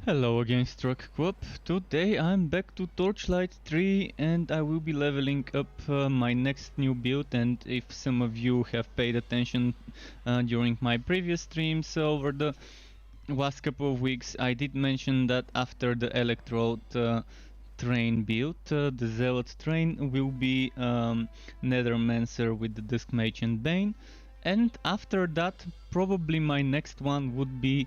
Hello again, Struck Quap. Today I'm back to Torchlight 3 and I will be leveling up my next new build. And if some of you have paid attention during my previous streams over the last couple of weeks, I did mention that after the Electrode train build, the Zealot train will be Nethermancer with the Dusk Mage and Bane. And after that, probably my next one would be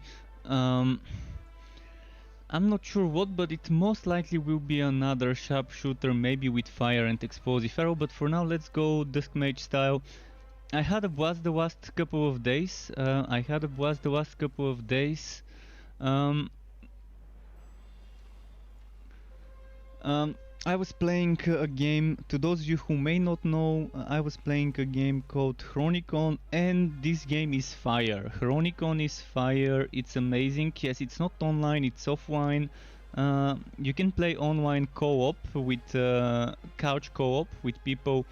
I'm not sure what, but it most likely will be another sharpshooter, maybe with fire and explosive arrow, but for now let's go Dusk Mage style. I had a blast the last couple of days. I was playing a game, to those of you who may not know, I was playing a game called Chronicon, and this game is fire. Chronicon is fire, it's amazing. Yes, it's not online, it's offline. You can play online co-op with couch co-op with people,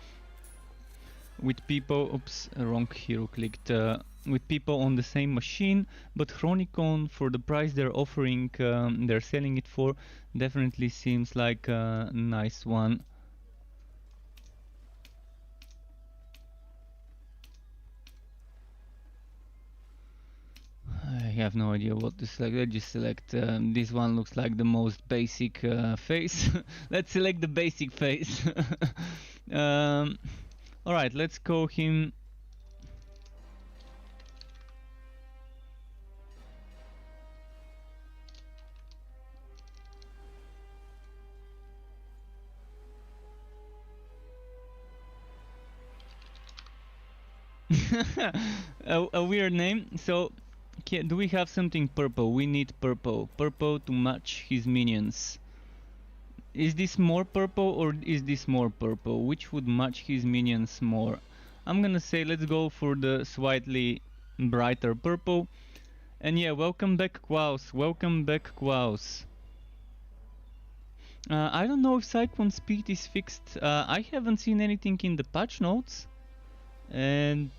oops, wrong hero clicked, with people on the same machine, but Chronicon, for the price they're offering, they're selling it for, definitely seems like a nice one. I have no idea what to select. Let's just select this one. Looks like the most basic face. Let's select the basic face. Alright, let's call him a weird name. So do we have something purple? We need purple to match his minions. Is this more purple or is this more purple? Which would match his minions more? I'm gonna say let's go for the slightly brighter purple. And yeah, welcome back Quaus, I don't know if Cyclone speed is fixed. I haven't seen anything in the patch notes, and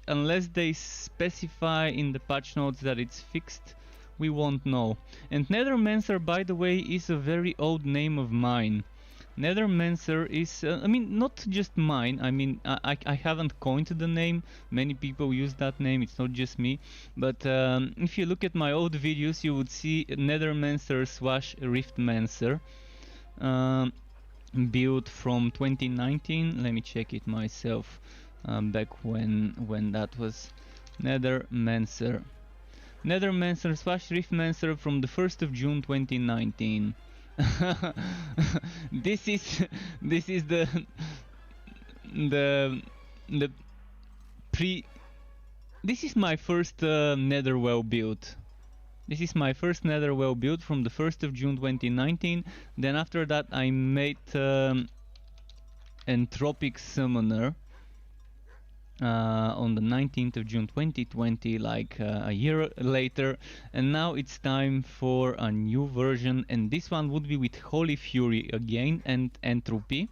unless they specify in the patch notes that it's fixed, we won't know. And Nethermancer, by the way, is a very old name of mine. Nethermancer is, I mean, not just mine, I mean, I haven't coined the name, many people use that name, it's not just me, but if you look at my old videos, you would see Nethermancer / Riftmancer build from 2019, let me check it myself, back when that was. Nethermancer / Riftmancer from the 1st of June 2019. This is the pre. This is my first Netherwell build. This is my first Netherwell build from the 1st of June 2019. Then after that I made Entropic Summoner on the 19th of June 2020, like a year later, and now it's time for a new version, and this one would be with Holy Fury again and Entropy.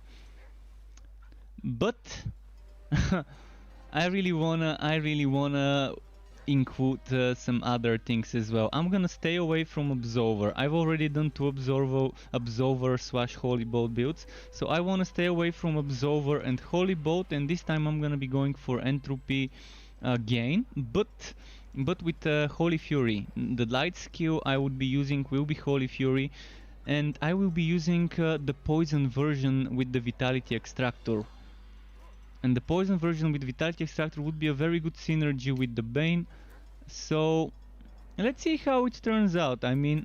But I really wanna include some other things as well. I'm gonna stay away from Absolver. I've already done 2 Absolver / Holy Bolt builds, so I wanna stay away from Absolver and Holy Bolt, and this time I'm gonna be going for Entropy again, but with Holy Fury. The light skill I would be using will be Holy Fury, and I will be using the poison version with the Vitality Extractor. And the poison version with Vitality Extractor would be a very good synergy with the Bane. So let's see how it turns out. I mean,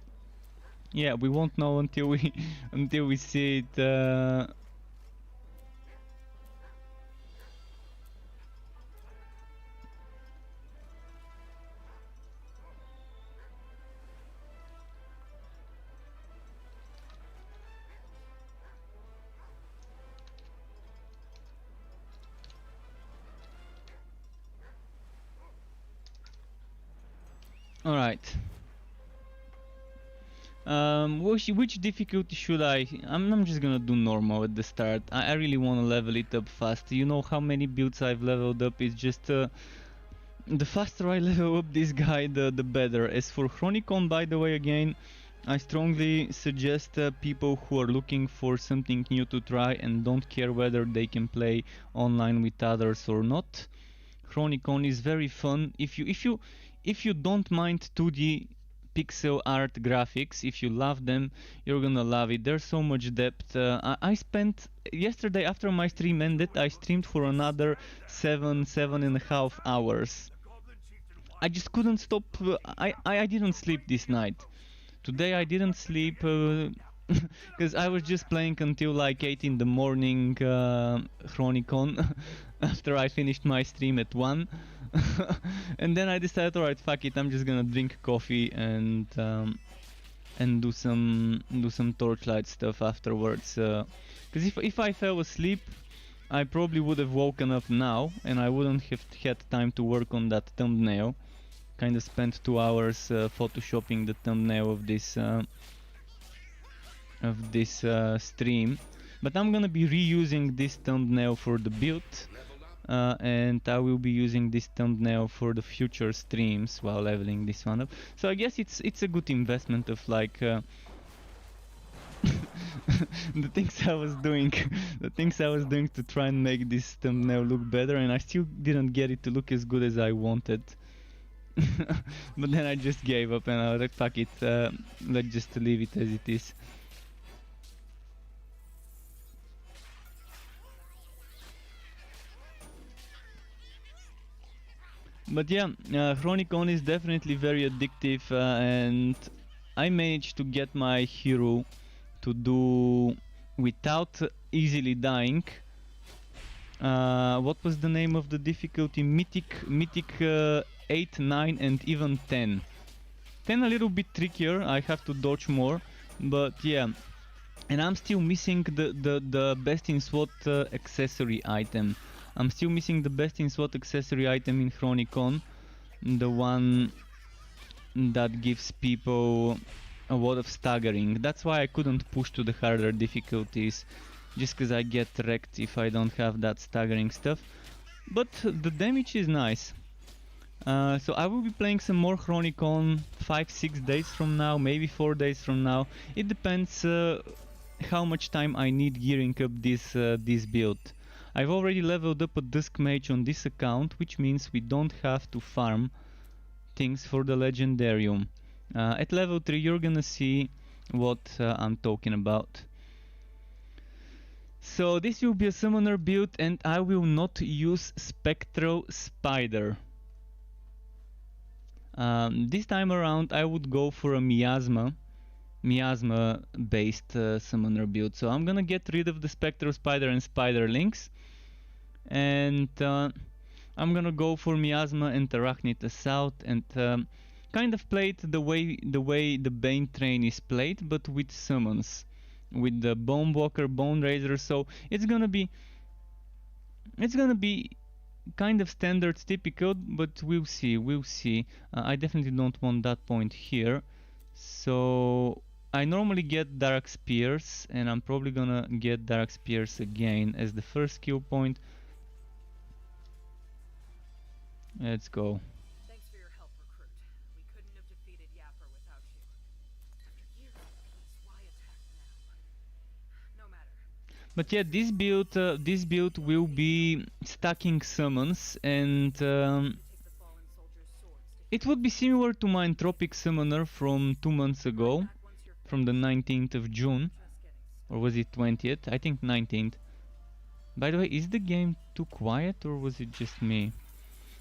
yeah, we won't know until we see it. Alright. Which difficulty should I? I'm just gonna do normal at the start. I really wanna level it up fast. You know how many builds I've leveled up? It's just the faster I level up this guy, the better. As for Chronicon, by the way, again, I strongly suggest people who are looking for something new to try and don't care whether they can play online with others or not. Chronicon is very fun. If you don't mind 2D pixel art graphics, if you love them, you're gonna love it. There's so much depth. I spent yesterday after my stream ended, I streamed for another 7.5 hours. I just couldn't stop. I didn't sleep this night. Today I didn't sleep because I was just playing until like 8 in the morning Chronicon after I finished my stream at 1. And then I decided, alright, fuck it, I'm just gonna drink coffee and do some Torchlight stuff afterwards. Because if I fell asleep, I probably would have woken up now and I wouldn't have had time to work on that thumbnail. Kind of spent 2 hours photoshopping the thumbnail of this stream, but I'm gonna be reusing this thumbnail for the build, and I will be using this thumbnail for the future streams while leveling this one up. So I guess it's a good investment of like the things I was doing, to try and make this thumbnail look better, and I still didn't get it to look as good as I wanted. But then I just gave up and I was like, fuck it, let's just leave it as it is. But yeah, Chronicon is definitely very addictive, and I managed to get my hero to do without easily dying. What was the name of the difficulty? Mythic 8, 9 and even 10. 10 a little bit trickier, I have to dodge more, but yeah. And I'm still missing the best in SWAT accessory item. I'm still missing the best in SWAT accessory item in Chronicon. The one that gives people a lot of staggering. That's why I couldn't push to the harder difficulties. Just because I get wrecked if I don't have that staggering stuff. But the damage is nice. So I will be playing some more Chronicon 5-6 days from now, maybe 4 days from now. It depends how much time I need gearing up this build. I've already leveled up a Dusk Mage on this account, which means we don't have to farm things for the Legendarium. At level 3 you're gonna see what I'm talking about. So this will be a summoner build and I will not use Spectral Spider. This time around I would go for a miasma based summoner build. So I'm gonna get rid of the Spectral Spider and Spiderlings, and I'm gonna go for miasma and Arachnid Assault, and kind of play it the way the Bane Train is played, but with summons, with the Bone Walker, Bone Raiser. So it's gonna be kind of standard, typical, but we'll see. I definitely don't want that point here, so I normally get Dark Spears, and I'm probably gonna get Dark Spears again as the first skill point. Let's go. Thanks for your help, recruit. We couldn't have defeated Yapper without you. After years of peace, why attack now? No matter. But yeah, this build will be stacking summons, and it would be similar to my Entropic Summoner from 2 months ago, from the 19th of June, or was it 20th? I think 19th. By the way, is the game too quiet or was it just me?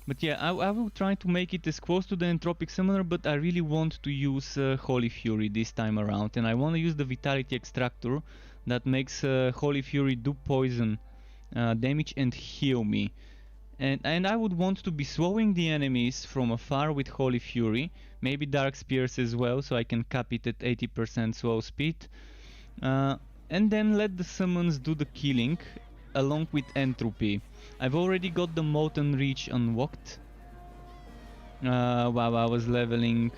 But yeah, I will try to make it as close to the Entropic Summoner, but I really want to use Holy Fury this time around, and I want to use the Vitality Extractor that makes Holy Fury do poison damage and heal me. And I would want to be slowing the enemies from afar with Holy Fury, maybe Dark Spears as well, so I can cap it at 80% slow speed, and then let the summons do the killing along with Entropy. I've already got the Molten Reach unlocked while I was leveling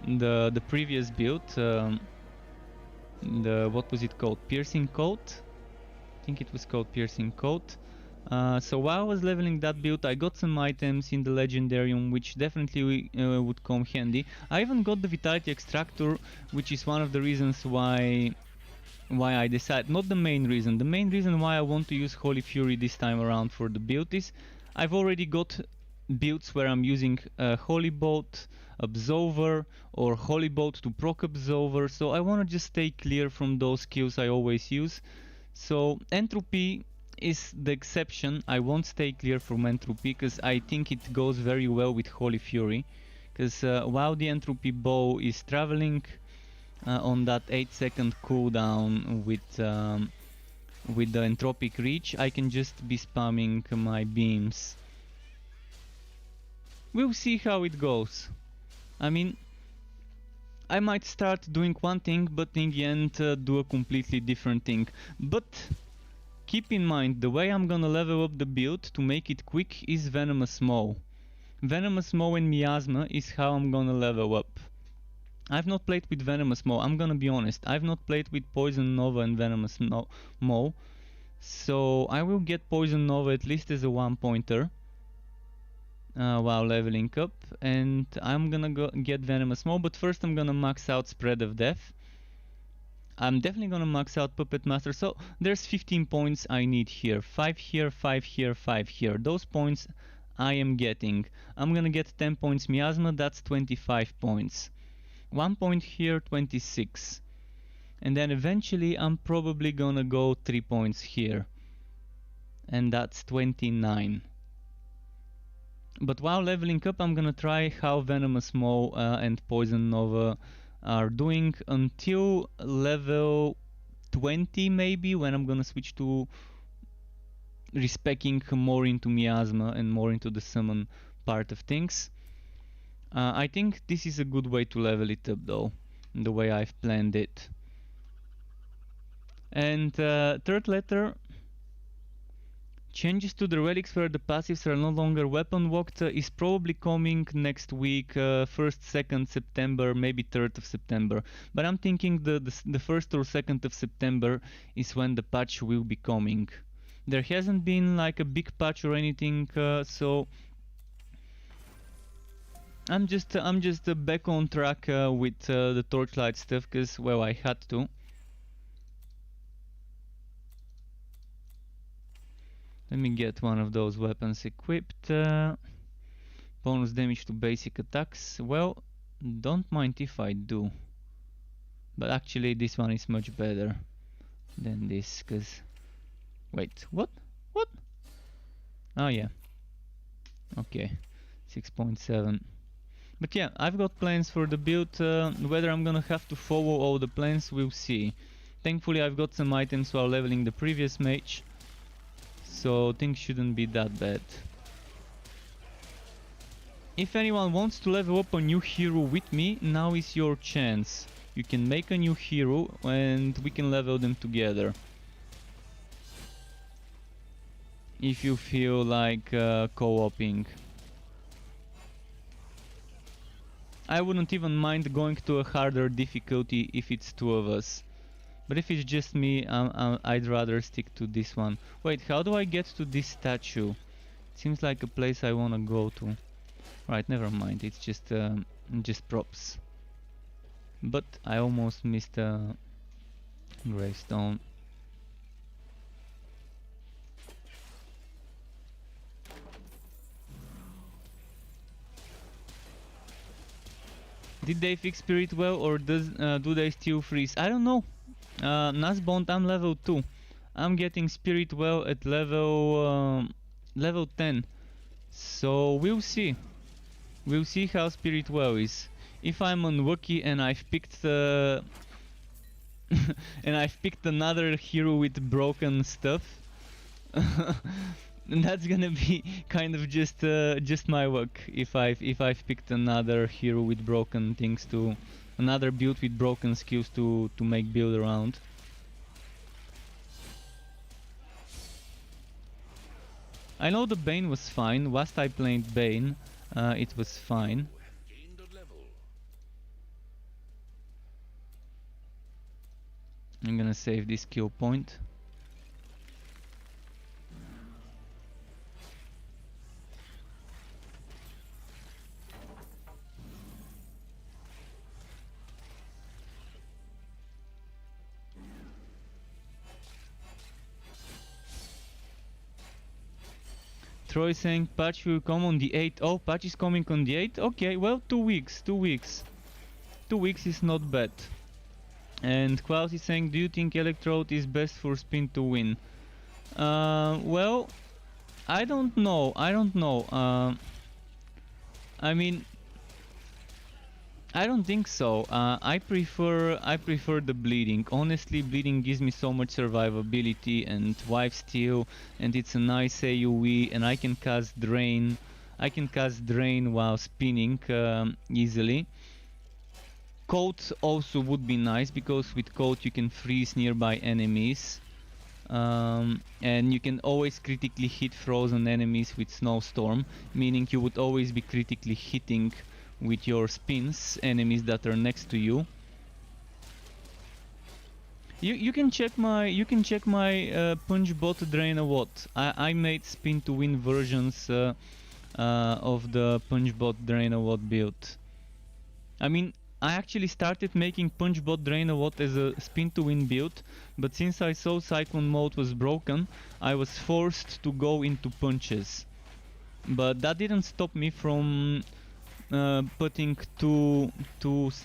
the previous build, what was it called? Piercing Coat? I think it was called Piercing Coat. So while I was leveling that build, I got some items in the Legendarium which definitely would come handy. I even got the Vitality Extractor, which is one of the reasons why I decided, not the main reason. The main reason why I want to use Holy Fury this time around for the build is I've already got builds where I'm using Holy Bolt, Absolver, or Holy Bolt to proc Absolver, so I want to just stay clear from those skills I always use. So Entropy is the exception. I won't stay clear from Entropy because I think it goes very well with Holy Fury. Because while the Entropy Bow is traveling on that 8-second cooldown with the Entropic Reach, I can just be spamming my beams. We'll see how it goes. I mean, I might start doing one thing, but in the end do a completely different thing. But keep in mind, the way I'm gonna level up the build to make it quick is Venomous Maw. Venomous Maw and Miasma is how I'm gonna level up. I've not played with Venomous Maw, I'm gonna be honest. I've not played with Poison Nova and Venomous Maw. So I will get Poison Nova at least as a one-pointer while leveling up. And I'm gonna get Venomous Maw, but first I'm gonna max out Spread of Death. I'm definitely gonna max out Puppet Master, so there's 15 points I need here. 5 here, 5 here, 5 here. Those points I am getting. I'm gonna get 10 points Miasma, that's 25 points. 1 point here, 26. And then eventually I'm probably gonna go 3 points here. And that's 29. But while leveling up, I'm gonna try how Venomous Maw and Poison Nova are doing until level 20 maybe, when I'm gonna switch to respecking more into Miasma and more into the summon part of things. I think this is a good way to level it up though, the way I've planned it. And third letter, changes to the relics where the passives are no longer weapon locked is probably coming next week, 1st, 2nd September, maybe 3rd of September. But I'm thinking the 1st or 2nd of September is when the patch will be coming. There hasn't been like a big patch or anything, so I'm just back on track with the Torchlight stuff, because, well, I had to. Let me get one of those weapons equipped. Bonus damage to basic attacks. Well, don't mind if I do. But actually this one is much better than this, cause... Wait, what? What? Oh yeah. Okay, 6.7. But yeah, I've got plans for the build. Whether I'm gonna have to follow all the plans, we'll see. Thankfully I've got some items while leveling the previous mage, so things shouldn't be that bad. If anyone wants to level up a new hero with me, now is your chance. You can make a new hero and we can level them together. If you feel like co-oping. I wouldn't even mind going to a harder difficulty if it's two of us. But if it's just me, I'd rather stick to this one. Wait, how do I get to this statue? It seems like a place I wanna go to. Right, never mind, it's just props. But I almost missed a gravestone. Did they fix Spirit well, or do they still freeze? I don't know. Nazbond, I'm level 2. I'm getting Spirit well at level 10. So we'll see. We'll see how Spirit well is. If I'm unlucky and I've picked and I've picked another hero with broken stuff, that's gonna be kind of just my luck. If I've picked another hero with broken things to, another build with broken skills to make build around. I know the Bane was fine. Last I played Bane, it was fine. I'm gonna save this kill point. Troy saying patch will come on the 8th. Oh, patch is coming on the 8th? Okay, well, 2 weeks, 2 weeks. 2 weeks is not bad. And Klaus is saying, do you think Electrode is best for spin to win? Well, I don't know. I don't know. I mean, I don't think so. I prefer the bleeding. Honestly, bleeding gives me so much survivability and wife steal, and it's a nice AoE, and I can cast drain. I can cast drain while spinning easily. Coat also would be nice because with coat you can freeze nearby enemies. And you can always critically hit frozen enemies with snowstorm, meaning you would always be critically hitting with your spins enemies that are next to you. You can check my punch bot drain a what. I made spin to win versions of the punch bot drain a what build. I mean, I actually started making punch bot drain a what as a spin to win build, but since I saw cyclone mode was broken, I was forced to go into punches. But that didn't stop me from putting two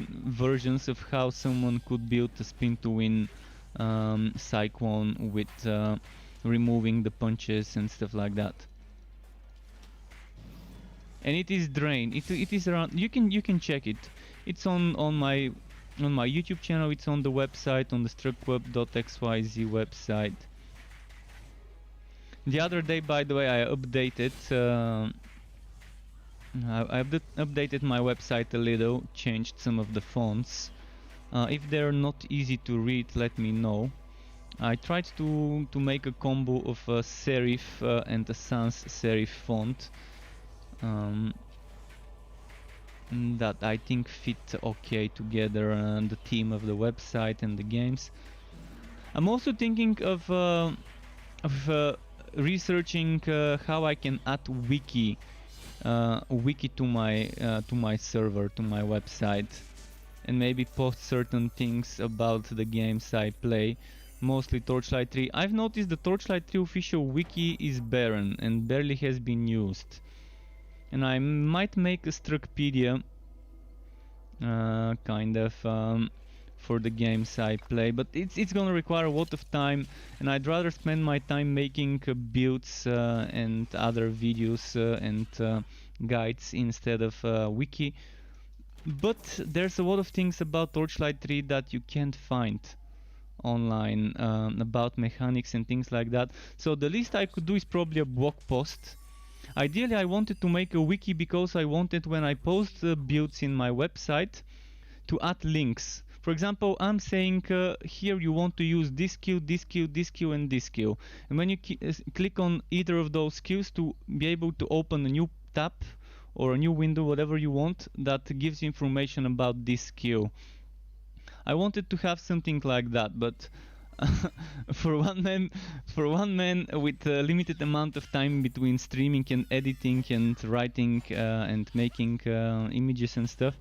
versions of how someone could build a spin to win cyclone with removing the punches and stuff like that. And it is drain. It is around. You can check it. It's on my YouTube channel. It's on the website, on the struckweb.xyz website. The other day, by the way, I updated. I updated my website a little, changed some of the fonts. If they're not easy to read, let me know. I tried to make a combo of a serif and a sans serif font that I think fit okay together, the theme of the website and the games. I'm also thinking of researching how I can add wiki to my server, to my website, and maybe post certain things about the games I play, mostly Torchlight 3. I've noticed the Torchlight 3 official wiki is barren and barely has been used, and I might make a Struckpedia kind of for the games I play, but it's gonna require a lot of time, and I'd rather spend my time making builds and other videos and guides instead of wiki. But there's a lot of things about Torchlight 3 that you can't find online about mechanics and things like that. So the least I could do is probably a blog post. Ideally, I wanted to make a wiki because I wanted, when I post builds in my website, to add links. For example, I'm saying here you want to use this skill, this skill, this skill, and this skill. And when you click on either of those skills, to be able to open a new tab or a new window, whatever you want, that gives you information about this skill. I wanted to have something like that, but for one man with a limited amount of time between streaming and editing and writing and making images and stuff,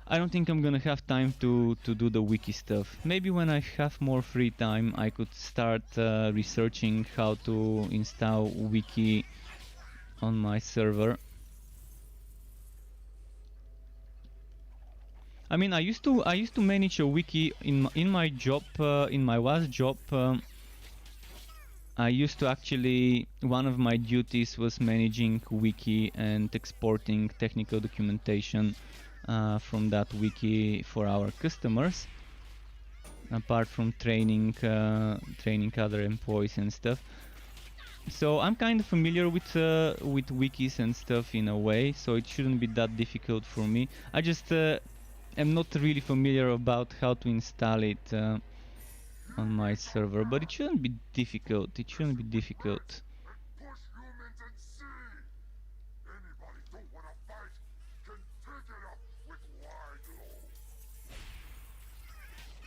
I don't think I'm gonna have time to do the wiki stuff. Maybe when I have more free time, I could start researching how to install wiki on my server. I mean, I used to manage a wiki in my job, in my last job. I used to actually, one of my duties was managing wiki and exporting technical documentation from that wiki for our customers, apart from training other employees and stuff. So I'm kind of familiar with wikis and stuff in a way, so it shouldn't be that difficult for me. I just am not really familiar about how to install it on my server, but it shouldn't be difficult. It shouldn't be difficult.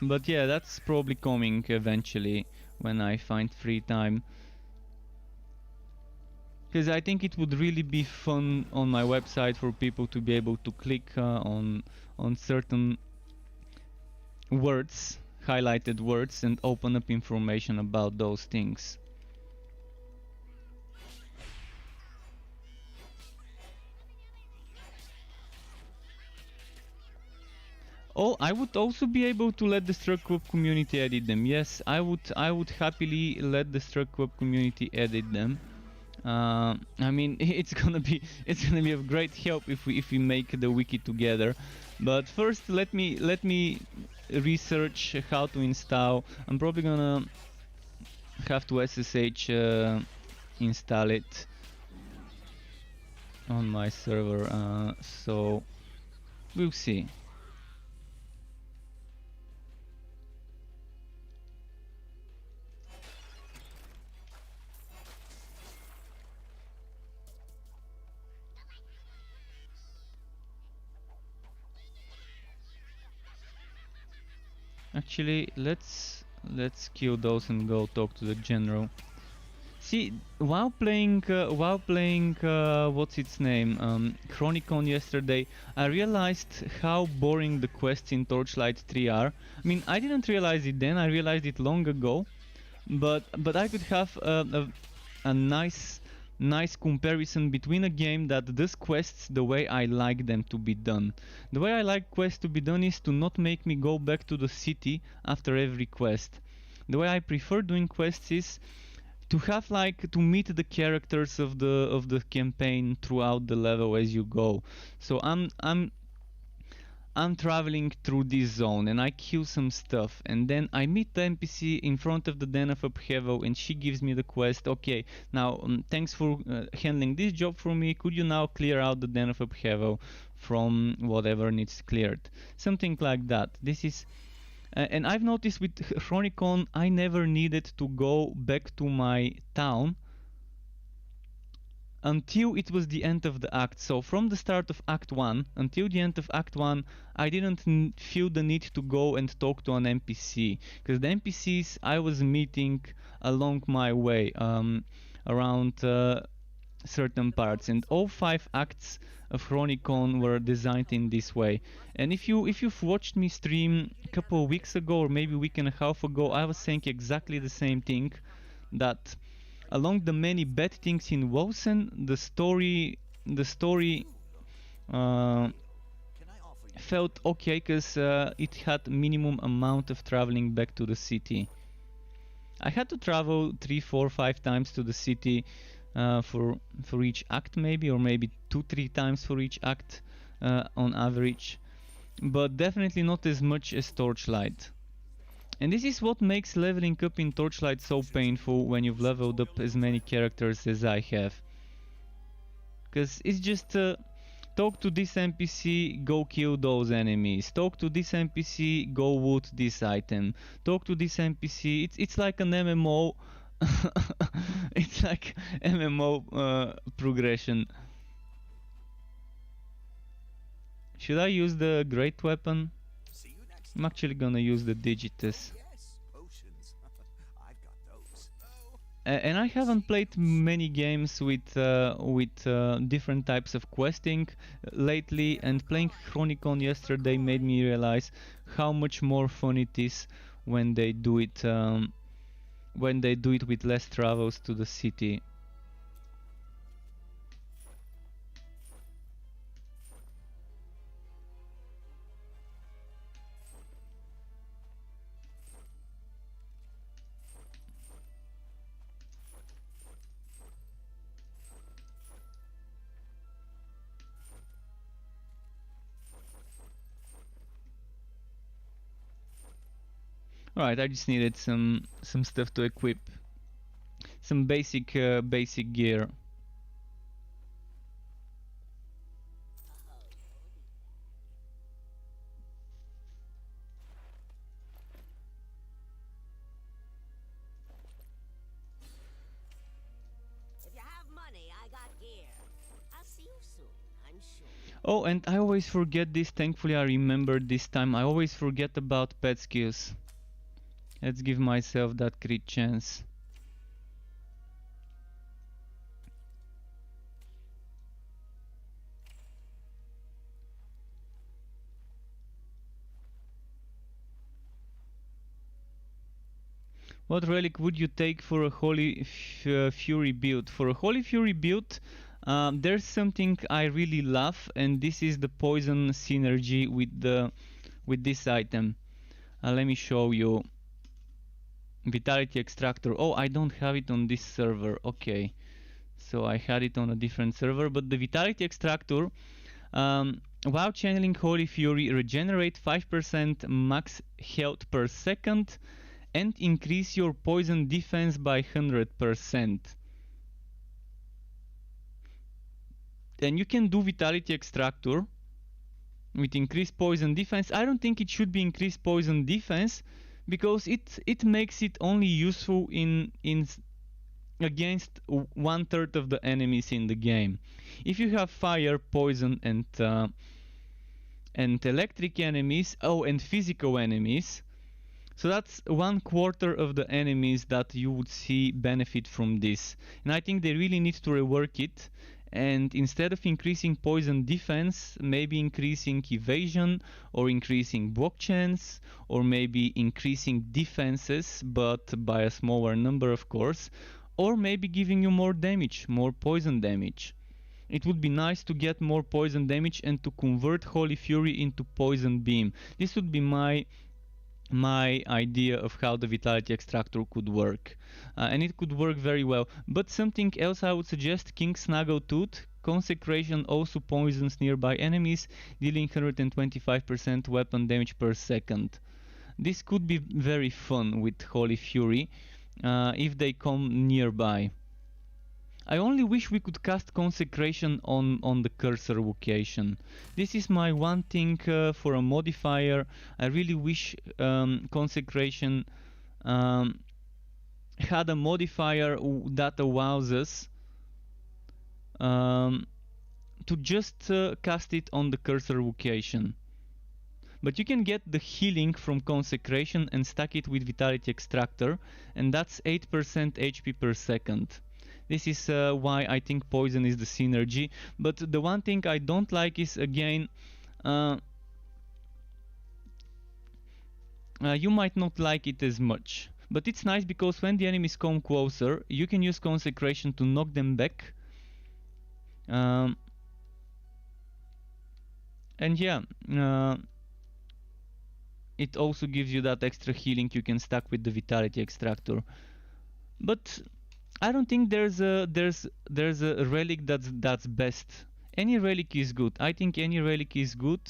But yeah, that's probably coming eventually when I find free time. Because I think it would really be fun on my website for people to be able to click on certain words, highlighted words, and open up information about those things. Oh, I would also be able to let the Struck Web community edit them. Yes, I would happily let the Struck Web community edit them. I mean, it's gonna be of great help if we make the wiki together. But first, let me research how to install. I'm probably gonna have to SSH install it on my server. So we'll see. Actually, let's kill those and go talk to the general. See, while playing what's its name, Chronicon yesterday, I realized how boring the quests in Torchlight 3 are. I mean, I didn't realize it then. I realized it long ago, but I could have a nice comparison between a game that does quests the way I like them to be done. The way I like quests to be done is to not make me go back to the city after every quest. The way I prefer doing quests is to have to meet the characters of the campaign throughout the level as you go. So I'm traveling through this zone and I kill some stuff, and then I meet the NPC in front of the Den of Upheaval and she gives me the quest. Okay, now thanks for handling this job for me. Could you now clear out the Den of Upheaval from whatever needs cleared? Something like that. This is and I've noticed with Chronicon I never needed to go back to my town until it was the end of the act. So from the start of Act 1 until the end of Act 1, I didn't feel the need to go and talk to an NPC, because the NPCs I was meeting along my way around certain parts, and all 5 acts of Chronicon were designed in this way. And if you've watched me stream a couple of weeks ago, or maybe a week and a half ago, I was saying exactly the same thing, that along the many bad things in Wosen, the story felt okay, because it had minimum amount of traveling back to the city. I had to travel 3, 4, 5 times to the city for each act, maybe, or maybe 2, 3 times for each act on average, but definitely not as much as Torchlight. And this is what makes leveling up in Torchlight so painful when you've leveled up as many characters as I have. Because it's just talk to this NPC, go kill those enemies. Talk to this NPC, go loot this item. Talk to this NPC. It's like an MMO. It's like MMO progression. Should I use the great weapon? I'm actually gonna use the Digitus. And I haven't played many games with different types of questing lately, and playing Chronicon yesterday made me realize how much more fun it is when they do it with less travels to the city. Alright, I just needed some stuff to equip. Some basic gear. If you have money, I got gear. I'll see you soon, I'm sure. Oh, and I always forget this. Thankfully I remembered this time. I always forget about pet skills. Let's give myself that crit chance. What relic would you take for a Holy Fury build? For a Holy Fury build, there's something I really love, and this is the poison synergy with with this item. Let me show you. Vitality Extractor. Oh, I don't have it on this server. Okay. So I had it on a different server. But the Vitality Extractor, while channeling Holy Fury, regenerate 5% max health per second and increase your poison defense by 100%. And you can do Vitality Extractor with increased poison defense. I don't think it should be increased poison defense, because it makes it only useful in against 1/3 of the enemies in the game. If you have fire, poison, and electric enemies, and physical enemies, so that's 1/4 of the enemies that you would see benefit from this. And I think they really need to rework it. And instead of increasing poison defense, maybe increasing evasion, or increasing block chance, or maybe increasing defenses, but by a smaller number, of course, or maybe giving you more damage, more poison damage. It would be nice to get more poison damage and to convert Holy Fury into Poison Beam. This would be my idea of how the Vitality Extractor could work. And it could work very well. But something else I would suggest, King Snaggletooth. Consecration also poisons nearby enemies, dealing 125% weapon damage per second. This could be very fun with Holy Fury, if they come nearby. I only wish we could cast Consecration on the cursor location. This is my one thing for a modifier. I really wish Consecration had a modifier that allows us to just cast it on the cursor location. But you can get the healing from Consecration and stack it with Vitality Extractor, and that's 8% HP per second. This is why I think poison is the synergy. But the one thing I don't like is, again, you might not like it as much. But it's nice because when the enemies come closer, you can use Consecration to knock them back. And yeah, it also gives you that extra healing you can stack with the Vitality Extractor. But I don't think there's a relic that's best. Any relic is good. I think any relic is good.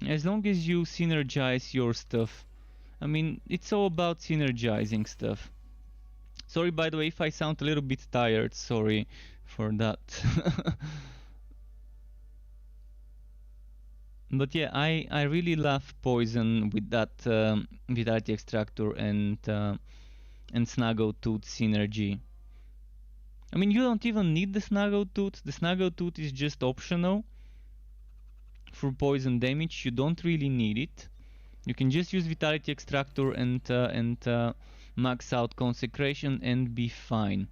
As long as you synergize your stuff. I mean, it's all about synergizing stuff. Sorry, by the way, if I sound a little bit tired. Sorry for that. But yeah, I really love poison with that Vitality Extractor and Snaggletooth synergy. I mean, you don't even need the Snaggletooth. The Snaggletooth is just optional for poison damage. You don't really need it. You can just use Vitality Extractor and max out Consecration and be fine.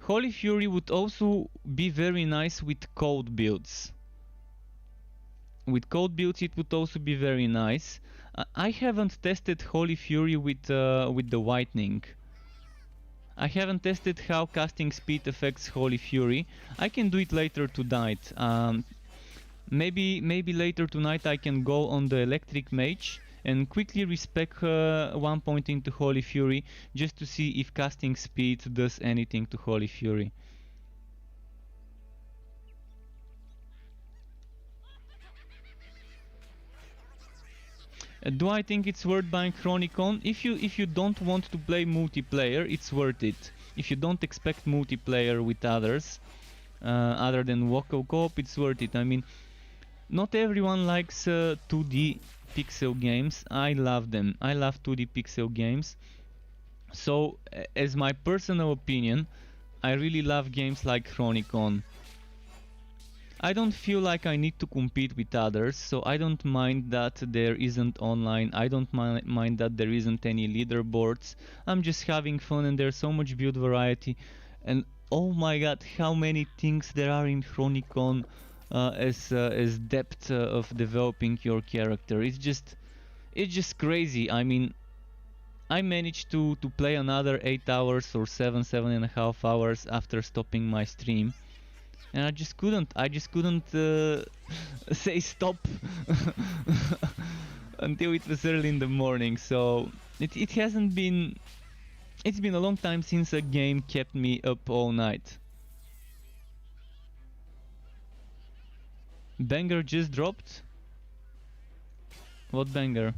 Holy Fury would also be very nice with code builds. With code builds it would also be very nice. I haven't tested Holy Fury with the Whitening. I haven't tested how casting speed affects Holy Fury. I can do it later tonight. Maybe later tonight I can go on the Electric Mage and quickly respec 1 point into Holy Fury just to see if casting speed does anything to Holy Fury. Do I think it's worth buying Chronicon? If you don't want to play multiplayer, it's worth it. If you don't expect multiplayer with others, other than local co-op, it's worth it. I mean, not everyone likes 2D pixel games. I love them. I love 2D pixel games. So, as my personal opinion, I really love games like Chronicon. I don't feel like I need to compete with others, so I don't mind that there isn't online. I don't mind that there isn't any leaderboards. I'm just having fun, and there's so much build variety. And oh my god, how many things there are in Chronicon as depth of developing your character. It's just crazy. I mean, I managed to play another 8 hours or 7.5 hours after stopping my stream, and I just couldn't say stop until it was early in the morning. So it hasn't been, it's been a long time since a game kept me up all night. Banger just dropped? What banger?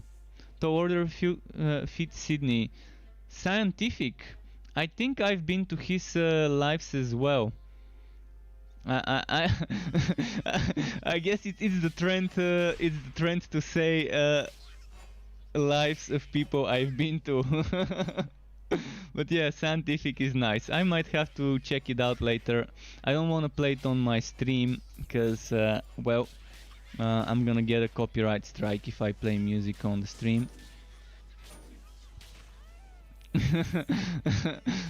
To order Fit Sydney. Scientific. I think I've been to his lives as well. I guess it's the trend. It's the trend to say lives of people I've been to. But yeah, Scientific is nice. I might have to check it out later. I don't want to play it on my stream because, well, I'm gonna get a copyright strike if I play music on the stream.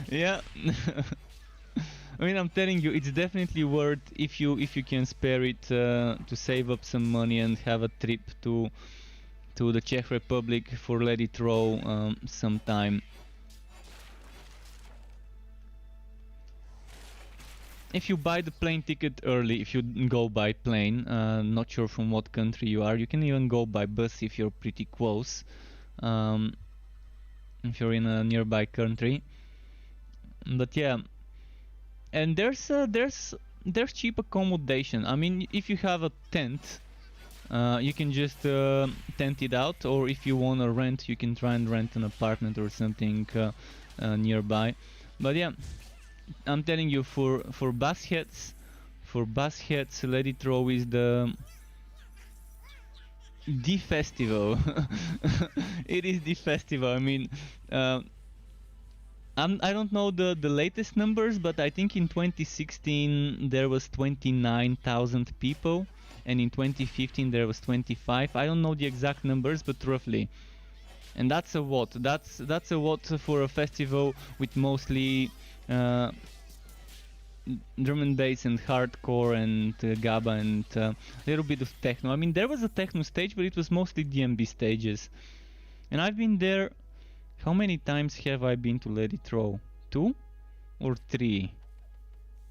Yeah. I mean, I'm telling you, it's definitely worth if you can spare it to save up some money and have a trip to the Czech Republic for Let It Roll sometime. If you buy the plane ticket early, if you go by plane, not sure from what country you are, you can even go by bus if you're pretty close. If you're in a nearby country. But yeah, and there's cheap accommodation. I mean, if you have a tent, you can just tent it out, or if you wanna rent, you can try and rent an apartment or something nearby. But yeah, I'm telling you, for bus heads, Let It Roll is the festival. It is the festival. I mean, I don't know the latest numbers, but I think in 2016 there was 29,000 people, and in 2015 there was 25. I don't know the exact numbers, but roughly. And that's a lot. That's a lot for a festival with mostly drum and bass and hardcore and GABA and a little bit of techno. I mean, there was a techno stage, but it was mostly DMB stages. And I've been there. How many times have I been to Let It Roll? 2 or 3?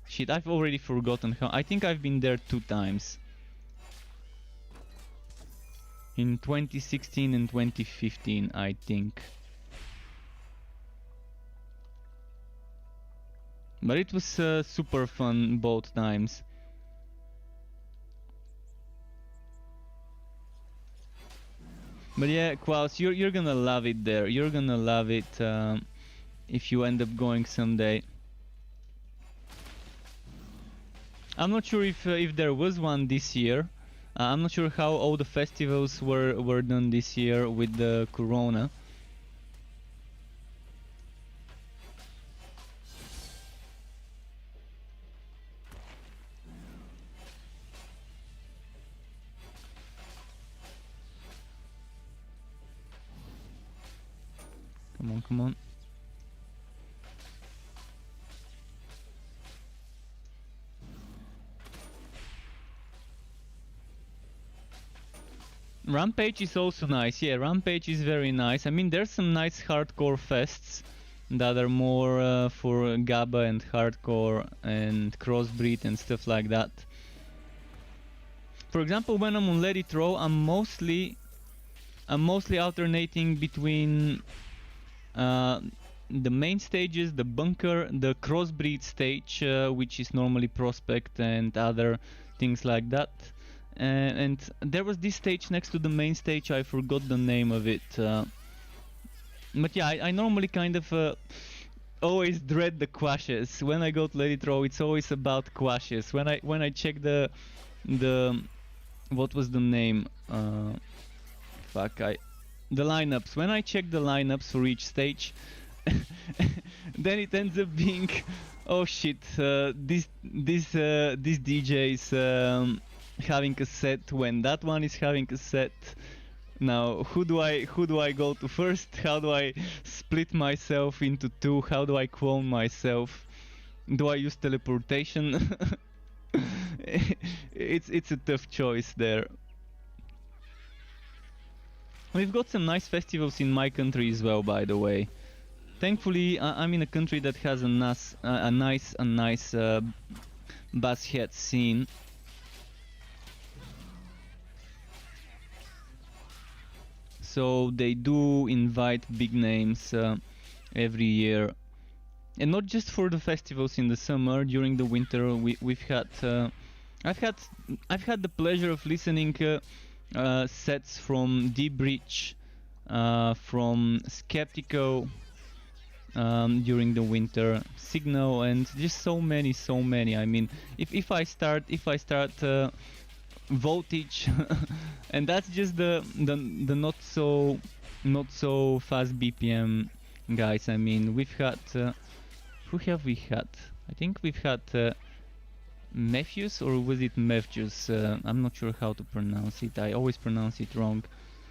Shit, I've already forgotten how. I think I've been there 2 times. In 2016 and 2015, I think. But it was super fun both times. But yeah, Klaus, you're gonna love it there. You're gonna love it if you end up going someday. I'm not sure if there was one this year. I'm not sure how all the festivals were done this year with the corona. Come on, come on. Rampage is also nice. Yeah, Rampage is very nice. I mean, there's some nice hardcore fests that are more for GABA and hardcore and crossbreed and stuff like that. For example, when I'm on Let It Roll, I'm mostly alternating between the main stages, the bunker, the crossbreed stage, which is normally prospect and other things like that. And there was this stage next to the main stage, I forgot the name of it. But yeah, I normally kind of always dread the quashes. When I go to Let It Roll, it's always about quashes. When I check the what was the name? The lineups. When I check the lineups for each stage, then it ends up being, oh shit, this DJ is having a set when that one is having a set. Now, who do I go to first? How do I split myself into 2? How do I clone myself? Do I use teleportation? It's a tough choice there. We've got some nice festivals in my country as well, by the way. Thankfully, I'm in a country that has a nice basshead scene. So they do invite big names every year, and not just for the festivals in the summer. During the winter, we've had I've had the pleasure of listening sets from Deep Breach, from Skeptico during the winter, Signal, and just so many. I mean, if I start voltage, and that's just the not so fast BPM guys. I mean, we've had who have we had? I think we've had Matthews, or was it Matthews? I'm not sure how to pronounce it. I always pronounce it wrong.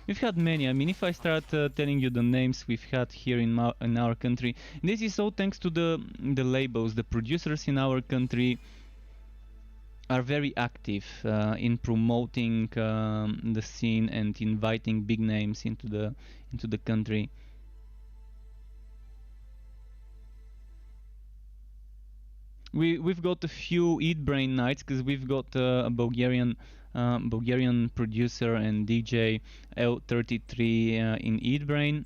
We've had many. I mean, if I start telling you the names we've had here in our country, this is all thanks to the labels. The producers in our country are very active in promoting the scene and inviting big names into the country. We've got a few Eat Brain nights because we've got a Bulgarian producer and DJ L33 in Eat Brain.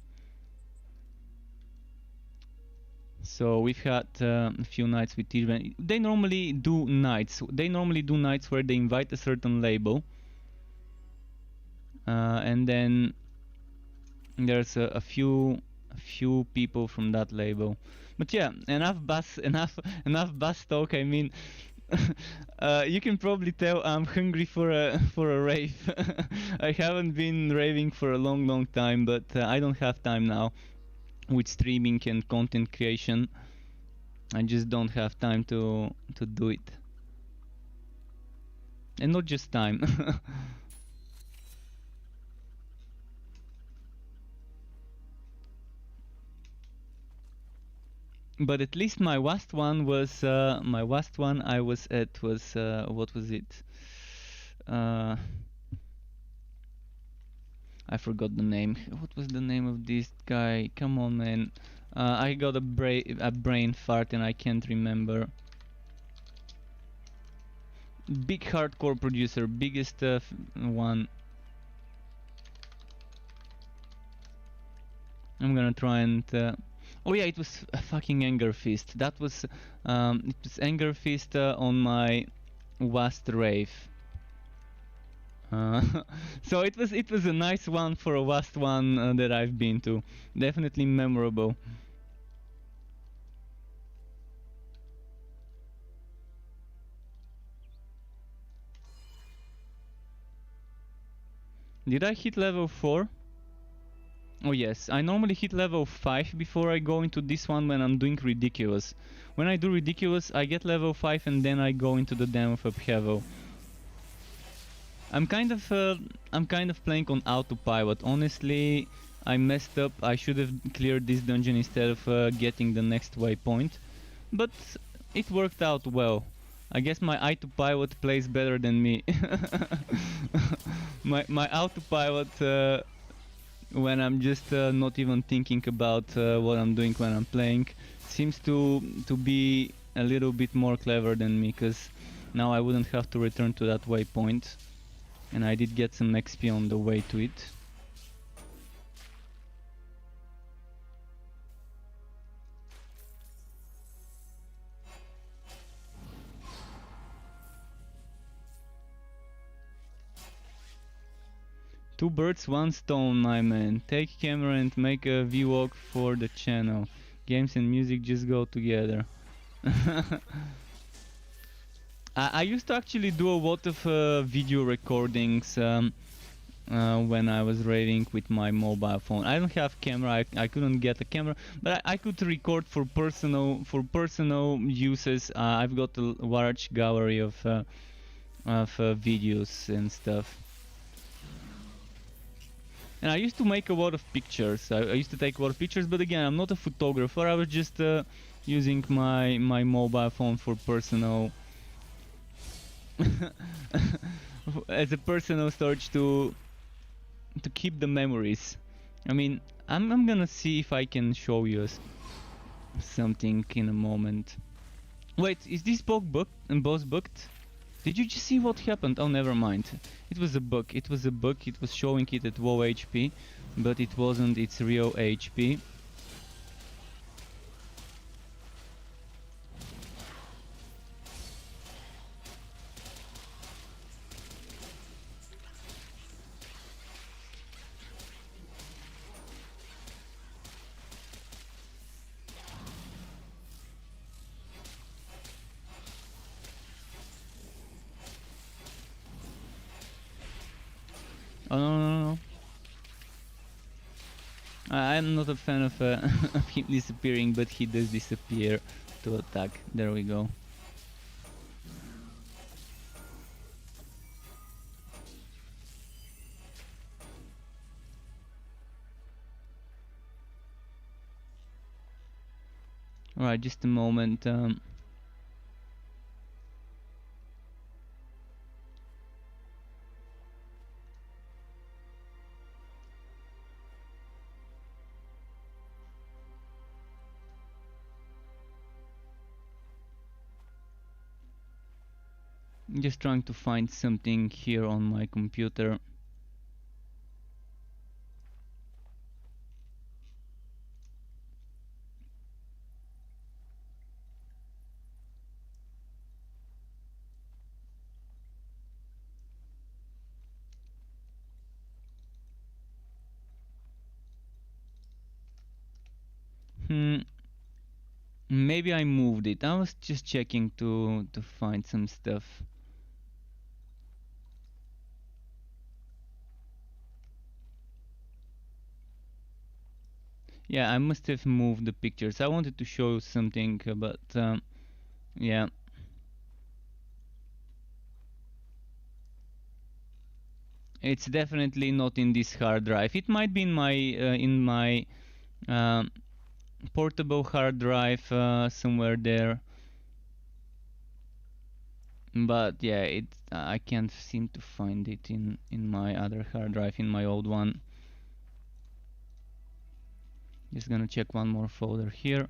So we've had a few nights with Eat Brain. They normally do nights. They normally do nights where they invite a certain label, and then there's a few people from that label. But yeah, enough bass talk. I mean, you can probably tell I'm hungry for a rave. I haven't been raving for a long time, but I don't have time now with streaming and content creation. I just don't have time to do it, and not just time. But at least my last one was I was at was what was it? I forgot the name. What was the name of this guy? Come on, man. I got a brain fart and I can't remember. Big hardcore producer, biggest one. I'm gonna try and. Oh yeah, it was a fucking Anger Fist. That was it was Anger Fist on my last rave. So it was a nice one for a last one that I've been to. Definitely memorable. Did I hit level 4? Oh yes, I normally hit level 5 before I go into this one when I'm doing Ridiculous. When I do Ridiculous, I get level 5 and then I go into the Den of Upheaval. I'm kind of playing on autopilot. Honestly, I messed up. I should have cleared this dungeon instead of getting the next waypoint. But it worked out well. I guess my autopilot plays better than me. my autopilot, when I'm just not even thinking about what I'm doing when I'm playing, seems to be a little bit more clever than me, because now I wouldn't have to return to that waypoint, and I did get some XP on the way to it. Two birds, one stone, my man. Take camera and make a vlog for the channel. Games and music just go together. I used to actually do a lot of video recordings when I was raving with my mobile phone. I don't have camera. I couldn't get a camera, but I could record for personal uses. I've got a large gallery of videos and stuff. And I used to make a lot of pictures. I used to take a lot of pictures, but again, I'm not a photographer. I was just using my mobile phone for personal, as a personal storage to to keep the memories. I mean, I'm gonna see if I can show you something in a moment. Wait, is this boss booked? Did you just see what happened? Oh, never mind. It was a bug. It was a bug. It was showing it at low HP, but it wasn't its real HP. Oh, no, no, no. I'm not a fan of, of him disappearing, but he does disappear to attack. There we go. Alright, just a moment. Just trying to find something here on my computer. Maybe I moved it. I was just checking to find some stuff. Yeah, I must have moved the pictures. I wanted to show you something, but yeah. It's definitely not in this hard drive. It might be in my portable hard drive somewhere there. But yeah, I can't seem to find it in my other hard drive, in my old one. Just gonna check one more folder here.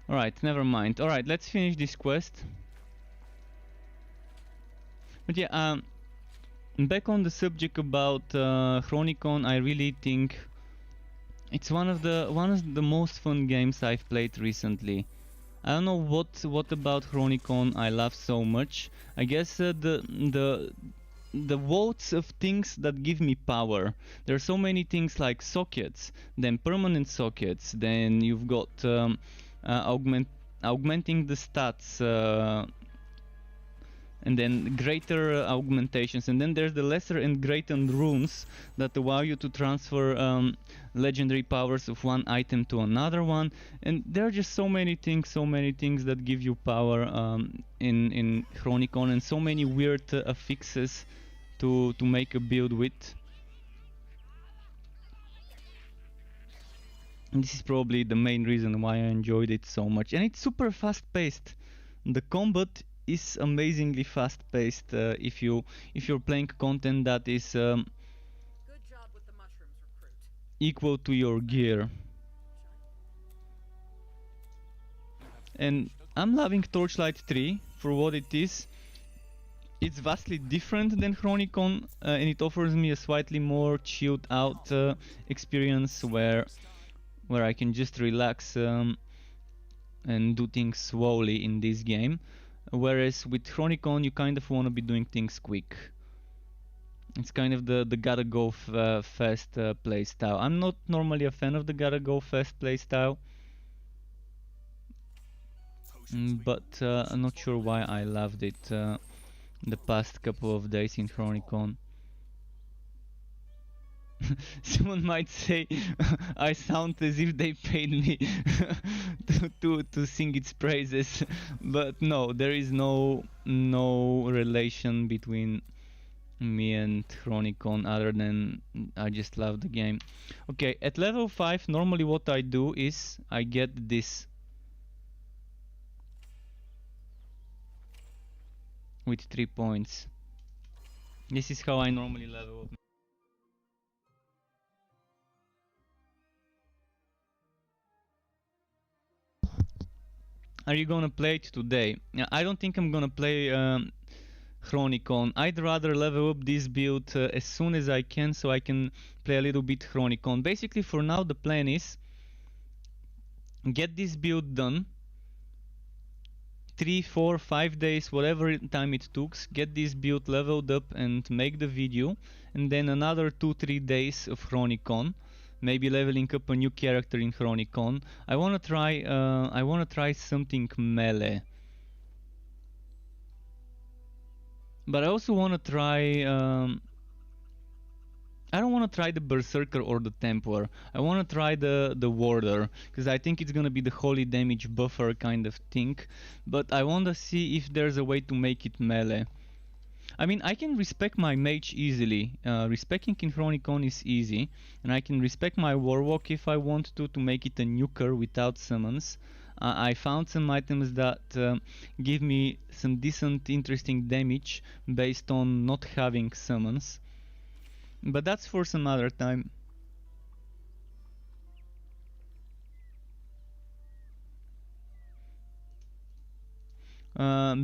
Alright, never mind. Alright, let's finish this quest. But yeah, back on the subject about Chronicon, I really think it's one of the most fun games I've played recently. I don't know what about Chronicon I love so much. I guess the votes of things that give me power. There are so many things like sockets, then permanent sockets, then you've got augmenting the stats, and then greater augmentations, and then there's the lesser and greater runes that allow you to transfer legendary powers of one item to another one, and there are just so many things that give you power in Chronicon, and so many weird affixes to make a build with. And this is probably the main reason why I enjoyed it so much, and it's super fast paced. The combat is amazingly fast paced if you're playing content that is Good job with the mushrooms, recruit. equal to your gear. And I'm loving Torchlight 3 for what it is. It's vastly different than Chronicon, and it offers me a slightly more chilled out experience where I can just relax and do things slowly in this game. Whereas with Chronicon, you kind of want to be doing things quick. It's kind of the gotta go fast playstyle. I'm not normally a fan of the gotta go fast playstyle, but I'm not sure why I loved it the past couple of days in Chronicon. Someone might say I sound as if they paid me to sing its praises, but no, there is no relation between me and Chronicon, other than I just love the game. Okay, at level 5 normally what I do is I get this with 3 points. This is how I normally level up. Are you gonna play it today? I don't think I'm gonna play Chronicon. I'd rather level up this build as soon as I can so I can play a little bit Chronicon. Basically for now the plan is get this build done, 3, 4, 5 days, whatever time it took, get this build leveled up and make the video, and then another 2-3 days of Chronicon, maybe leveling up a new character in Chronicon. I wanna try something melee. But I also wanna try I don't want to try the Berserker or the Templar. I want to try the Warder, because I think it's gonna be the holy damage buffer kind of thing. But I want to see if there's a way to make it melee. I mean, I can respec my mage easily. Respecing in Chronicon is easy, and I can respec my Warlock if I want to make it a nuker without summons. I found some items that give me some decent, interesting damage based on not having summons. But that's for some other time.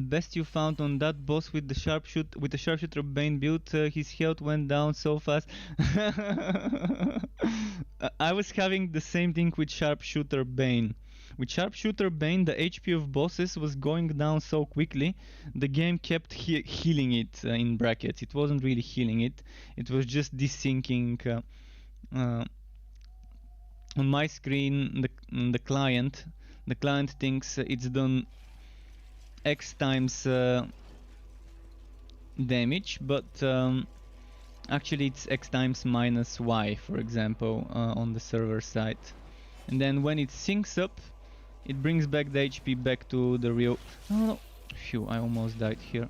Best you found on that boss with the sharpshooter Bane build. His health went down so fast. I was having the same thing with sharpshooter Bane. With sharpshooter Bane, the HP of bosses was going down so quickly, the game kept healing it in brackets. It wasn't really healing it, it was just desyncing. On my screen, the client thinks it's done X times damage, but actually it's X times minus Y, for example, on the server side. And then when it syncs up, it brings back the HP back to the real... Oh, phew, I almost died here.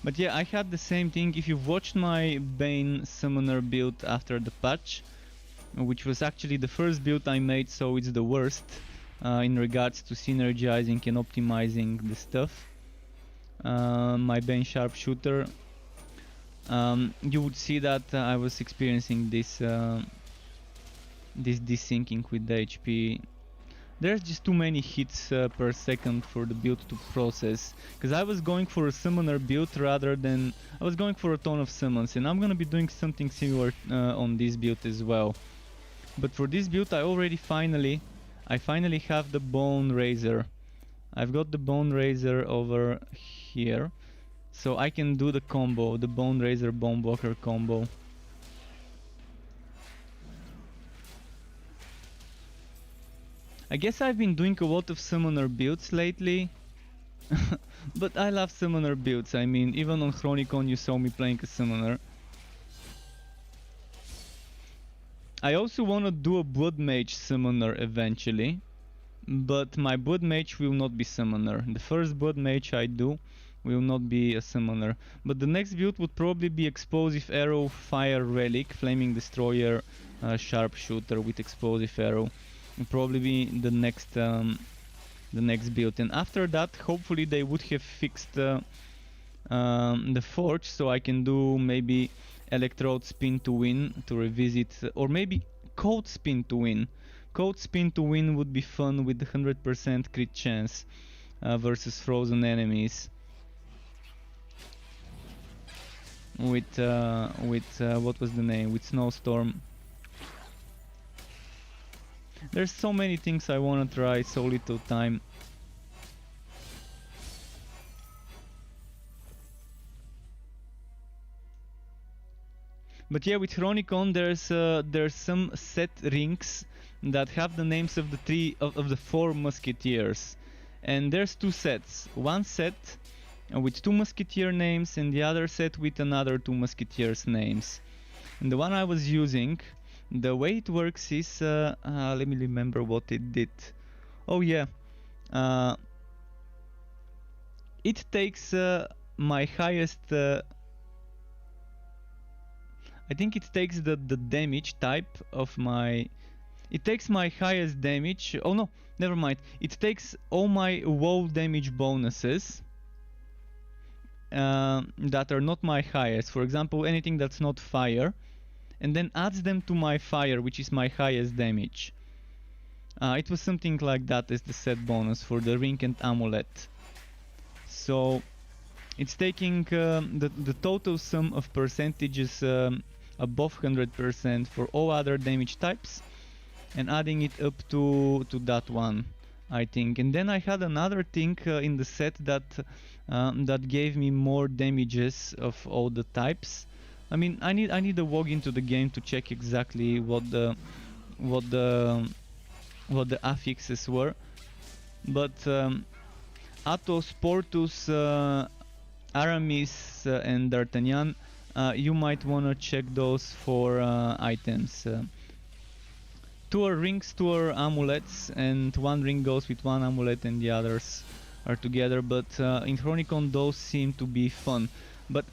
But yeah, I had the same thing. If you've watched my Bane Summoner build after the patch, which was actually the first build I made, so it's the worst in regards to synergizing and optimizing the stuff. My Bane Sharpshooter, you would see that I was experiencing this desyncing with the HP. There's just too many hits per second for the build to process, because I was going for a summoner build rather than... I was going for a ton of summons, and I'm gonna be doing something similar on this build as well. But for this build I finally have the Bone Razor. I've got the Bone Razor over here, so I can do the combo, the Bone Razor Bone Blocker combo. I guess I've been doing a lot of summoner builds lately, but I love summoner builds. I mean, even on Chronicon you saw me playing a summoner. I also want to do a Blood Mage summoner eventually, but my Blood Mage will not be summoner. The first Blood Mage I do will not be a summoner, but the next build would probably be Explosive Arrow, Fire Relic, Flaming Destroyer, Sharpshooter with Explosive Arrow. Will probably be the next build, and after that hopefully they would have fixed the Forge, so I can do maybe Electrode Spin to win to revisit, or maybe Code Spin to win. Code Spin to win would be fun with 100% crit chance versus frozen enemies. With what was the name? With Snowstorm. There's so many things I wanna try, so little time. But yeah, with Chronicon there's some set rings that have the names of the 4 musketeers, and there's 2 sets. One set with 2 musketeer names, and the other set with another 2 musketeers names. And the one I was using, the way it works is, let me remember what it did. Oh yeah, it takes my highest. I think it takes the damage type of my. It takes my highest damage. Oh no, never mind. It takes all my wall damage bonuses that are not my highest. For example, anything that's not fire, and then adds them to my fire, which is my highest damage. It was something like that as the set bonus for the ring and amulet. So it's taking the total sum of percentages above 100% for all other damage types and adding it up to that one, I think. And then I had another thing in the set that that gave me more damages of all the types. I mean, I need to log into the game to check exactly what the affixes were, but Athos, Portus, Aramis, and D'Artagnan, you might wanna check those for items. Two are rings, two are amulets, and one ring goes with one amulet and the others are together, but in Chronicon those seem to be fun. But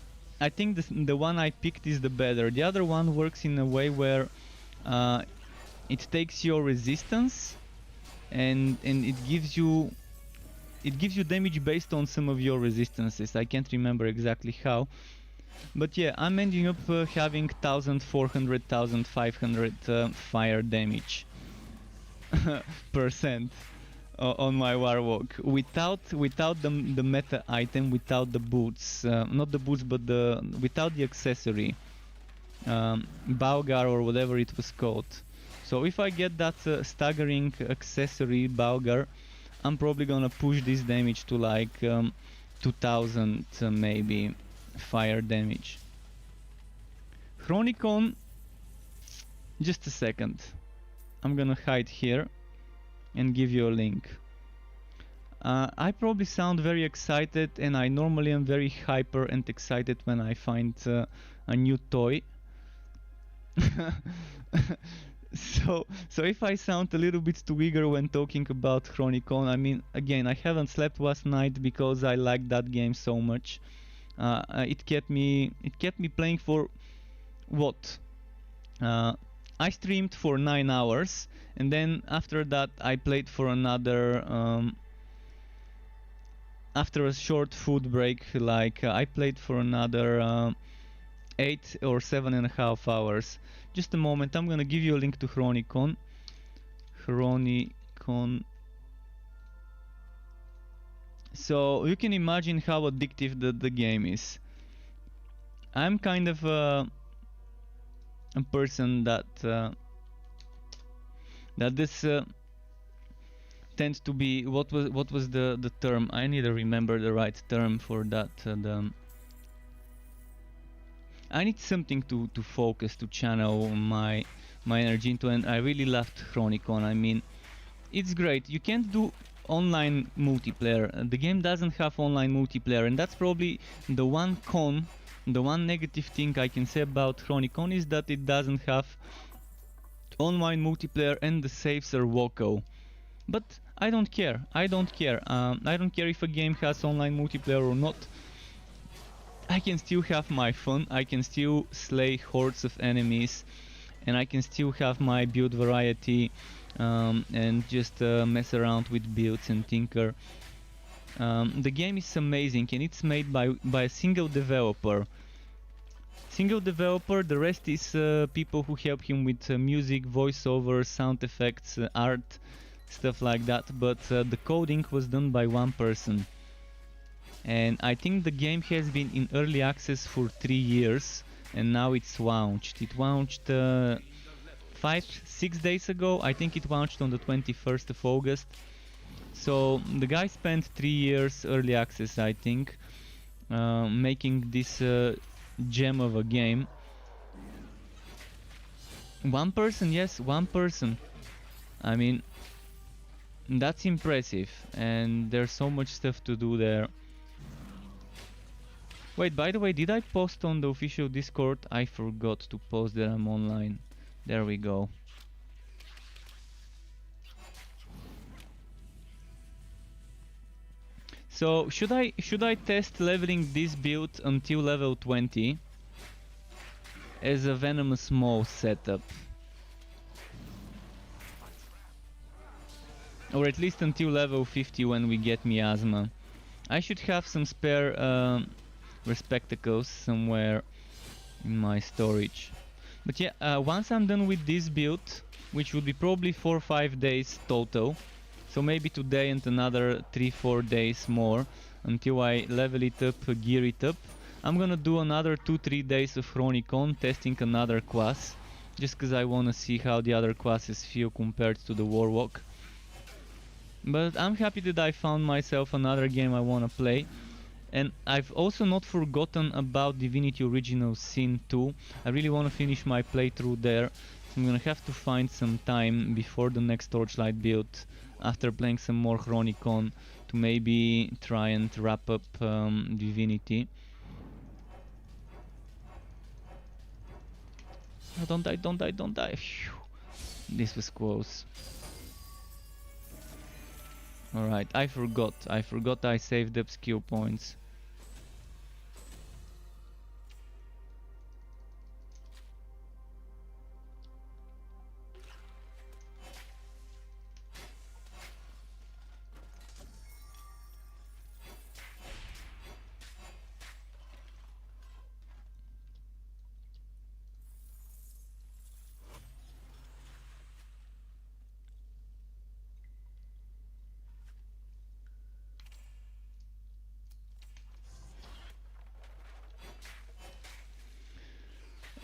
I think the one I picked is the better. The other one works in a way where it takes your resistance and it gives you damage based on some of your resistances. I can't remember exactly how. But yeah, I'm ending up having 1400, 1500 fire damage percent on my Warwalk without the meta item, without the boots, not the boots, but without the accessory, Balgar or whatever it was called. So if I get that staggering accessory Balgar, I'm probably gonna push this damage to like 2000 maybe fire damage. Chronicon, just a second. I'm gonna hide here and give you a link. I probably sound very excited, and I normally am very hyper and excited when I find a new toy. So if I sound a little bit too eager when talking about Chronicon, I mean, again, I haven't slept last night because I liked that game so much. It kept me playing for what? I streamed for 9 hours, and then after that I played for another. After a short food break, like I played for another 8 or 7.5 hours. Just a moment, I'm gonna give you a link to Chronicon. Chronicon. So you can imagine how addictive the game is. I'm kind of a person that this tends to be what was the term? I need to remember the right term for that. I need something to focus, to channel my energy into, and I really loved Chronicon. I mean, it's great. You can't do online multiplayer. The game doesn't have online multiplayer, and that's probably the one negative thing I can say about Chronicon is that it doesn't have online multiplayer and the saves are local. But I don't care. I don't care if a game has online multiplayer or not. I can still have my fun, I can still slay hordes of enemies, and I can still have my build variety and just mess around with builds and tinker. The game is amazing, and it's made by a single developer. The rest is people who help him with music, voiceover, sound effects, art, stuff like that, but the coding was done by one person. And I think the game has been in early access for 3 years, and now it's launched. It launched 5-6 days ago. I think it launched on the 21st of August. So the guy spent 3 years early access, I think, making this gem of a game. One person, yes, one person. I mean, that's impressive, and there's so much stuff to do there. Wait, by the way, did I post on the official Discord? I forgot to post that I'm online. There we go. So So should I test leveling this build until level 20 as a Venomous Maw setup? Or at least until level 50 when we get Miasma. I should have some spare Respectacles somewhere in my storage. But yeah, once I'm done with this build, which would be probably 4 or 5 days total, so maybe today and another 3-4 days more until I level it up, gear it up, I'm gonna do another 2-3 days of Chronicon testing another class, just cause I wanna see how the other classes feel compared to the Warlock. But I'm happy that I found myself another game I wanna play. And I've also not forgotten about Divinity Original Sin 2. I really want to finish my playthrough there. So I'm gonna have to find some time before the next Torchlight build, after playing some more Chronicon, to maybe try and wrap up Divinity. Oh, don't die, don't die, don't die. Phew. This was close. Alright, I forgot I saved up skill points.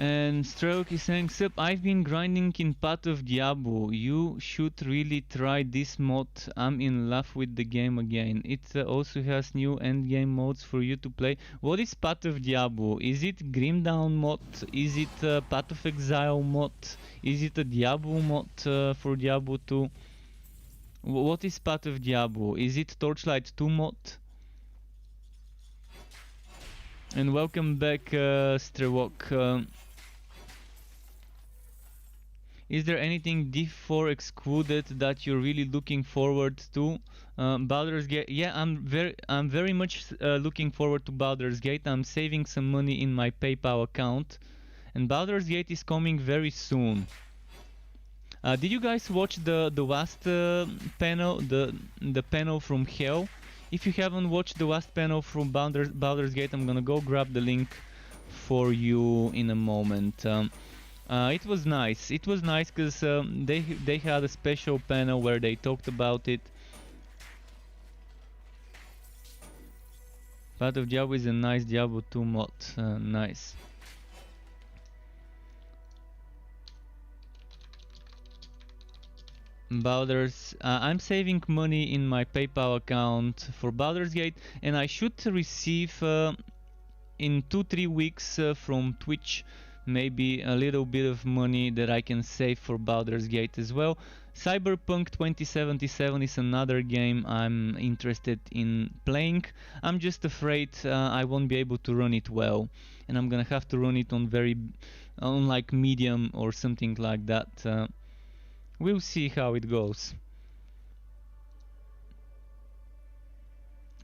And Stroke is saying, Sup, I've been grinding in Path of Diablo. You should really try this mod. I'm in love with the game again. It also has new endgame modes for you to play. What is Path of Diablo? Is it Grim Dawn mod? Is it Path of Exile mod? Is it a Diablo mod for Diablo 2? What is Path of Diablo? Is it Torchlight 2 mod? And welcome back, Strewok. Is there anything Div4 excluded that you're really looking forward to? Baldur's Gate. Yeah, I'm very much looking forward to Baldur's Gate. I'm saving some money in my PayPal account, and Baldur's Gate is coming very soon. Did you guys watch the last panel, the panel from Hell? If you haven't watched the last panel from Baldur's Gate, I'm gonna go grab the link for you in a moment. It was nice. It was nice because they had a special panel where they talked about it. Path of Diablo is a nice Diablo 2 mod. Nice. Baldur's. I'm saving money in my PayPal account for Baldur's Gate, and I should receive in 2-3 weeks from Twitch maybe a little bit of money that I can save for Baldur's Gate as well. Cyberpunk 2077 is another game I'm interested in playing. I'm just afraid I won't be able to run it well, and I'm gonna have to run it on like medium or something like that. We'll see how it goes.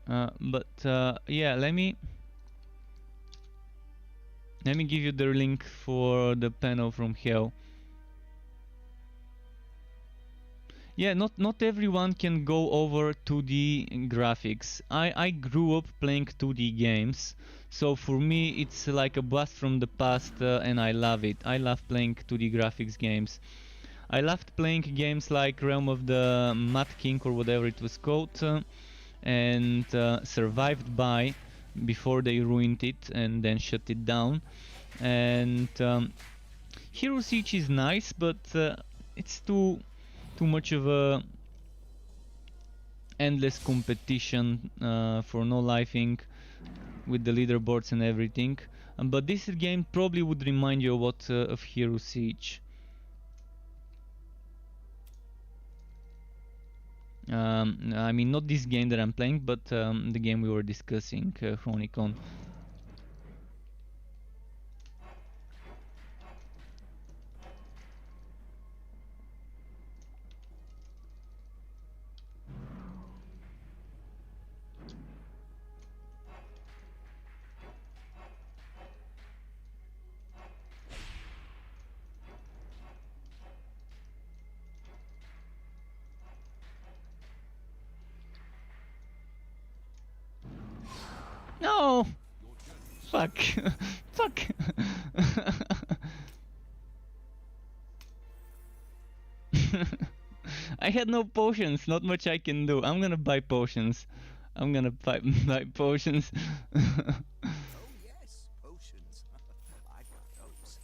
Yeah, let me give you the link for the panel from Hell. Yeah, not everyone can go over 2D graphics. I grew up playing 2D games, so for me it's like a blast from the past, and I love it. I love playing 2D graphics games. I loved playing games like Realm of the Mad King or whatever it was called, and Survived by, before they ruined it and then shut it down. And Hero Siege is nice, but it's too much of a endless competition for no lifing with the leaderboards and everything. But this game probably would remind you a lot of Hero Siege. I mean, not this game that I'm playing, but the game we were discussing, Chronicon. Fuck. Fuck. I had no potions, not much I can do. I'm gonna buy potions. I'm gonna buy potions. Oh yes, potions. I got those.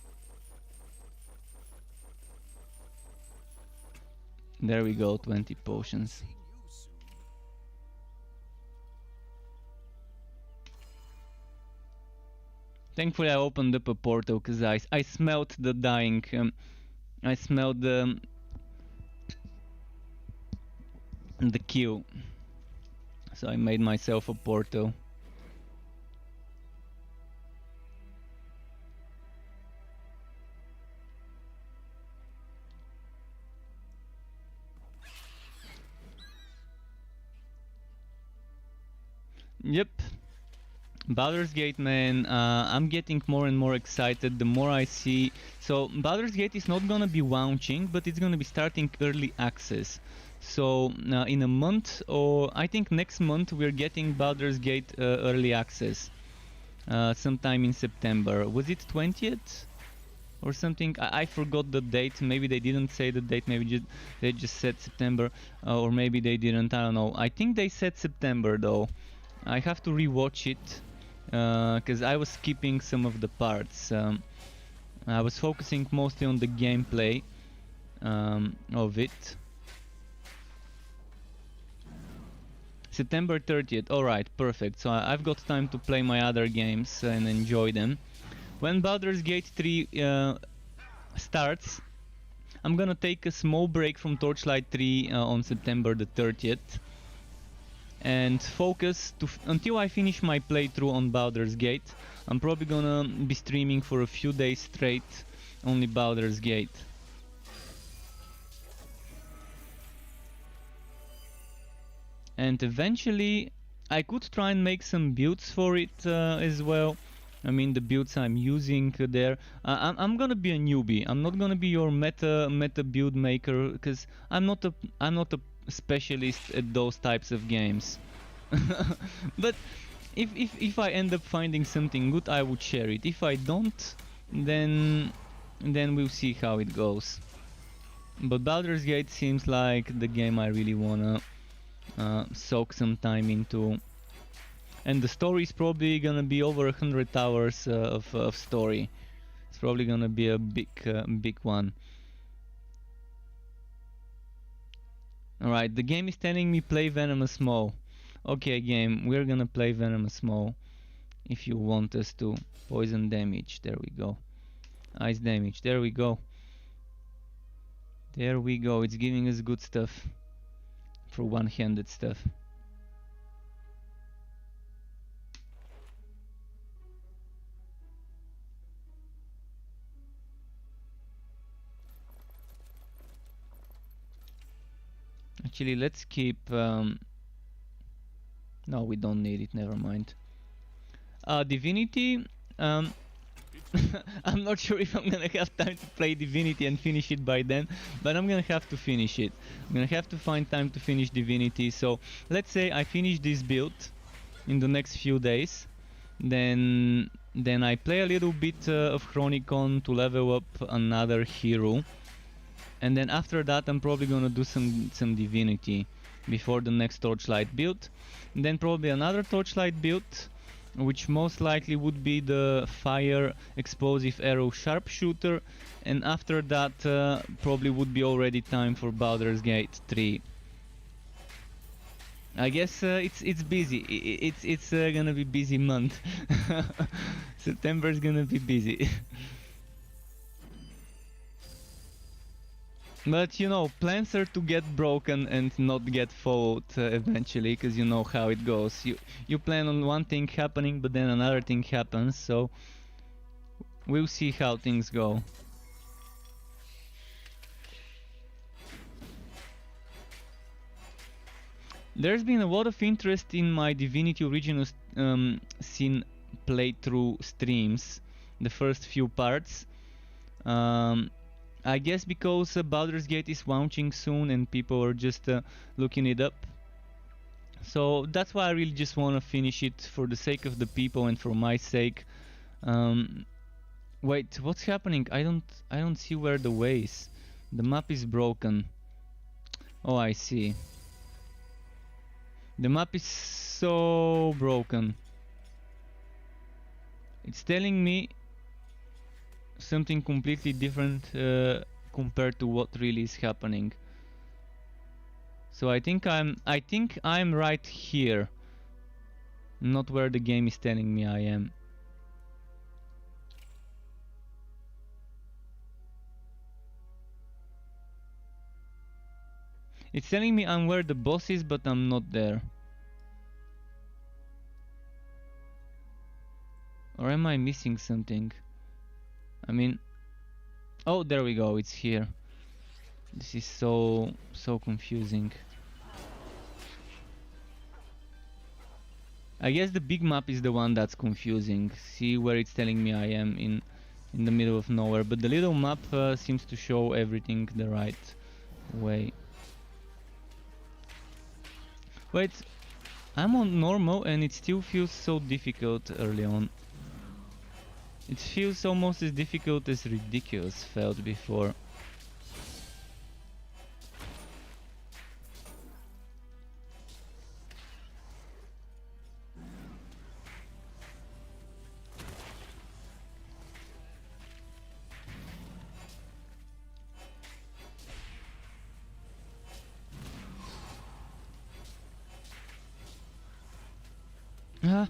There we go, 20 potions. See you soon. Thankfully I opened up a portal because I smelled the dying. I smelled the kill. So I made myself a portal. Yep. Baldur's Gate, man, I'm getting more and more excited the more I see. So Baldur's Gate is not gonna be launching, but it's gonna be starting early access. So in a month, or I think next month, we're getting Baldur's Gate early access. Sometime in September. Was it 20th? Or something? I forgot the date. Maybe they didn't say the date. Maybe they just said September, or maybe they didn't. I don't know. I think they said September though. I have to rewatch it because I was skipping some of the parts. I was focusing mostly on the gameplay of it. September 30th. Alright, perfect. So I've got time to play my other games and enjoy them. When Baldur's Gate 3 starts, I'm gonna take a small break from Torchlight 3 on September the 30th and focus until I finish my playthrough on Baldur's Gate. I'm probably gonna be streaming for a few days straight, only Baldur's Gate. And eventually I could try and make some builds for it as well. I mean the builds I'm using there. I'm gonna be a newbie. I'm not gonna be your meta build maker because I'm not a specialist at those types of games. But if I end up finding something good, I would share it. If I don't, then we'll see how it goes. But Baldur's Gate seems like the game I really wanna soak some time into. And the story is probably gonna be over 100 hours of story. It's probably gonna be a big one. Alright, the game is telling me play Venomous Maw. Okay game, we're gonna play Venomous Maw. If you want us to. Poison damage, there we go. Ice damage, there we go. There we go, it's giving us good stuff. For one-handed stuff. Actually, let's keep... no, we don't need it, never mind. Divinity... I'm not sure if I'm gonna have time to play Divinity and finish it by then, but I'm gonna have to finish it. I'm gonna have to find time to finish Divinity, so let's say I finish this build in the next few days, then I play a little bit of Chronicon to level up another hero, and then after that I'm probably gonna do some Divinity before the next Torchlight build, and then probably another Torchlight build, which most likely would be the fire explosive arrow sharpshooter, and after that probably would be already time for Baldur's Gate 3. I guess it's busy. It's gonna be busy month. September's gonna be busy. But you know, plans are to get broken and not get followed eventually, because you know how it goes. You plan on one thing happening, but then another thing happens, so we'll see how things go. There's been a lot of interest in my Divinity Original Sin playthrough streams, the first few parts. I guess because Baldur's Gate is launching soon and people are just looking it up. So that's why I really just want to finish it for the sake of the people and for my sake. Wait, what's happening? I don't see where the way is. The map is broken. Oh, I see. The map is so broken. It's telling me something completely different compared to what really is happening. So I think I'm right here, not where the game is telling me I am. It's telling me I'm where the boss is, but I'm not there. Or am I missing something? I mean, oh, there we go, it's here. This is so confusing. I guess the big map is the one that's confusing. See where it's telling me I am in the middle of nowhere, but the little map seems to show everything the right way. Wait, I'm on normal and it still feels so difficult early on. It feels almost as difficult as ridiculous felt before. Ah.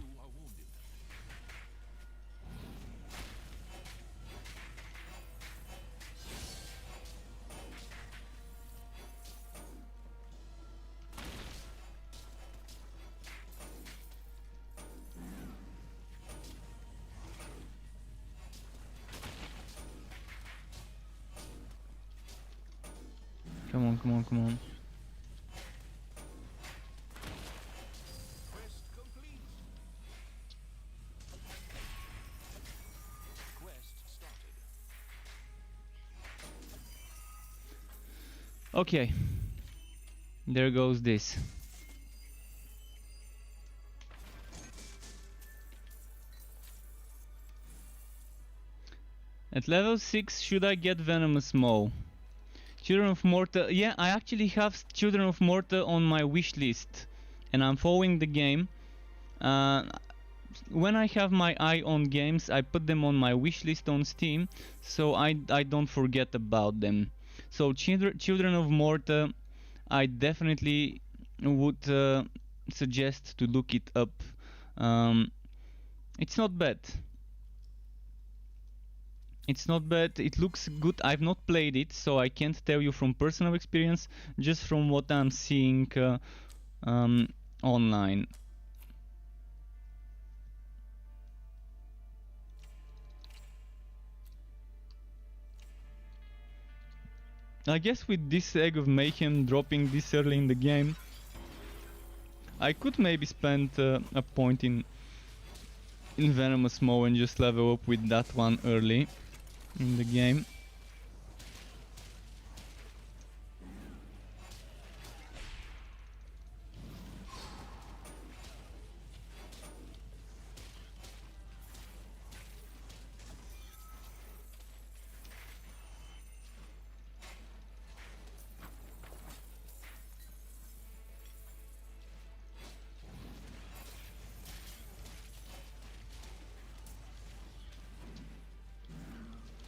Come on, come on, come on. Quest complete. Quest started. Okay. There goes this. At level 6, should I get Venomous Maw? Children of Morta, yeah, I actually have Children of Morta on my wish list. And I'm following the game. When I have my eye on games, I put them on my wish list on Steam, so I don't forget about them. So Children of Morta, I definitely would suggest to look it up. It's not bad. It's not bad, it looks good. I've not played it, so I can't tell you from personal experience, just from what I'm seeing online. I guess with this Egg of Mayhem dropping this early in the game, I could maybe spend a point in Venomous Maw and just level up with that one early in the game.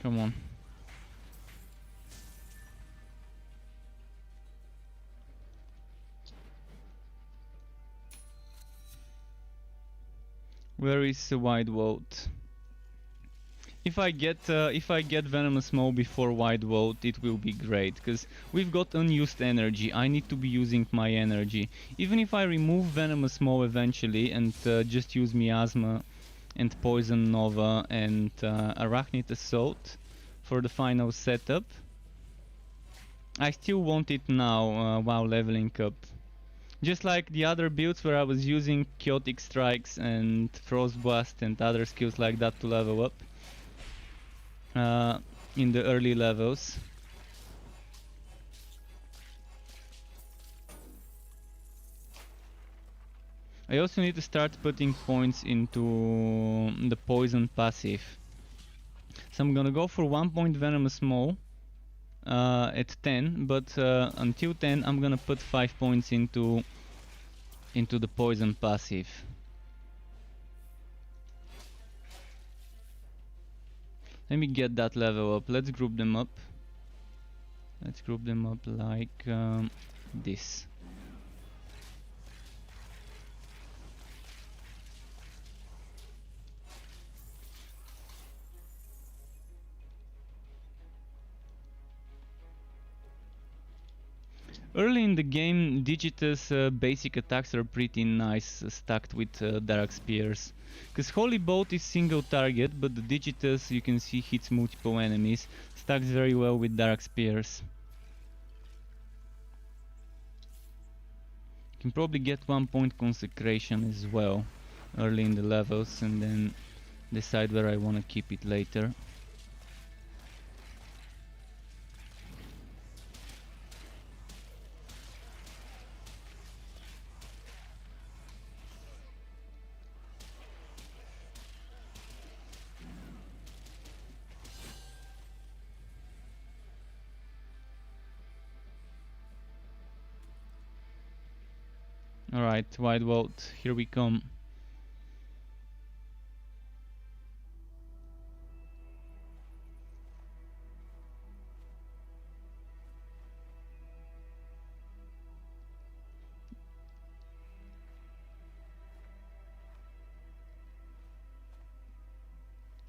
Come on. Where is the Wide Vault? If I get Venomous Maw before Wide Vault, it will be great, because we've got unused energy. I need to be using my energy. Even if I remove Venomous Maw eventually and just use Miasma and Poison Nova and Arachnid Assault for the final setup, I still want it now while leveling up. Just like the other builds where I was using Chaotic Strikes and Frostblast and other skills like that to level up in the early levels. I also need to start putting points into the poison passive. So I'm gonna go for 1 point Venomous Maw at 10, but until 10 I'm gonna put 5 points into the poison passive. Let me get that level up. Let's group them up. Let's group them up like this. Early in the game, Digitus basic attacks are pretty nice stacked with Dark Spears. Because Holy Bolt is single target, but the Digitus, you can see, hits multiple enemies. Stacks very well with Dark Spears. Can probably get 1 point Consecration as well early in the levels, and then decide where I want to keep it later. Alright, White Vault, here we come.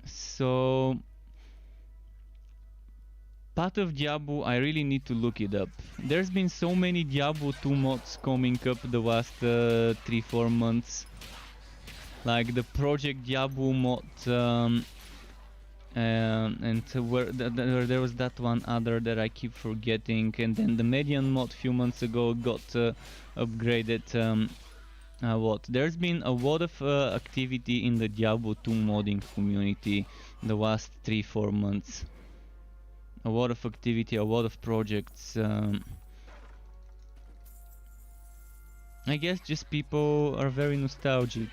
So, Path of Diablo, I really need to look it up. There's been so many Diablo 2 mods coming up the last 3-4 months. Like the Project Diablo mod, and where there was that one other that I keep forgetting, and then the Median mod a few months ago got upgraded. There's been a lot of activity in the Diablo 2 modding community the last 3-4 months. A lot of activity, a lot of projects. I guess just people are very nostalgic.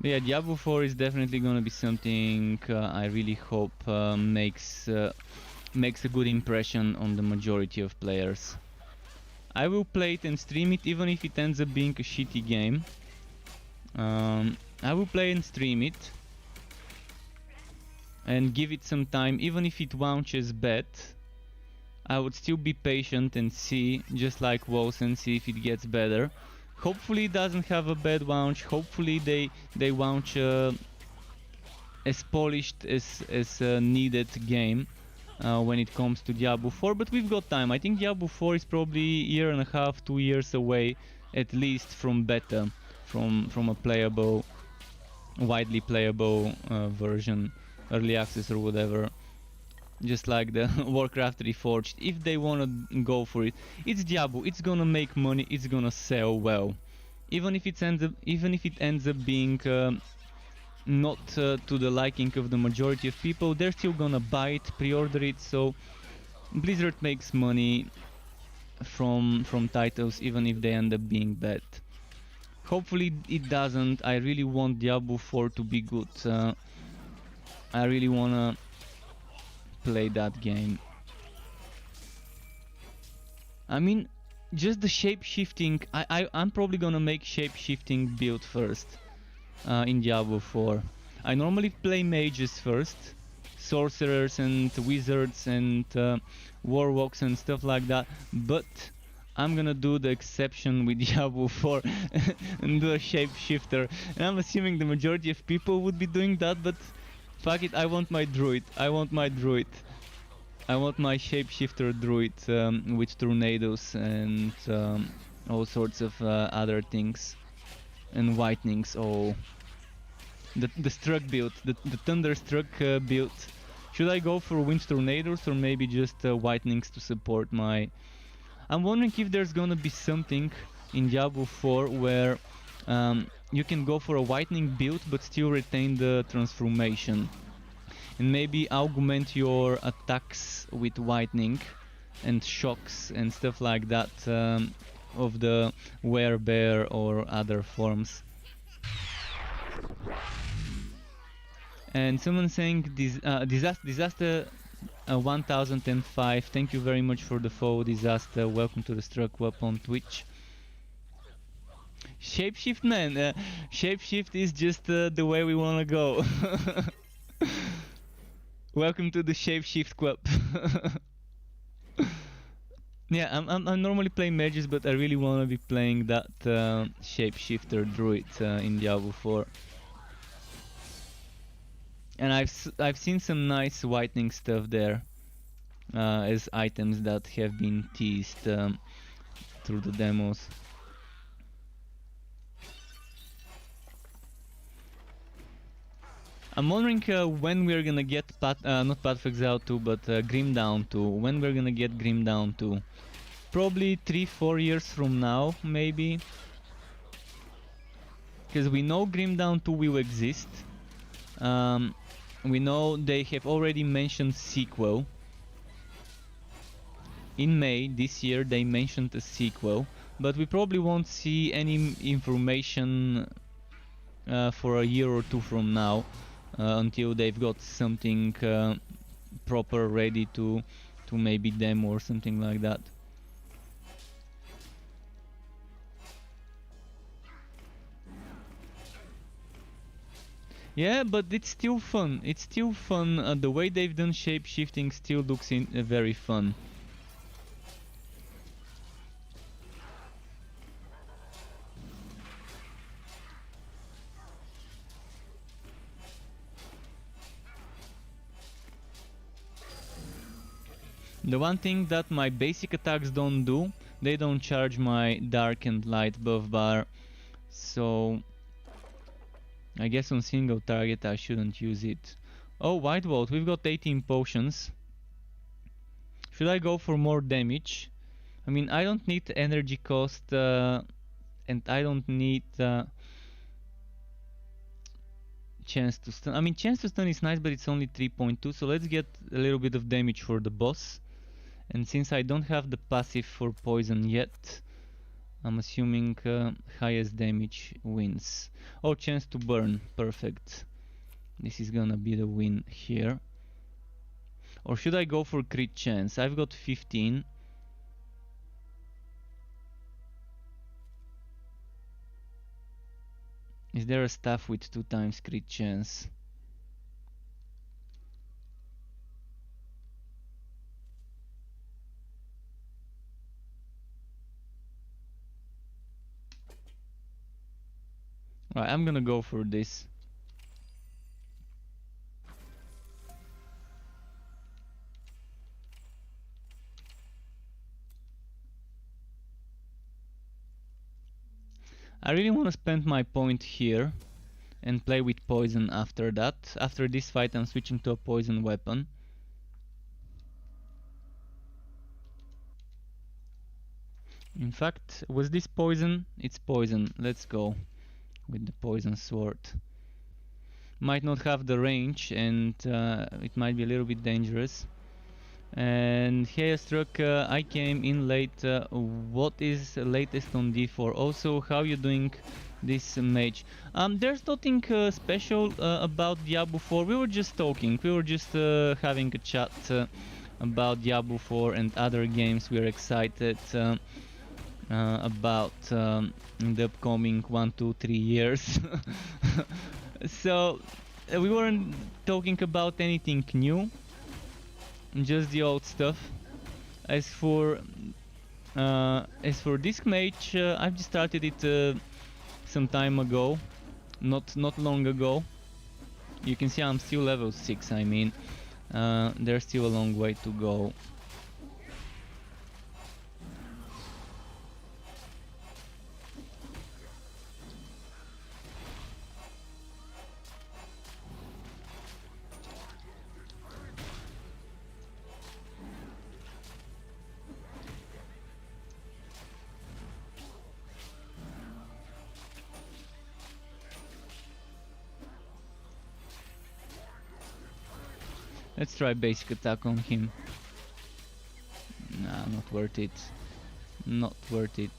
But yeah, Diablo 4 is definitely gonna be something I really hope makes a good impression on the majority of players. I will play it and stream it, even if it ends up being a shitty game. I will play and stream it and give it some time. Even if it launches bad, I would still be patient and see, just like WoW, and see if it gets better. Hopefully it doesn't have a bad launch. Hopefully they launch as polished as a needed game when it comes to Diablo 4, but we've got time. I think Diablo 4 is probably a year and a half, 2 years away at least from beta, from a playable, widely playable version, early access or whatever. Just like the Warcraft Reforged, if they wanna go for it, it's Diablo. It's gonna make money. It's gonna sell well, even if it ends up being not to the liking of the majority of people. They're still gonna buy it, pre-order it. So Blizzard makes money from titles, even if they end up being bad. Hopefully it doesn't. I really want Diablo 4 to be good. I really wanna play that game. I mean, just the shape-shifting. I'm probably gonna make shape-shifting build first in Diablo 4. I normally play mages first, sorcerers and wizards and warlocks and stuff like that, but I'm gonna do the exception with Diablo 4 and do a shapeshifter. And I'm assuming the majority of people would be doing that, but fuck it, I want my druid. I want my shapeshifter druid with tornadoes and all sorts of other things. And whitenings. Oh, the struck build, the thunderstruck build. Should I go for wind tornadoes or maybe just whitenings to support my... I'm wondering if there's gonna be something in Diablo 4 where you can go for a whitening build but still retain the transformation. And maybe augment your attacks with whitening and shocks and stuff like that of the werebear or other forms. And someone saying disaster 1005, thank you very much for the follow, Disaster. Welcome to the Struck Web on Twitch. Shapeshift, man, shapeshift is just the way we wanna go. Welcome to the Shapeshift Club. Yeah, I'm normally playing mages, but I really wanna be playing that shapeshifter druid in Diablo 4. And I've seen some nice whitening stuff there as items that have been teased through the demos. I'm wondering when we're gonna get not Path of Exile 2, but Grim Dawn 2. When we're gonna get Grim Dawn 2? Probably 3-4 years from now, maybe. Because we know Grim Dawn 2 will exist. We know they have already mentioned sequel. In May this year they mentioned a sequel, but we probably won't see any information for a year or two from now. Until they've got something proper ready to maybe demo or something like that. Yeah, but it's still fun. It's still fun. The way they've done shape shifting still looks very fun. The one thing that my basic attacks don't do, they don't charge my dark and light buff bar, so I guess on single target I shouldn't use it. Oh, White Vault, we've got 18 potions. Should I go for more damage? I mean, I don't need energy cost and I don't need chance to stun. I mean, chance to stun is nice, but it's only 3.2, so let's get a little bit of damage for the boss. And since I don't have the passive for poison yet, I'm assuming highest damage wins. Oh, chance to burn, perfect. This is gonna be the win here. Or should I go for crit chance? I've got 15. Is there a staff with 2 times crit chance? Right, I'm gonna go for this. I really want to spend my point here and play with poison after that. After this fight I'm switching to a poison weapon. In fact, was this poison? It's poison. Let's go with the poison sword. Might not have the range and it might be a little bit dangerous. And here struck, I came in late. What is latest on D4? Also, how you doing this mage? There's nothing special about Diablo 4. We were just talking. We were just having a chat about Diablo 4 and other games we're excited about in the upcoming 1, 2, 3 years. So we weren't talking about anything new, just the old stuff. As for Dusk Mage, I've just started it some time ago, not long ago. You can see I'm still level 6. I mean, there's still a long way to go. Let's try basic attack on him. Nah, not worth it. Not worth it.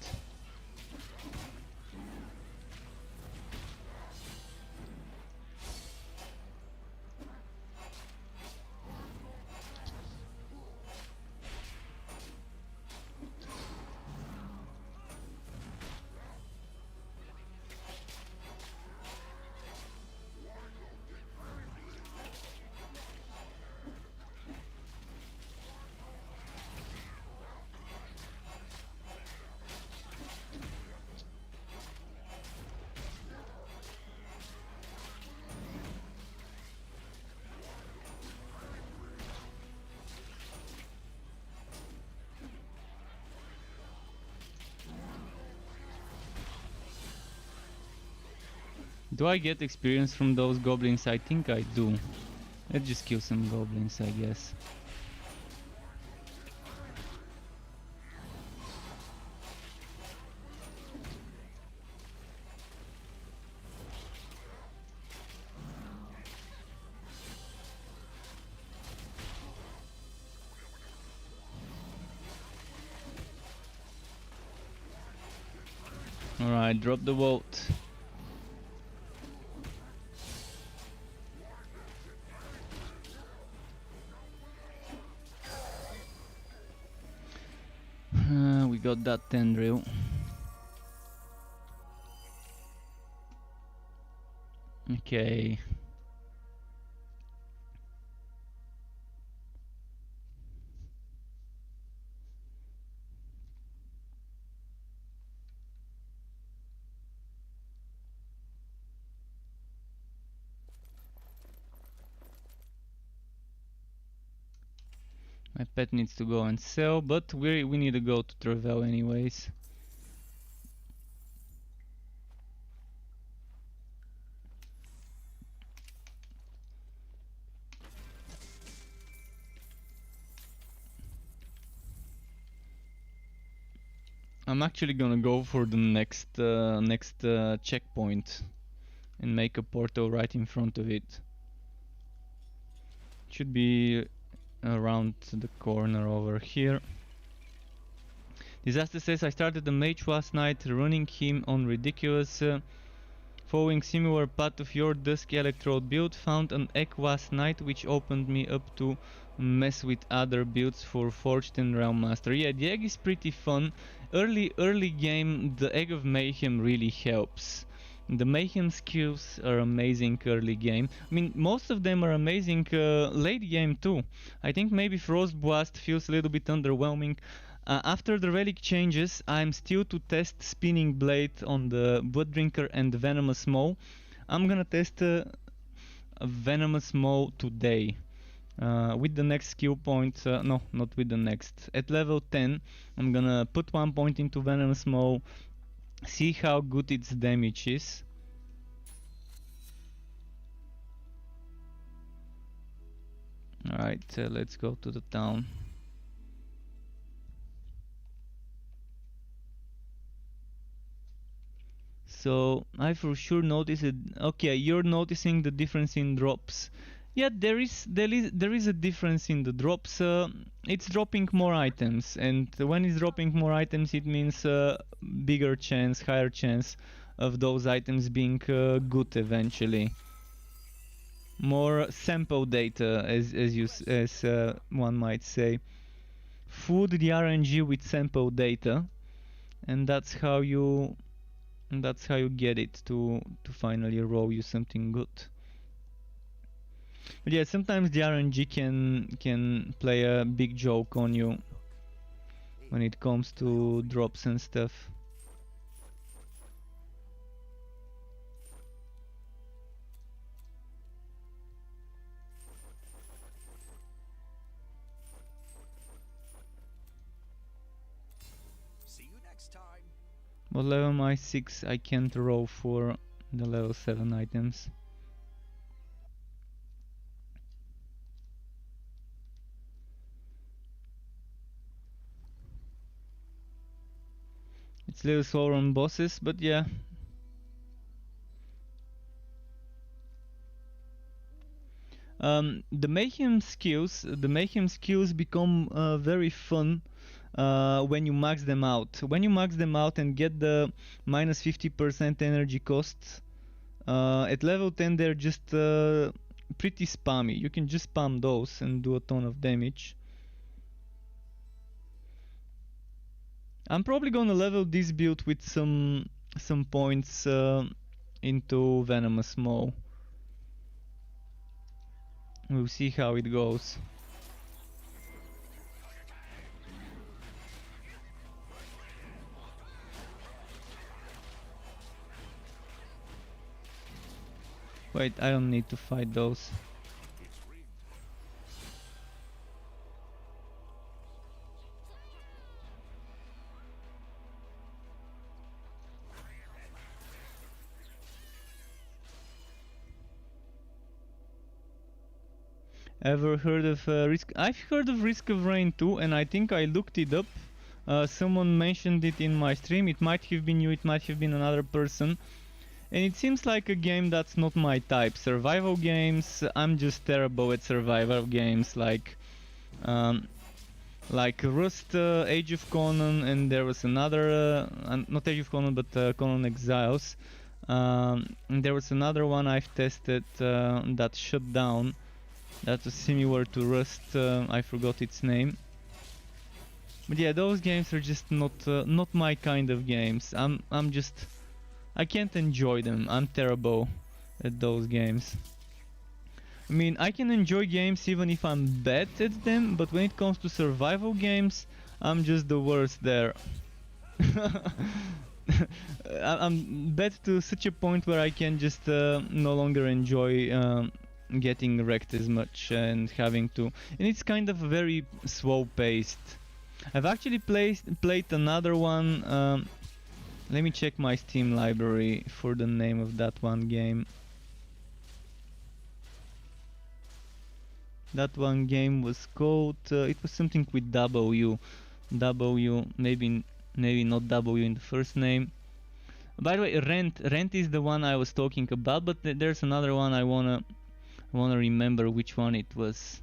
Do I get experience from those goblins? I think I do. Let's just kill some goblins, I guess. Alright, drop the vault. We got that tendril. Okay. My pet needs to go and sell, but we need to go to Travel anyways. I'm actually gonna go for the next checkpoint and make a portal right in front of it. Should be around the corner over here. Disaster says I started the mage last night, running him on ridiculous, following similar path of your Dusk Electrode build, found an egg last night which opened me up to mess with other builds for Forged and Realm Master. Yeah, the egg is pretty fun. Early game, the Egg of Mayhem really helps. The Mayhem skills are amazing early game. I mean, most of them are amazing late game too. I think maybe Frost Blast feels a little bit underwhelming. After the relic changes, I'm still to test Spinning Blade on the Blood Drinker and the Venomous Maw. I'm gonna test a Venomous Maw today. With the next skill point, no, not with the next. At level 10, I'm gonna put 1 point into Venomous Maw, see how good its damage is. Alright, let's go to the town. So I for sure noticed it. Okay, you're noticing the difference in drops. Yeah, there is a difference in the drops. It's dropping more items, and when it's dropping more items, it means bigger chance, higher chance of those items being good eventually. More sample data, as one might say. Food the RNG with sample data, and that's how you get it to finally roll you something good. But yeah, sometimes the RNG can play a big joke on you when it comes to drops and stuff. See you next time. But level my 6 I can't roll for the level 7 items. It's a little slower on bosses, but yeah. The mayhem skills become very fun when you max them out. When you max them out and get the minus 50% energy costs, at level 10 they're just pretty spammy. You can just spam those and do a ton of damage. I'm probably gonna level this build with some points into Venomous Maw. We'll see how it goes. Wait, I don't need to fight those. Ever heard of Risk? I've heard of Risk of Rain too, and I think I looked it up. Someone mentioned it in my stream. It might have been you, it might have been another person. And it seems like a game that's not my type. Survival games, I'm just terrible at survival games like Rust, Age of Conan, and there was another, not Age of Conan, but Conan Exiles. And there was another one I've tested that shut down. That was similar to Rust. I forgot its name. But yeah, those games are just not my kind of games. I can't enjoy them. I'm terrible at those games. I mean, I can enjoy games even if I'm bad at them, but when it comes to survival games, I'm just the worst there. I'm bad to such a point where I can just no longer enjoy getting wrecked as much and having to... And it's kind of very slow paced. I've actually played another one. Let me check my Steam library for the name of that one game. That one game was called... it was something with W. Maybe not W in the first name. By the way, Rent is the one I was talking about, but there's another one I wanna remember which one it was.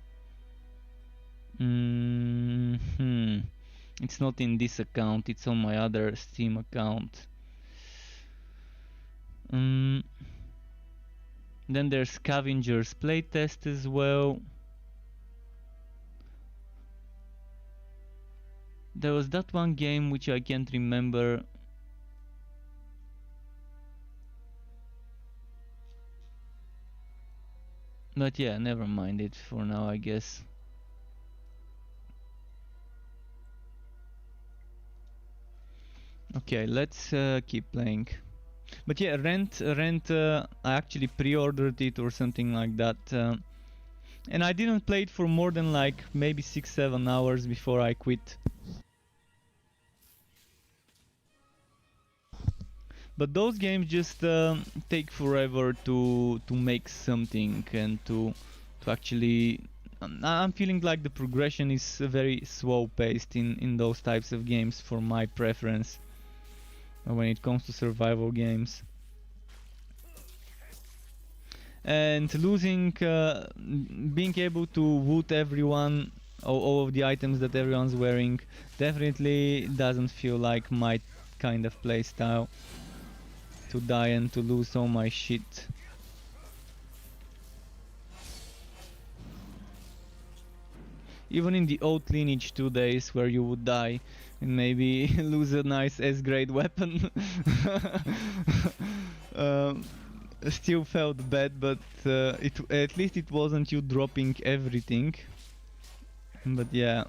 It's not in this account, it's on my other Steam account. Then there's Scavenger's playtest as well. There was that one game which I can't remember. But yeah, never mind it for now, I guess. Okay, let's keep playing. But yeah, Rent, I actually pre-ordered it or something like that. And I didn't play it for more than like maybe 6-7 hours before I quit. But those games just take forever to make something and to actually... I'm feeling like the progression is very slow paced in those types of games for my preference when it comes to survival games. And losing, being able to loot everyone, all of the items that everyone's wearing, definitely doesn't feel like my kind of playstyle. To die and to lose all my shit. Even in the old Lineage 2 days where you would die and maybe lose a nice S-grade weapon. Still felt bad, but at least it wasn't you dropping everything. But yeah.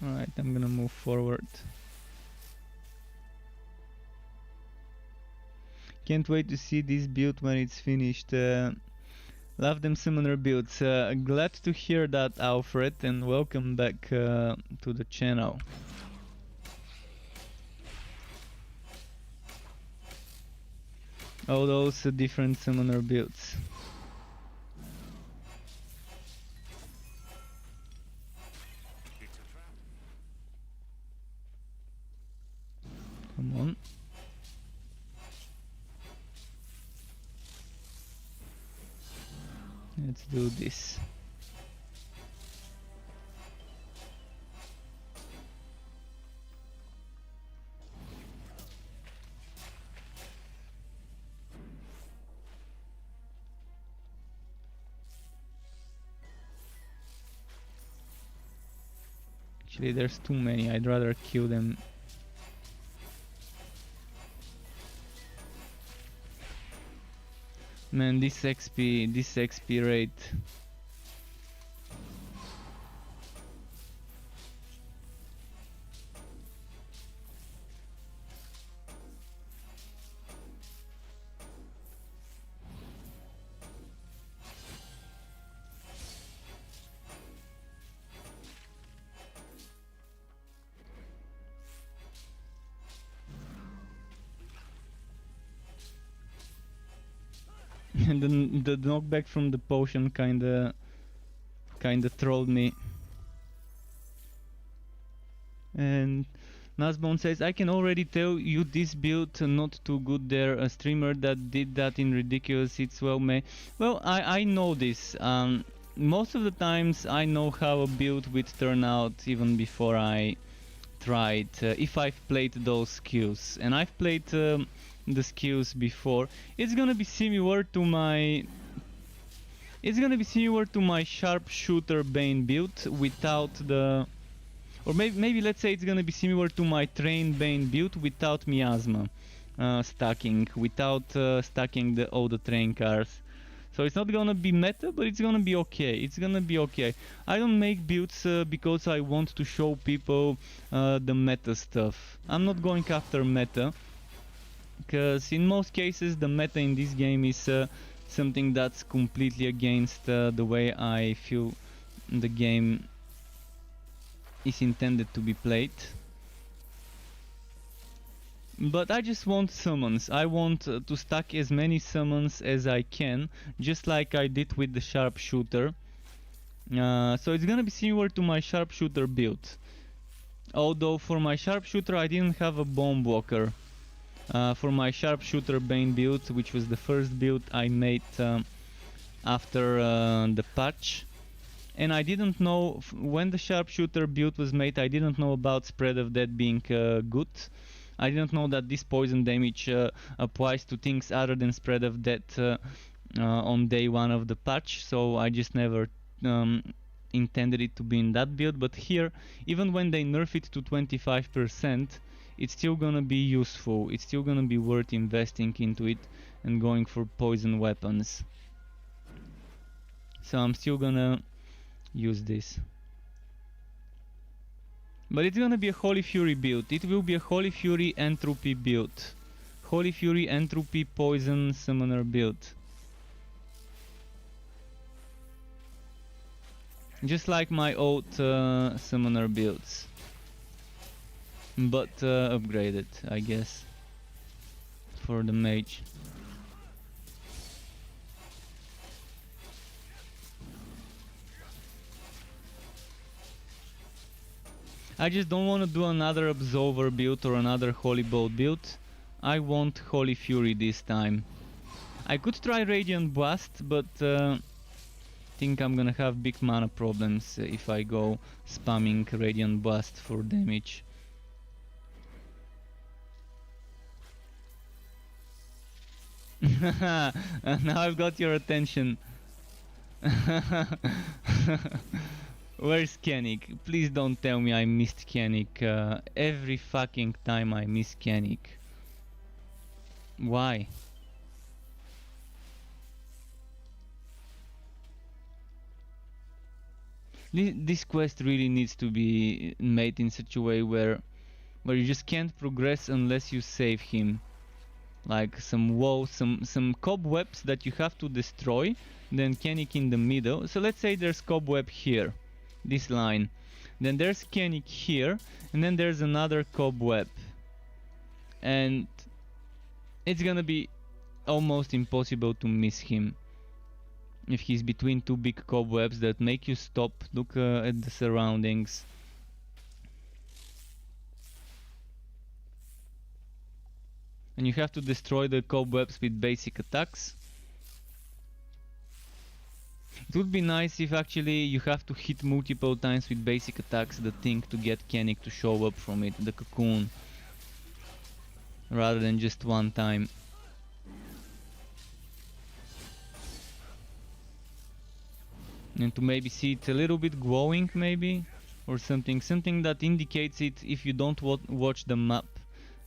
Alright, I'm gonna move forward. Can't wait to see this build when it's finished. Love them summoner builds. Glad to hear that, Alfred, and welcome back to the channel. All those different summoner builds. It's a trap. Come on. Let's do this. Actually, there's too many. I'd rather kill them. Man, this XP rate. And then the knockback from the potion kinda trolled me. And Nasbone says, I can already tell you this build not too good there. A streamer that did that in ridiculous, it's well made. Well, I know this. Most of the times I know how a build would turn out even before I tried. If I've played those skills. And I've played the skills before. It's gonna be similar to my sharpshooter Bane build without the, or maybe let's say it's gonna be similar to my train Bane build without miasma stacking, without stacking all the train cars. So it's not gonna be meta, but it's gonna be okay. It's gonna be okay. I don't make builds because I want to show people the meta stuff. I'm not going after meta, because in most cases the meta in this game is something that's completely against the way I feel the game is intended to be played. But I just want summons. I want to stack as many summons as I can, just like I did with the sharpshooter. So it's gonna be similar to my sharpshooter build. Although for my sharpshooter I didn't have a bomb blocker. For my sharpshooter Bane build, which was the first build I made after the patch. And I didn't know, when the sharpshooter build was made, I didn't know about spread of death being good. I didn't know that this poison damage applies to things other than spread of death on day one of the patch, so I just never intended it to be in that build. But here, even when they nerf it to 25%, it's still gonna be useful. It's still gonna be worth investing into it and going for poison weapons. So I'm still gonna use this. But it's gonna be a Holy Fury build. It will be a Holy Fury Entropy build. Holy Fury Entropy Poison Summoner build. Just like my old Summoner builds. But upgraded, I guess. For the Mage. I just don't want to do another Absolver build or another Holy Bolt build. I want Holy Fury this time. I could try Radiant Blast, but think I'm gonna have big mana problems if I go spamming Radiant Blast for damage. Now I've got your attention. Where's Kennick? Please don't tell me I missed Kennick. Every fucking time I miss Kennick. Why? This quest really needs to be made in such a way where you just can't progress unless you save him. Like some walls, some cobwebs that you have to destroy, then Kennick in the middle. So let's say there's cobweb here. This line, then there's Kennick here, and then there's another cobweb, and it's gonna be almost impossible to miss him. If he's between two big cobwebs that make you stop, look at the surroundings. And you have to destroy the cobwebs with basic attacks. It would be nice if actually you have to hit multiple times with basic attacks the thing to get Kennick to show up from it, the cocoon, rather than just one time. And to maybe see it a little bit glowing maybe, or something that indicates it if you don't watch the map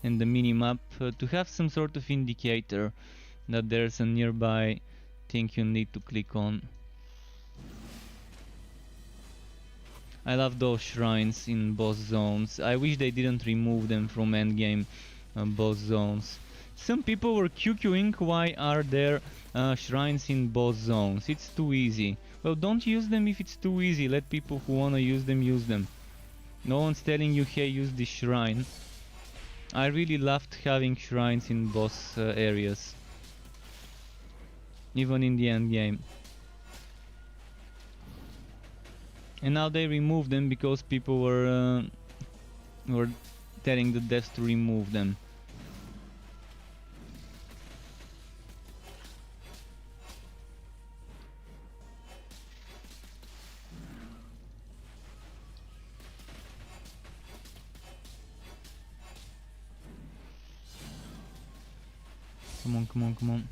and the mini map, to have some sort of indicator that there's a nearby thing you need to click on. I love those shrines in boss zones. I wish they didn't remove them from endgame boss zones. Some people were QQing why are there shrines in boss zones. It's too easy. Well, don't use them if it's too easy. Let people who wanna use them use them. No one's telling you, hey, use this shrine. I really loved having shrines in boss areas, even in the endgame. And now they remove them because people were telling the devs to remove them. Come on, come on, come on.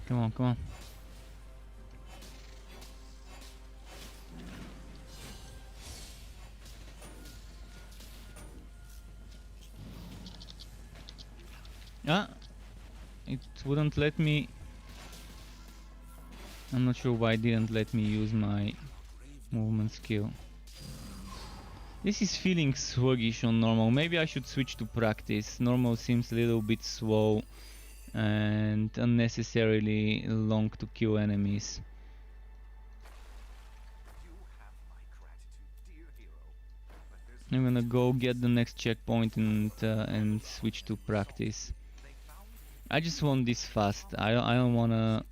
Come on, come on. Ah! It wouldn't let me... I'm not sure why it didn't let me use my movement skill. This is feeling sluggish on normal. Maybe I should switch to practice. Normal seems a little bit slow and unnecessarily long to kill enemies. I'm gonna go get the next checkpoint and switch to practice. I just want this fast. I don't wanna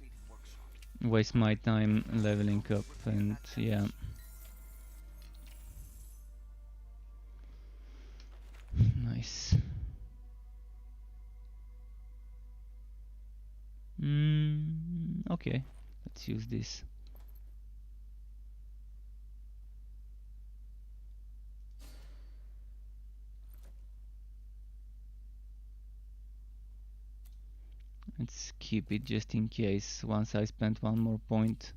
waste my time leveling up, and yeah. Nice. Okay, let's use this. Let's keep it just in case once I spent one more point.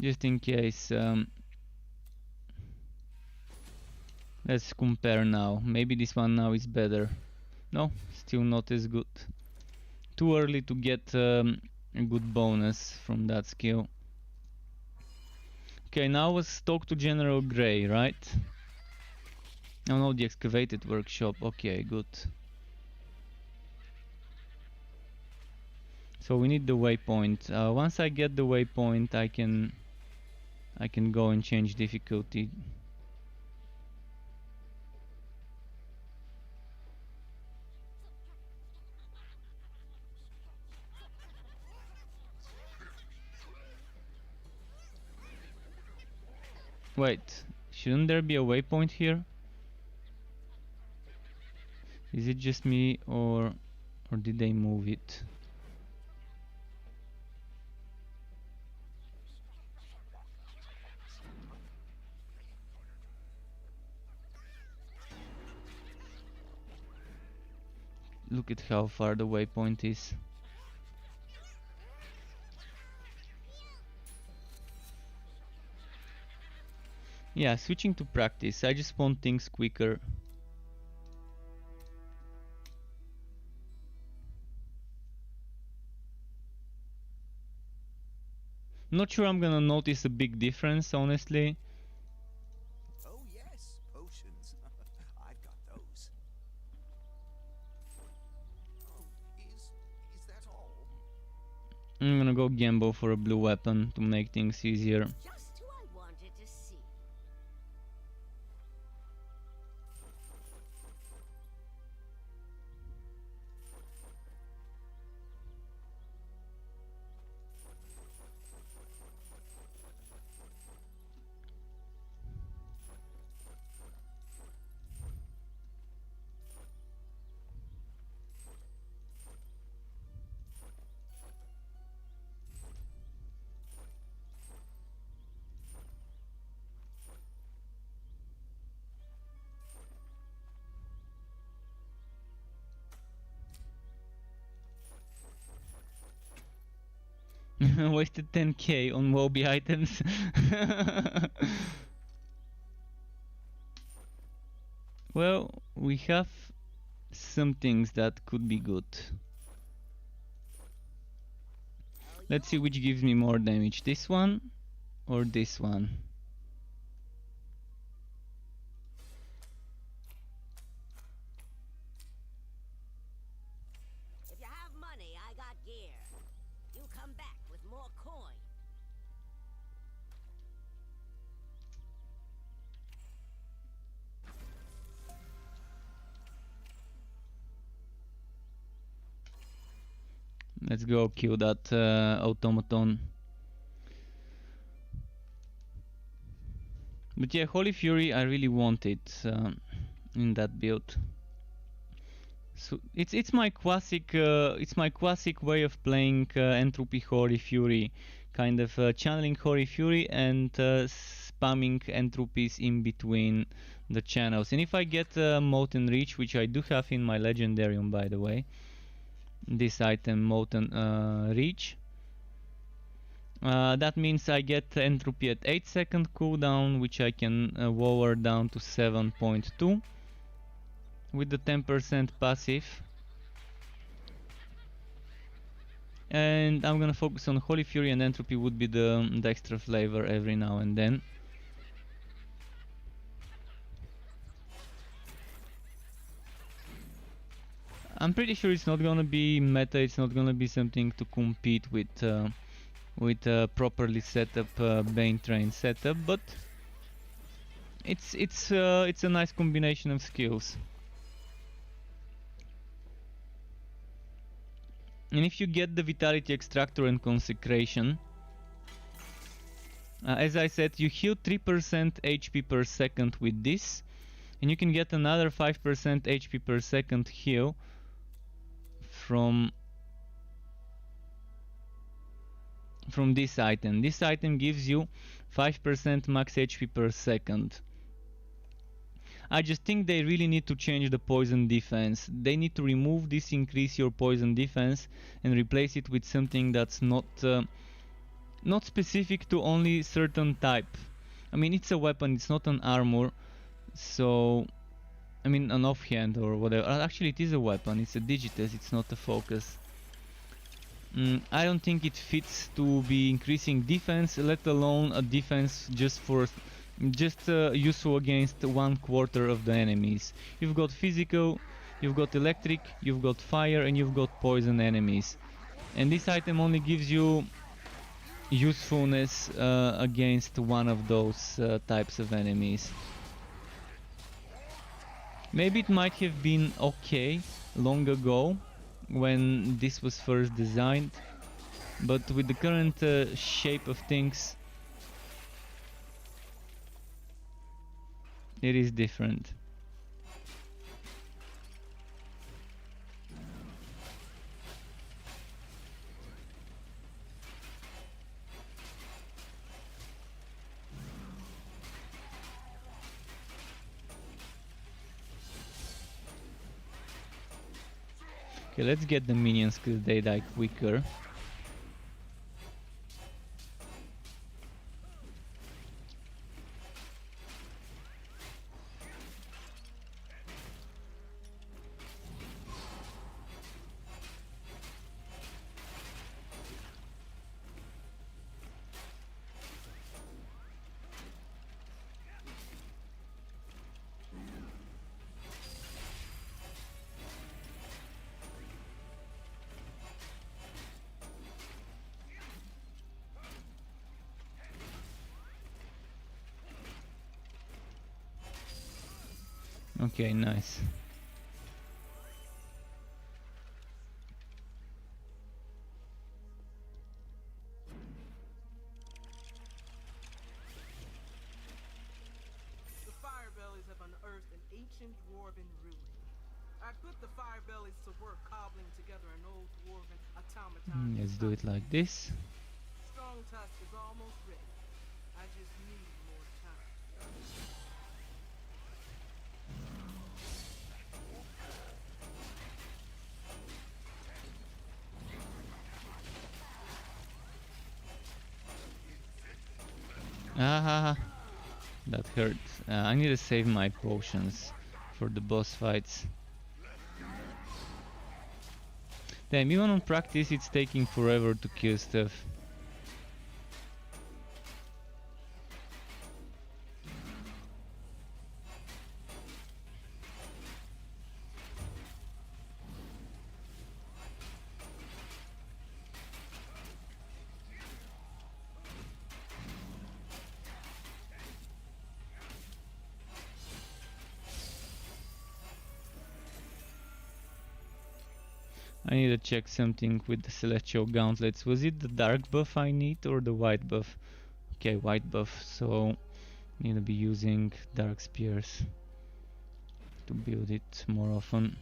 Just in case. Let's compare now. Maybe this one now is better. No, still not as good. Too early to get a good bonus from that skill. Okay, now let's talk to General Grey, right? Oh no, the excavated workshop. Okay, good. So we need the waypoint. Once I get the waypoint, I can go and change difficulty. Wait, shouldn't there be a waypoint here? Is it just me or did they move it? Look at how far the waypoint is. Yeah, switching to practice. I just want things quicker. Not sure I'm gonna notice a big difference, honestly. Oh yes, potions. I've got those. Oh, is that all? I'm gonna go gamble for a blue weapon to make things easier. Just who I wanted to see. Wasted 10k on Moby items. Well, we have some things that could be good. Hell Let's see yeah. which gives me more damage, this one or this one. If you have money, I got gear. You come back with more coin. Let's go kill that automaton. But yeah, Holy Fury, I really want it in that build. So it's my classic way of playing Entropy Holy Fury, kind of channeling Holy Fury and spamming entropies in between the channels. And if I get Molten Reach, which I do have in my Legendarium, by the way, this item Molten Reach, that means I get entropy at 8-second cooldown, which I can lower down to 7.2 with the 10% passive. And I'm gonna focus on Holy Fury, and entropy would be the extra flavor every now and then. I'm pretty sure it's not gonna be meta, it's not gonna be something to compete with properly set up Bane Train setup, but it's a nice combination of skills. And if you get the Vitality Extractor and Consecration, as I said, you heal 3% HP per second with this, and you can get another 5% HP per second heal from this item. This item gives you 5% max HP per second. I just think they really need to change the poison defense. They need to remove this increase your poison defense and replace it with something that's not specific to only certain type. I mean, it's a weapon, it's not an armor, so I mean an offhand or whatever. Actually, it is a weapon. It's a digitus. It's not a focus. I don't think it fits to be increasing defense, let alone a defense just useful against 1/4 of the enemies. You've got physical, you've got electric, you've got fire, and you've got poison enemies. And this item only gives you usefulness against one of those types of enemies. Maybe it might have been okay long ago when this was first designed, but with the current shape of things, it is different. Okay, let's get the minions because they die quicker. Okay, nice. The Firebellies have unearthed an ancient dwarven ruin. I put the Firebellies to work cobbling together an old dwarven automaton. Let's do it like this. Strong Tusk is almost ready. I just need more time. Ah, that hurt. I need to save my potions for the boss fights. Damn, even on practice it's taking forever to kill stuff. I need to check something with the Celestial Gauntlets. Was it the dark buff I need or the white buff? Okay, white buff, so need to be using dark spears to build it more often.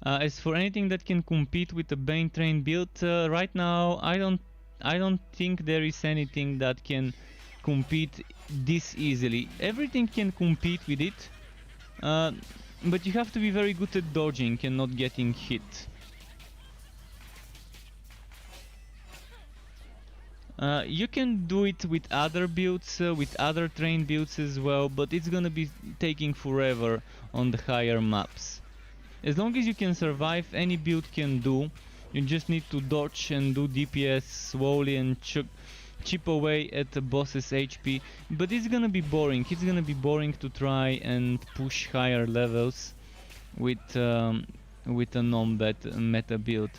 As for anything that can compete with the Bane Train build, right now I don't think there is anything that can compete this easily. Everything can compete with it, but you have to be very good at dodging and not getting hit. You can do it with other builds, with other train builds as well, but it's gonna be taking forever on the higher maps. As long as you can survive, any build can do. You just need to dodge and do DPS slowly and chip away at the boss's HP. But it's gonna be boring. It's gonna be boring to try and push higher levels with a non-meta build.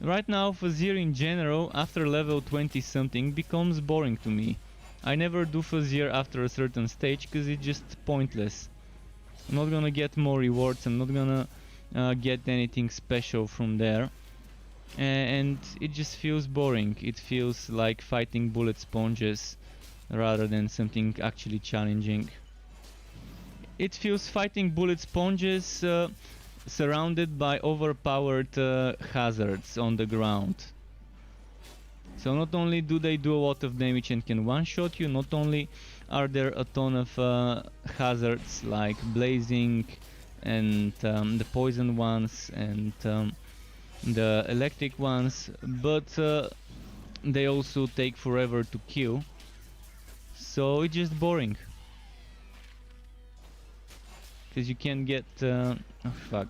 Right now, Fazir in general, after level 20 something, becomes boring to me. I never do Fazir after a certain stage because it's just pointless. I'm not gonna get more rewards, I'm not gonna get anything special from there. And it just feels boring. It feels like fighting bullet sponges rather than something actually challenging. It feels fighting bullet sponges surrounded by overpowered hazards on the ground. So not only do they do a lot of damage and can one-shot you, not only are there a ton of hazards like blazing and the poison ones and the electric ones, but they also take forever to kill. So it's just boring. Because you can get... oh fuck.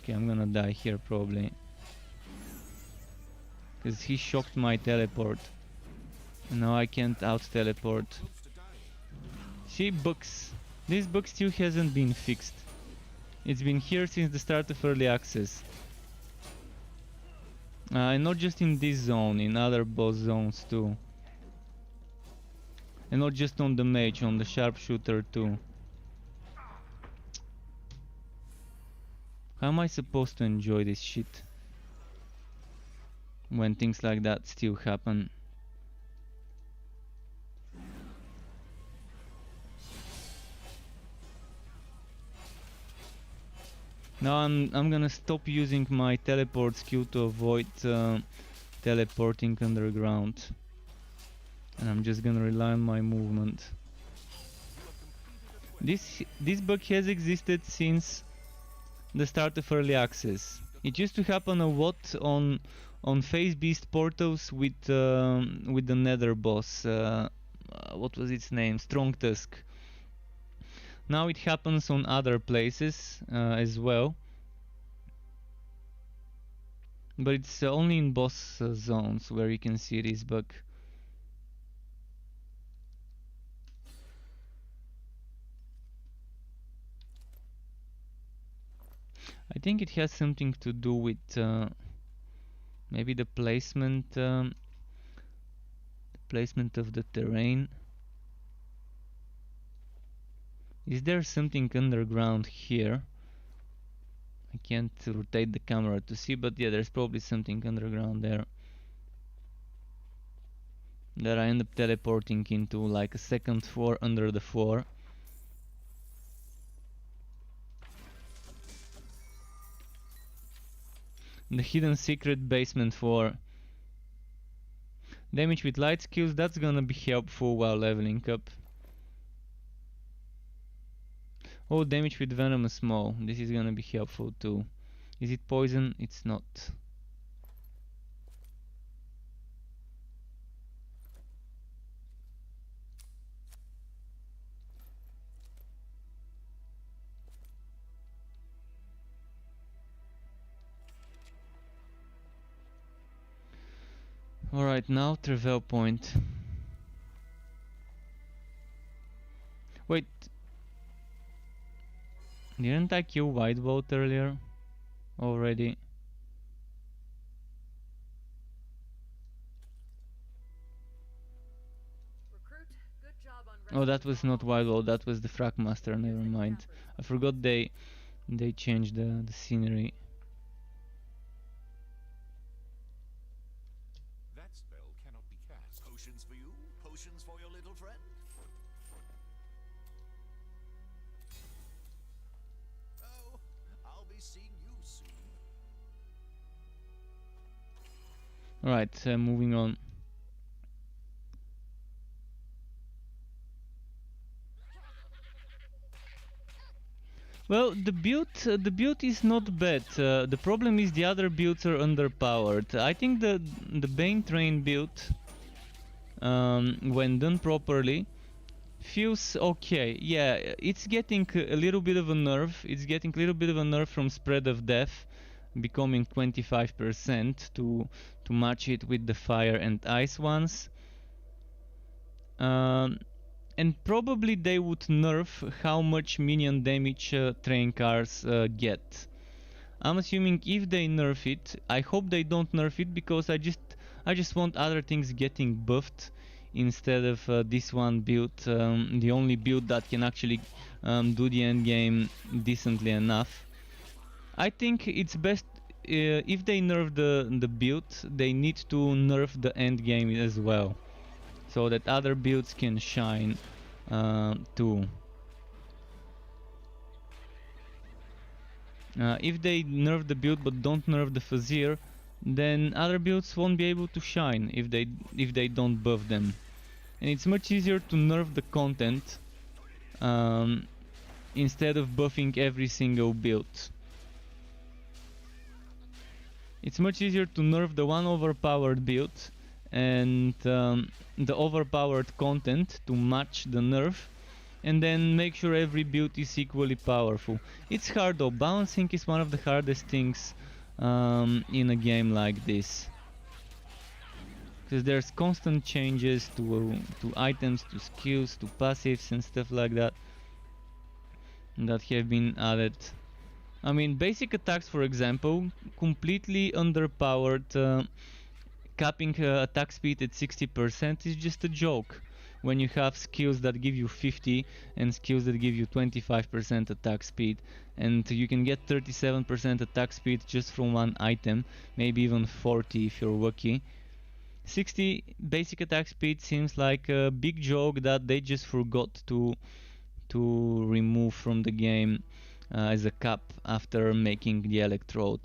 Okay, I'm gonna die here probably. Because he shocked my teleport. Now I can't out-teleport. See, bugs. This bug still hasn't been fixed. It's been here since the start of early access. And not just in this zone, in other boss zones too. And not just on the mage, on the sharpshooter too. How am I supposed to enjoy this shit when things like that still happen? Now I'm gonna stop using my teleport skill to avoid teleporting underground. And I'm just gonna rely on my movement. This bug has existed since the start of early access. It used to happen a lot on phase beast portals with the Nether boss. What was its name? Strong Tusk. Now it happens on other places as well, but it's only in boss zones where you can see this bug. I think it has something to do with maybe the placement of the terrain. Is there something underground here? I can't rotate the camera to see, but yeah, there's probably something underground there that I end up teleporting into, like a second floor under the floor. The hidden secret basement floor. Damage with light skills, that's gonna be helpful while leveling up. Oh, damage with venomous maw, this is gonna be helpful too. Is it poison? It's not. Alright, now Travel Point. Wait. Didn't I kill White Boat earlier? Already? Recruit, good job on Oh, that rescuing was all not White Boat, that was the Frag Master, never Here's the mind. cappers. I forgot they changed the scenery. That spell cannot be cast. Potions for you? Potions for your little friend? Oh, I'll be seeing you soon. Alright, moving on. Well, the build is not bad. The problem is the other builds are underpowered. I think the Bane Train build, when done properly, feels okay. Yeah, it's getting a little bit of a nerf. It's getting a little bit of a nerf from Spread of Death, becoming 25% to match it with the fire and ice ones. And probably they would nerf how much minion damage train cars get. I'm assuming if they nerf it, I hope they don't nerf it, because I just want other things getting buffed instead of this one build, the only build that can actually do the end game decently enough. I think it's best if they nerf the build, they need to nerf the end game as well, so that other builds can shine too. If they nerf the build but don't nerf the Fazir, then other builds won't be able to shine if they don't buff them. And it's much easier to nerf the content instead of buffing every single build. It's much easier to nerf the one overpowered build and the overpowered content to match the nerf, and then make sure every build is equally powerful. It's hard though. Balancing is one of the hardest things in a game like this, because there's constant changes to items, to skills, to passives and stuff like that that have been added. I mean, basic attacks, for example, completely underpowered. Capping attack speed at 60% is just a joke when you have skills that give you 50 and skills that give you 25% attack speed, and you can get 37% attack speed just from one item, maybe even 40 if you're lucky. 60 basic attack speed seems like a big joke that they just forgot to remove from the game as a cap after making the electrode.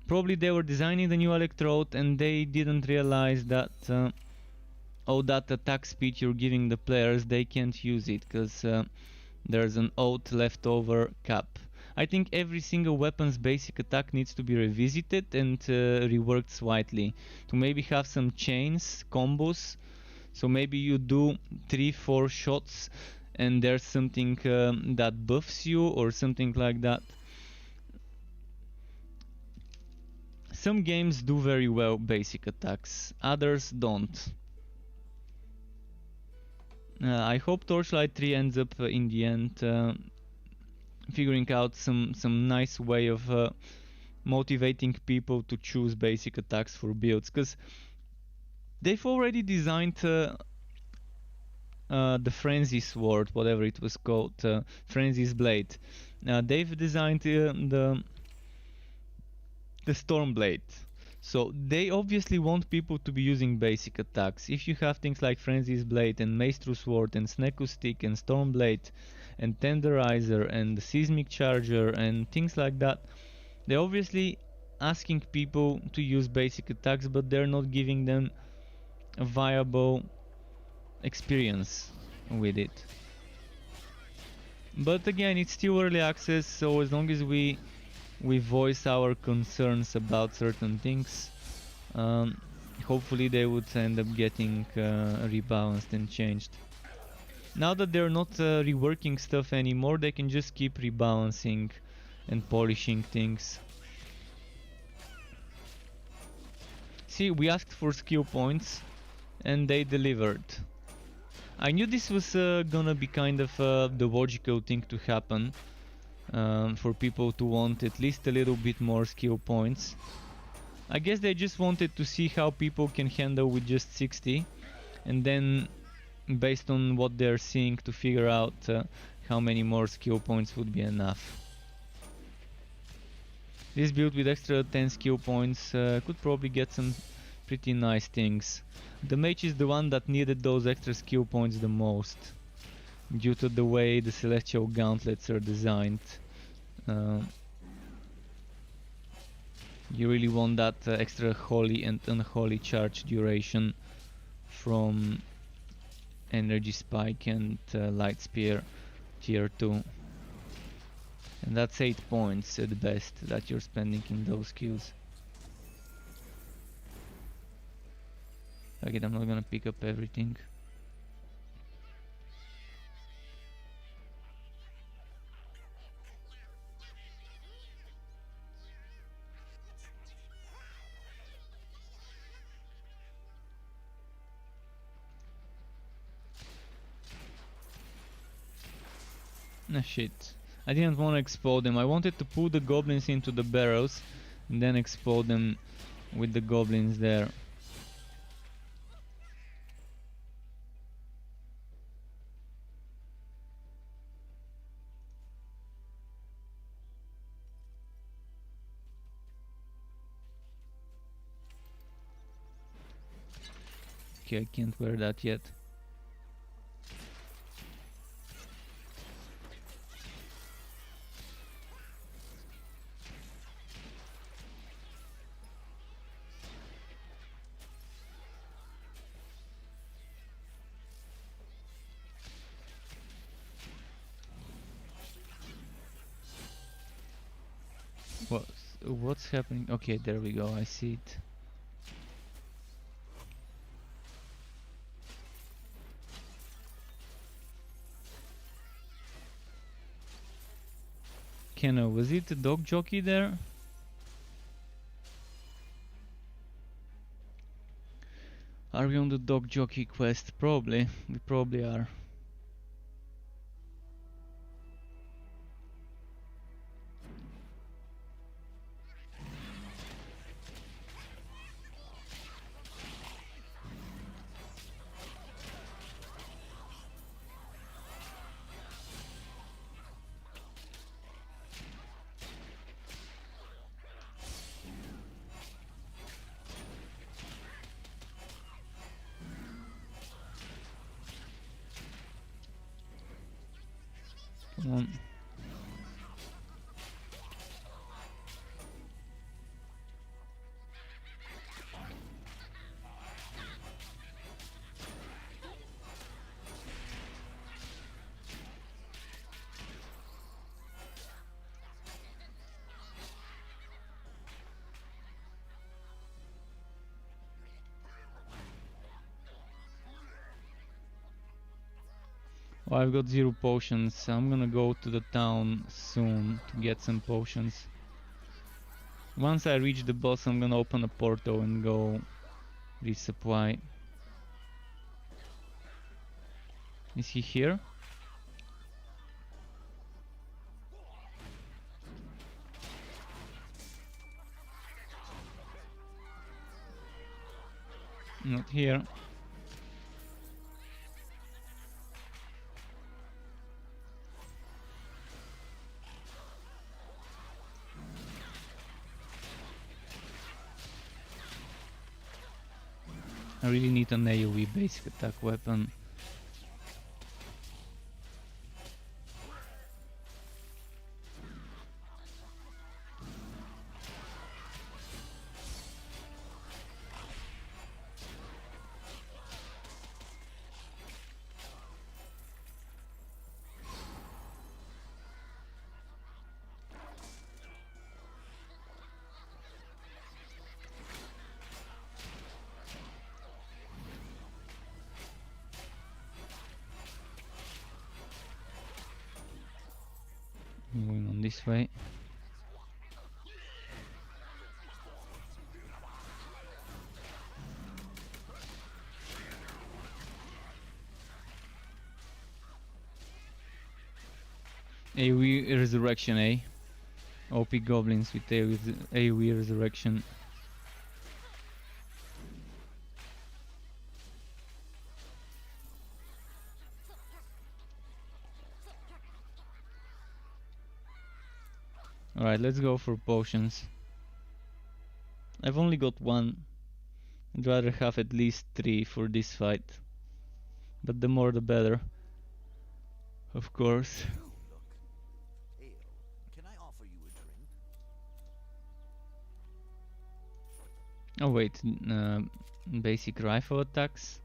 Probably they were designing the new electrode and they didn't realize that that attack speed you're giving the players, they can't use it, because There's an old leftover cap. I think every single weapon's basic attack needs to be revisited and reworked slightly. To maybe have some chains, combos. So maybe you do 3-4 shots and there's something that buffs you or something like that. Some games do very well basic attacks, others don't. I hope Torchlight 3 ends up in the end figuring out some nice way of motivating people to choose basic attacks for builds, because they've already designed the Frenzy Sword, whatever it was called, Frenzy's Blade. They've designed the Storm Blade. So they obviously want people to be using basic attacks. If you have things like Frenzy's Blade and Maestro Sword and Sneku Stick and Storm Blade and Tenderizer and the Seismic Charger and things like that, they're obviously asking people to use basic attacks, but they're not giving them a viable experience with it. But again, it's still early access, so as long as we voice our concerns about certain things, hopefully they would end up getting rebalanced and changed. Now that they're not reworking stuff anymore, they can just keep rebalancing and polishing things. See, we asked for skill points and they delivered. I knew this was gonna be kind of the logical thing to happen. For people to want at least a little bit more skill points. I guess they just wanted to see how people can handle with just 60, and then based on what they're seeing to figure out how many more skill points would be enough. This build with extra 10 skill points could probably get some pretty nice things. The mage is the one that needed those extra skill points the most, due to the way the celestial gauntlets are designed. You really want that extra holy and unholy charge duration from energy spike and light spear tier 2, and that's 8 points at best that you're spending in those skills. Okay, I'm not gonna pick up everything. Ah shit. I didn't want to explode them. I wanted to pull the goblins into the barrels and then explode them with the goblins there. Okay, I can't wear that yet. What's happening? Okay, there we go, I see it. Kenna, was it a dog jockey there? Are we on the dog jockey quest? Probably. We probably are. Come on. Oh, I've got 0 potions. I'm gonna go to the town soon to get some potions. Once I reach the boss, I'm gonna open a portal and go resupply. Is he here? Not here. I really need an AoE basic attack weapon. Moving on this way. AoE resurrection, eh? OP goblins with AoE resurrection. Alright, let's go for potions. I've only got 1. I'd rather have at least 3 for this fight. But the more the better. Of course. You look ill. Can I offer you a drink? Oh wait, basic rifle attacks?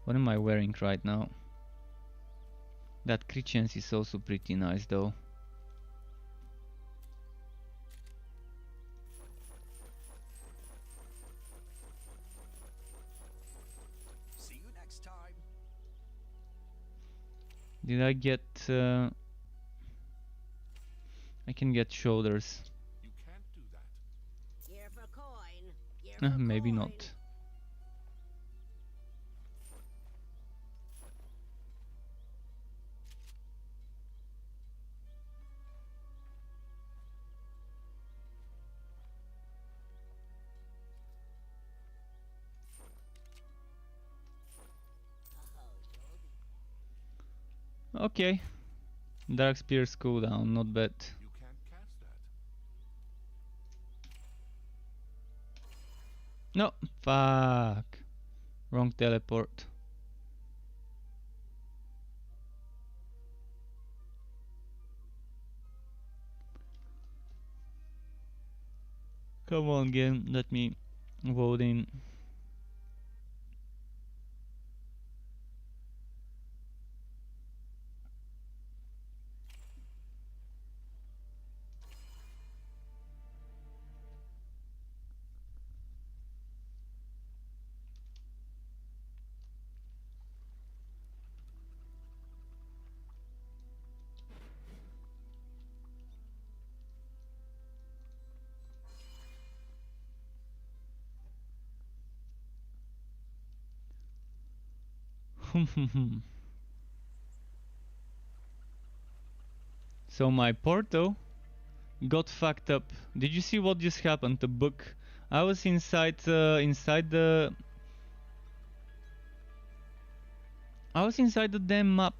What am I wearing right now? That crit chance is also pretty nice though. See you next time. Did I get... I can get shoulders. You can't do that. Here for coin. Here for Maybe coin. not. Okay. Dark Spear's cooldown, not bad. You can't cast that. No, fuck. Wrong teleport. Come on, game, let me vote in. So my portal got fucked up. Did you see what just happened? The book. I was inside the damn map,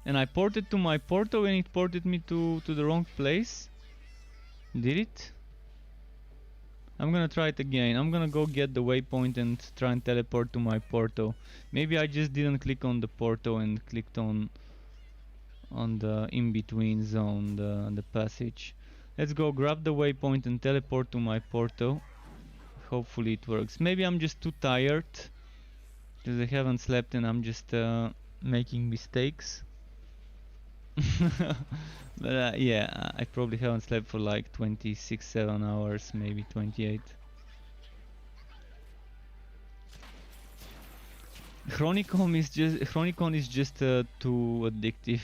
and I ported to my portal, and it ported me to the wrong place. Did it? I'm gonna try it again. I'm gonna go get the waypoint and try and teleport to my portal. Maybe I just didn't click on the portal and clicked on the in-between zone, the passage. Let's go grab the waypoint and teleport to my portal. Hopefully it works. Maybe I'm just too tired because I haven't slept and I'm just making mistakes. But yeah, I probably haven't slept for like 26-7 hours, maybe 28. Chronicon is just too addictive.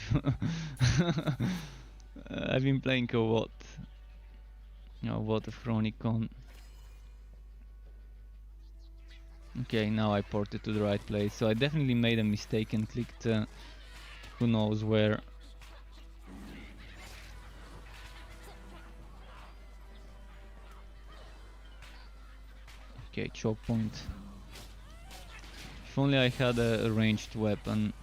I've been playing a lot of Chronicon. Okay, now I ported to the right place, so I definitely made a mistake and clicked who knows where. Okay, choke point. If only I had a ranged weapon.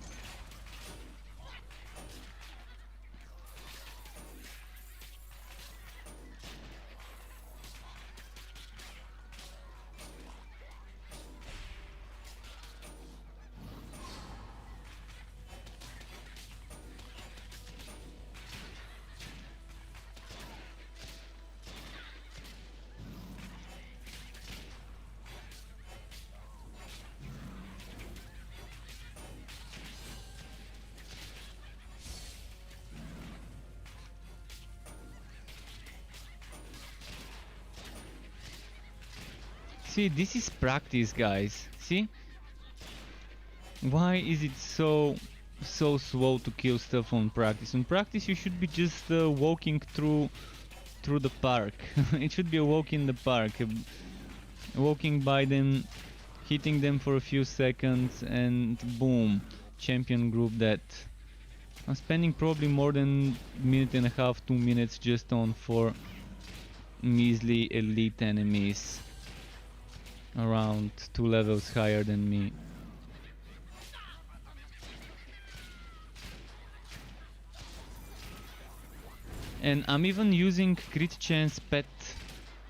See, this is practice, guys. See? Why is it so slow to kill stuff on practice? On practice you should be just walking through the park. It should be a walk in the park. Walking by them, hitting them for a few seconds, and boom, champion group that. I'm spending probably more than a minute and a half, 2 minutes just on 4 measly elite enemies around 2 levels higher than me. And I'm even using crit chance pet.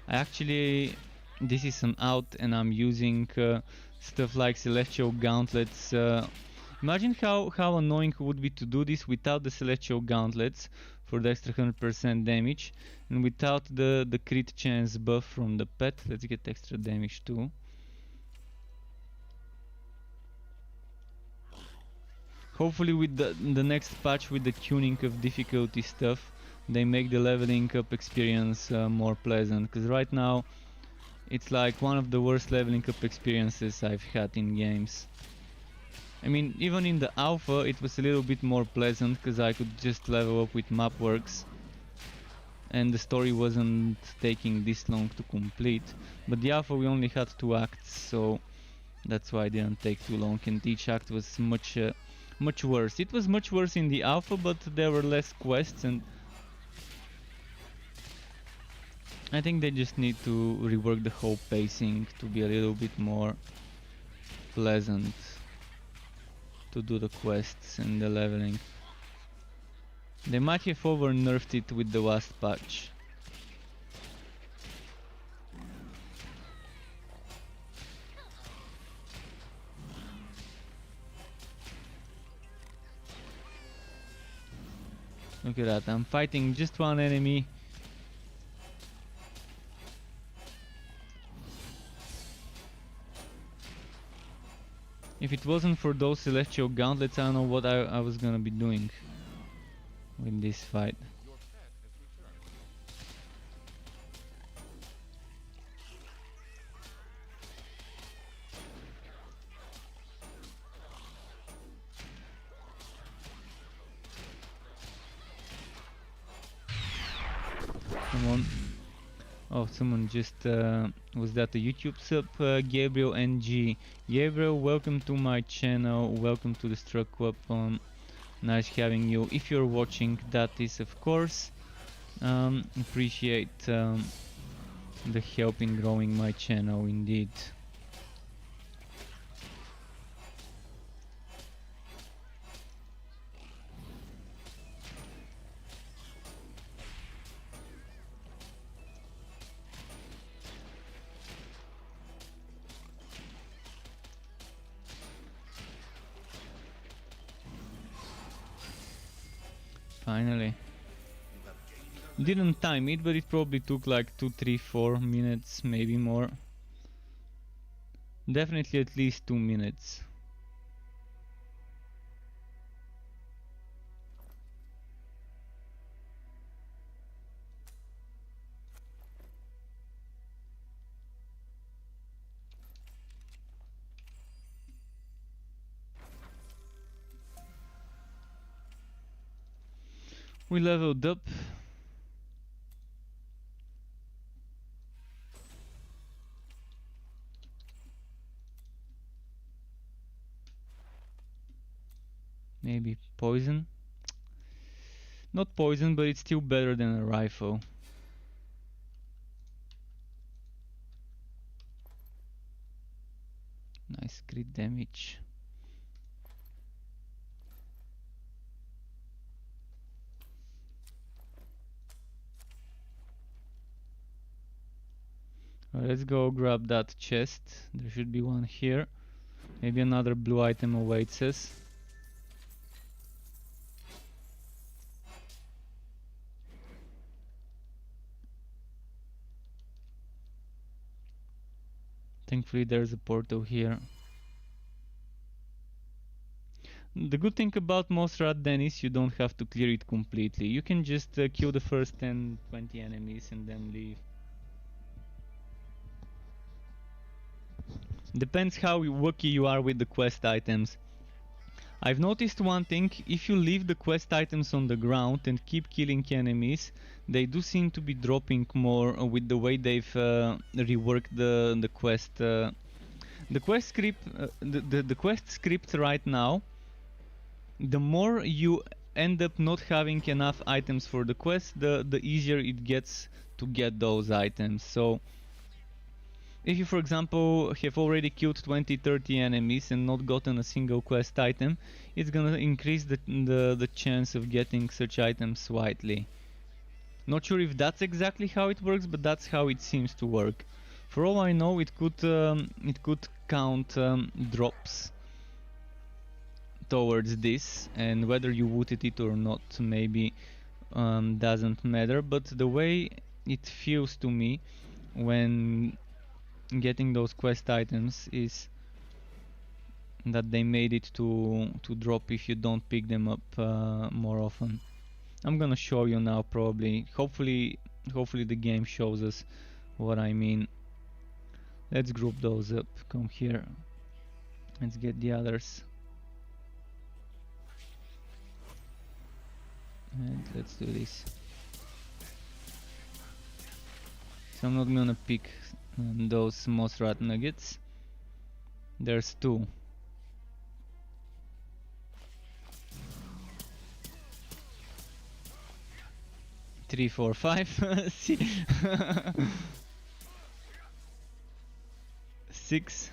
This is an out, and I'm using stuff like celestial gauntlets. Imagine how annoying it would be to do this without the celestial gauntlets for the extra 100% damage, and without the crit chance buff from the pet. Let's get extra damage too. Hopefully with the next patch, with the tuning of difficulty stuff, they make the leveling up experience more pleasant, because right now it's like one of the worst leveling up experiences I've had in games. I mean, even in the alpha it was a little bit more pleasant, because I could just level up with mapworks and the story wasn't taking this long to complete. But the alpha we only had 2 acts, so that's why it didn't take too long, and each act was much worse. It was much worse in the alpha, but there were less quests, and I think they just need to rework the whole pacing to be a little bit more pleasant to do the quests and the leveling. They might have over nerfed it with the last patch. Look at that, I'm fighting just one enemy. If it wasn't for those celestial gauntlets, I don't know what I was gonna be doing with this fight. Come on. Oh, someone just was that a YouTube sub? Gabriel NG. Gabriel, welcome to my channel. Welcome to the Struck Weapon. Nice having you. If you're watching, that is of course. Appreciate the help in growing my channel indeed. Finally. Didn't time it, but it probably took like 2, 3, 4 minutes, maybe more. Definitely at least 2 minutes. We leveled up. Maybe poison. Not poison, but it's still better than a rifle. Nice crit damage. Let's go grab that chest. There should be one here. Maybe another blue item awaits us. Thankfully there's a portal here. The good thing about Mosrat then is you don't have to clear it completely. You can just kill the first 10-20 enemies and then leave. Depends how lucky you are with the quest items. I've noticed one thing: if you leave the quest items on the ground and keep killing enemies, they do seem to be dropping more with the way they've reworked the quest. The quest script, the quest script right now. The more you end up not having enough items for the quest, the easier it gets to get those items. So if you, for example, have already killed 20-30 enemies and not gotten a single quest item, it's gonna increase the chance of getting such items slightly. Not sure if that's exactly how it works, but that's how it seems to work. For all I know, it could count drops towards this, and whether you looted it or not maybe doesn't matter, but the way it feels to me when getting those quest items is that they made it to drop if you don't pick them up more often. I'm gonna show you now, probably. Hopefully the game shows us what I mean. Let's group those up. Come here. Let's get the others. And let's do this. So I'm not gonna pick those Mosrat nuggets. There's 2. Three, 4, 5. 6.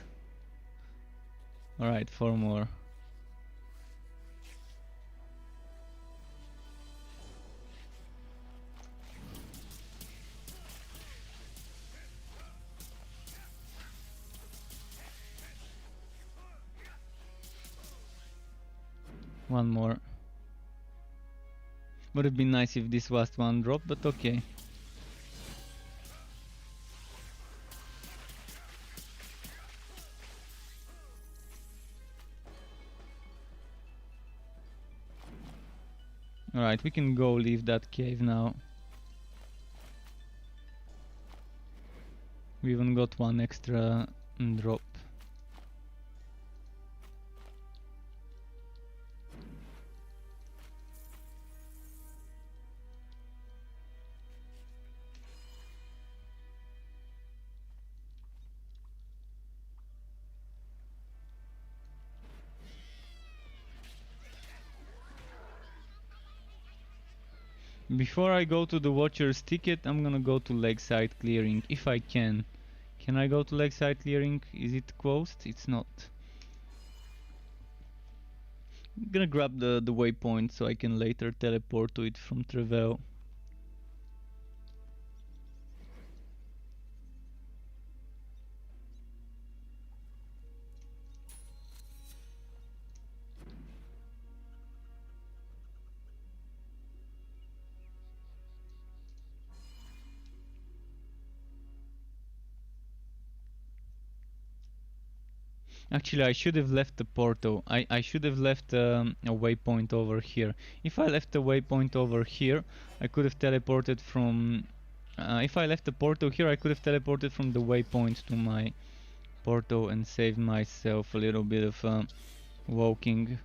Alright, 4 more. One more. Would have been nice if this last one dropped, but okay. Alright, we can go leave that cave now. We even got one extra drop. Before I go to the Watcher's Ticket, I'm gonna go to Lakeside Clearing, if I can. Can I go to Lakeside Clearing? Is it closed? It's not. I'm gonna grab the waypoint so I can later teleport to it from Trevel. Actually, I should have left the portal. I should have left a waypoint over here. If I left the waypoint over here, I could have teleported from... if I left the portal here, I could have teleported from the waypoint to my portal and saved myself a little bit of walking.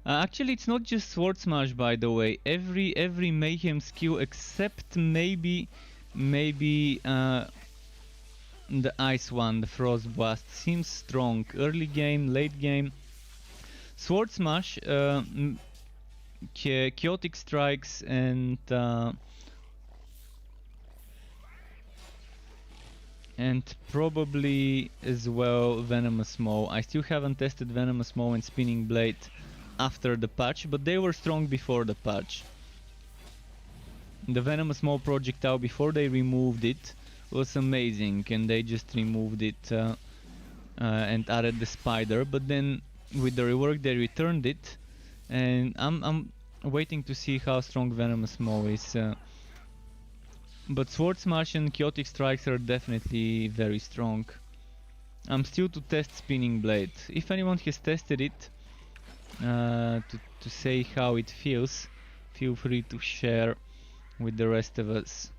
Actually, it's not just Sword Smash, by the way. Every Mayhem skill except maybe the Ice one, the Frost Blast, seems strong. Early game, late game. Sword Smash, Chaotic Strikes, and probably as well Venomous Maw. I still haven't tested Venomous Maw and Spinning Blade after the patch, but they were strong before the patch. The Venomous Maw projectile, before they removed it, was amazing, and they just removed it and added the spider, but then with the rework they returned it, and I'm waiting to see how strong Venomous Maw is. But Sword Smash and Chaotic Strikes are definitely very strong. I'm still to test Spinning Blade. If anyone has tested it, to say how it feels, feel free to share with the rest of us.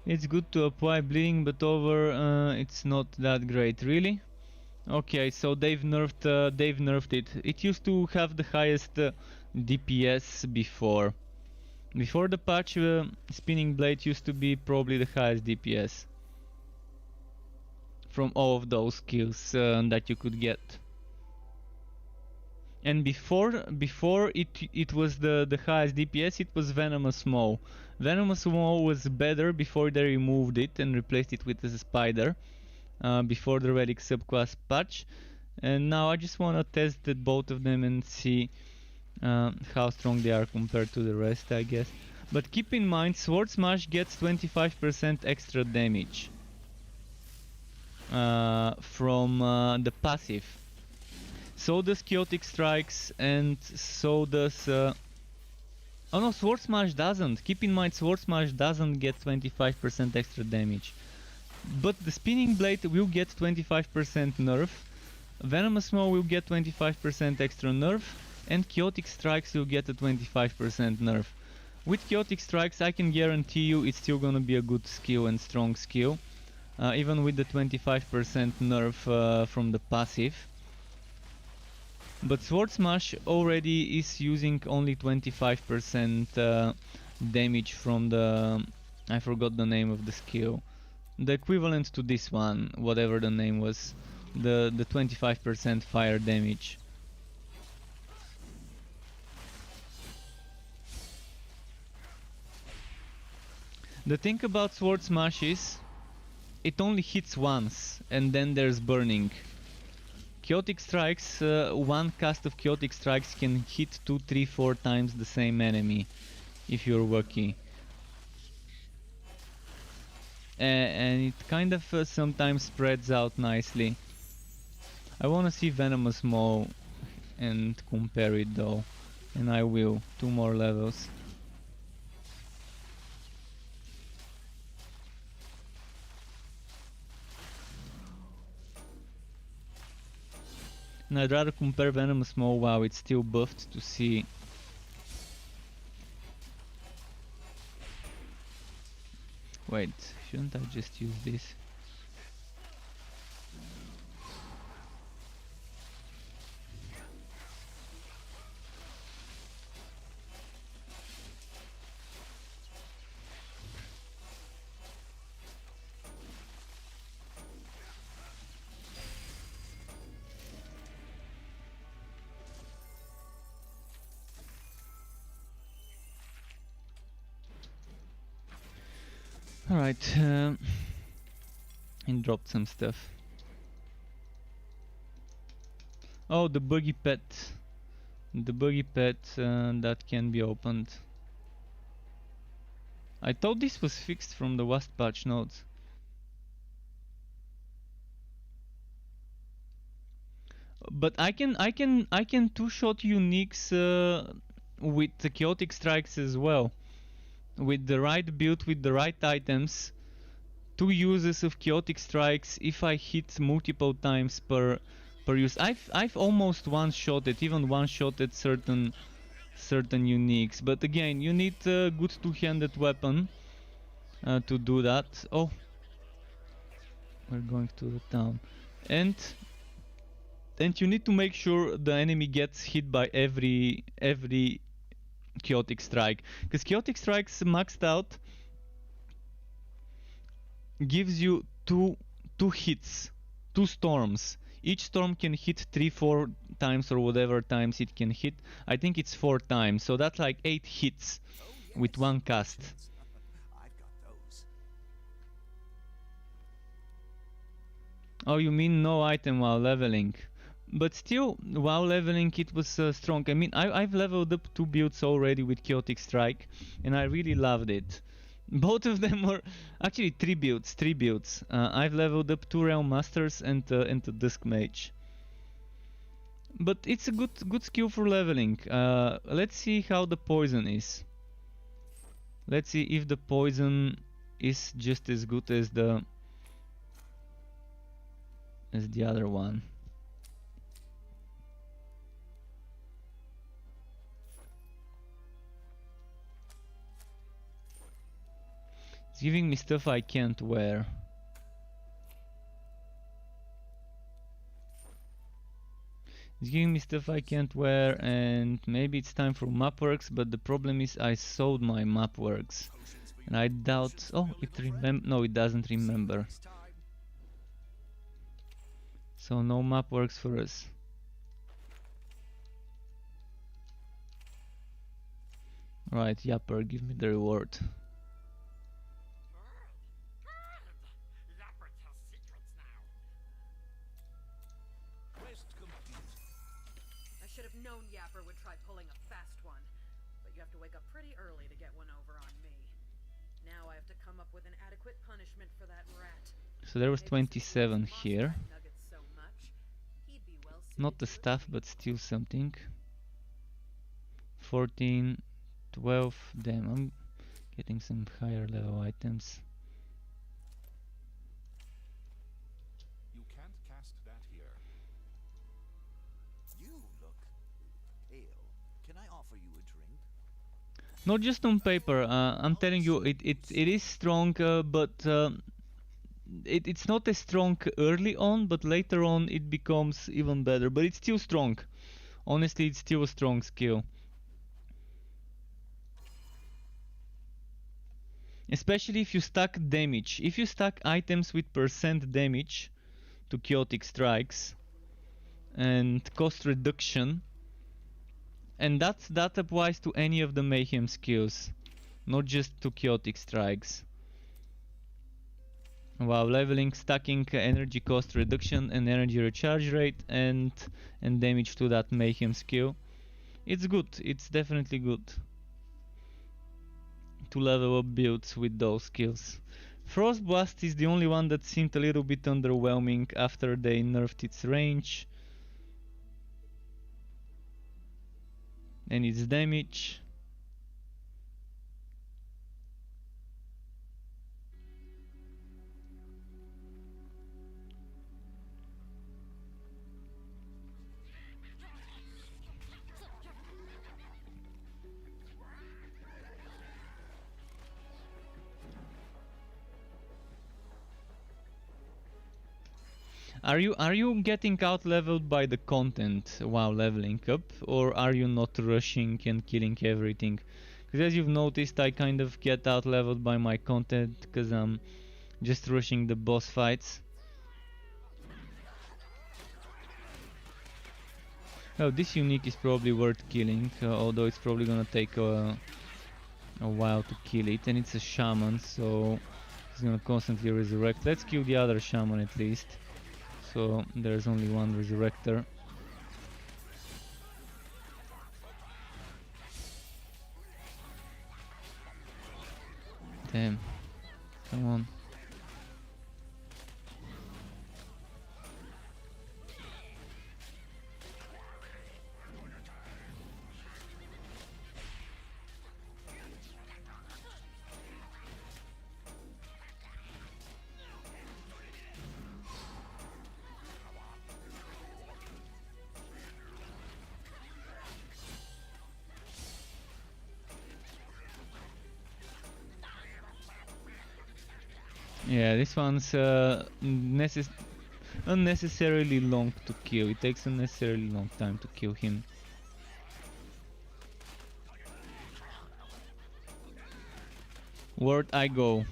It's good to apply bleeding, but over it's not that great, really. Okay, so they've nerfed it. It used to have the highest DPS before. Before the patch, Spinning Blade used to be probably the highest DPS from all of those skills that you could get. And before it was the highest DPS, it was Venomous Maw. Venomous Maw was better before they removed it and replaced it with a spider, before the Relic subclass patch. And now I just wanna test both of them and see how strong they are compared to the rest, I guess. But keep in mind, Sword Smash gets 25% extra damage from the passive. So does Chaotic Strikes, and so does... oh no, Sword Smash doesn't. Keep in mind, Sword Smash doesn't get 25% extra damage. But the Spinning Blade will get 25% nerf, Venomous Maw will get 25% extra nerf, and Chaotic Strikes will get a 25% nerf. With Chaotic Strikes, I can guarantee you it's still gonna be a good skill and strong skill, even with the 25% nerf from the passive. But Sword Smash already is using only 25% damage from the... I forgot the name of the skill. The equivalent to this one, whatever the name was. The 25% fire damage. The thing about Sword Smash is, it only hits once, and then there's burning. Chaotic Strikes, one cast of Chaotic Strikes can hit 2, 3, 4 times the same enemy, if you're lucky. And it kind of sometimes spreads out nicely. I wanna see Venomous Maw and compare it though, and I will. 2 more levels. And I'd rather compare Venomous Maw while it's still buffed to see. Wait, shouldn't I just use this? Alright, and dropped some stuff. Oh, the buggy pet. The buggy pet that can be opened. I thought this was fixed from the last patch notes. But I can two-shot uniques with the chaotic strikes as well. With the right build, with the right items, 2 uses of chaotic strikes if I hit multiple times per use. I've almost one-shotted, even one-shotted certain uniques. But again, you need a good two-handed weapon to do that. Oh, we're going to the town, and you need to make sure the enemy gets hit by every chaotic strike, because chaotic strikes maxed out gives you two hits, 2 storms. Each storm can hit 3-4 times or whatever times it can hit. I think it's 4 times, so that's like 8 hits Oh, with yes, one cast. potions. I've got those. Oh, you mean no item while leveling? But still, while leveling it was strong. I mean, I've leveled up 2 builds already with Chaotic Strike, and I really loved it. Both of them were actually 3 builds. I've leveled up 2 Realm Masters and a Dusk Mage. But it's a good skill for leveling. Let's see how the poison is. Let's see if the poison is just as good as the other one. It's giving me stuff I can't wear. It's giving me stuff I can't wear, and maybe it's time for Mapworks, but the problem is I sold my Mapworks. Potions for And you. I doubt... Potions for Oh, your it little friend. no, it doesn't See you remember. next time. So no Mapworks for us. Right, Yapper, give me the reward. Quest complete. I should have known Yapper would try pulling a fast one. But you have to wake up pretty early to get one over on me. Now I have to come up with an adequate punishment for that rat. So there was Maybe since he 27 loves here. Mossback nuggets so much, he'd be well suited Not the to a stuff, treat. but still something. 14, 12, damn, I'm getting some higher level items. You can't cast that here. You look pale. Can I offer you a drink? Not just on paper, I'm telling you, it is strong, but it's not as strong early on, but later on it becomes even better. But it's still strong. Honestly, it's still a strong skill. Especially if you stack damage. If you stack items with % damage to chaotic strikes and cost reduction, and that applies to any of the mayhem skills, not just to chaotic strikes. While leveling, stacking energy cost reduction and energy recharge rate and damage to that mayhem skill. It's good, it's definitely good to level up builds with those skills. Frost Blast is the only one that seemed a little bit underwhelming after they nerfed its range and its damage. Are you getting out leveled by the content while leveling up, or are you not rushing and killing everything? Because as you've noticed, I kind of get out leveled by my content because I'm just rushing the boss fights. Oh, this unique is probably worth killing, although it's probably gonna take a while to kill it, and it's a shaman, so he's gonna constantly resurrect. Let's kill the other shaman at least. So there's only one resurrector. Damn. Come on. Yeah, this one's unnecessarily long to kill. It takes unnecessarily long time to kill him. Word I go.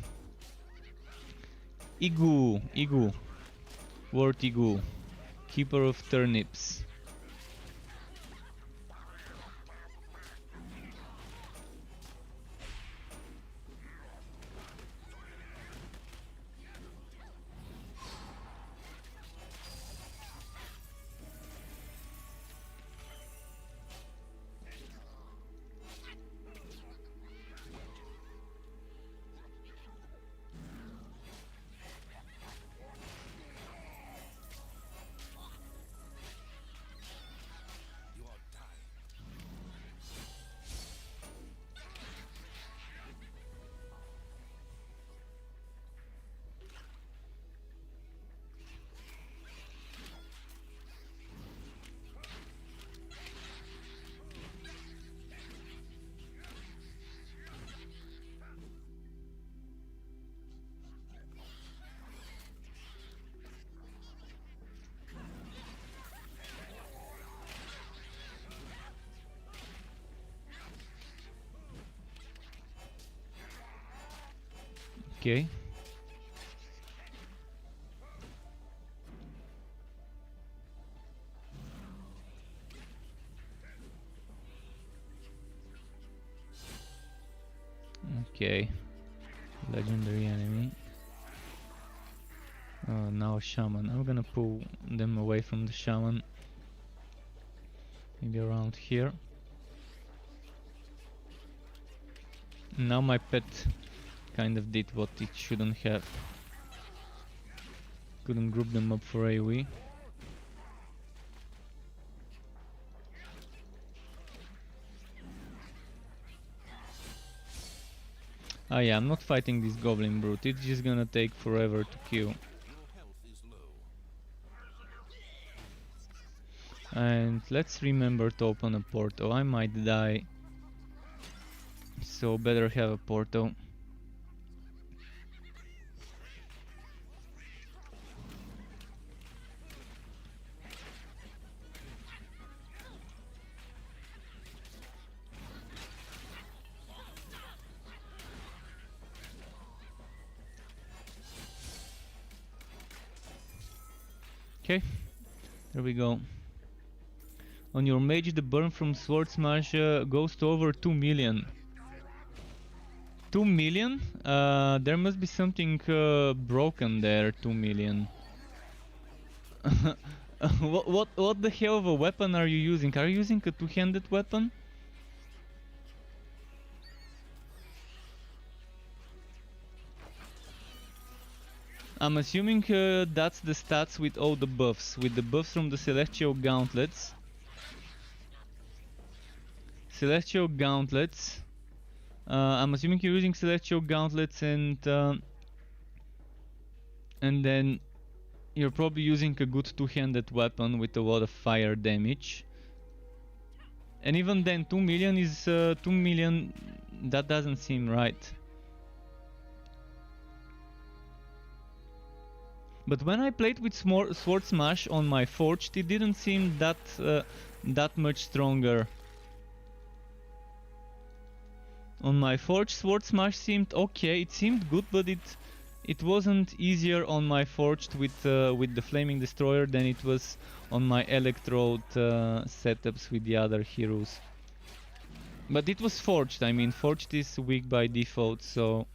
Igu. Word Igu. Keeper of turnips. You are dying. Okay. Okay. Legendary enemy. Now a shaman. I'm gonna pull them away from the shaman. Maybe around here. Now my pet kind of did what it shouldn't have. Couldn't group them up for AoE. Ah yeah, I'm not fighting this goblin brute. It's just gonna take forever to kill. Your health is low. And let's remember to open a portal. I might die, so better have a portal. Okay, there we go. On your mage, the burn from Sword Smash goes to over 2 million. 2 million? There must be something broken there, 2 million. What the hell of a weapon are you using? Are you using a two-handed weapon? I'm assuming that's the stats with all the buffs. With the buffs from the Celestial Gauntlets. Celestial Gauntlets. I'm assuming you're using Celestial Gauntlets and then you're probably using a good two-handed weapon with a lot of fire damage. And even then 2 million is 2 million, that doesn't seem right. But when I played with Sword Smash on my Forged, it didn't seem that much stronger. On my Forged, Sword Smash seemed okay. It seemed good, but it wasn't easier on my Forged with the Flaming Destroyer than it was on my Electrode setups with the other heroes. But it was Forged. I mean, Forged is weak by default, so.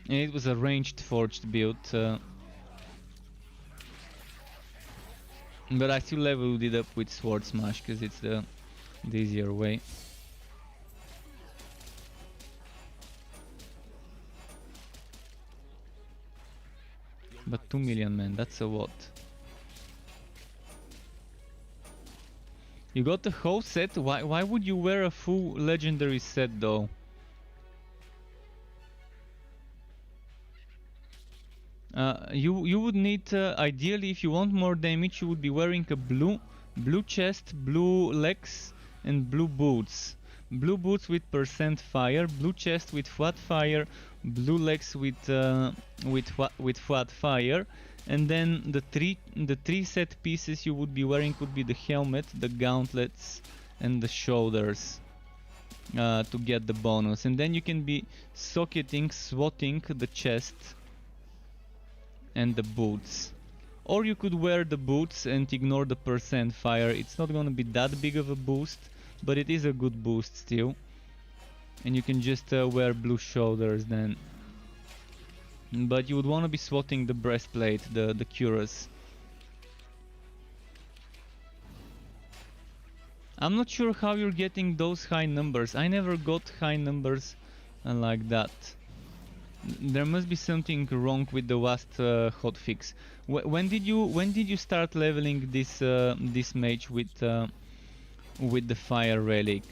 And it was a ranged Forged build. But I still leveled it up with Sword Smash because it's the easier way. But 2 million, man, that's a lot. You got the whole set? Why would you wear a full legendary set though? You would need ideally, if you want more damage, you would be wearing a blue chest, blue legs, and blue boots. blue boots with percent fire, blue chest with flat fire, blue legs with flat fire, and then the three set pieces you would be wearing would be the helmet, the gauntlets, and the shoulders to get the bonus. And then you can be socketing, swatting the chest and the boots. Or you could wear the boots and ignore the percent fire. It's not gonna be that big of a boost, but it is a good boost still. And you can just wear blue shoulders then. But you would want to be swatting the breastplate, the cuirass. I'm not sure how you're getting those high numbers. I never got high numbers like that. There must be something wrong with the last hotfix. When did you start leveling this mage with the fire relic?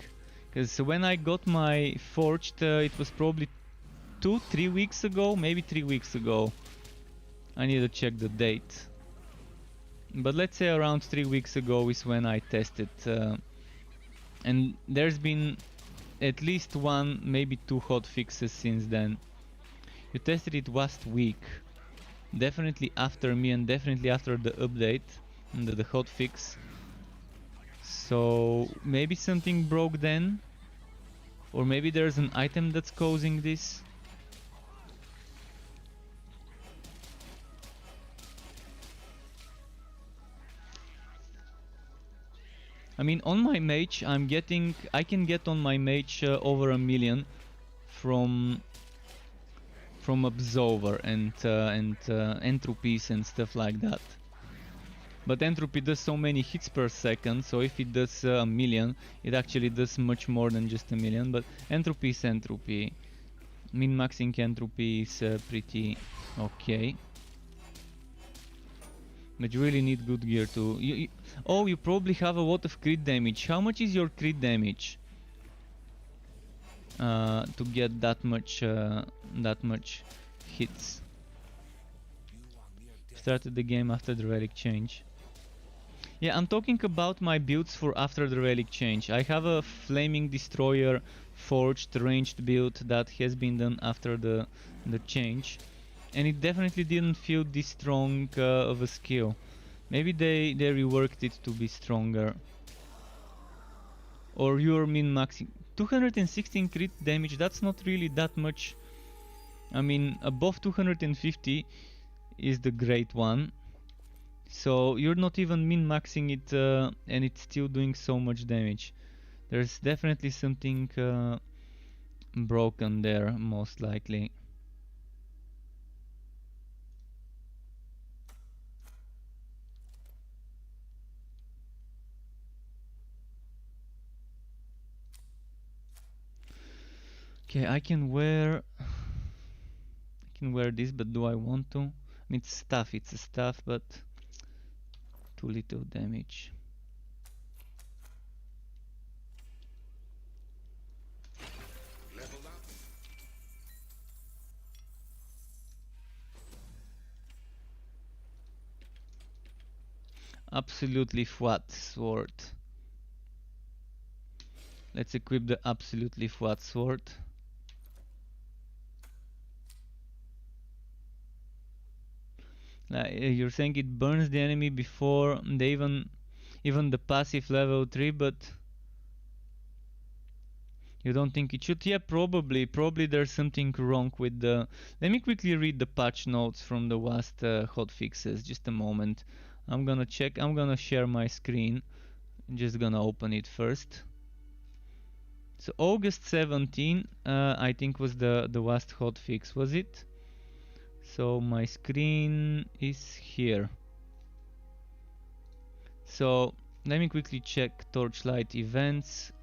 Because when I got my forged, it was probably 2-3 weeks ago, maybe 3 weeks ago. I need to check the date. But let's say around 3 weeks ago is when I tested. And there's been at least 1, maybe 2 hotfixes since then. You tested it last week. Definitely after me and definitely after the update and the hotfix. So maybe something broke then. Or maybe there's an item that's causing this. I mean, on my mage, I can get on my mage over 1 million from Absolver and entropies and stuff like that. But entropy does so many hits per second, so if it does 1 million, it actually does much more than just 1 million. But entropy is entropy. Min-maxing entropy is pretty okay. But you really need good gear too. Oh, you probably have a lot of crit damage. How much is your crit damage? To get that much hits. Started the game after the relic change. Yeah, I'm talking about my builds for after the relic change. I have a Flaming Destroyer forged ranged build that has been done after the change. And it definitely didn't feel this strong of a skill. Maybe they reworked it to be stronger. Or you're min-maxing. 216 crit damage, that's not really that much. I mean, above 250 is the great one. So you're not even min-maxing it and it's still doing so much damage. There's definitely something broken there, most likely. Okay, I can wear this, but do I want to? I mean, it's a staff, but too little damage. Absolutely flat sword. Let's equip the absolutely flat sword. You're saying it burns the enemy before they even the passive level 3, but you don't think it should? Yeah, probably there's something wrong with the... Let me quickly read the patch notes from the last hotfixes, just a moment. I'm gonna check, I'm gonna share my screen. I'm just gonna open it first. So August 17, I think was the last hotfix, was it? So my screen is here. So let me quickly check Torchlight events.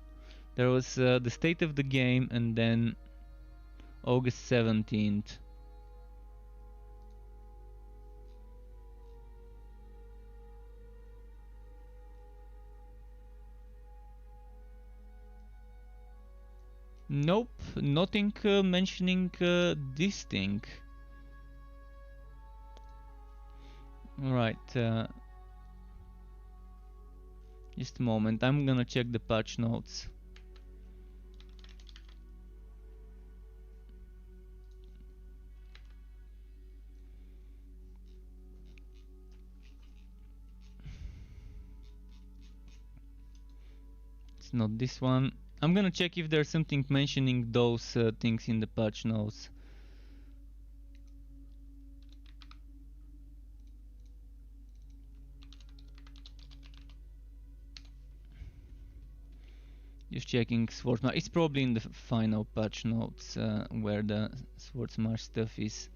There was the state of the game and then August 17th. Nope, nothing mentioning this thing. Alright, just a moment, I'm gonna check the patch notes. It's not this one. I'm gonna check if there's something mentioning those things in the patch notes. Just checking Swordsmarsh. It's probably in the final patch notes where the Swordsmarsh stuff is.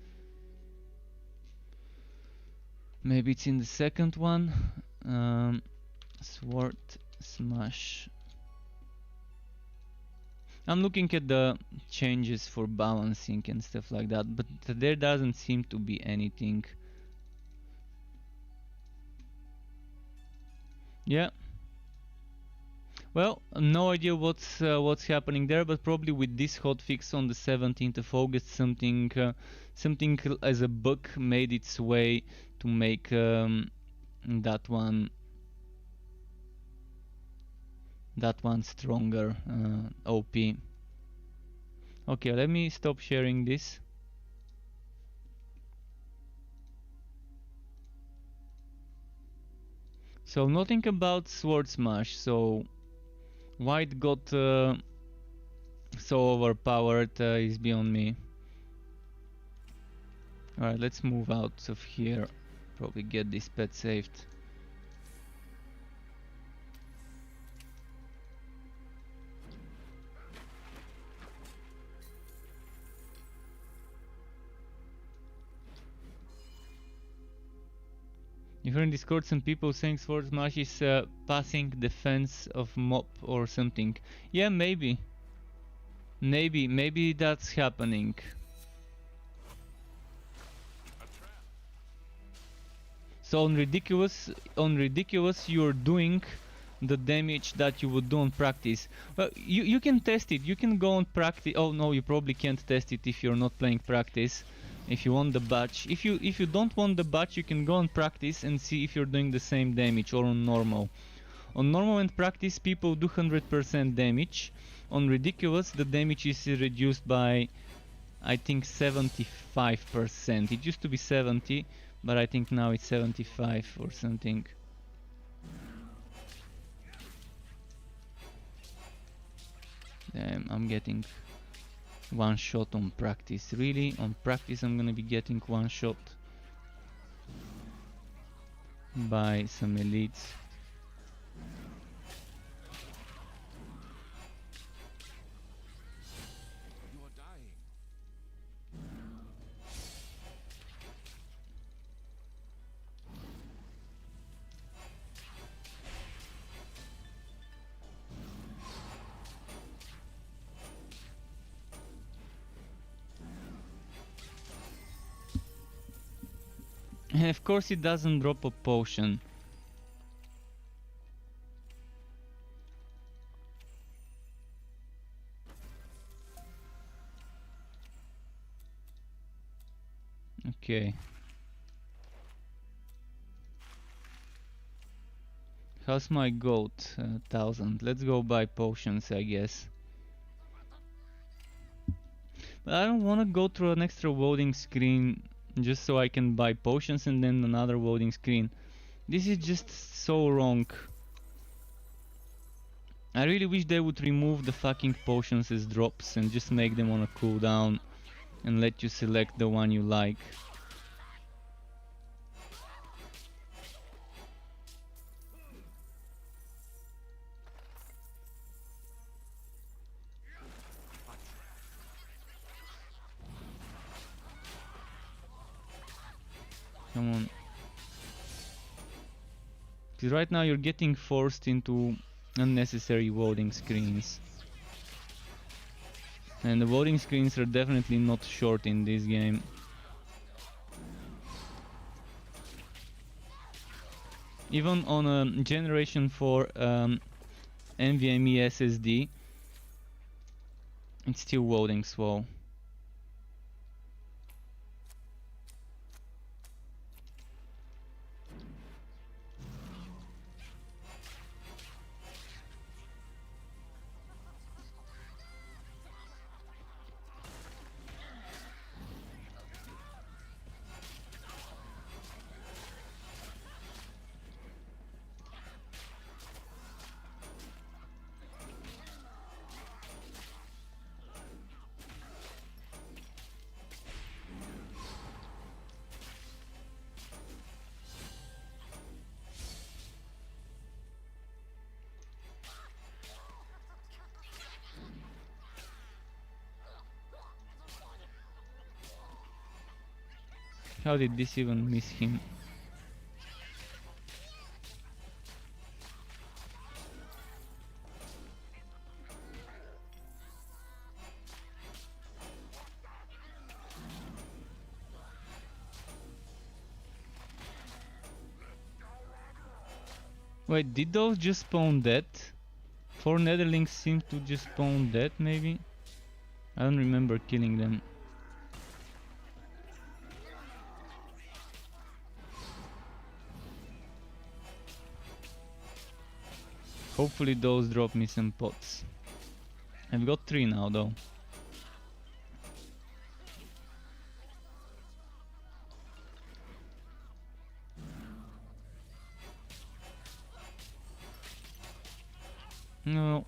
Maybe it's in the second one. Sword Smash. I'm looking at the changes for balancing and stuff like that, but there doesn't seem to be anything. Yeah. Well, no idea what's happening there, but probably with this hotfix on the 17th of August, something as a bug made its way to make that one stronger, OP. Okay, let me stop sharing this. So nothing about Sword Smash. So why it got so overpowered is beyond me. Alright, let's move out of here. Probably get this pet saved. You heard in Discord some people saying Sword Smash is passing defense of mob or something. Yeah, maybe. Maybe that's happening. So on ridiculous you're doing the damage that you would do on practice. Well, you can test it. You can go on practice. Oh no, you probably can't test it if you're not playing practice. If you want the batch, if you don't want the batch, you can go on practice and see if you're doing the same damage, or on normal. On normal and practice, people do 100% damage. On ridiculous, the damage is reduced by, I think, 75%. It used to be 70, but I think now it's 75 or something. Damn, I'm getting one shot on practice. Really? On practice I'm gonna be getting one shot by some elites. You are dying. And of course it doesn't drop a potion. Okay. How's my goat? 1000. Let's go buy potions, I guess. But I don't want to go through an extra loading screen just so I can buy potions and then another loading screen. This is just so wrong. I really wish they would remove the fucking potions as drops and just make them on a cooldown and let you select the one you like. Come on. Because right now you're getting forced into unnecessary loading screens. And the loading screens are definitely not short in this game. Even on a Generation 4 NVMe SSD, it's still loading slow. How did this even miss him? Wait, did those just spawn dead? 4 netherlings seem to just spawn dead, maybe? I don't remember killing them. Hopefully those drop me some pots. I've got 3 now though. No.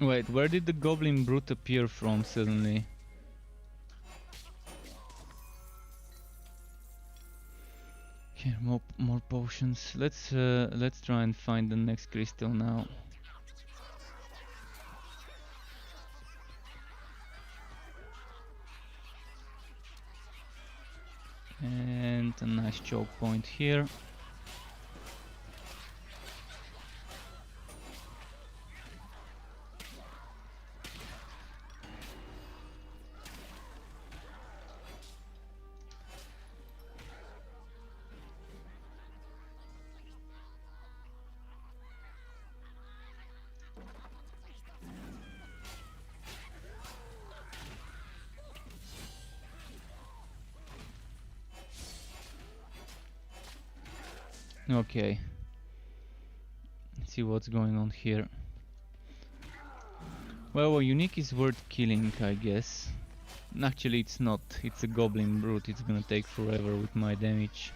Wait, where did the goblin brute appear from suddenly? Here, more potions. Let's try and find the next crystal now. And a nice choke point here. Okay. Let's see what's going on here. Well, a unique is worth killing, I guess. Actually, it's not. It's a goblin brute. It's gonna take forever with my damage.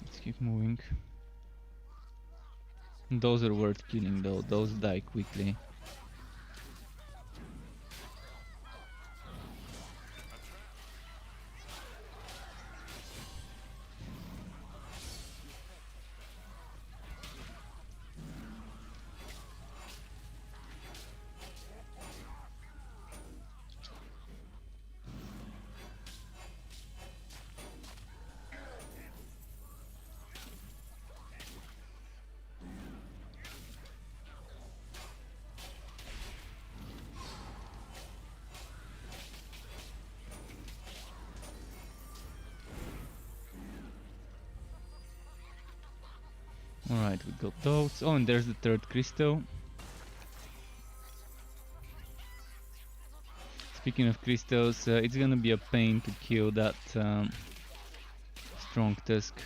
Let's keep moving. Those are worth killing though. Those die quickly. Alright, we got those. Oh, and there's the third crystal. Speaking of crystals, it's gonna be a pain to kill that strong tusk.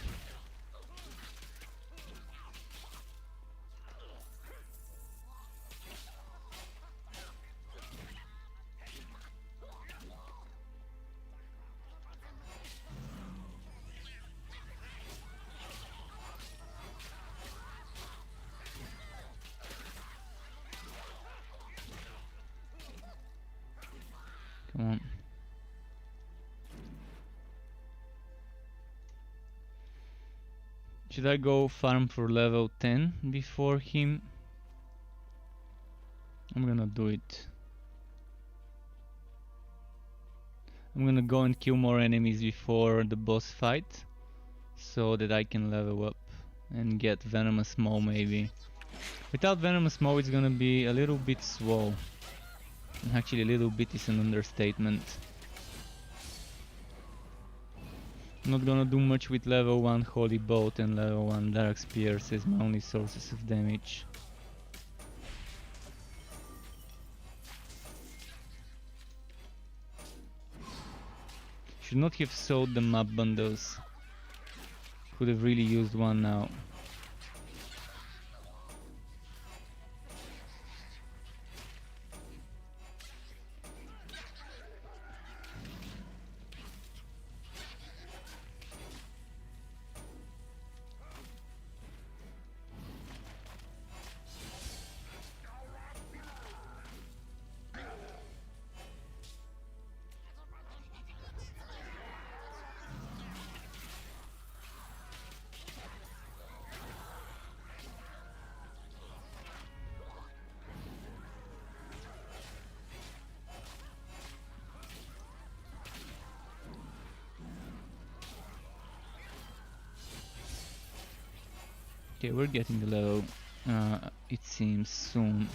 Come on. Should I go farm for level 10 before him? I'm gonna do it. I'm gonna go and kill more enemies before the boss fight, so that I can level up and get Venomous Maw maybe. Without Venomous Maw it's gonna be a little bit slow. Actually, a little bit is an understatement. Not gonna do much with level 1 Holy Bolt and level 1 Dark Spears as my only sources of damage. Should not have sold the map bundles. Could have really used one now. Okay, we're getting low, it seems, soon.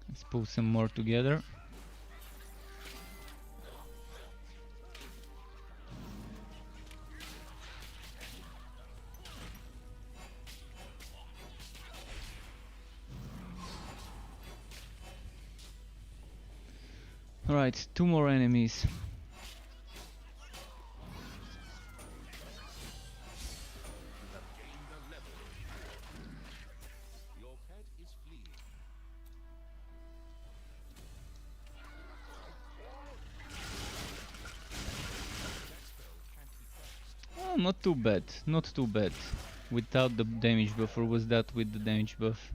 Let's pull some more together. Alright, 2 more enemies. Gained a level. Your pet is fleeing. That spell can't be cast. Oh, not too bad, not too bad. Without the damage buff, or was that with the damage buff?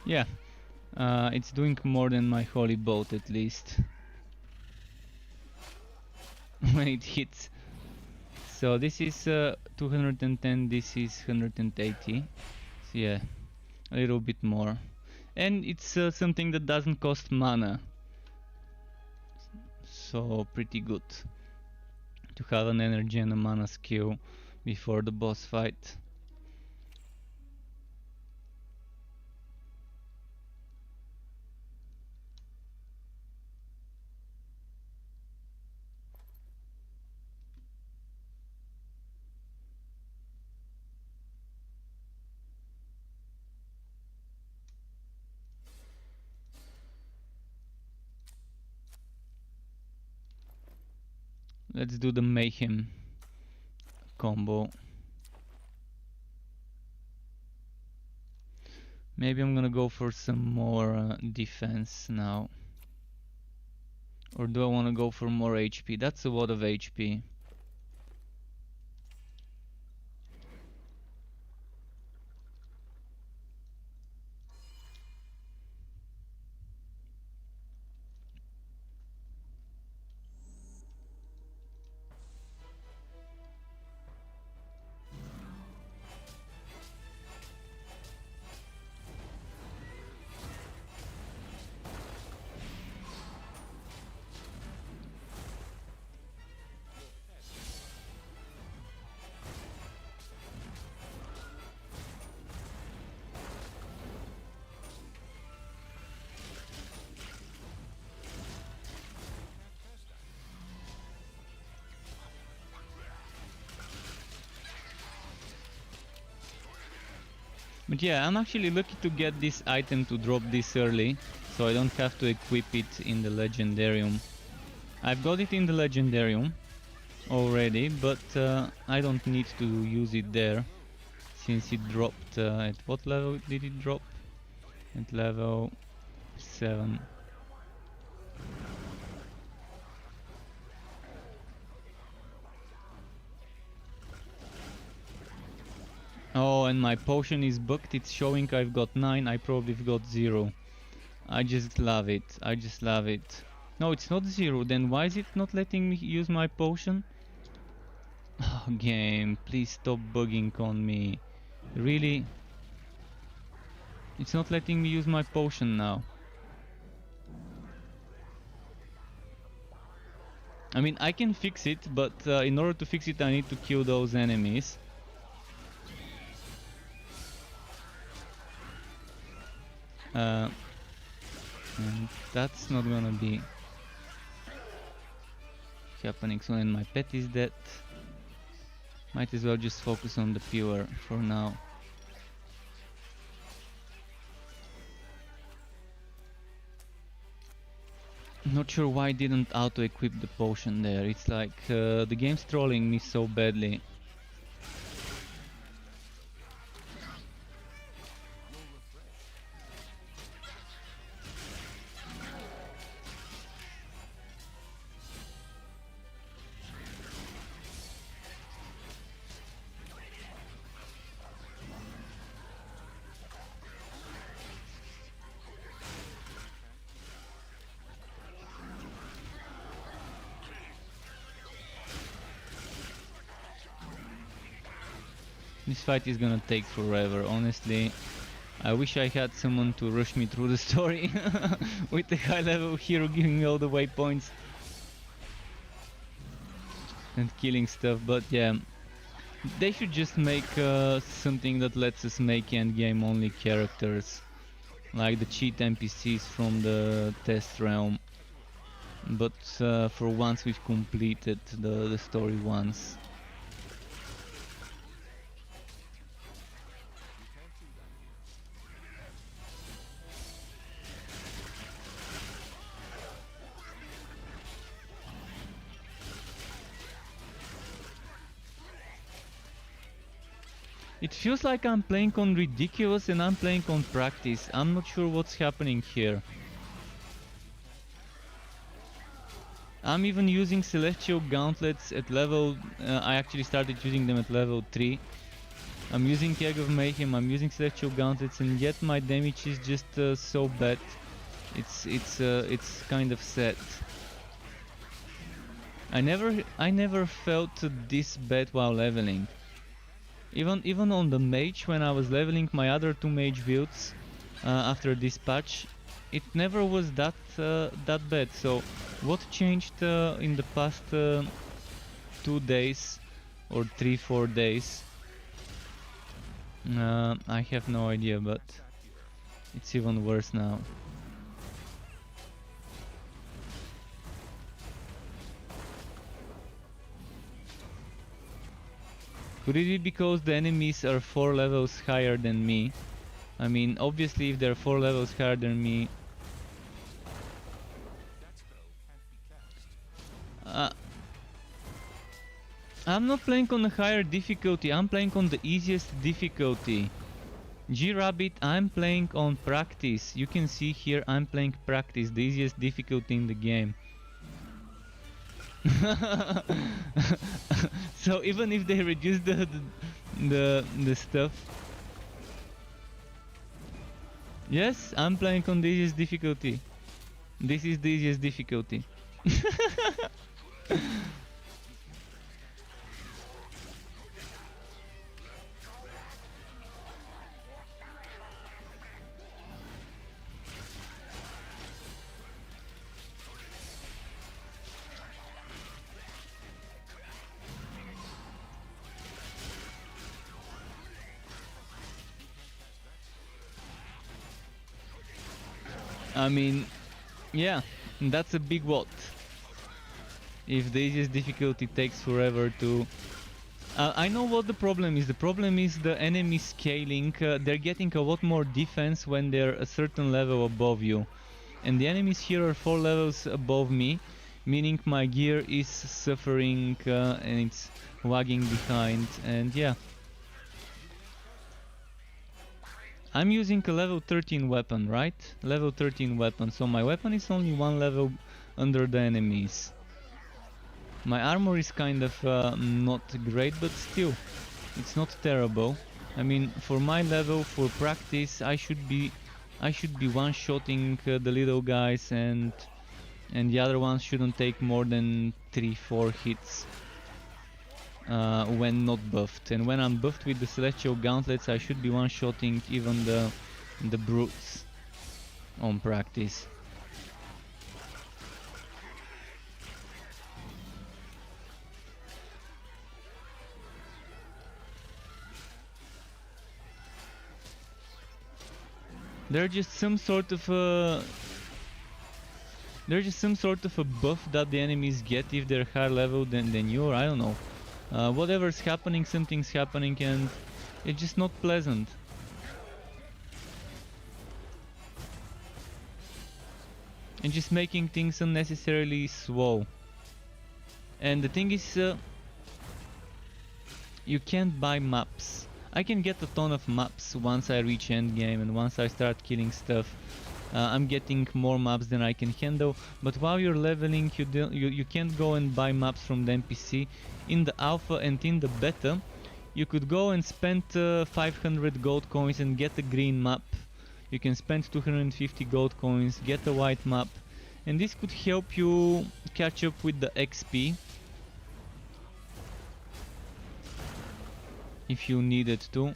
Yeah, it's doing more than my holy bolt at least. When it hits. So this is 210, this is 180. So yeah, a little bit more. And it's something that doesn't cost mana. So pretty good to have an energy and a mana skill before the boss fight. Let's do the mayhem combo. Maybe I'm gonna go for some more defense now. Or do I wanna go for more HP? That's a lot of HP. But yeah, I'm actually lucky to get this item to drop this early, so I don't have to equip it in the Legendarium. I've got it in the Legendarium already, but I don't need to use it there, since it dropped at what level did it drop? At level 7. Oh, and my potion is bugged, it's showing I've got 9, I probably got 0. I just love it, I just love it. No, it's not 0, then why is it not letting me use my potion? Oh, game, please stop bugging on me. Really? It's not letting me use my potion now. I mean, I can fix it, but in order to fix it I need to kill those enemies. And that's not gonna be happening soon, and my pet is dead. Might as well just focus on the pure for now. Not sure why I didn't auto-equip the potion there. It's like the game's trolling me so badly. This fight is gonna take forever, honestly. I wish I had someone to rush me through the story with a high level hero giving me all the waypoints and killing stuff, but yeah. They should just make something that lets us make endgame only characters, like the cheat NPCs from the test realm. But for once we've completed the story once. It feels like I'm playing on ridiculous and I'm playing on practice. I'm not sure what's happening here. I'm even using celestial gauntlets at level... I actually started using them at level 3. I'm using Keg of Mayhem, I'm using celestial gauntlets, and yet my damage is just so bad. It's kind of sad. I never felt this bad while leveling. Even on the mage, when I was leveling my other 2 mage builds after this patch, it never was that bad. So what changed in the past 2 days or 3-4 days? I have no idea, but it's even worse now. Could it be because the enemies are 4 levels higher than me? I mean, obviously if they're 4 levels higher than me... I'm not playing on a higher difficulty, I'm playing on the easiest difficulty. G-Rabbit, I'm playing on practice. You can see here I'm playing practice, the easiest difficulty in the game. So even if they reduce the stuff, yes, I'm playing on the easiest difficulty. This is the easiest difficulty. I mean, yeah, that's a big what. If the easiest difficulty takes forever to... I know what the problem is. The problem is the enemy scaling. They're getting a lot more defense when they're a certain level above you. And the enemies here are 4 levels above me, meaning my gear is suffering and it's lagging behind, and yeah. I'm using a level 13 weapon, right? Level 13 weapon, so my weapon is only 1 level under the enemies. My armor is kind of not great, but still, it's not terrible. I mean, for my level, for practice, I should be one-shotting the little guys, and the other ones shouldn't take more than 3-4 hits. When not buffed, and when I'm buffed with the celestial gauntlets, I should be one-shotting even the brutes on practice. There's just some sort of a buff that the enemies get if they're higher level than you, or I don't know. Whatever's happening, something's happening, and it's just not pleasant. And just making things unnecessarily slow. And the thing is, you can't buy maps. I can get a ton of maps once I reach endgame and once I start killing stuff. I'm getting more maps than I can handle, but while you're leveling, you can't go and buy maps from the NPC. In the alpha and in the beta, you could go and spend 500 gold coins and get a green map. You can spend 250 gold coins, get a white map, and this could help you catch up with the XP. if you needed to.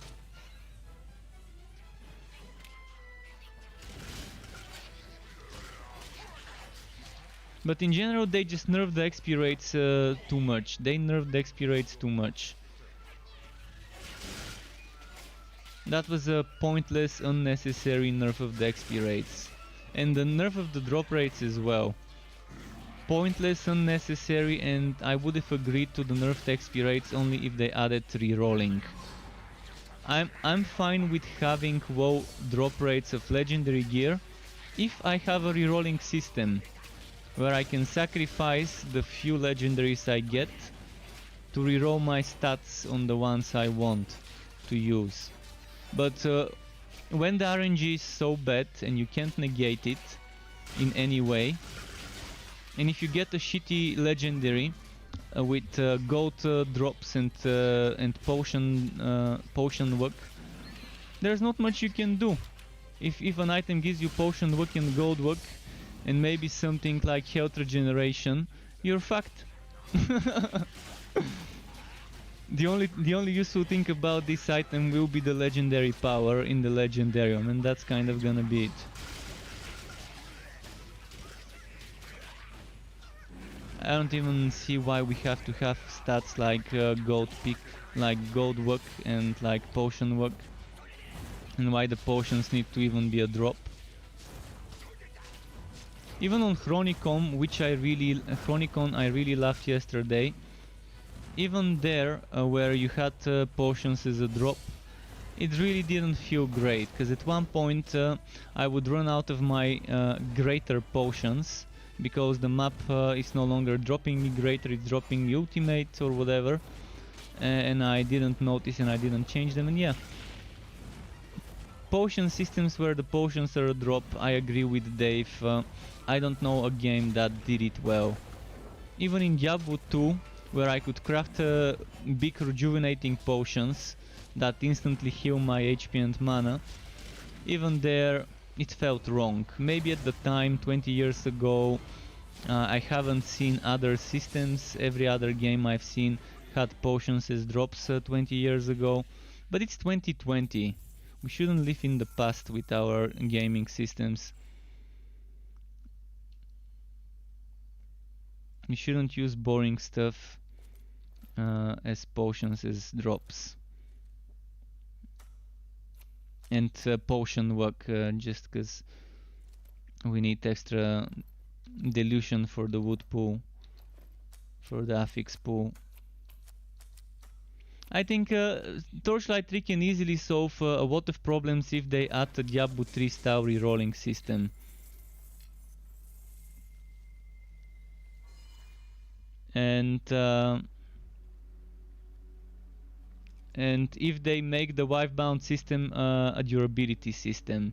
But in general, they just nerfed the XP rates too much. They nerfed the XP rates too much. That was a pointless, unnecessary nerf of the XP rates. And the nerf of the drop rates as well. Pointless, unnecessary, and I would have agreed to the nerfed XP rates only if they added rerolling. I'm fine with having low drop rates of legendary gear if I have a rerolling system where I can sacrifice the few legendaries I get to reroll my stats on the ones I want to use. But when the RNG is so bad and you can't negate it in any way, and if you get a shitty legendary with gold drops and potion work, there's not much you can do. If an item gives you potion work and gold work, and maybe something like health regeneration, you're fucked. The only useful thing about this item will be the legendary power in the legendarium, and that's kind of gonna be it. I don't even see why we have to have stats like gold pick, like gold work and like potion work, and why the potions need to even be a drop. Even on Chronicon, which I really loved yesterday, even there where you had potions as a drop, it really didn't feel great, because at one point I would run out of my greater potions, because the map is no longer dropping me greater, it's dropping me ultimate or whatever, and I didn't notice and I didn't change them, and yeah. Potion systems where the potions are a drop, I agree with Dave. I don't know a game that did it well. Even in Diablo 2, where I could craft big rejuvenating potions that instantly heal my HP and mana, even there it felt wrong. Maybe at the time, 20 years ago, I haven't seen other systems. Every other game I've seen had potions as drops 20 years ago, but it's 2020. We shouldn't live in the past with our gaming systems. We shouldn't use boring stuff as potions as drops. And potion work just because we need extra dilution for the wood pool, for the affix pool. I think Torchlight 3 can easily solve a lot of problems if they add a Diablo 3 style rerolling system. And if they make the wife-bound system a durability system.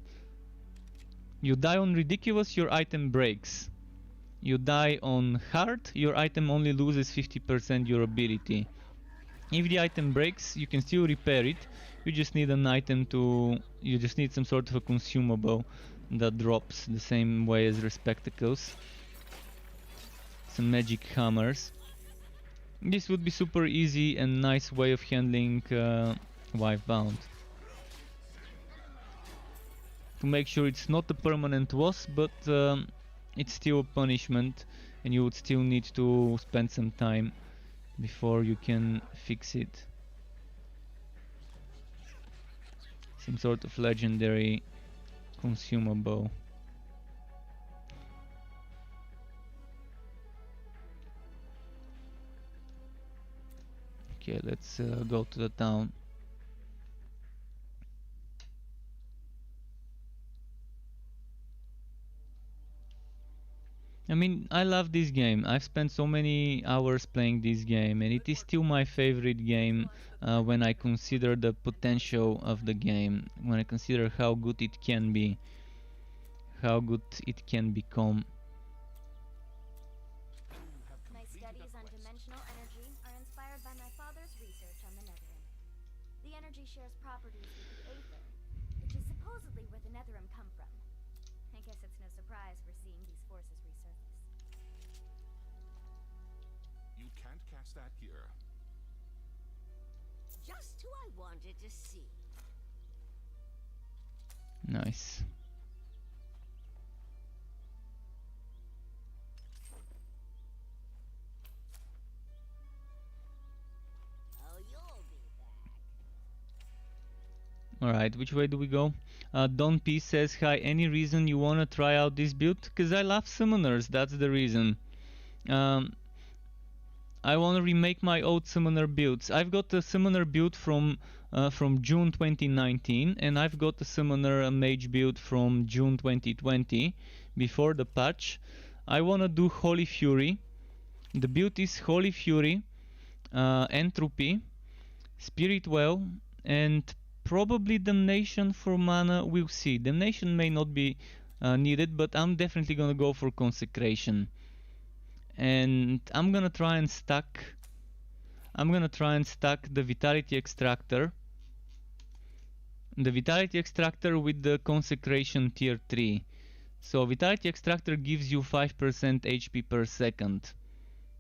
You die on ridiculous, your item breaks. You die on hard, your item only loses 50% durability. If the item breaks, you can still repair it. You just need an item you just need some sort of a consumable that drops the same way as respectacles. Some magic hammers. This would be super easy and nice way of handling wife bound. To make sure it's not a permanent loss, but it's still a punishment, and you would still need to spend some time before you can fix it. Some sort of legendary consumable. Okay, let's go to the town. I mean, I love this game. I've spent so many hours playing this game, and it is still my favorite game when I consider the potential of the game, when I consider how good it can be, how good it can become. My studies on dimensional energy are inspired by my father's research on the Netherrim. The energy shares properties with the Aether, which is supposedly where the Netherrim come from. I guess it's no surprise we're seeing these forces resurface. You can't cast that here. Just who I wanted to see. Nice. Oh, you'll be back. Alright, which way do we go? Don P says, hi, any reason you wanna try out this build? Cause I love summoners, that's the reason. I wanna remake my old summoner builds. I've got a summoner build from June 2019, and I've got a summoner mage build from June 2020, before the patch. I wanna do Holy Fury. The build is Holy Fury, Entropy, Spirit Well, and probably Damnation for mana. We'll see. Damnation may not be needed, but I'm definitely gonna go for Consecration. And I'm gonna try and stack the Vitality Extractor. The Vitality Extractor with the Consecration tier 3. So Vitality Extractor gives you 5% HP per second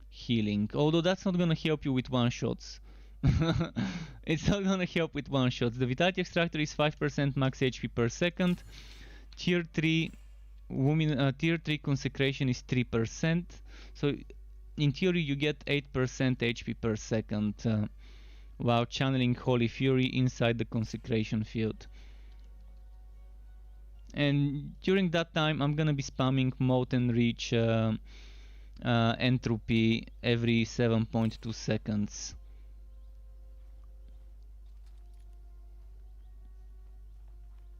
healing. Although that's not gonna help you with one-shots. It's not gonna help with one-shots. The Vitality Extractor is 5% max HP per second. Tier 3 Consecration is 3%. So in theory you get 8% HP per second while channeling Holy Fury inside the Consecration field. And during that time I'm gonna be spamming Molten Reach Entropy every 7.2 seconds.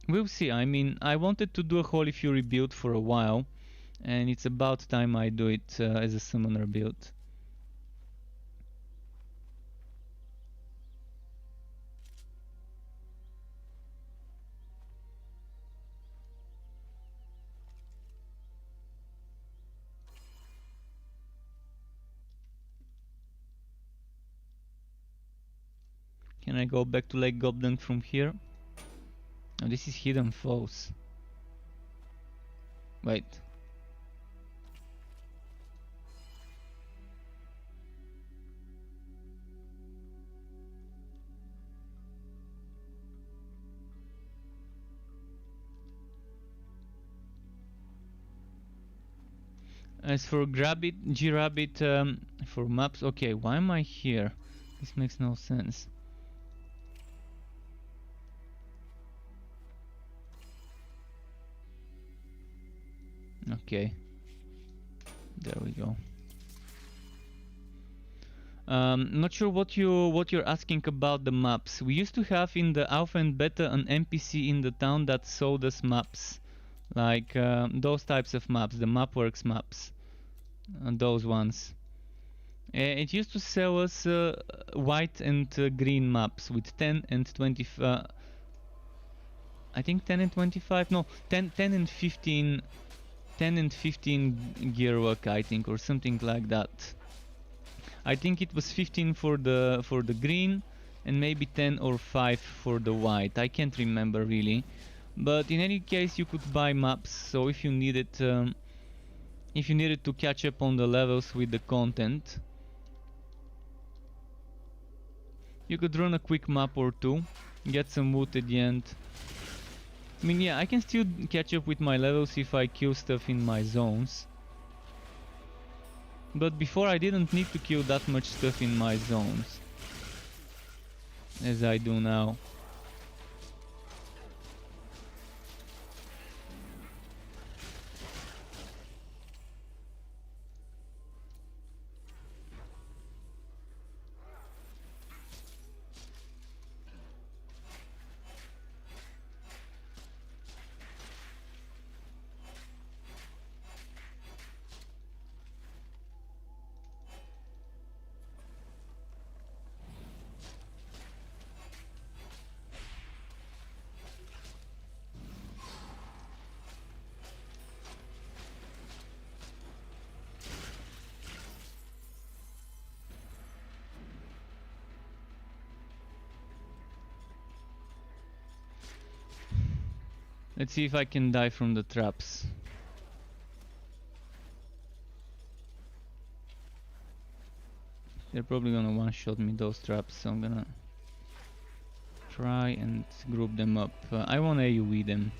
We'll see. I mean, I wanted to do a Holy Fury build for a while, and it's about time I do it as a summoner build. Can I go back to Lake Gobdunk from here? Oh, this is Hidden Foes. Wait. As for G-Rabbit for maps, okay, why am I here? This makes no sense. Okay, there we go. Not sure what you're asking about the maps. We used to have in the alpha and beta an NPC in the town that sold us maps, like those types of maps, the Mapworks maps, those ones. It used to sell us white and green maps with 10 and 20. I think 10 and 25. No, 10 and 15. 10 and 15 gear work, I think, or something like that. I think it was 15 for the green and maybe 10 or 5 for the white. I can't remember really, but in any case you could buy maps. So if you needed to catch up on the levels with the content, you could run a quick map or two, get some loot at the end. I mean, yeah, I can still catch up with my levels if I kill stuff in my zones. But before I didn't need to kill that much stuff in my zones as I do now. Let's see if I can die from the traps. They're probably gonna one-shot me, those traps, so I'm gonna try and group them up. I want AoE them.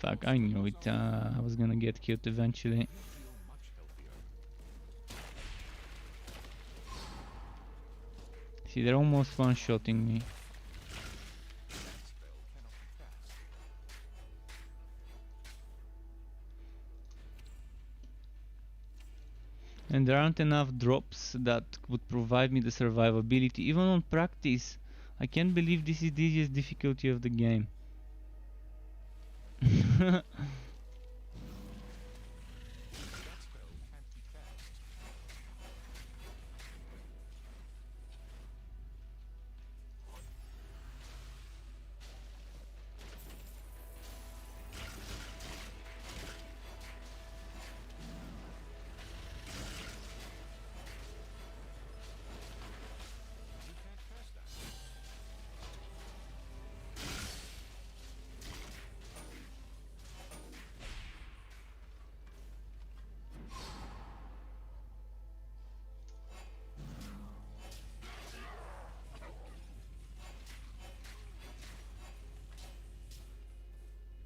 Fuck, I knew it. I was gonna get killed eventually. See, they're almost one-shotting me. And there aren't enough drops that would provide me the survivability. Even on practice, I can't believe this is the easiest difficulty of the game.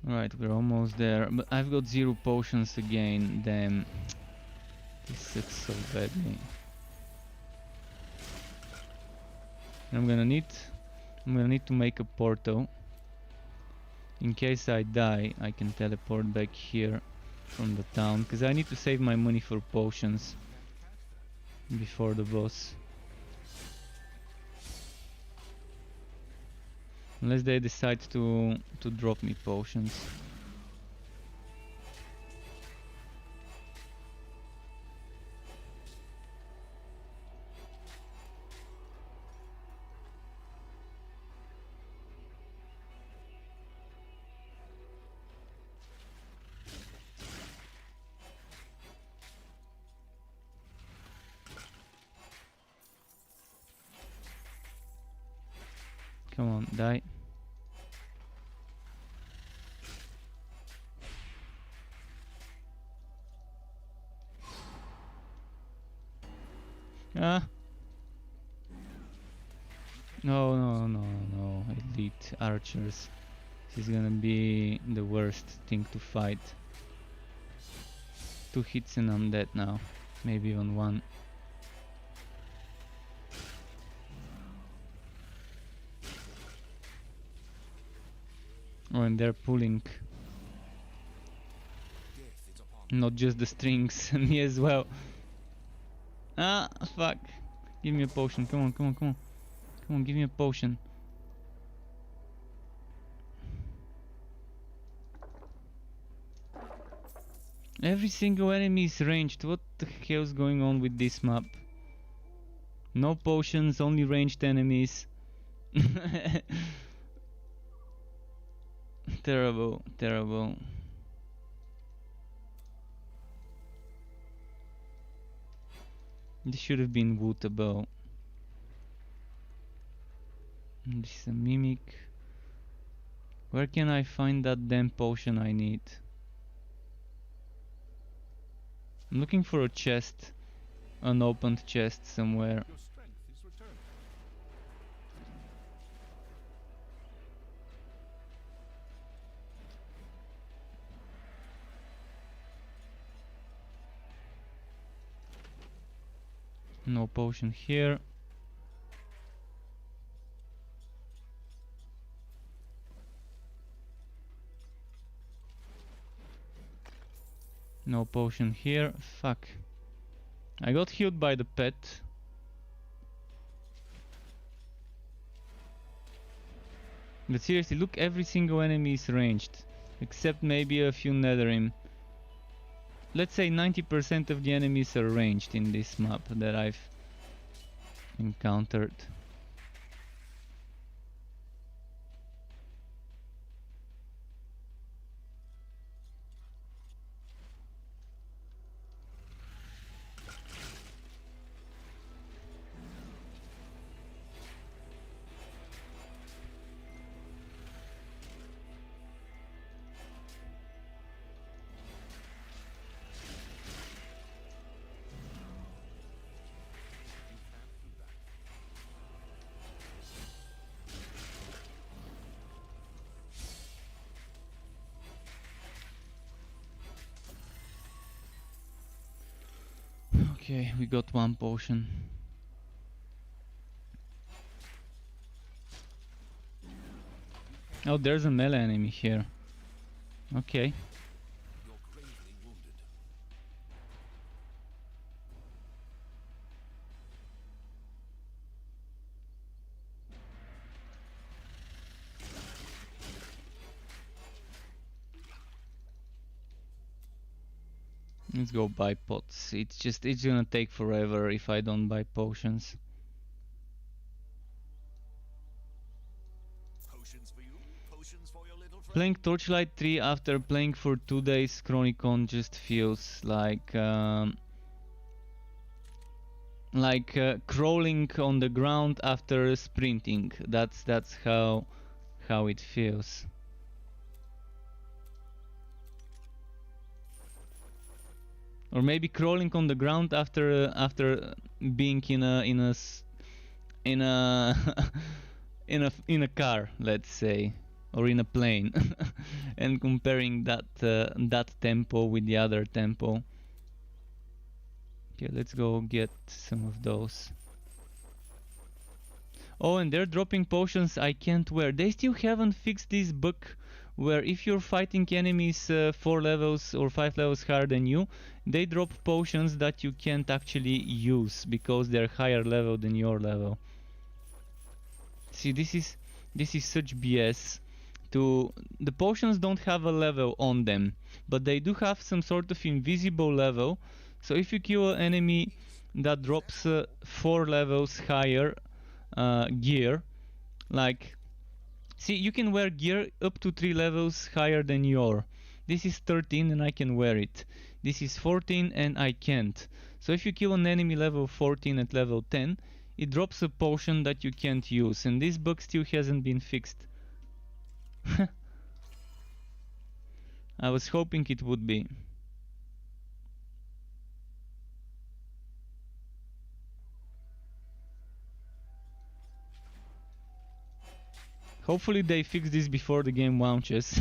Right, we're almost there, but I've got 0 potions again, damn. This sucks so badly. And I'm gonna need to make a portal. In case I die, I can teleport back here from the town, because I need to save my money for potions before the boss. Unless they decide to drop me potions. Come on, die. Ah. No, no, no, no. Elite archers. This is gonna be the worst thing to fight. 2 hits and I'm dead now. Maybe even 1. Oh, and they're pulling. Not just the strings, me as well. Ah, fuck. Give me a potion. Come on, come on, come on. Come on, give me a potion. Every single enemy is ranged. What the hell is going on with this map? No potions, only ranged enemies. Terrible, terrible. This should have been wootable. This is a mimic. Where can I find that damn potion I need? I'm looking for a chest. Unopened chest somewhere. Your strength is returning. No potion here. No potion here. Fuck. I got healed by the pet. But seriously, look, every single enemy is ranged. Except maybe a few Netherim. let's say 90% of the enemies are ranged in this map that I've encountered. Okay, we got one potion. Oh, there's a melee enemy here. Okay. You're gravely wounded. Let's go buy pots. It's gonna take forever if I don't buy potions. Potions for you, potions for your little friend. Playing Torchlight 3 after playing for 2 days Chronicon just feels like crawling on the ground after sprinting. That's how it feels. Or maybe crawling on the ground after being in a in a car, let's say, or in a plane, and comparing that tempo with the other tempo. Okay, let's go get some of those. Oh, and they're dropping potions I can't wear. They still haven't fixed this bug where if you're fighting enemies 4 levels or 5 levels higher than you, they drop potions that you can't actually use because they're higher level than your level. See, this is such BS. The potions don't have a level on them, but they do have some sort of invisible level. So if you kill an enemy that drops 4 levels higher gear, like, see, you can wear gear up to 3 levels higher than your. This is 13 and I can wear it. This is 14 and I can't. So if you kill an enemy level 14 at level 10, it drops a potion that you can't use, and this bug still hasn't been fixed. I was hoping it would be. Hopefully they fix this before the game launches.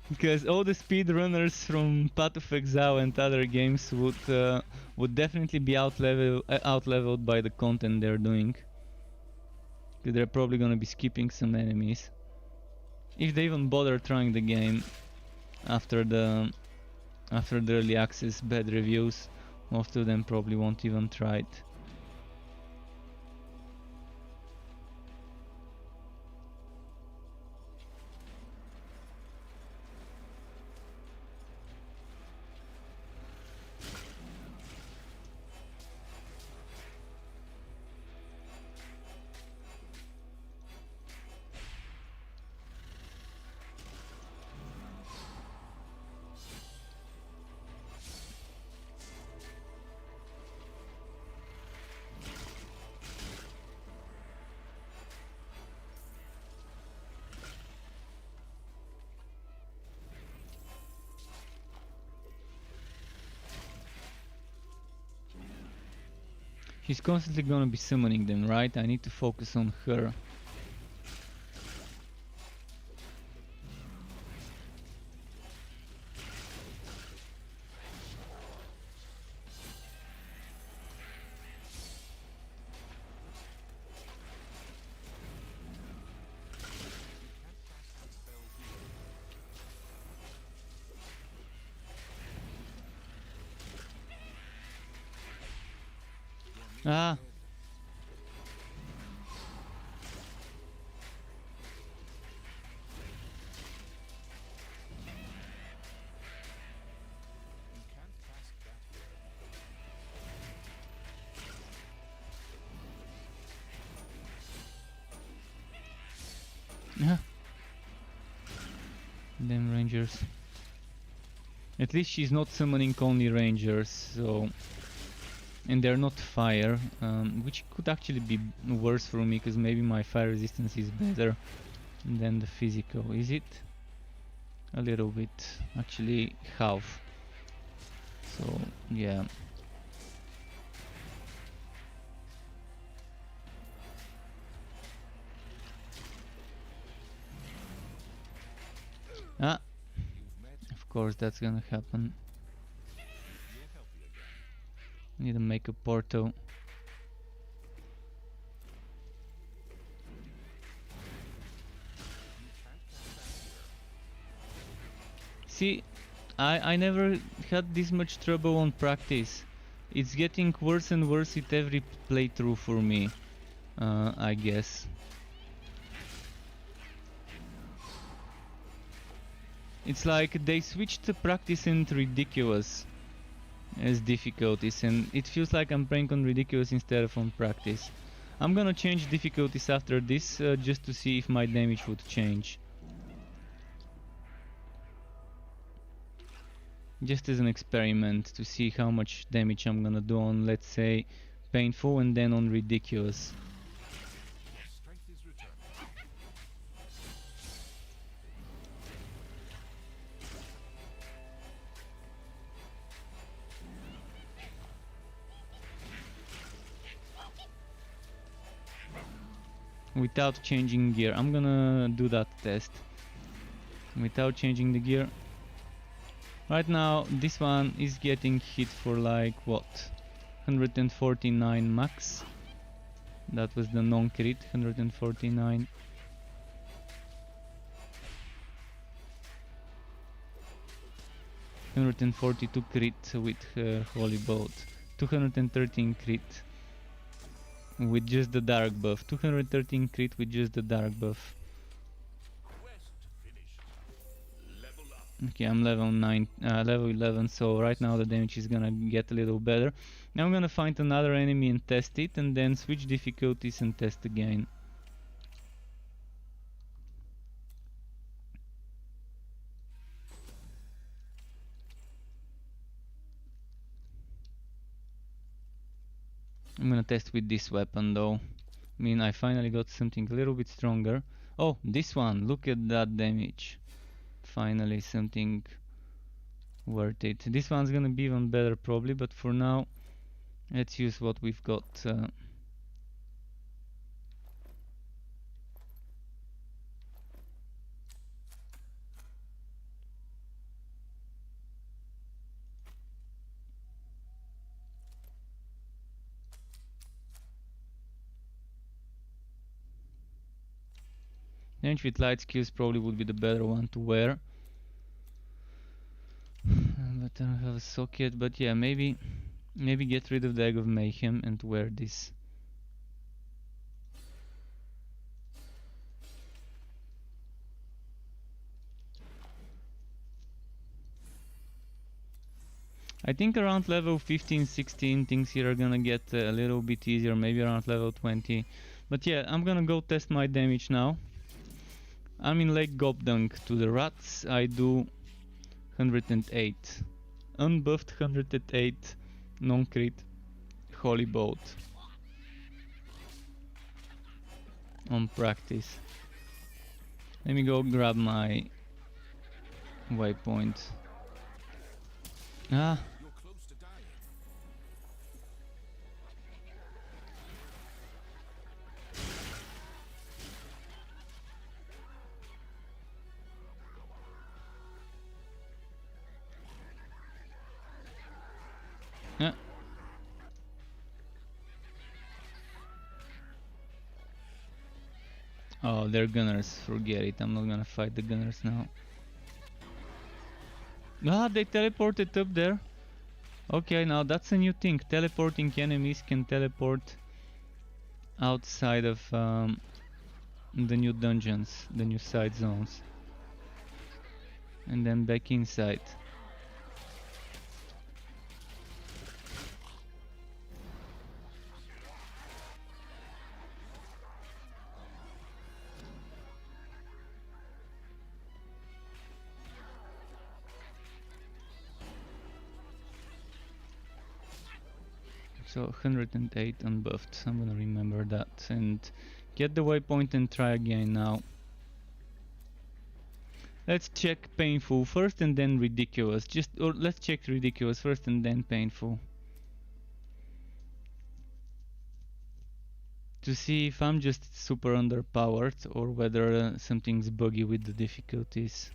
Because all the speedrunners from Path of Exile and other games would definitely be out-leveled by the content they're doing. Because they're probably gonna be skipping some enemies. If they even bother trying the game after the early access bad reviews, most of them probably won't even try it. She's constantly gonna be summoning them, right? I need to focus on her. Ah. Yeah. Damn rangers. At least she's not summoning only rangers, so... And they're not fire, which could actually be worse for me, because maybe my fire resistance is better than the physical. Is it? A little bit. Actually, half. So, yeah. Ah, of course that's gonna happen. Need to make a portal. See, I never had this much trouble on practice. It's getting worse and worse with every playthrough for me, I guess. It's like they switched the practice into ridiculous as difficulties, and it feels like I'm playing on ridiculous instead of on practice. I'm gonna change difficulties after this, just to see if my damage would change. Just as an experiment to see how much damage I'm gonna do on, let's say, painful, and then on ridiculous. Strength is returning. Without changing gear. I'm gonna do that test. Without changing the gear. Right now, this one is getting hit for like, what? 149 max. That was the non-crit, 149. (142 crit with Holy Bolt, 213 crit with just the dark buff, 213 crit with just the dark buff. Quest finished. Level up. Okay, I'm level 11, so right now the damage is gonna get a little better. Now I'm gonna find another enemy and test it, and then switch difficulties and test again. I'm gonna test with this weapon though. I mean, I finally got something a little bit stronger. Oh, this one, look at that damage. Finally something worth it. This one's gonna be even better probably, but for now let's use what we've got. Range with light skills probably would be the better one to wear. But I don't have a socket, but yeah, maybe get rid of the Egg of Mayhem and wear this. I think around level 15, 16 things here are gonna get a little bit easier, maybe around level 20. But yeah, I'm gonna go test my damage now. I'm in Lake Gobdung. To the rats I do 108. Unbuffed 108, non-crit, Holy Bolt. On practice. Let me go grab my waypoint. Ah, You're close to dying. yeah. Oh, they're gunners. Forget it. I'm not gonna fight the gunners now. Ah, they teleported up there. Okay, now that's a new thing. Teleporting enemies can teleport outside of the new dungeons, the new side zones, and then back inside. So 108 unbuffed. I'm gonna remember that and get the waypoint and try again now. Let's check painful first and then ridiculous. Or let's check ridiculous first and then painful. To see if I'm just super underpowered or whether something's buggy with the difficulties.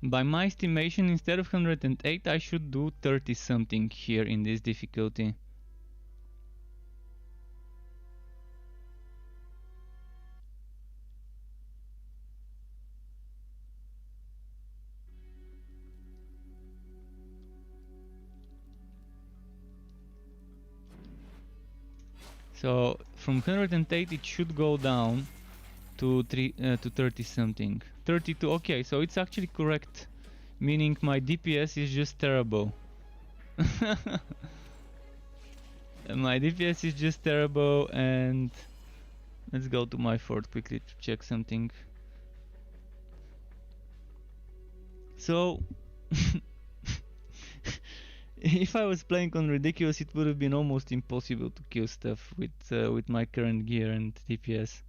By my estimation, instead of 108, I should do 30 something here in this difficulty. So from 108 it should go down to 30 something. 32, okay, so it's actually correct, meaning my DPS is just terrible. My DPS is just terrible, and let's go to my fort quickly to check something. So if I was playing on ridiculous, it would have been almost impossible to kill stuff with my current gear and DPS.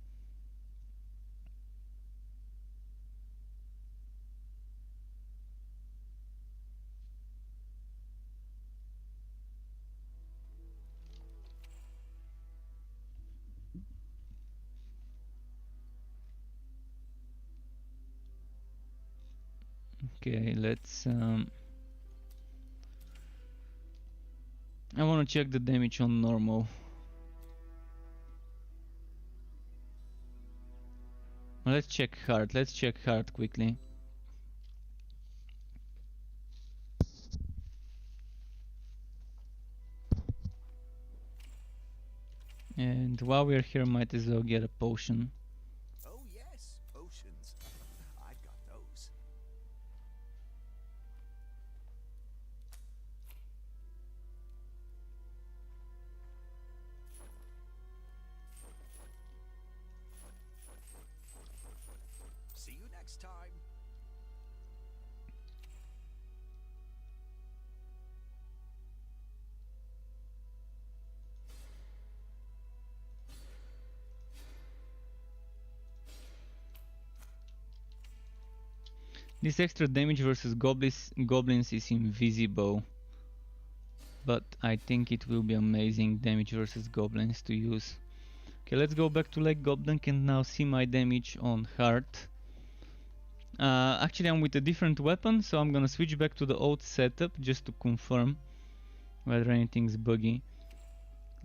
Okay, let's I want to check the damage on normal. Let's check hard. Let's check hard quickly. And while we're here, might as well get a potion. Oh yes, potions. I've got those. See you next time. This extra damage versus goblins is invisible, but I think it will be amazing damage versus goblins to use. Okay, let's go back to Lake Goblin and now see my damage on heart. Actually, I'm with a different weapon, so I'm gonna switch back to the old setup just to confirm whether anything's buggy.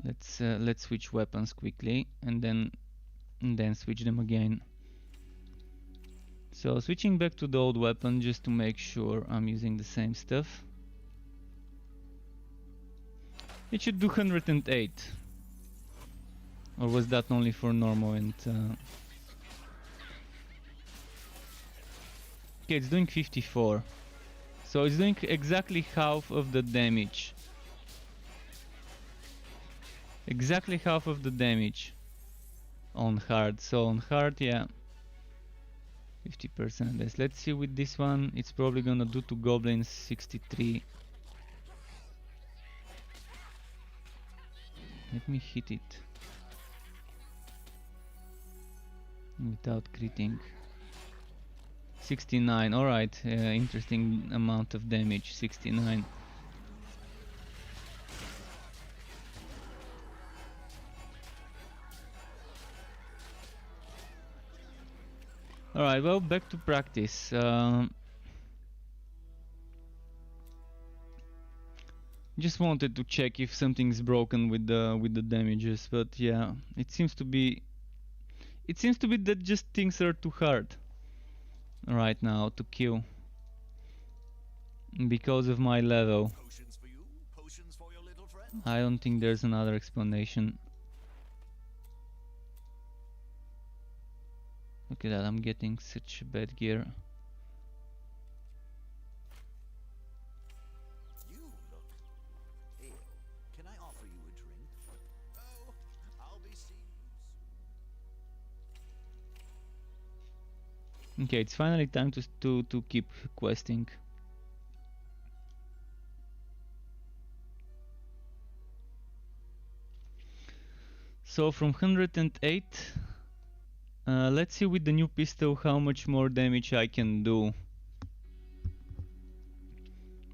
Let's switch weapons quickly and then switch them again. So switching back to the old weapon just to make sure I'm using the same stuff. It should do 108. Or was that only for normal and... Okay, it's doing 54. So it's doing exactly half of the damage. Exactly half of the damage on hard. So on hard, yeah, 50% less. Let's see with this one. It's probably gonna do to goblins 63. Let me hit it without critting. 69. Alright, interesting amount of damage. 69. Alright, well, back to practice. Just wanted to check if something's broken with the damages, but yeah, it seems to be that just things are too hard right now to kill because of my level. Potions for you, potions for your little friend. I don't think there's another explanation. Look at that, I'm getting such bad gear. You look ill. Can I offer you a drink? Oh, I'll be seeing you soon. Okay, it's finally time to keep questing. So from 108, let's see with the new pistol how much more damage I can do.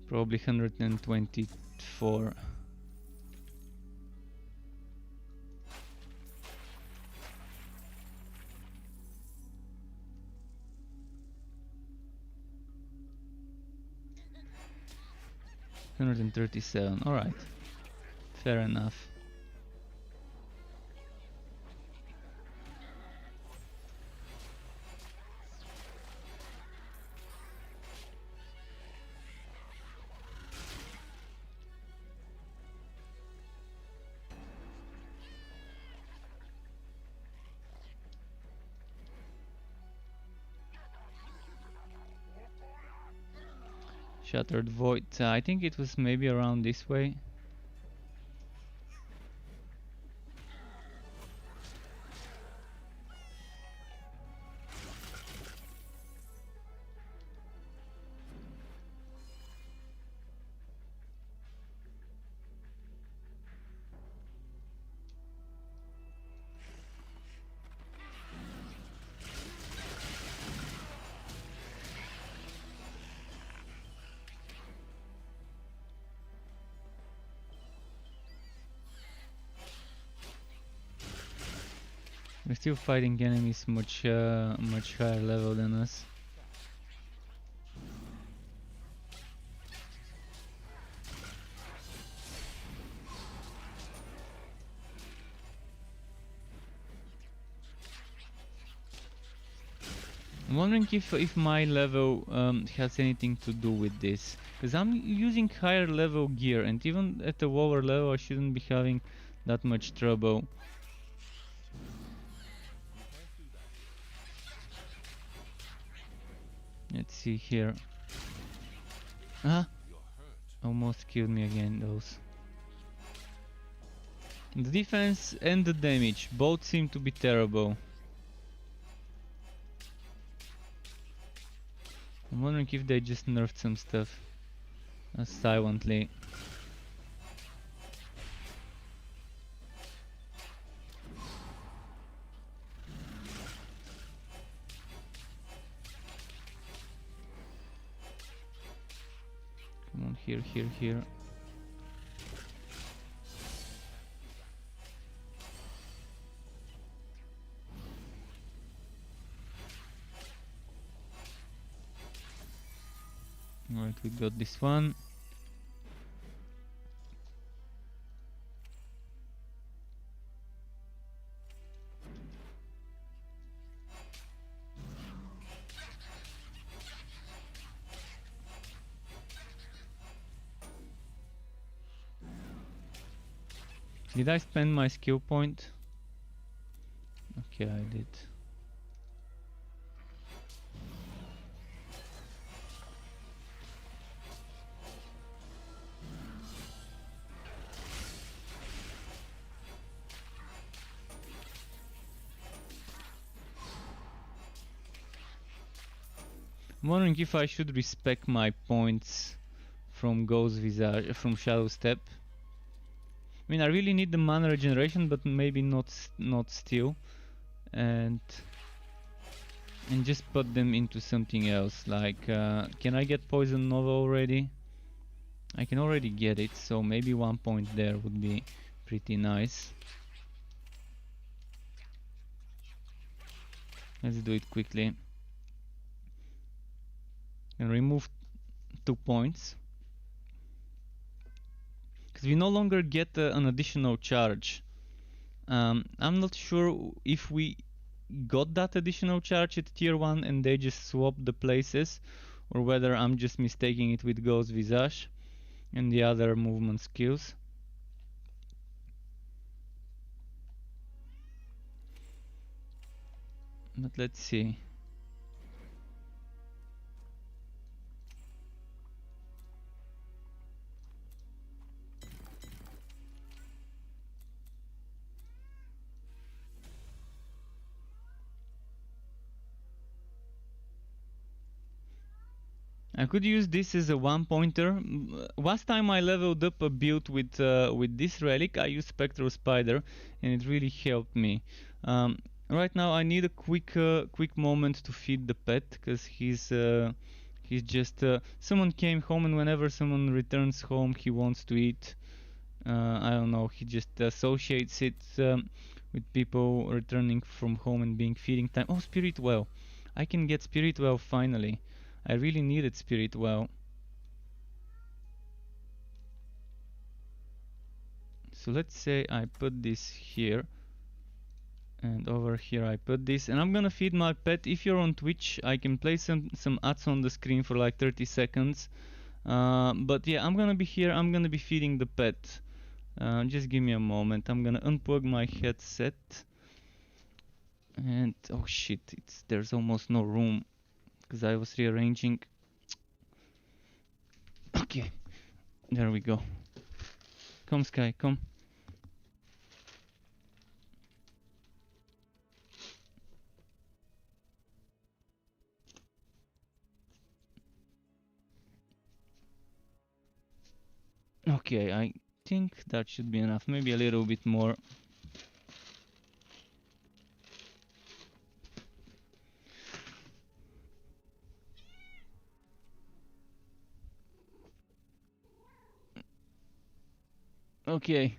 Probably 124. $137. All right, fair enough. Shattered Void. I think it was maybe around this way. We're still fighting enemies much higher level than us. I'm wondering if my level has anything to do with this, because I'm using higher level gear, and even at a lower level I shouldn't be having that much trouble. Let's see here. Ah, almost killed me again, those. The defense and the damage both seem to be terrible. I'm wondering if they just nerfed some stuff silently. Come on, here. Alright, we got this one. Did I spend my skill point? Okay, I did. I'm wondering if I should respec my points from Ghost Visage, from Shadow Step. I mean, I really need the mana regeneration, but maybe not still, and just put them into something else. Like, can I get Poison Nova already? I can already get it, so maybe 1 point there would be pretty nice. Let's do it quickly. And remove 2 points. Because we no longer get an additional charge. I'm not sure if we got that additional charge at tier 1 and they just swapped the places, or whether I'm just mistaking it with Ghost Visage and the other movement skills. But let's see. I could use this as a one pointer. Last time I leveled up a build with this relic, I used Spectral Spider, and it really helped me. Right now I need a quick moment to feed the pet, because he's just someone came home, and whenever someone returns home, he wants to eat. I don't know. He just associates it with people returning from home and being feeding time. Oh, Spirit Well. I can get Spirit Well finally. I really needed Spirit Well. So let's say I put this here. And over here I put this. And I'm gonna feed my pet. If you're on Twitch, I can play some ads on the screen for like 30 seconds. But yeah, I'm gonna be here. I'm gonna be feeding the pet. Just give me a moment. I'm gonna unplug my headset. And oh shit, there's almost no room because I was rearranging. Okay, there we go. Come, Sky, come. Okay, I think that should be enough. Maybe a little bit more. Okay.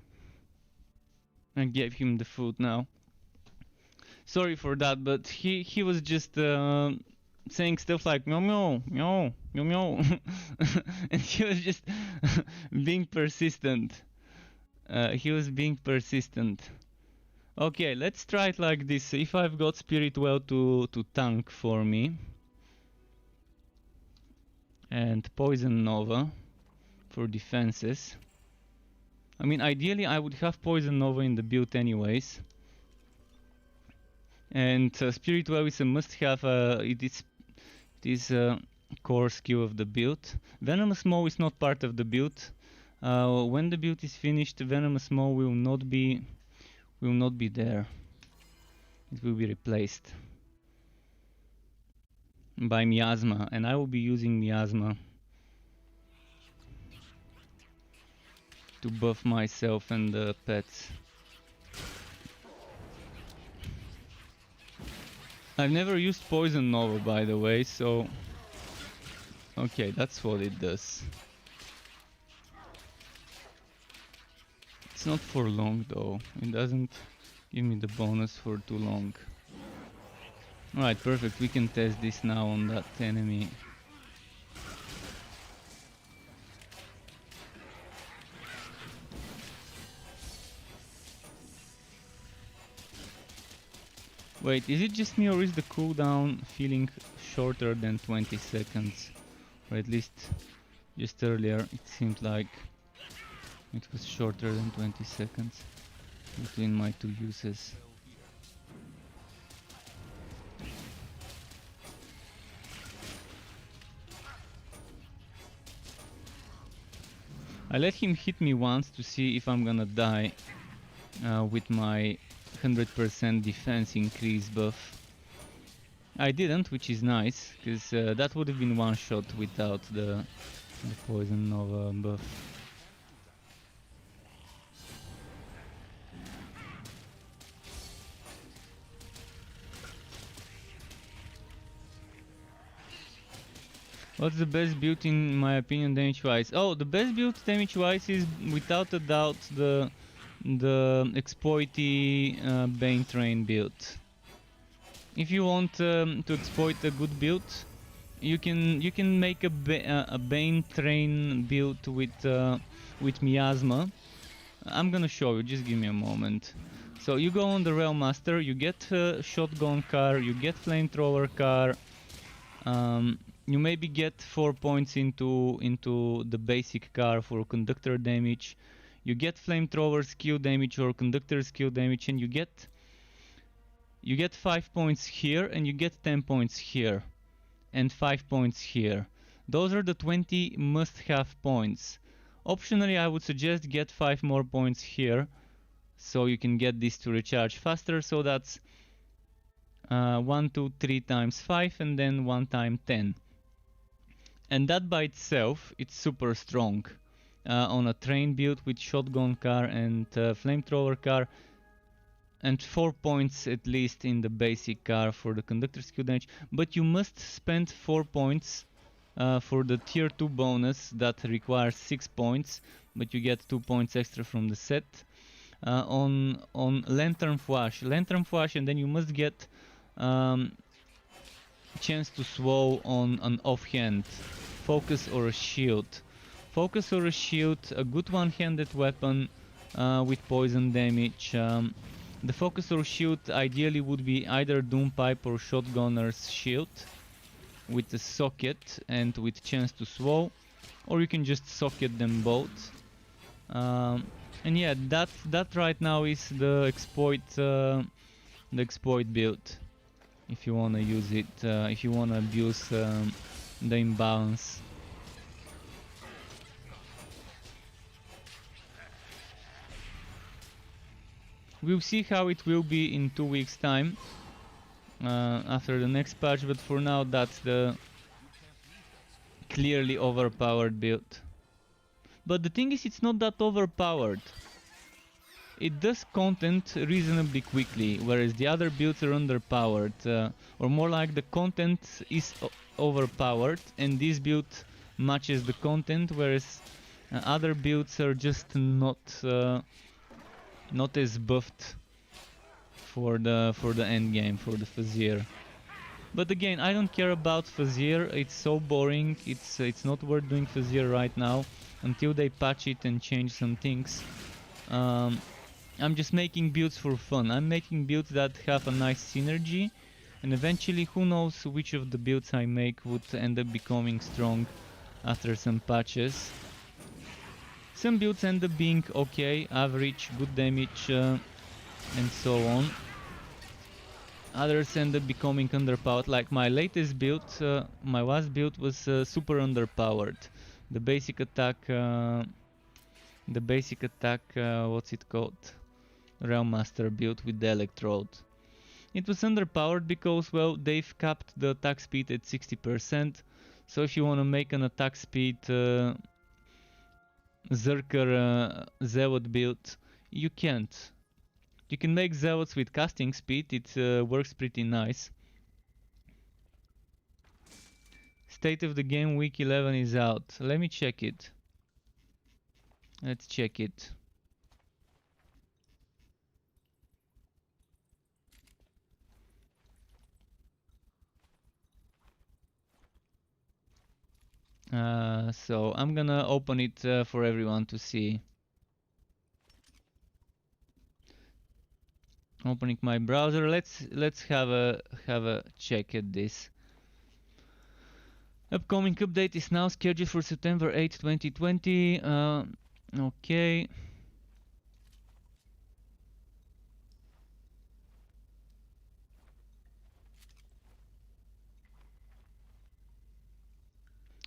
I gave him the food now. Sorry for that, but he was just saying stuff like meow meow meow meow meow, and he was just being persistent. He was being persistent. Okay, let's try it like this. If I've got Spirit Well to tank for me, and Poison Nova for defenses. I mean, ideally I would have Poison Nova in the build anyways. And Spirit Well is a must-have. It is a core skill of the build. Venomous Maw is not part of the build. When the build is finished, Venomous Maw will not be there. It will be replaced by Miasma, and I will be using Miasma to buff myself and the pets. I've never used Poison Nova, by the way, so... Okay, that's what it does. It's not for long, though. It doesn't give me the bonus for too long. Alright, perfect. We can test this now on that enemy. Wait, is it just me, or is the cooldown feeling shorter than 20 seconds? Or at least just earlier it seemed like it was shorter than 20 seconds between my two uses. I let him hit me once to see if I'm gonna die with my 100% defense increase buff. I didn't, which is nice, because that would have been one shot without the Poison Nova buff. What's the best build in my opinion damage-wise? Oh, the best build damage-wise is without a doubt the exploity Bane Train build. If you want to exploit a good build, you can make a Bane Train build with Miasma. I'm gonna show you. Just give me a moment. So you go on the Realm Master, you get Shotgun Car, you get Flamethrower Car. You maybe get 4 points into the basic car for conductor damage. You get Flamethrower skill damage or conductor skill damage, and you get 5 points here, and you get 10 points here, and 5 points here. Those are the 20 must-have points. Optionally, I would suggest get 5 more points here, so you can get this to recharge faster. So that's 1, 2, 3 times 5, and then 1 time 10. and that by itself it's super strong. On a train build with shotgun car and flamethrower car, and 4 points at least in the basic car for the conductor skill damage, but you must spend 4 points for the tier 2 bonus that requires 6 points, but you get 2 points extra from the set. On Lantern Flash, and then you must get chance to swow on an offhand, focus or a shield. Focus or a shield, a good one-handed weapon with poison damage. The focus or shield ideally would be either Doom Pipe or Shotgunner's shield with a socket and with chance to swow, or you can just socket them both. And yeah, that right now is the exploit build. If you wanna use it, if you wanna abuse the imbalance. We'll see how it will be in 2 weeks time after the next patch, but for now that's the clearly overpowered build. But the thing is, it's not that overpowered. It does content reasonably quickly, whereas the other builds are underpowered, or more like the content is overpowered and this build matches the content, whereas other builds are just not as buffed for the end game, for the Fazir. But again, I don't care about Fazir. It's so boring. It's not worth doing Fazir right now until they patch it and change some things. I'm just making builds for fun. I'm making builds that have a nice synergy, and eventually who knows which of the builds I make would end up becoming strong after some patches. Some builds end up being okay, average, good damage, and so on. Others end up becoming underpowered, like my latest build, my last build was super underpowered. The basic attack, what's it called? Realm Master build with the Electrode. It was underpowered because, well, they've capped the attack speed at 60%, so if you want to make an attack speed Zerker Zealot build, you can't. You can make Zealots with casting speed, it works pretty nice. State of the game week 11 is out. Let me check it. Let's check it. So I'm gonna open it for everyone to see. Opening my browser. Let's have a check at this. Upcoming update is now scheduled for September 8, 2020. Okay.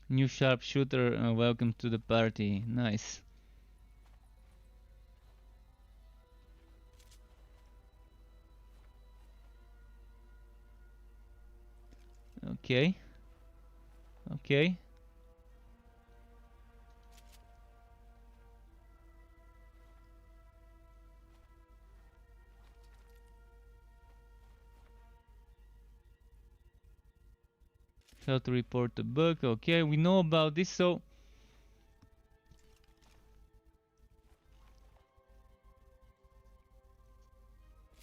New sharpshooter, welcome to the party. Nice. Okay. Okay. How to report a bug. Okay, we know about this, so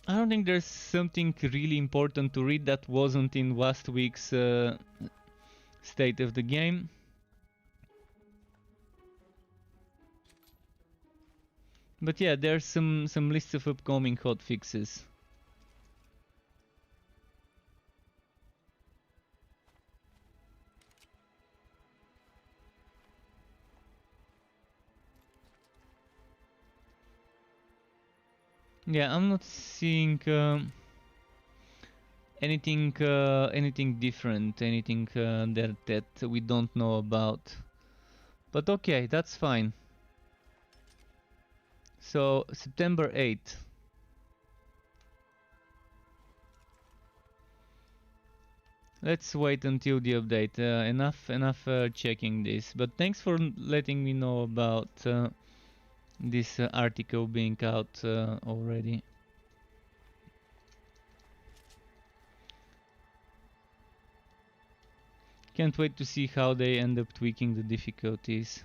I don't think there's something really important to read that wasn't in last week's state of the game. But yeah, there's some lists of upcoming hotfixes. Yeah, I'm not seeing anything different, anything that we don't know about. But okay, that's fine. So September Let's wait until the update. Enough checking this. But thanks for letting me know about this article being out already. Can't wait to see how they end up tweaking the difficulties.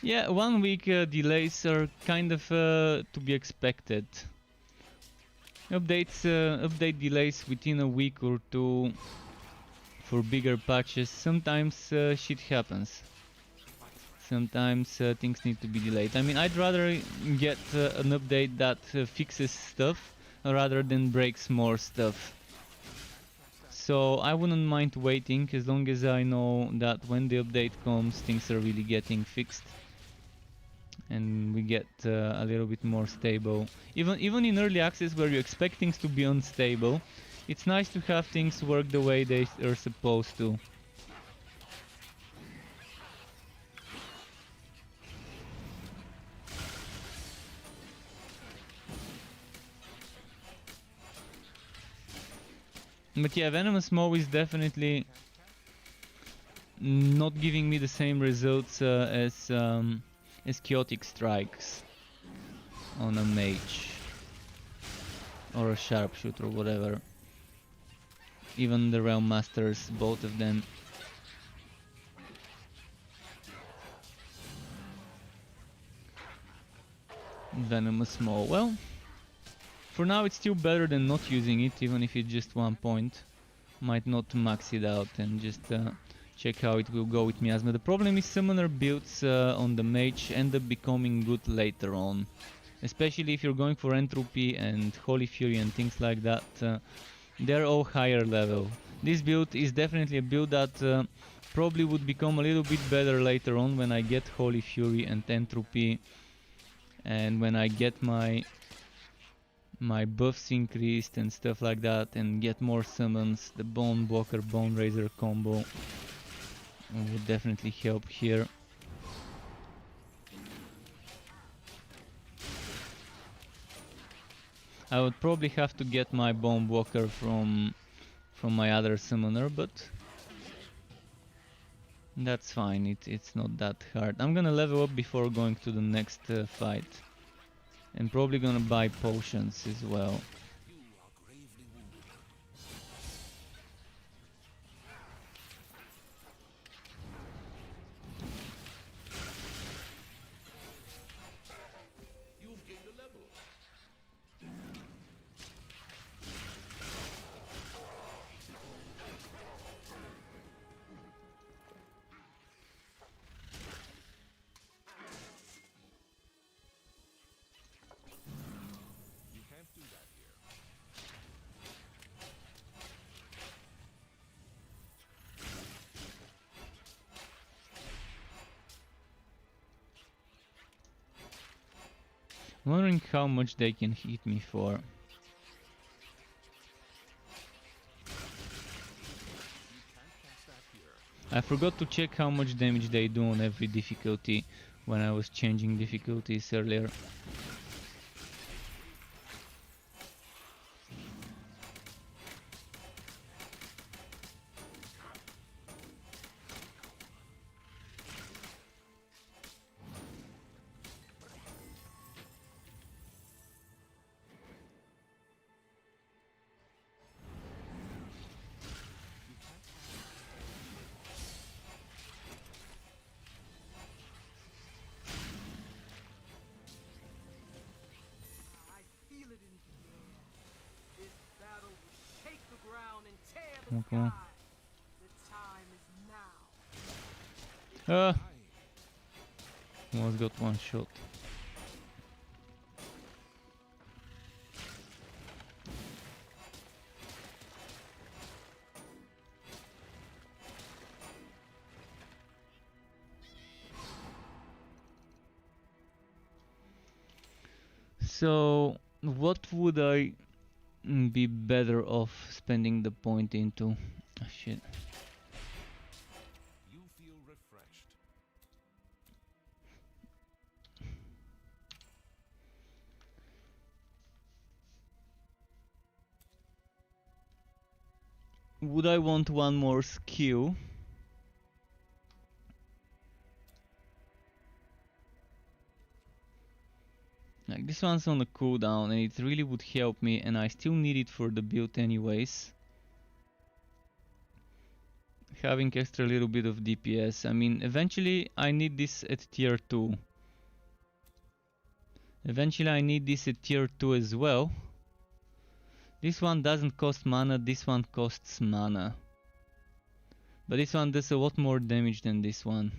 Yeah, 1 week delays are kind of to be expected. Update delays within a week or two for bigger patches. Sometimes shit happens. Sometimes things need to be delayed. I mean, I'd rather get an update that fixes stuff rather than breaks more stuff. So I wouldn't mind waiting as long as I know that when the update comes, things are really getting fixed. And we get a little bit more stable. Even in early access where you expect things to be unstable, it's nice to have things work the way they are supposed to. But yeah, Venomous Mow is definitely not giving me the same results as Chaotic Strikes on a mage or a sharpshooter or whatever. Even the Realm Masters, both of them. Venomous Mow. Well, for now it's still better than not using it, even if it's just 1 point. Might not max it out and just check how it will go with Miasma. The problem is summoner builds on the mage end up becoming good later on. Especially if you're going for Entropy and Holy Fury and things like that. They're all higher level. This build is definitely a build that probably would become a little bit better later on when I get Holy Fury and Entropy. And when I get my buffs increased and stuff like that and get more summons, the Bone Blocker, Bone Razor combo would definitely help here. I would probably have to get my Bone Blocker from my other summoner, but that's fine, it's not that hard. I'm gonna level up before going to the next fight. And probably gonna buy potions as well. Wondering how much they can hit me for. I forgot to check how much damage they do on every difficulty when I was changing difficulties earlier. Okay. Almost got one shot. So what would I be better off spending the point into? Oh, shit. You feel refreshed. Would I want one more skill? Like this one's on a cooldown and it really would help me, and I still need it for the build anyways. Having extra little bit of DPS. I mean, eventually I need this at tier 2. Eventually I need this at tier 2 as well. This one doesn't cost mana, this one costs mana. But this one does a lot more damage than this one.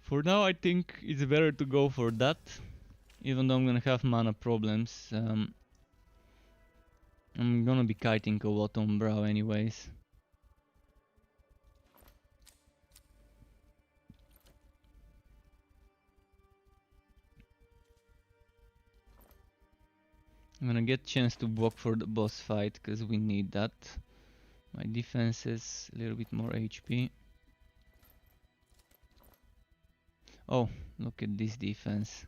For now I think it's better to go for that. Even though I'm gonna have mana problems. I'm gonna be kiting a lot on Brow anyways. I'm gonna get chance to block for the boss fight, because we need that. My defense is a little bit more HP. Oh, look at this defense.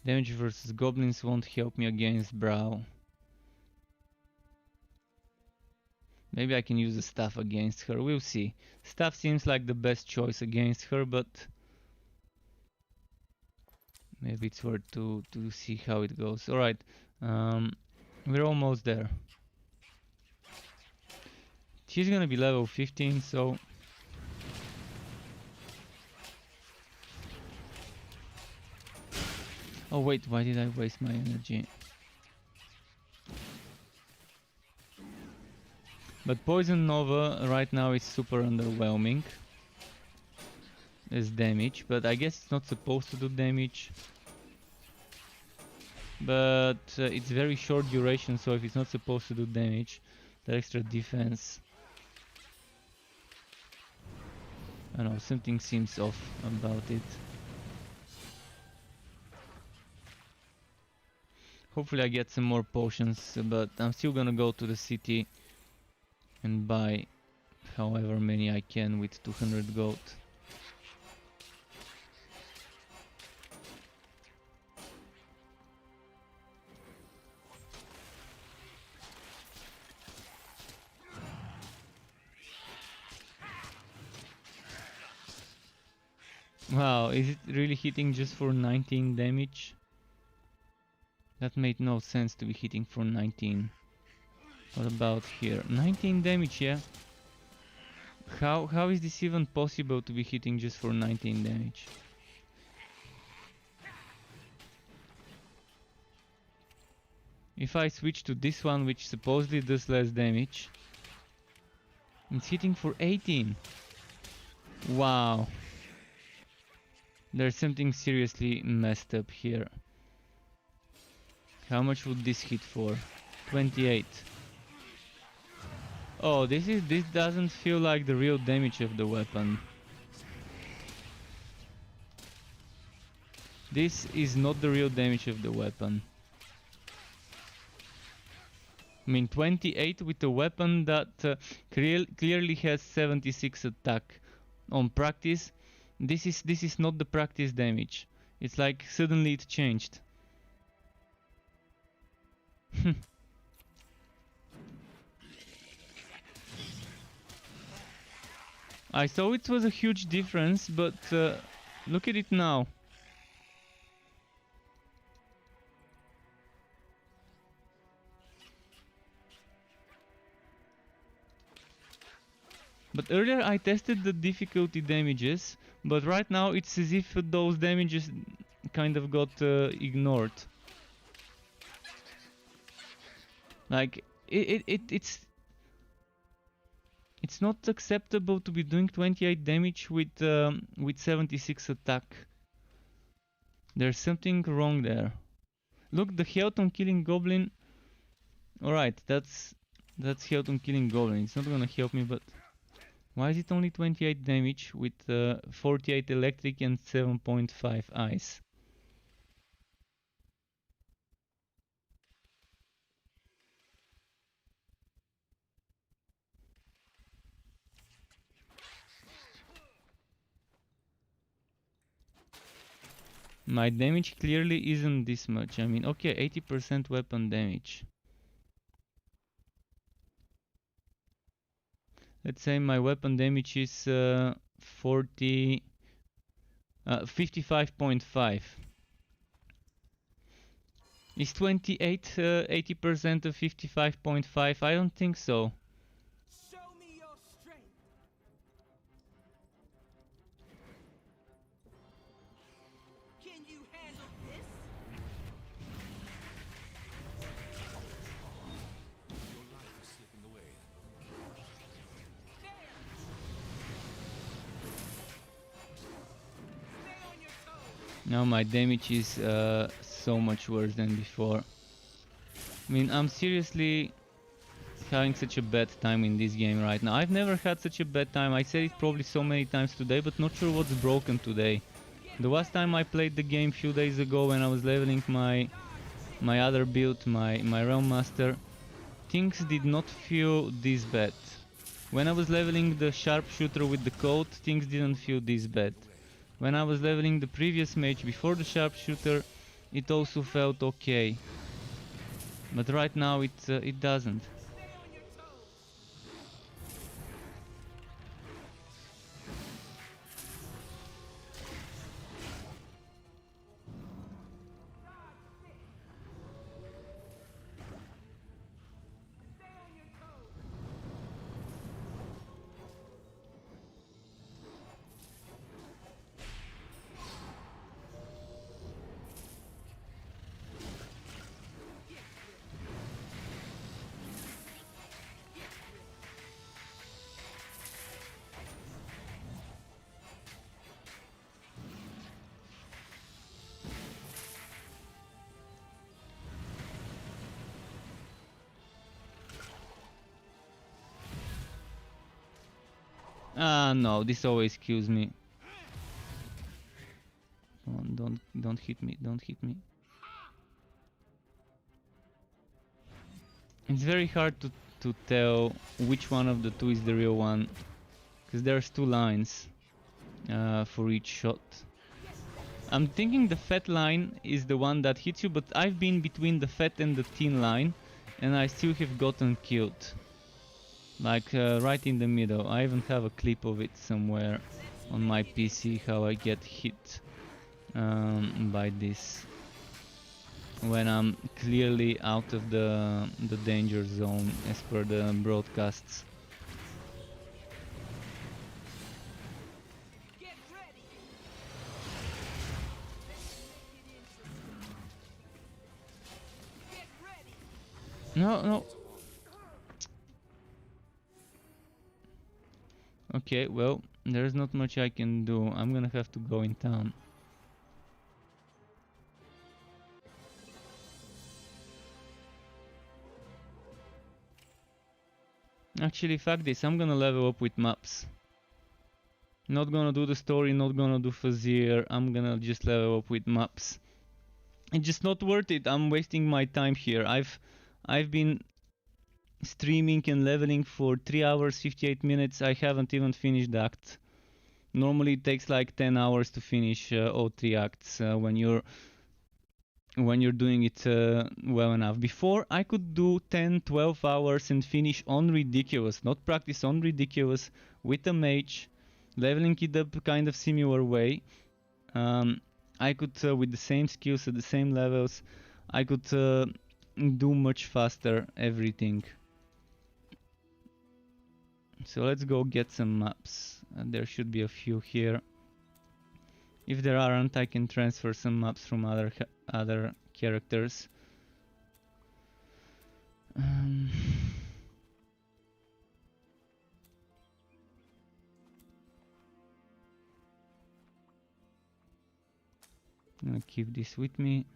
Damage versus goblins won't help me against Brow. Maybe I can use the staff against her, we'll see. Staff seems like the best choice against her, but maybe it's worth to see how it goes. Alright, we're almost there. She's gonna be level 15, so... Oh wait, why did I waste my energy? But Poison Nova right now is super underwhelming as damage, but I guess it's not supposed to do damage. But it's very short duration, so if it's not supposed to do damage, the extra defense... I don't know, something seems off about it. Hopefully I get some more potions, but I'm still gonna go to the city and buy however many I can with 200 gold. Wow, is it really hitting just for 19 damage? That made no sense to be hitting for 19. What about here? 19 damage, yeah? How is this even possible to be hitting just for 19 damage? If I switch to this one, which supposedly does less damage, it's hitting for 18. Wow. There's something seriously messed up here. How much would this hit for? 28. Oh, this doesn't feel like the real damage of the weapon. This is not the real damage of the weapon. I mean, 28 with a weapon that clearly has 76 attack. On practice, this is not the practice damage. It's like suddenly it changed. I saw it was a huge difference, but look at it now. But earlier I tested the difficulty damages, but right now it's as if those damages kind of got ignored. Like it's not acceptable to be doing 28 damage with 76 attack. There's something wrong there. Look, the health on killing goblin. Alright, that's health on killing goblin. It's not gonna help me, but why is it only 28 damage with 48 electric and 7.5 ice? My damage clearly isn't this much. I mean, okay, 80% weapon damage. Let's say my weapon damage is 55.5. Is 28 80% of 55.5? I don't think so. Show me your strength. Can you handle this? Your life is slipping away. There. Stay on your toes. Now my damage is so much worse than before. I mean, I'm seriously having such a bad time in this game right now. I've never had such a bad time. I said it probably so many times today, but not sure what's broken today. The last time I played the game few days ago when I was leveling my other build, my Realm Master, things did not feel this bad. When I was leveling the Sharpshooter with the coat, things didn't feel this bad. When I was leveling the previous mage before the Sharpshooter, it also felt okay. But right now it doesn't. Stay on your toes. Stay on your toes. Ah no, this always kills me. Don't hit me, don't hit me. It's very hard to tell which one of the two is the real one, because there's two lines for each shot. I'm thinking the fat line is the one that hits you, but I've been between the fat and the thin line, and I still have gotten killed. Like right in the middle. I even have a clip of it somewhere on my PC, how I get hit by this when I'm clearly out of the danger zone as per the broadcasts. Get ready. Get ready. No. Okay, well, there's not much I can do. I'm gonna have to go in town. Actually, fuck this. I'm gonna level up with maps. Not gonna do the story, not gonna do Fazir. I'm gonna just level up with maps. It's just not worth it. I'm wasting my time here. I've been streaming and leveling for 3 hours 58 minutes. I haven't even finished the act. Normally it takes like 10 hours to finish all 3 acts when you're doing it well enough. Before I could do 10-12 hours and finish on ridiculous, not practice, on ridiculous, with a mage, leveling it up kind of similar way. I could with the same skills at the same levels, I could do much faster everything. So let's go get some maps. There should be a few here. If there aren't, I can transfer some maps from other characters. I'm gonna keep this with me.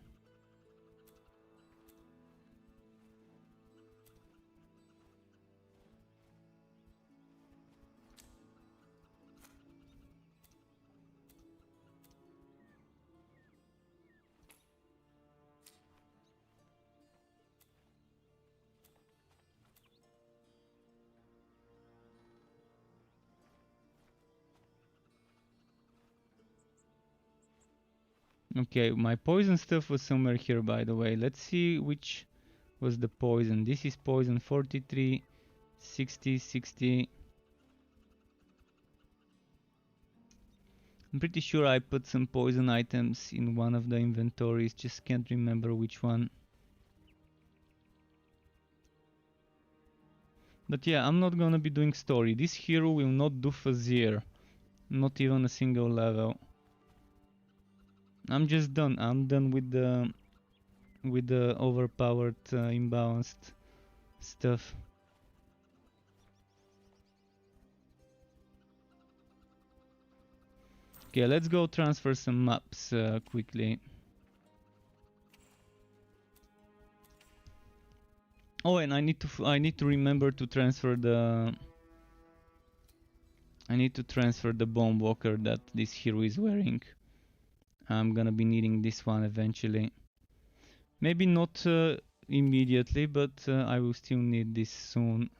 Okay, my poison stuff was somewhere here, by the way. Let's see which was the poison. This is poison 43, 60, 60. I'm pretty sure I put some poison items in one of the inventories, just can't remember which one. But yeah, I'm not gonna be doing story. This hero will not do Fazir. Not even a single level. I'm just done. I'm done with the overpowered, imbalanced stuff. Okay, let's go transfer some maps quickly. Oh, and I need to remember to transfer the. I need to transfer the bomb walker that this hero is wearing. I'm gonna be needing this one eventually. Maybe not immediately, but I will still need this soon.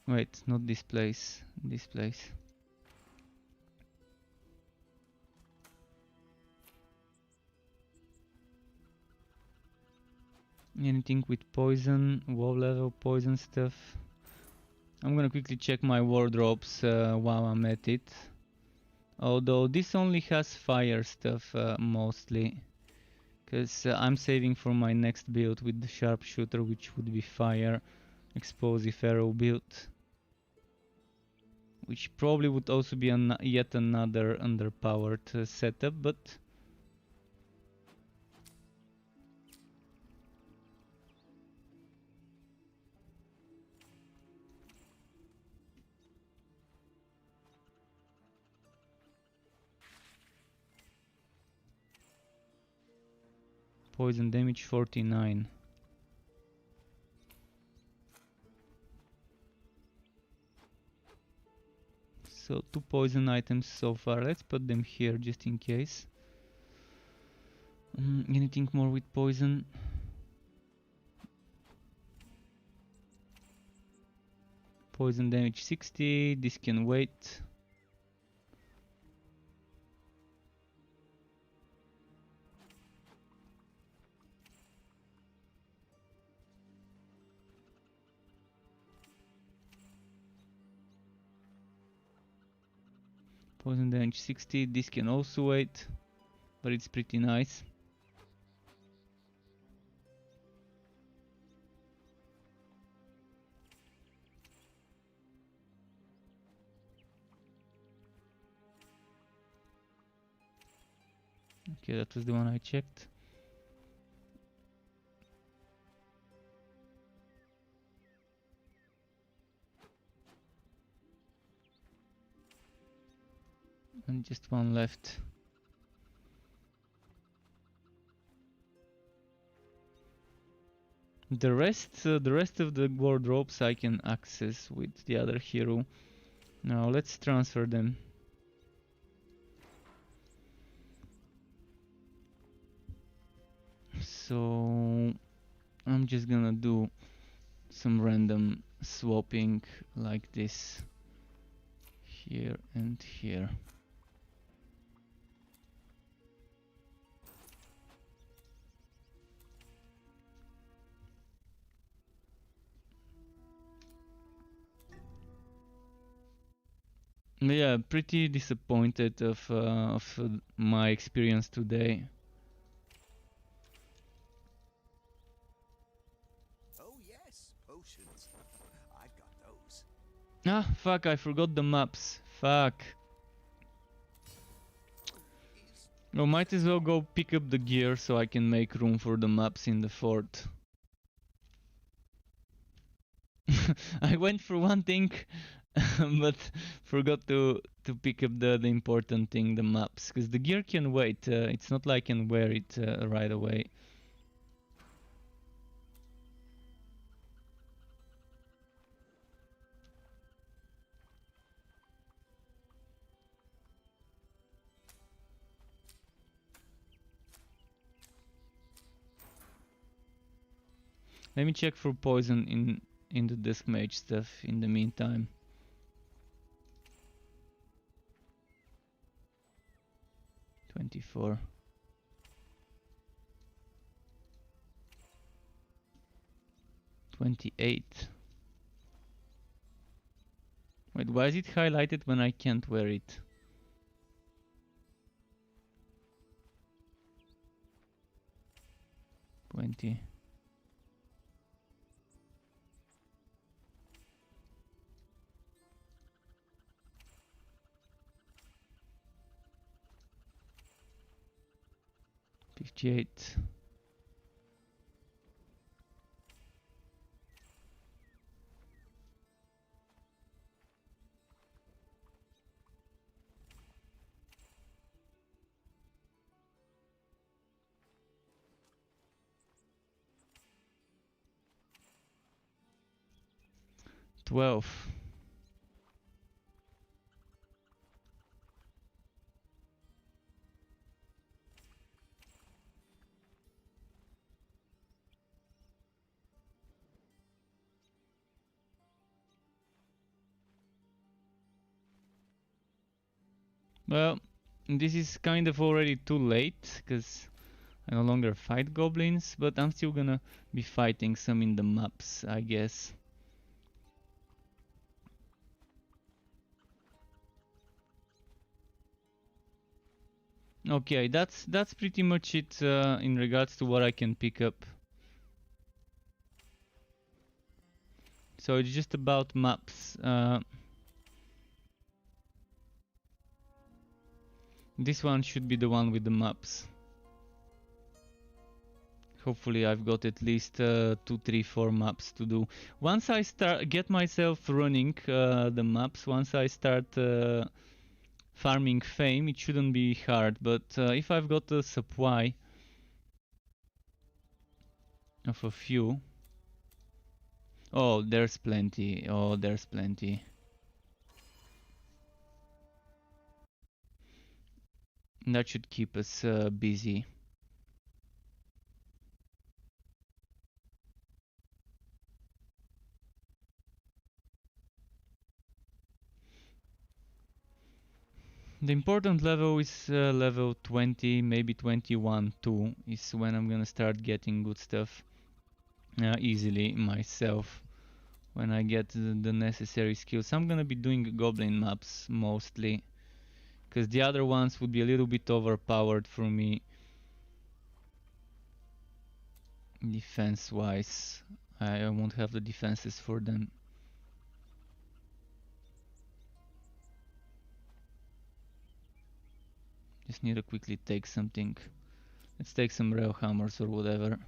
Wait, not this place. This place. Anything with poison, WoW level poison stuff. I'm gonna quickly check my wardrobes while I'm at it. Although this only has fire stuff mostly. Because I'm saving for my next build with the sharpshooter, which would be fire explosive arrow build. Which probably would also be yet another underpowered setup, but poison damage 49. So 2 poison items so far. Let's put them here just in case. Anything more with poison? Poison damage 60. This can wait. Poison damage 60. This can also wait, but it's pretty nice. Okay, that was the one I checked. And just one left. The rest of the wardrobes I can access with the other hero. Now let's transfer them. So I'm just gonna do some random swapping like this here and here. Yeah, pretty disappointed of my experience today. Oh yes, potions. I've got those. Ah, fuck, I forgot the maps. Fuck. Oh, might as well go pick up the gear so I can make room for the maps in the fort. I went for one thing but forgot to pick up the important thing, the maps, because the gear can wait. It's not like I can wear it right away. Let me check for poison in the Dusk Mage stuff in the meantime. $24. $28. Wait, why is it highlighted when I can't wear it? $20. $58. $12. Well, this is kind of already too late, because I no longer fight goblins, but I'm still gonna be fighting some in the maps, I guess. Okay, that's pretty much it in regards to what I can pick up. So it's just about maps. This one should be the one with the maps. Hopefully I've got at least 2, 3, 4 maps to do. Once I get myself running the maps, once I start farming fame, it shouldn't be hard. But if I've got a supply of a few... Oh, there's plenty. Oh, there's plenty. That should keep us busy. The important level is level 20, maybe 21 too, is when I'm gonna start getting good stuff easily myself. When I get the necessary skills. I'm gonna be doing goblin maps mostly, because the other ones would be a little bit overpowered for me defense wise. I won't have the defenses for them. Just need to quickly take something. Let's take some rail hammers or whatever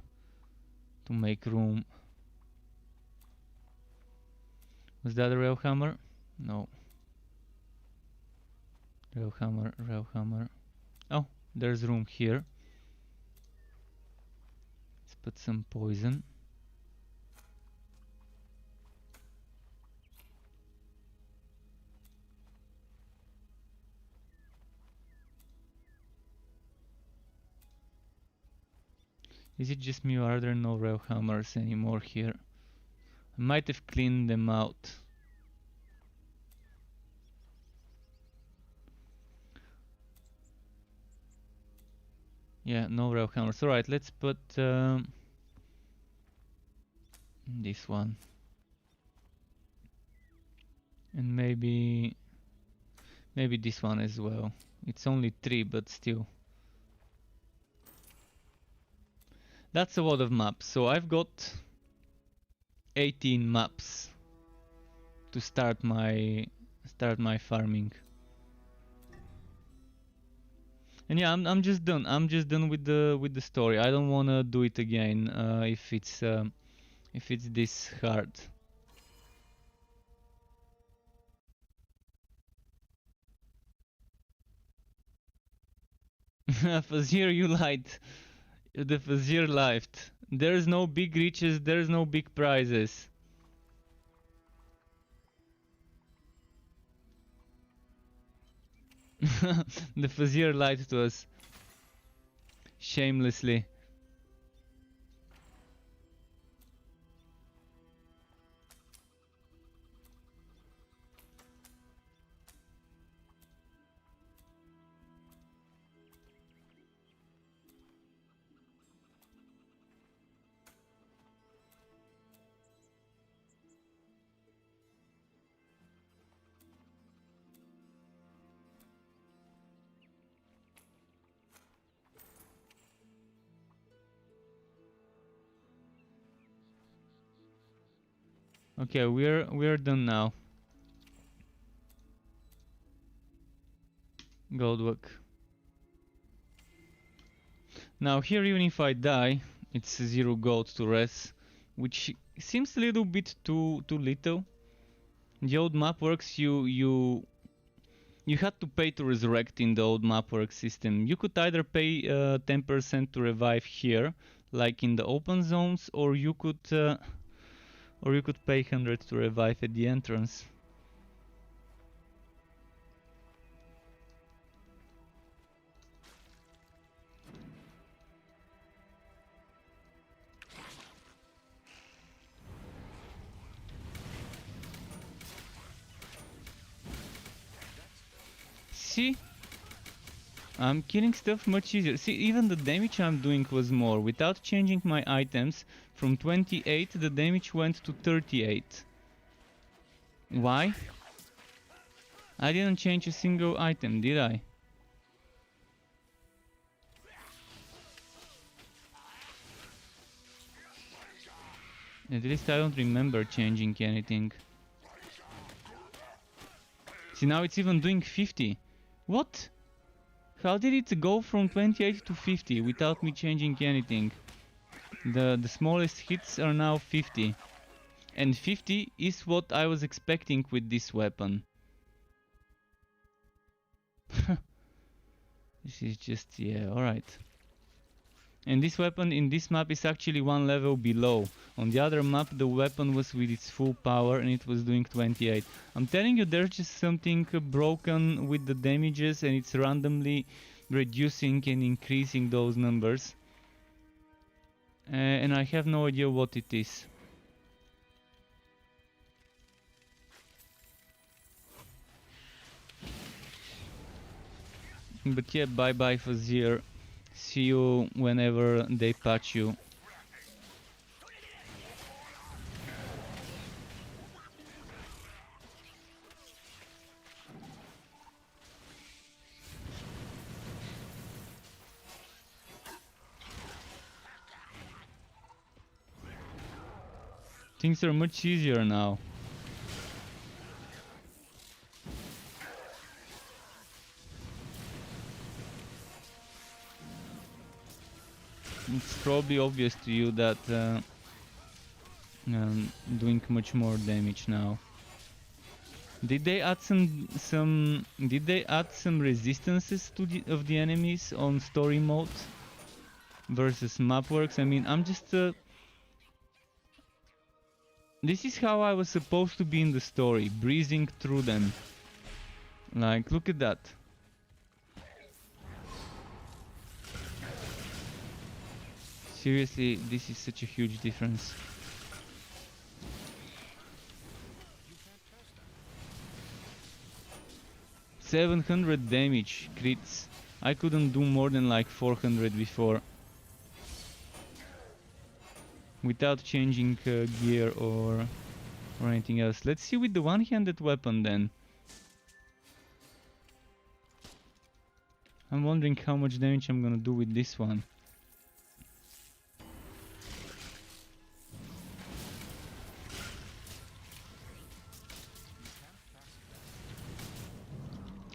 to make room. Was that a rail hammer? No. Rail hammer, rail hammer. Oh, there's room here. Let's put some poison. Is it just me or are there no rail hammers anymore here? I might have cleaned them out. Yeah, no rail hammers. Alright, let's put this one. And maybe this one as well. It's only 3, but still. That's a lot of maps. So I've got 18 maps to start my farming. And yeah, I'm just done. I'm just done with the story. I don't wanna do it again if it's this hard. Fazir, you lied. The Fazir lied. There's no big riches, there's no big prizes. The Fazir lied to us. Shamelessly. Okay, we're done now. Goldwork. Now here, even if I die, it's 0 gold to rest, which seems a little bit too little. The old mapworks, you had to pay to resurrect in the old mapwork system. You could either pay 10% to revive here, like in the open zones, or you could pay 100 to revive at the entrance. See? I'm killing stuff much easier. See, even the damage I'm doing was more. Without changing my items, from 28 the damage went to 38. Why? I didn't change a single item, did I? At least I don't remember changing anything. See, now it's even doing 50. What? How did it go from 28 to 50 without me changing anything? The smallest hits are now 50. And 50 is what I was expecting with this weapon. This is just, yeah, alright. And this weapon in this map is actually one level below. On the other map the weapon was with its full power and it was doing 28. I'm telling you, there's just something broken with the damages and it's randomly reducing and increasing those numbers. And I have no idea what it is. But yeah, bye bye Fazir. See you whenever they patch you. Things are much easier now. It's probably obvious to you that doing much more damage now. Did they add some resistances to the enemies on story mode versus mapworks? I mean, I'm just this is how I was supposed to be in the story, breezing through them. Like, look at that. Seriously, this is such a huge difference. $700 damage crits. I couldn't do more than like 400 before. Without changing gear or anything else. Let's see with the one-handed weapon then. I'm wondering how much damage I'm gonna do with this one.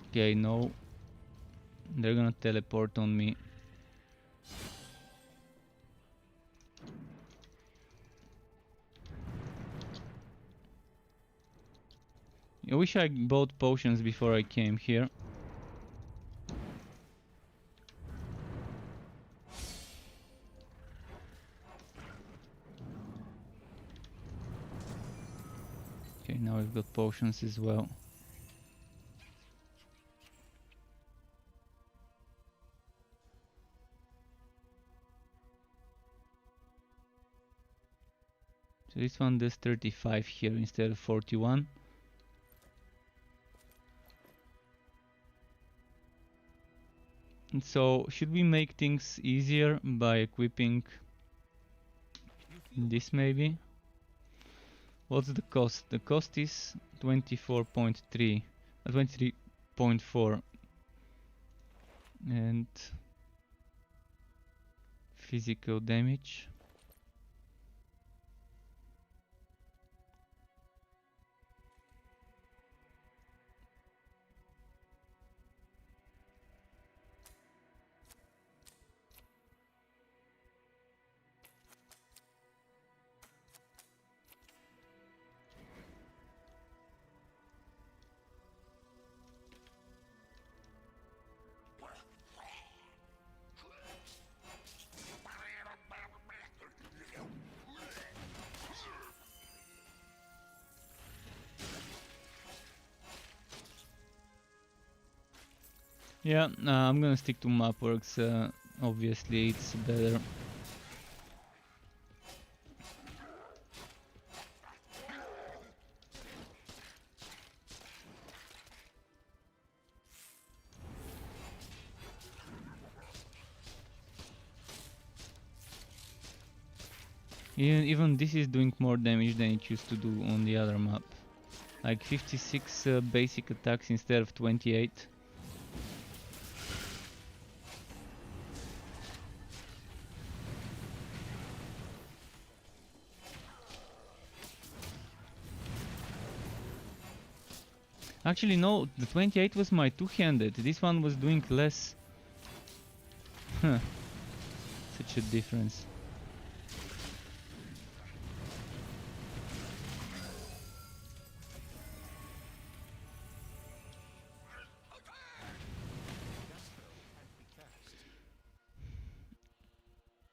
Okay, no. They're gonna teleport on me. I wish I bought potions before I came here. Okay, now we've got potions as well. So this one does 35 here instead of 41. And so should we make things easier by equipping this maybe? What's the cost? The cost is 24.3, 23.4, and physical damage. Yeah, I'm gonna stick to Mapworks. Obviously, it's better. Even this is doing more damage than it used to do on the other map. Like 56 basic attacks instead of 28. Actually no, the 28 was my two-handed. This one was doing less. Huh. Such a difference.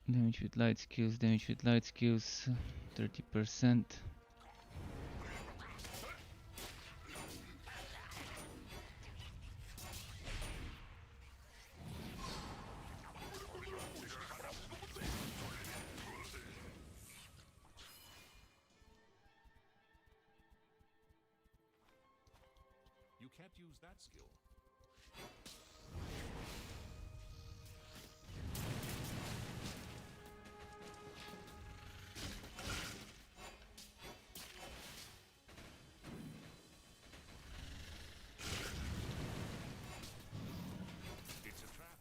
Damage with light skills, 30%. You can't use that skill. It's a trap.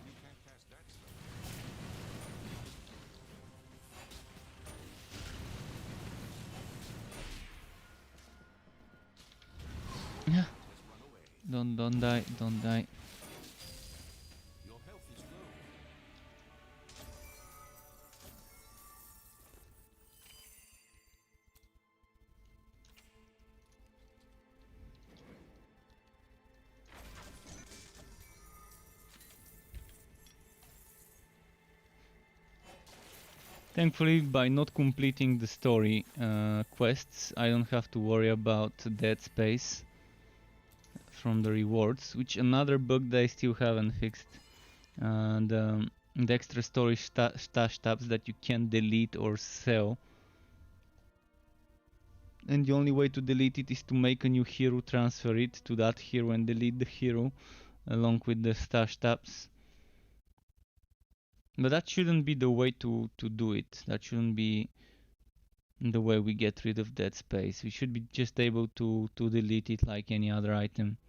You can't cast that spell. Yeah. Just run away. Don't die, don't die. Your health is low. Thankfully, by not completing the story quests, I don't have to worry about dead space from the rewards, which another bug that I still haven't fixed. And the extra storage stash tabs that you can't delete or sell. And the only way to delete it is to make a new hero, transfer it to that hero and delete the hero along with the stash tabs. But that shouldn't be the way to do it. That shouldn't be the way we get rid of dead space. We should be just able to delete it like any other item.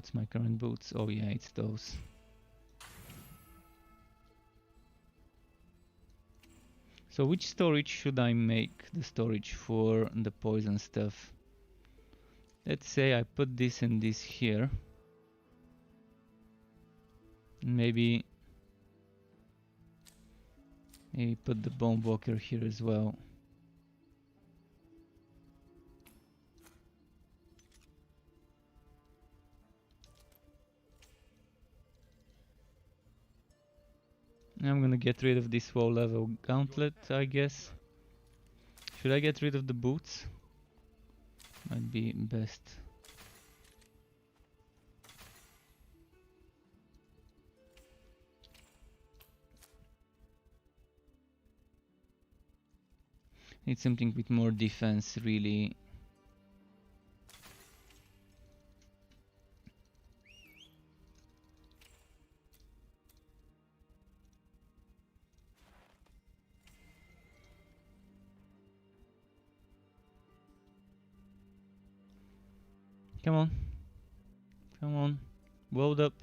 What's my current boots? Oh yeah, it's those. So which storage should I make the storage for the poison stuff? Let's say I put this and this here. Maybe put the Bone Walker here as well. I'm gonna get rid of this low level gauntlet, I guess. Should I get rid of the boots? Might be best. Need something with more defense, really. Come on. Come on. Load up.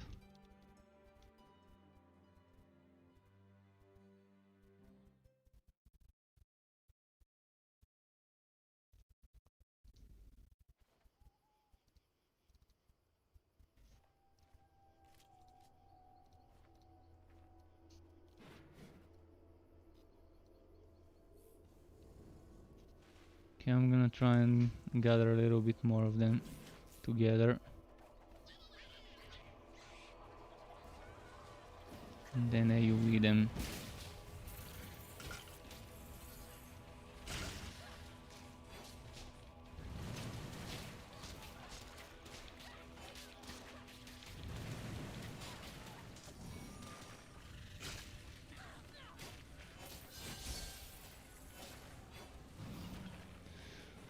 Okay, I'm gonna try and gather a little bit more of them together. And then AoE them.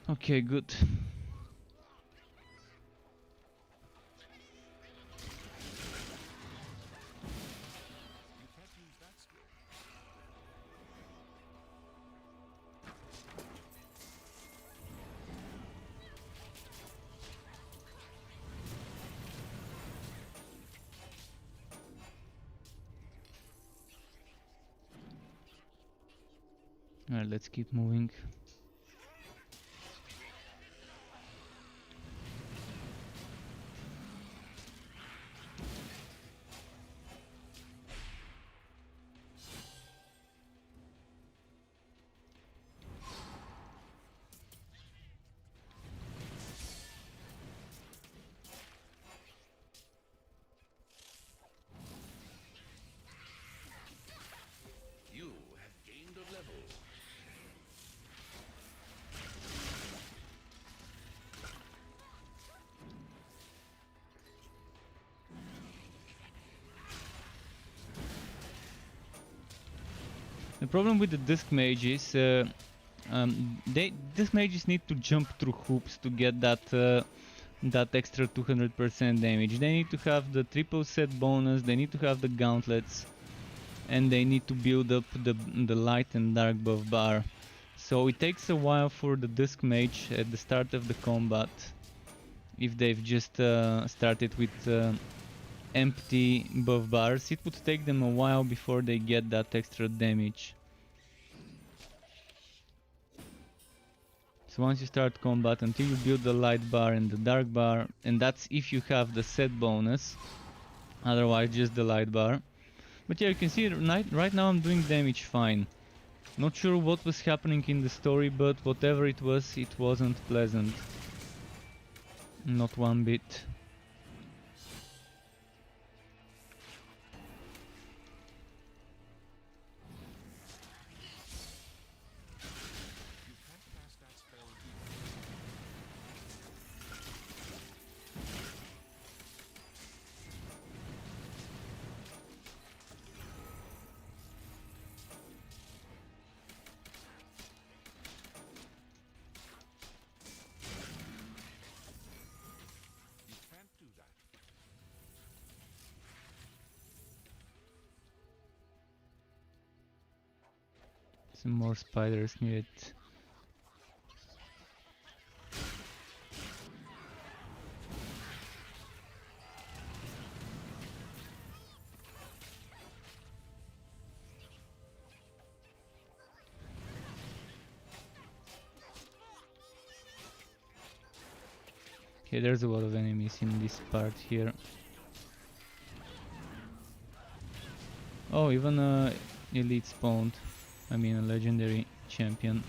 Okay, good. Alright, let's keep moving. You have gained a level. The problem with the Dusk Mages, Dusk Mages need to jump through hoops to get that extra 200% damage. They need to have the triple set bonus, they need to have the gauntlets, and they need to build up the light and dark buff bar. So it takes a while for the Dusk Mage at the start of the combat, if they've just started with empty buff bars. It would take them a while before they get that extra damage. So once you start combat, until you build the light bar and the dark bar, and that's if you have the set bonus, otherwise just the light bar. But yeah, you can see right now I'm doing damage fine. Not sure what was happening in the story, but whatever it was, it wasn't pleasant. Not one bit. You can't cast that spell. You can't do that. Some more spiders near it. Okay, there's a lot of enemies in this part here. Oh, even a elite spawned. I mean a legendary champion.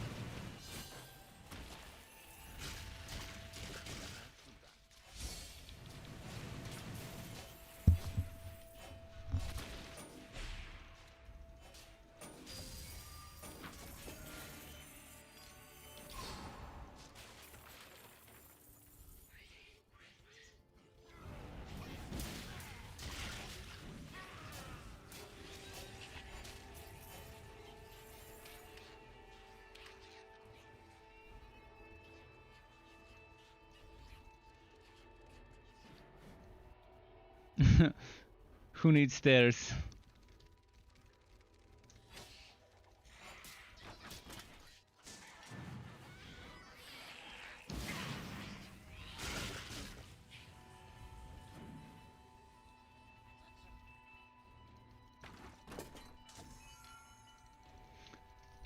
Who needs stairs?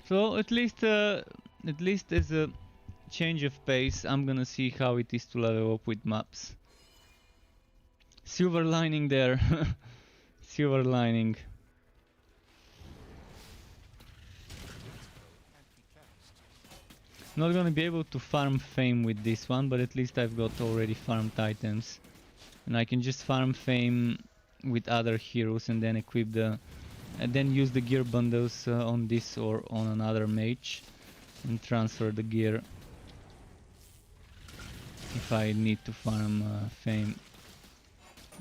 So at least as a change of pace, I'm gonna see how it is to level up with maps. Silver lining there. Silver lining. Not gonna be able to farm fame with this one, but at least I've got already farmed items. And I can just farm fame with other heroes and then equip the... and then use the gear bundles on this or on another mage. And transfer the gear if I need to farm fame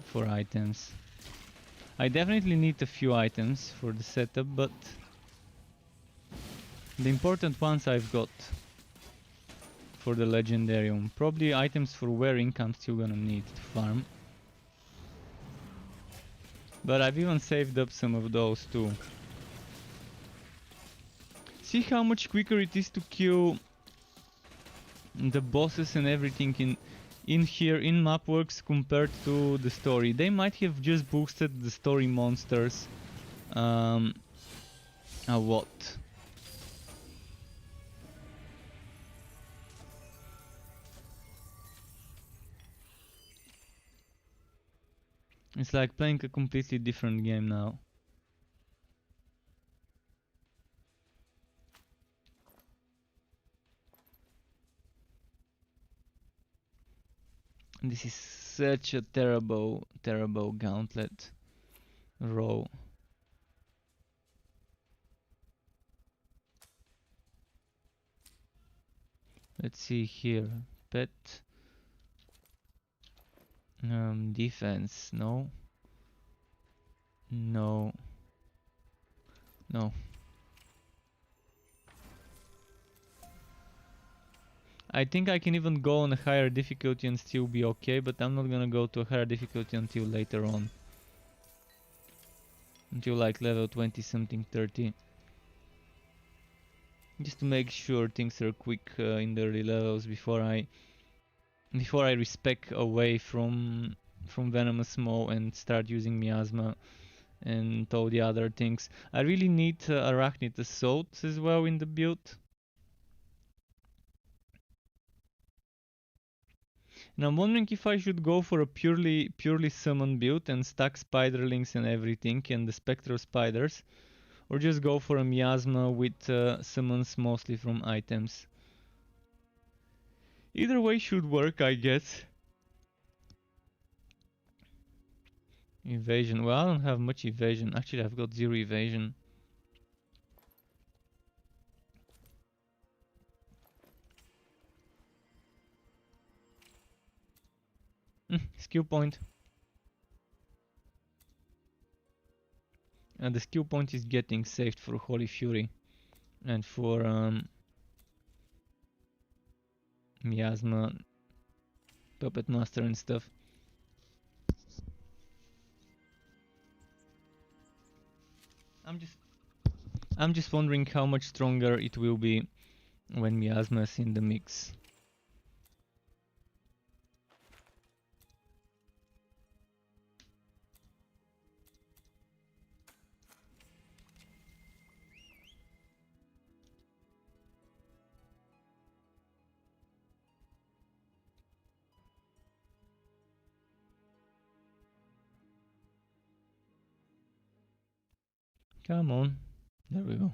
for items. I definitely need a few items for the setup, but the important ones I've got for the legendarium. Probably items for wearing I'm still gonna need to farm. But I've even saved up some of those too. See how much quicker it is to kill the bosses and everything in here in Mapworks compared to the story. They might have just boosted the story monsters a lot. It's like playing a completely different game now. This is such a terrible gauntlet row. Let's see here. Pet. Defense. No. No. No. I think I can even go on a higher difficulty and still be okay, but I'm not gonna go to a higher difficulty until later on. Until like level 20 something, 30. Just to make sure things are quick in the early levels before I respec away from Venomous Maw and start using Miasma and all the other things. I really need Arachnid Assault as well in the build. And I'm wondering if I should go for a purely summon build and stack spiderlings and everything and the spectral spiders, or just go for a miasma with summons mostly from items. Either way should work, I guess. Evasion. Well, I don't have much evasion. Actually, I've got 0 evasion. Skill point. And the skill point is getting saved for Holy Fury and for Miasma, Puppet Master and stuff. I'm just wondering how much stronger it will be when Miasma is in the mix. Come on. There we go.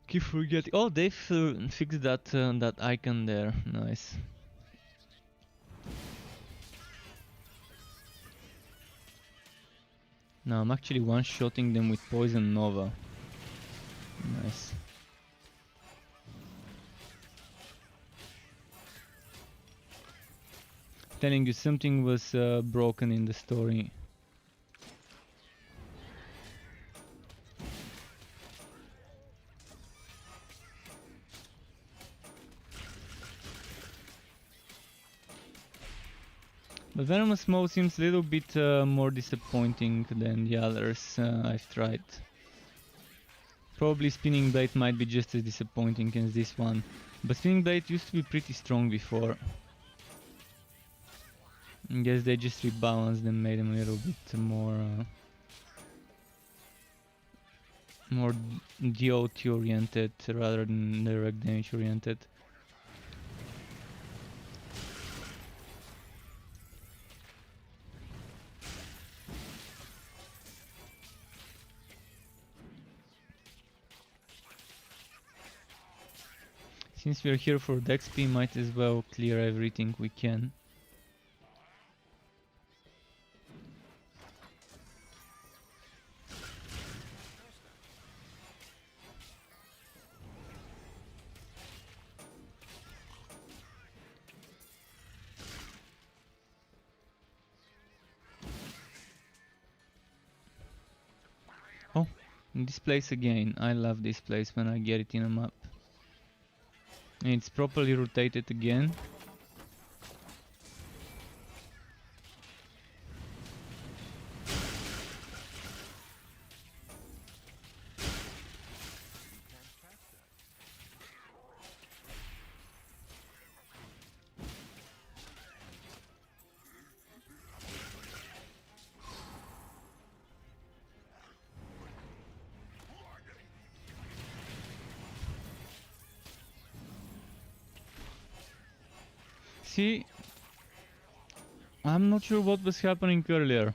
Keep forgetting. Oh, they've fixed that that icon there. Nice. Now I'm actually one-shotting them with Poison Nova. Nice. Telling you something was broken in the story. The Venomous mode seems a little bit more disappointing than the others I've tried. Probably Spinning Blade might be just as disappointing as this one, but Spinning Blade used to be pretty strong before. I guess they just rebalanced and made them a little bit more DOT oriented rather than direct damage oriented. Since we're here for the XP, might as well clear everything we can. Oh, this place again. I love this place when I get it in a map. And it's properly rotated again. See, I'm not sure what was happening earlier.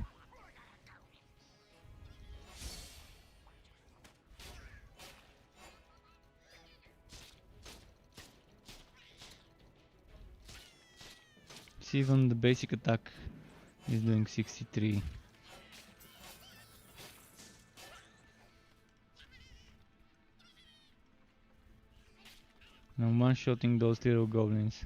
See, even the basic attack is doing 63. I'm one-shotting those little goblins.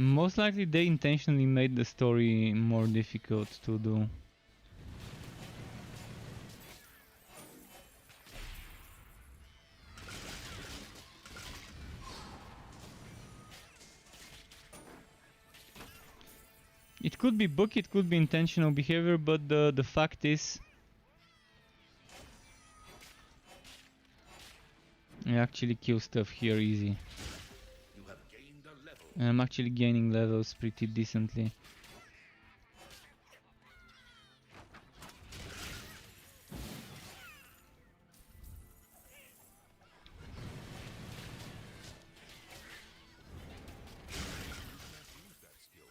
Most likely they intentionally made the story more difficult to do. It could be book, it could be intentional behavior, but the fact is I actually kill stuff here easy. You have gained a level. And I'm actually gaining levels pretty decently. Use that skill.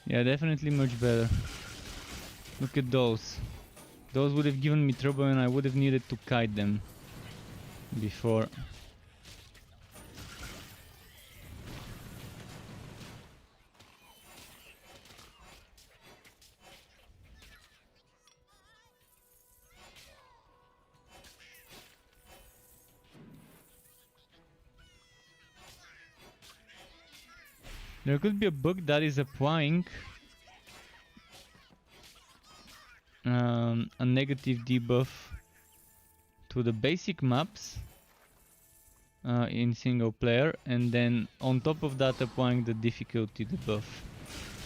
Yeah, definitely much better. Look at those. Those would have given me trouble and I would have needed to kite them before. There could be a bug that is applying a negative debuff to the basic maps in single player, and then on top of that applying the difficulty debuff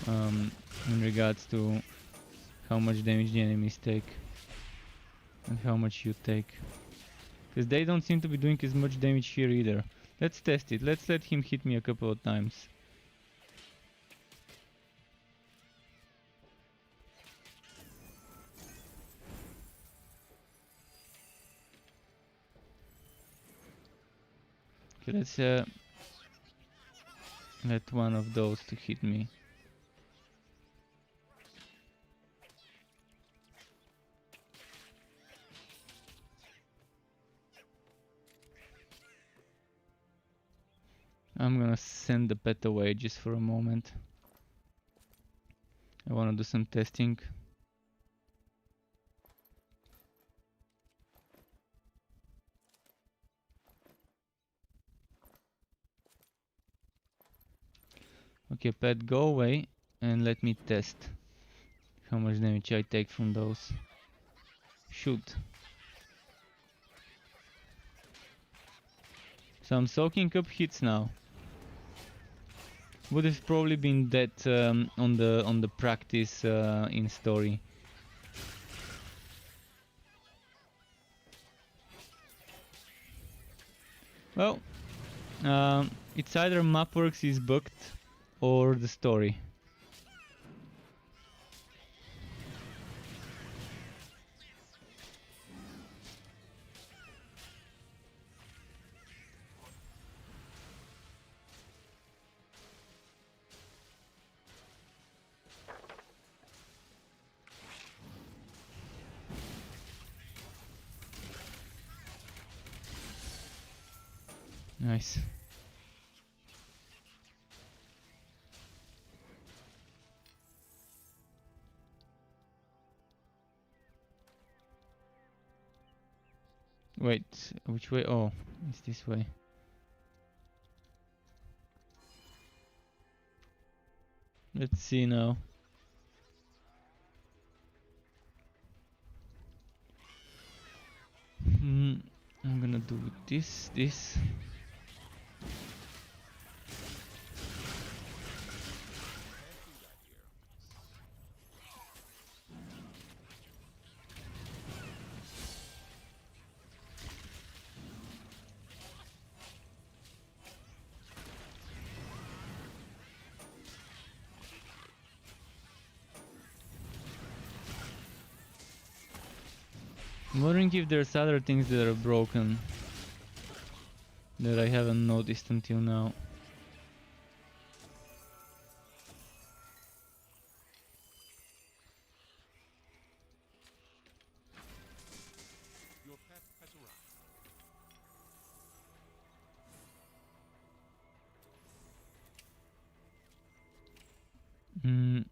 in regards to how much damage the enemies take and how much you take. Because they don't seem to be doing as much damage here either. Let's test it. Let's let him hit me a couple of times. Okay, let's let one of those to hit me. I'm gonna send the pet away just for a moment. I wanna do some testing. Okay, pet, go away and let me test how much damage I take from those. Shoot. So I'm soaking up hits now. Would have probably been dead on the practice in story. Well, it's either Mapworks is bugged or the story. Nice. Wait, which way? Oh, it's this way. Let's see now. I'm gonna do this. I'm wondering if there's other things that are broken that I haven't noticed until now. Your pet has arrived.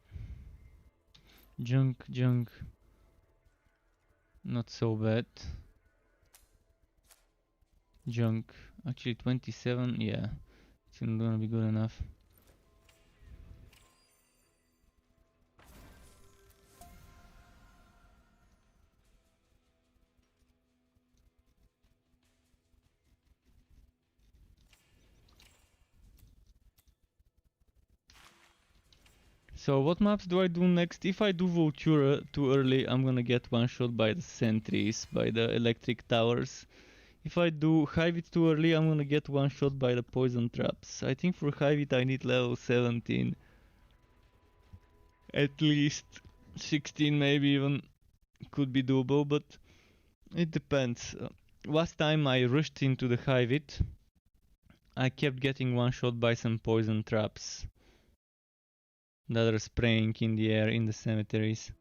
Junk. Not so bad. Junk. Actually 27, yeah. It's not gonna be good enough. So what maps do I do next? If I do Vultura too early, I'm gonna get one shot by the sentries, by the electric towers. If I do Hivit too early, I'm gonna get one shot by the poison traps. I think for Hivit I need level 17. At least 16 maybe even could be doable, but it depends. Last time I rushed into the Hivit, I kept getting one shot by some poison traps that are spraying in the air in the cemeteries.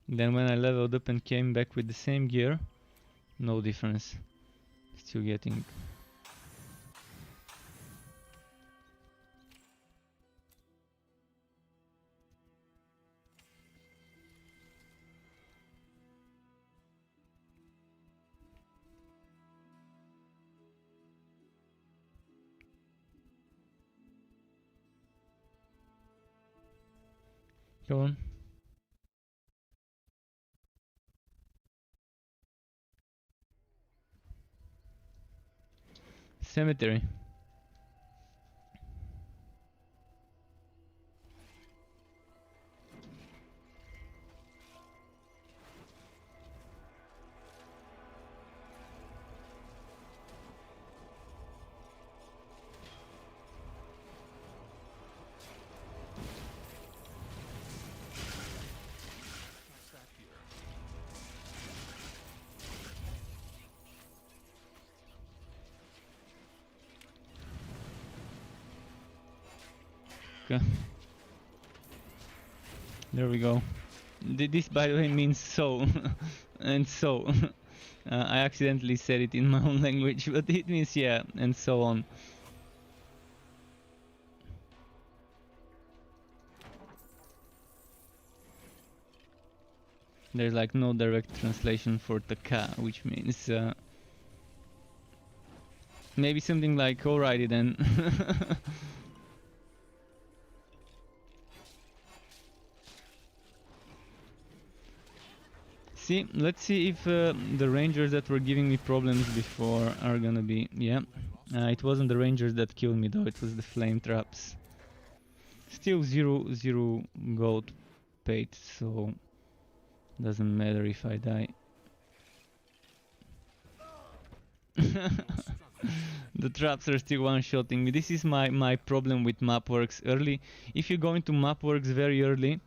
Then when I leveled up and came back with the same gear, no difference. Still getting... Go on. Cemetery. Okay. There we go. This, by the way, means so. And so. I accidentally said it in my own language, but it means yeah, and so on. There's like no direct translation for taka, which means maybe something like alrighty then. See, let's see if the rangers that were giving me problems before are gonna be... Yeah, it wasn't the rangers that killed me though, it was the flame traps. Still zero gold paid, so doesn't matter if I die. The traps are still one-shotting me. This is my problem with mapworks early. If you go into mapworks very early,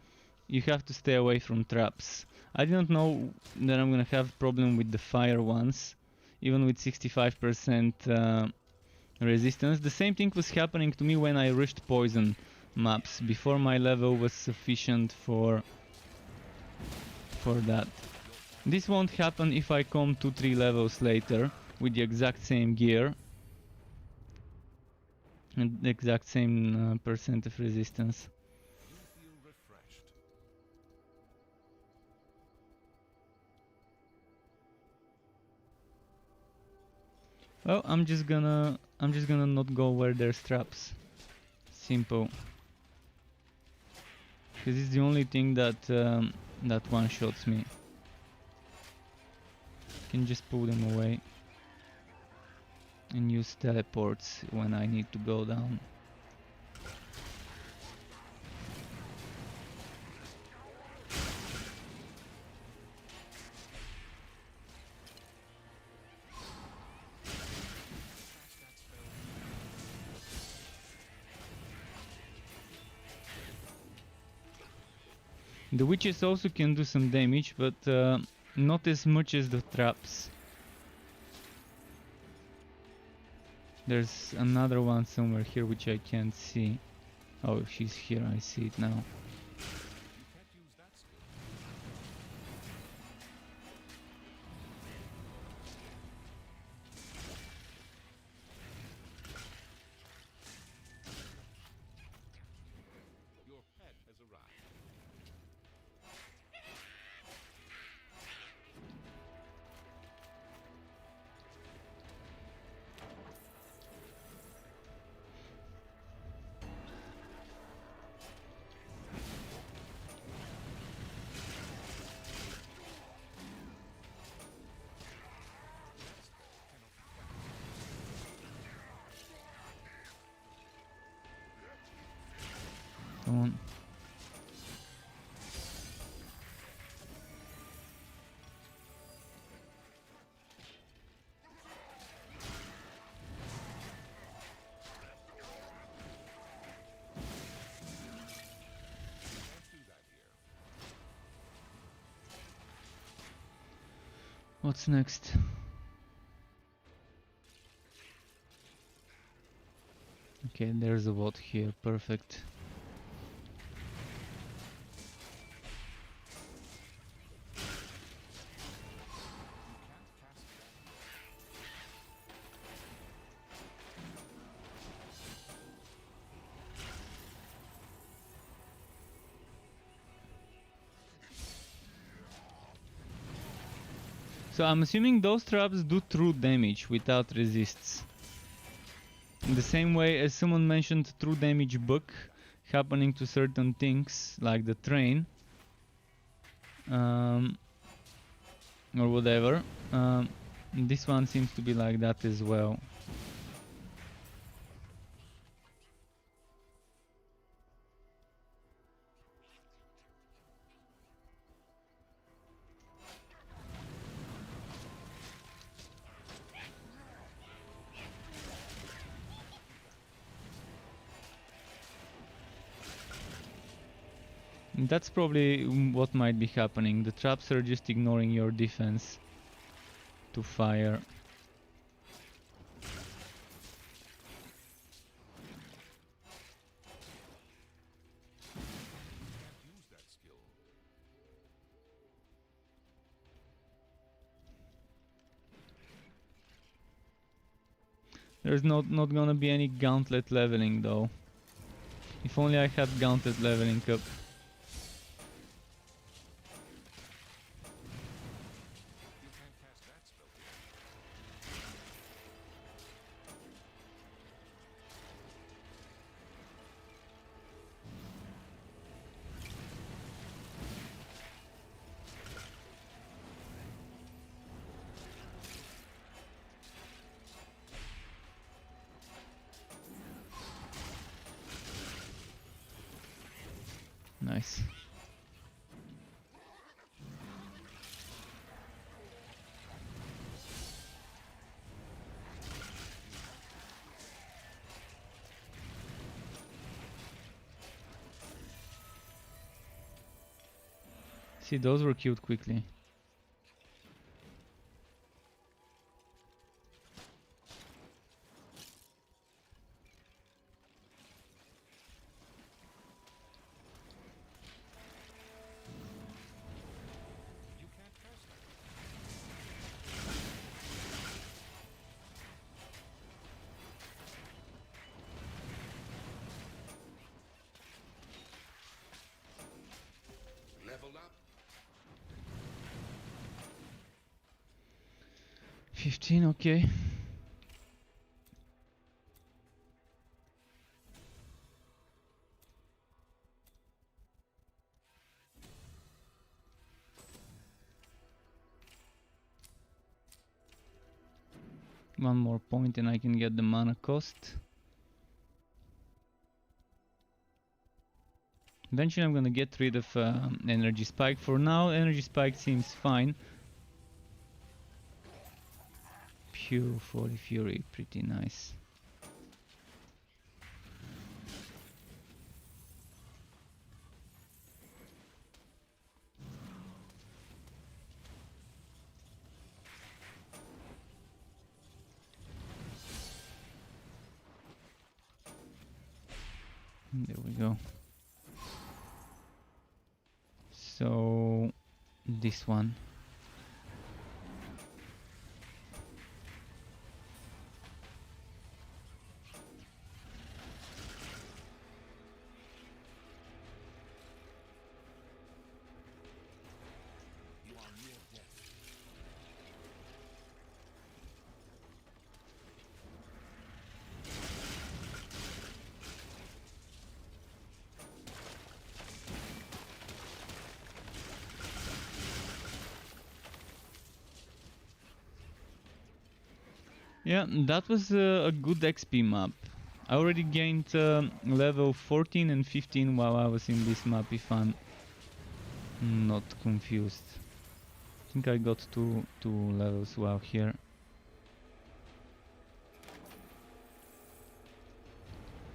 you have to stay away from traps. I didn't know that I'm gonna have problem with the fire ones, even with 65% resistance. The same thing was happening to me when I rushed poison maps, before my level was sufficient for that. This won't happen if I come 2-3 levels later with the exact same gear and the exact same percent of resistance. You feel refreshed. Well, I'm just gonna not go where there's traps. Simple. Because it's the only thing that that one-shots me. Can just pull them away and use teleports when I need to go down. The witches also can do some damage, but not as much as the traps. There's another one somewhere here which I can't see. Oh, she's here, I see it now. You can't use that skill. Your pet has arrived. Come on. Can't do that here. What's next? Okay, there's a bot here, perfect. Can't cast that. So I'm assuming those traps do true damage without resists. In the same way as someone mentioned true damage book happening to certain things like the train or whatever. This one seems to be like that as well. That's probably what might be happening. The traps are just ignoring your defense to fire. There's not gonna be any gauntlet leveling though. If only I had gauntlet leveling up. You can't cast that spell here. Nice. See, those were killed quickly. You can't cast that. Level up. 15, okay. One more point and I can get the mana cost. Eventually I'm gonna get rid of energy spike. For now, energy spike seems fine. Pure Holy Fury, pretty nice. There we go. So this one. You are near death. Yeah, that was a good XP map. I already gained level 14 and 15 while I was in this map, if I'm not confused. I think I got two levels while here.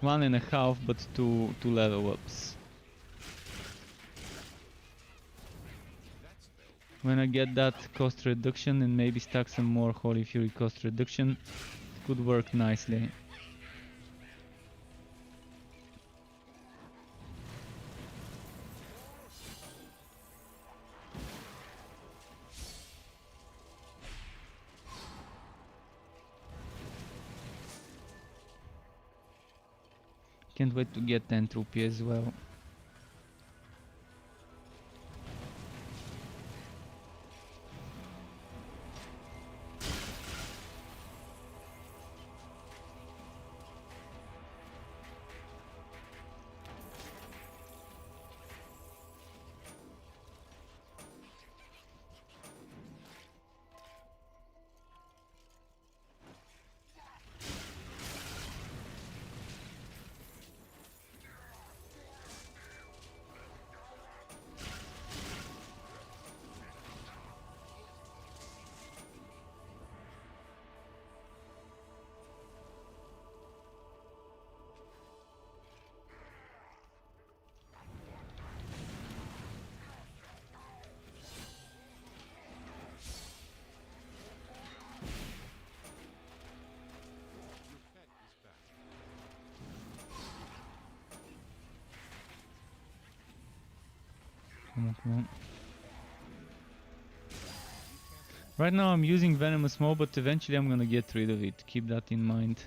1.5, but two level ups. That spell. When I get that cost reduction and maybe stack some more Holy Fury cost reduction, it could work nicely. Can't wait to get entropy as well. Your pet is back. Come on, come on. Right now I'm using Venomous Maw, but eventually I'm gonna get rid of it. Keep that in mind.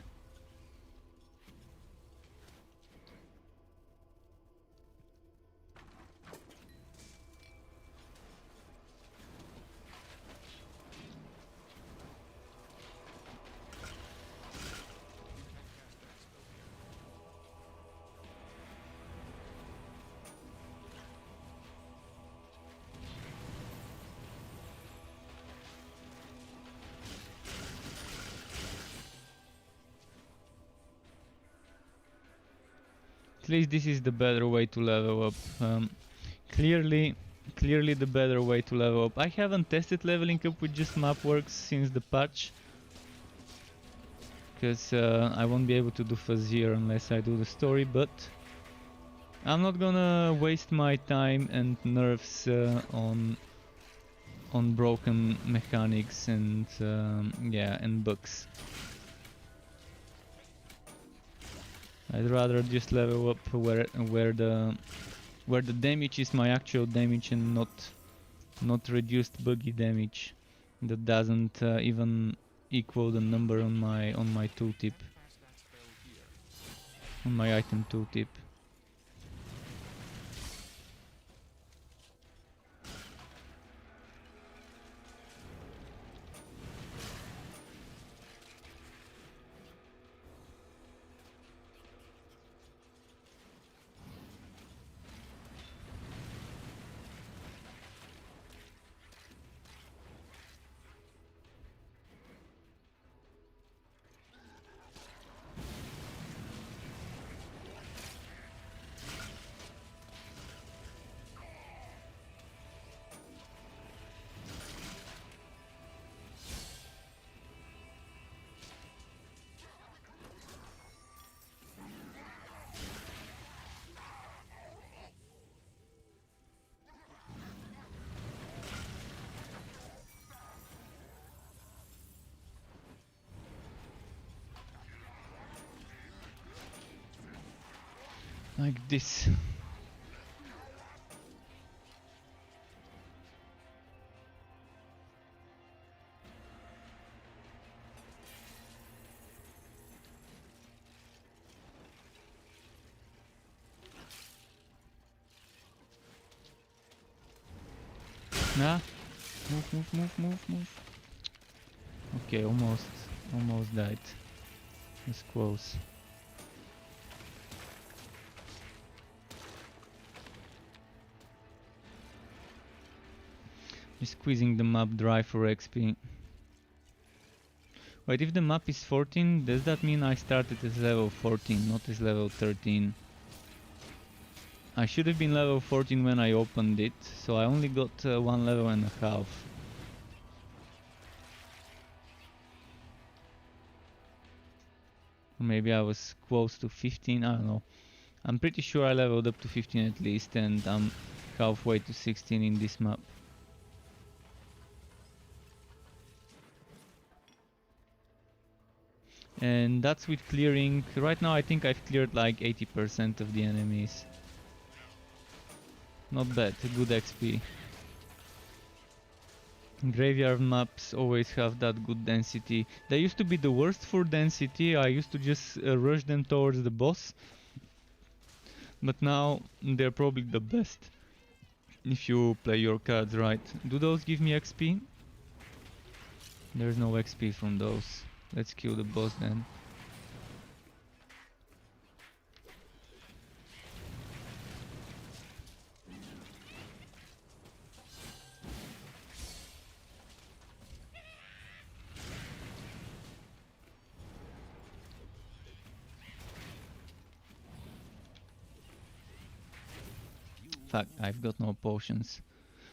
least this is the better way to level up. Clearly the better way to level up. I haven't tested leveling up with just map works since the patch, because I won't be able to do Fuzzier unless I do the story, but I'm not gonna waste my time and nerves on broken mechanics and yeah, and bugs. I'd rather just level up where the damage is my actual damage and not reduced buggy damage that doesn't even equal the number on my tooltip, on my item tooltip. Like this. Nah. Move. Okay, almost died. It's close. Just squeezing the map dry for XP. Wait, if the map is 14, does that mean I started as level 14, not as level 13? I should have been level 14 when I opened it, so I only got 1 level and a half. Maybe I was close to 15, I don't know. I'm pretty sure I leveled up to 15 at least, and I'm halfway to 16 in this map. And that's with clearing. Right now I think I've cleared like 80% of the enemies. Not bad, good XP. Graveyard maps always have that good density. They used to be the worst for density. I used to just rush them towards the boss. But now they're probably the best if you play your cards right. Do those give me XP? There's no XP from those. Let's kill the boss then. Fuck, I've got no potions.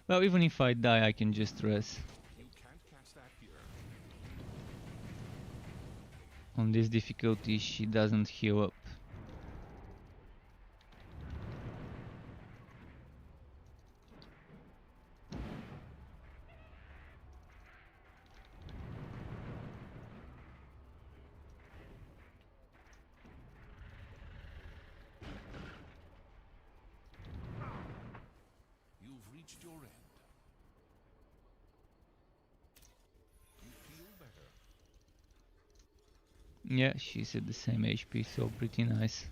Well, even if I die, I can just rest. On this difficulty, she doesn't heal up. You've reached your end. You feel better. Yeah, she's at the same HP, so pretty nice.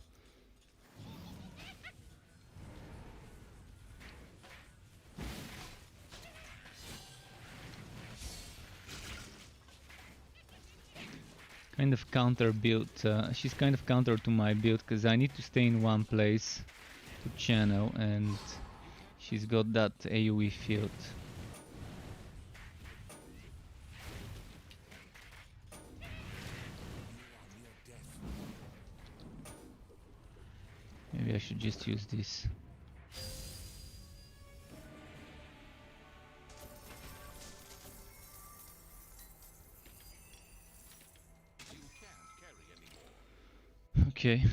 Kind of counter build. She's kind of counter to my build because I need to stay in one place to channel, and she's got that AoE field. Maybe I should just use this. You can't carry anymore. Okay.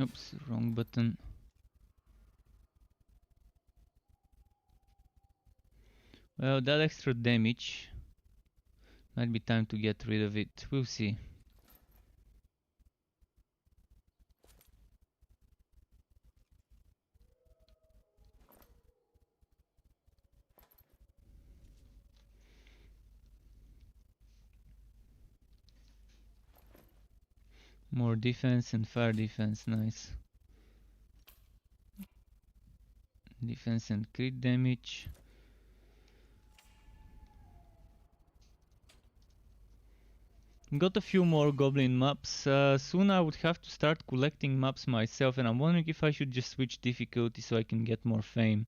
Oops, wrong button. Well, that extra damage might be time to get rid of it. We'll see. More defense and fire defense, nice. Defense and crit damage. Got a few more goblin maps. Soon I would have to start collecting maps myself, and I'm wondering if I should just switch difficulty so I can get more fame.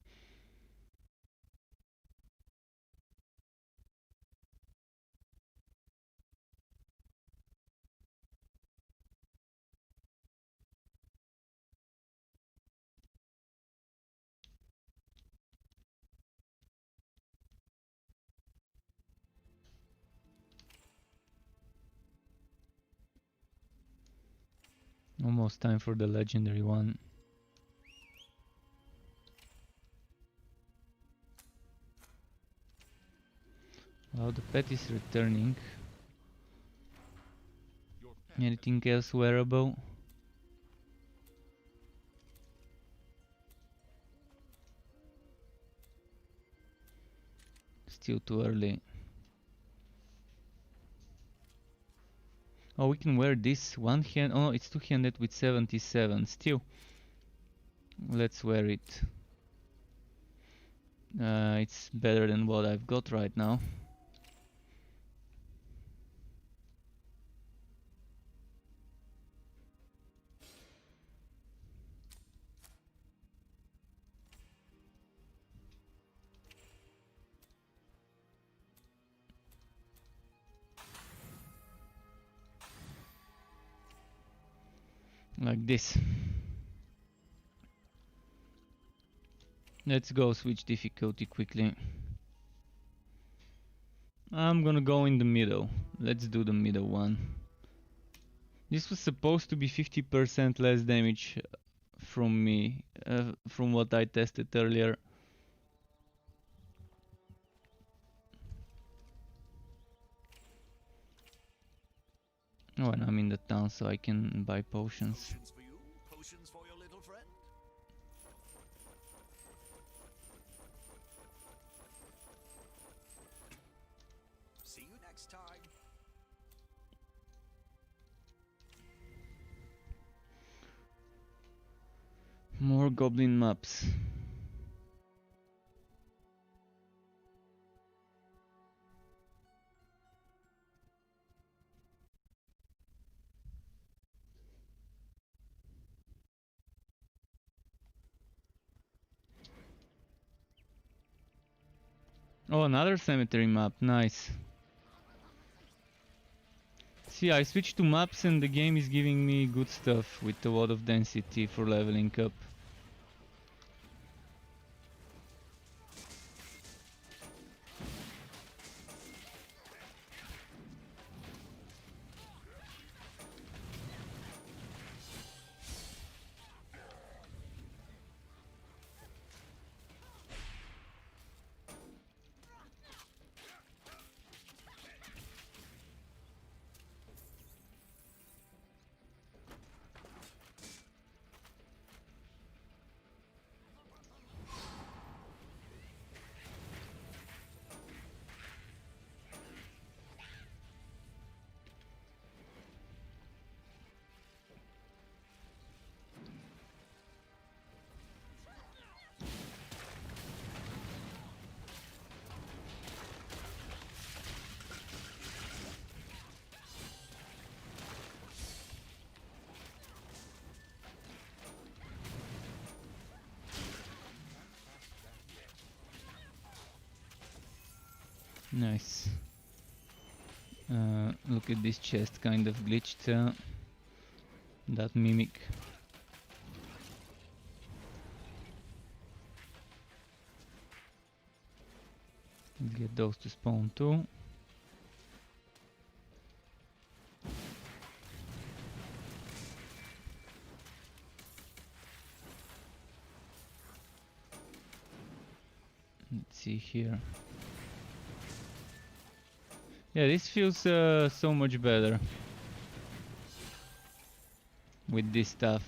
Almost time for the legendary one. Well, the pet is returning. Your pet Anything else wearable? Still too early. Oh, we can wear this one hand. Oh, it's two-handed with 77. Still, let's wear it. It's better than what I've got right now. Like this. Let's go switch difficulty quickly. I'm gonna go in the middle. Let's do the middle one. This was supposed to be 50% less damage from me, from what I tested earlier. Oh, and I'm in the town, so I can buy potions. potions for you, potions for your little friend. See you next time. More goblin maps. Oh, another cemetery map, nice. See, I switched to maps and the game is giving me good stuff with a lot of density for leveling up. Nice. Look at this chest, kind of glitched. That mimic. Let's get those to spawn too. Let's see here. Yeah, this feels so much better with this stuff.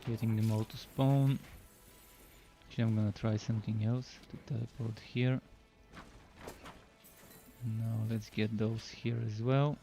Getting them all to spawn. Actually, I'm gonna try something else to teleport here. Now let's get those here as well.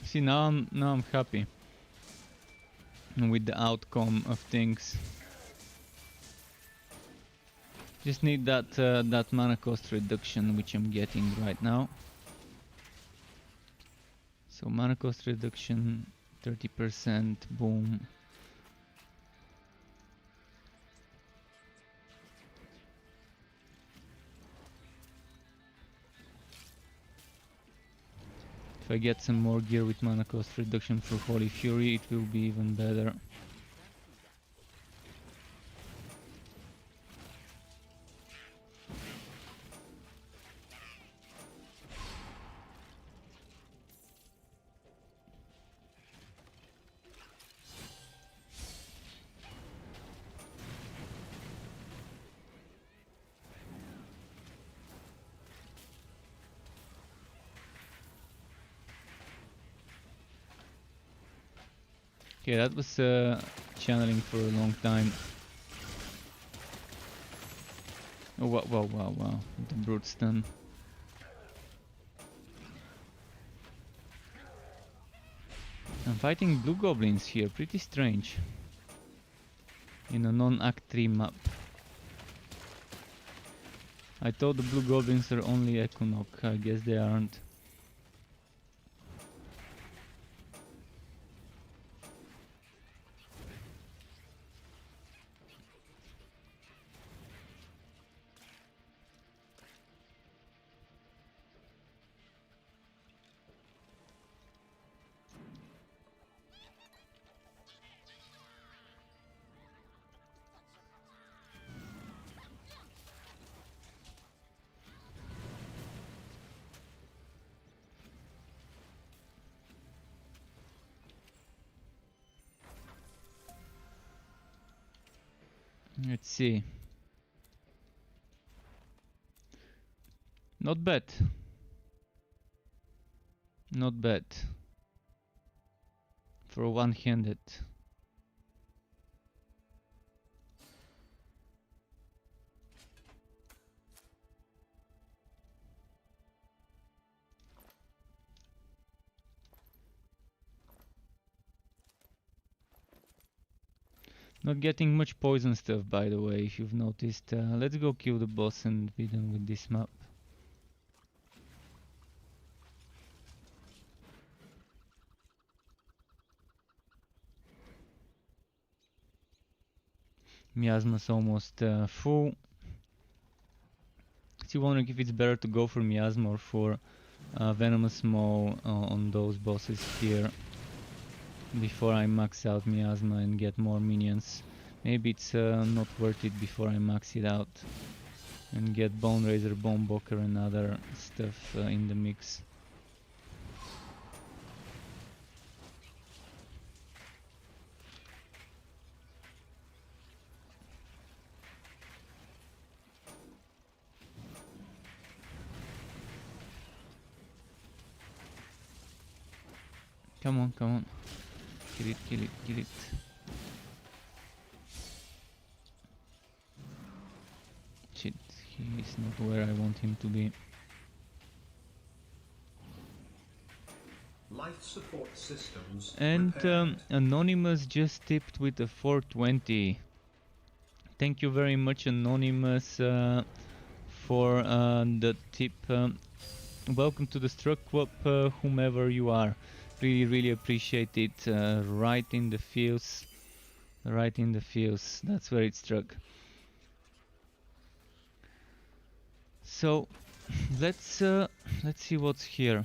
See, now I'm happy with the outcome of things. Just need that mana cost reduction, which I'm getting right now. So mana cost reduction 30%, boom. If I get some more gear with mana cost reduction for Holy Fury, it will be even better. Okay, that was channeling for a long time. Oh, wow. The brute stun. I'm fighting blue goblins here, pretty strange. In a non-Act 3 map. I thought the blue goblins are only Equinox, I guess they aren't. Let's see. Not bad. Not bad. For one-handed. Not getting much poison stuff, by the way, if you've noticed. Let's go kill the boss and be done with this map. Miasma's almost full. Still wondering if it's better to go for Miasma or for Venomous Maw on those bosses here before I max out Miasma and get more minions. Maybe it's not worth it before I max it out and get Bone Razor, Bone Boker and other stuff in the mix. Come on, come on. Kill it, kill it, kill it. Shit, he's not where I want him to be. Life support systems And repaired. Anonymous just tipped with a 420. Thank you very much, Anonymous, for the tip. Welcome to the Struck Club, whomever you are. Really, really appreciate it. Right in the feels. Right in the feels. That's where it struck. So, let's see what's here.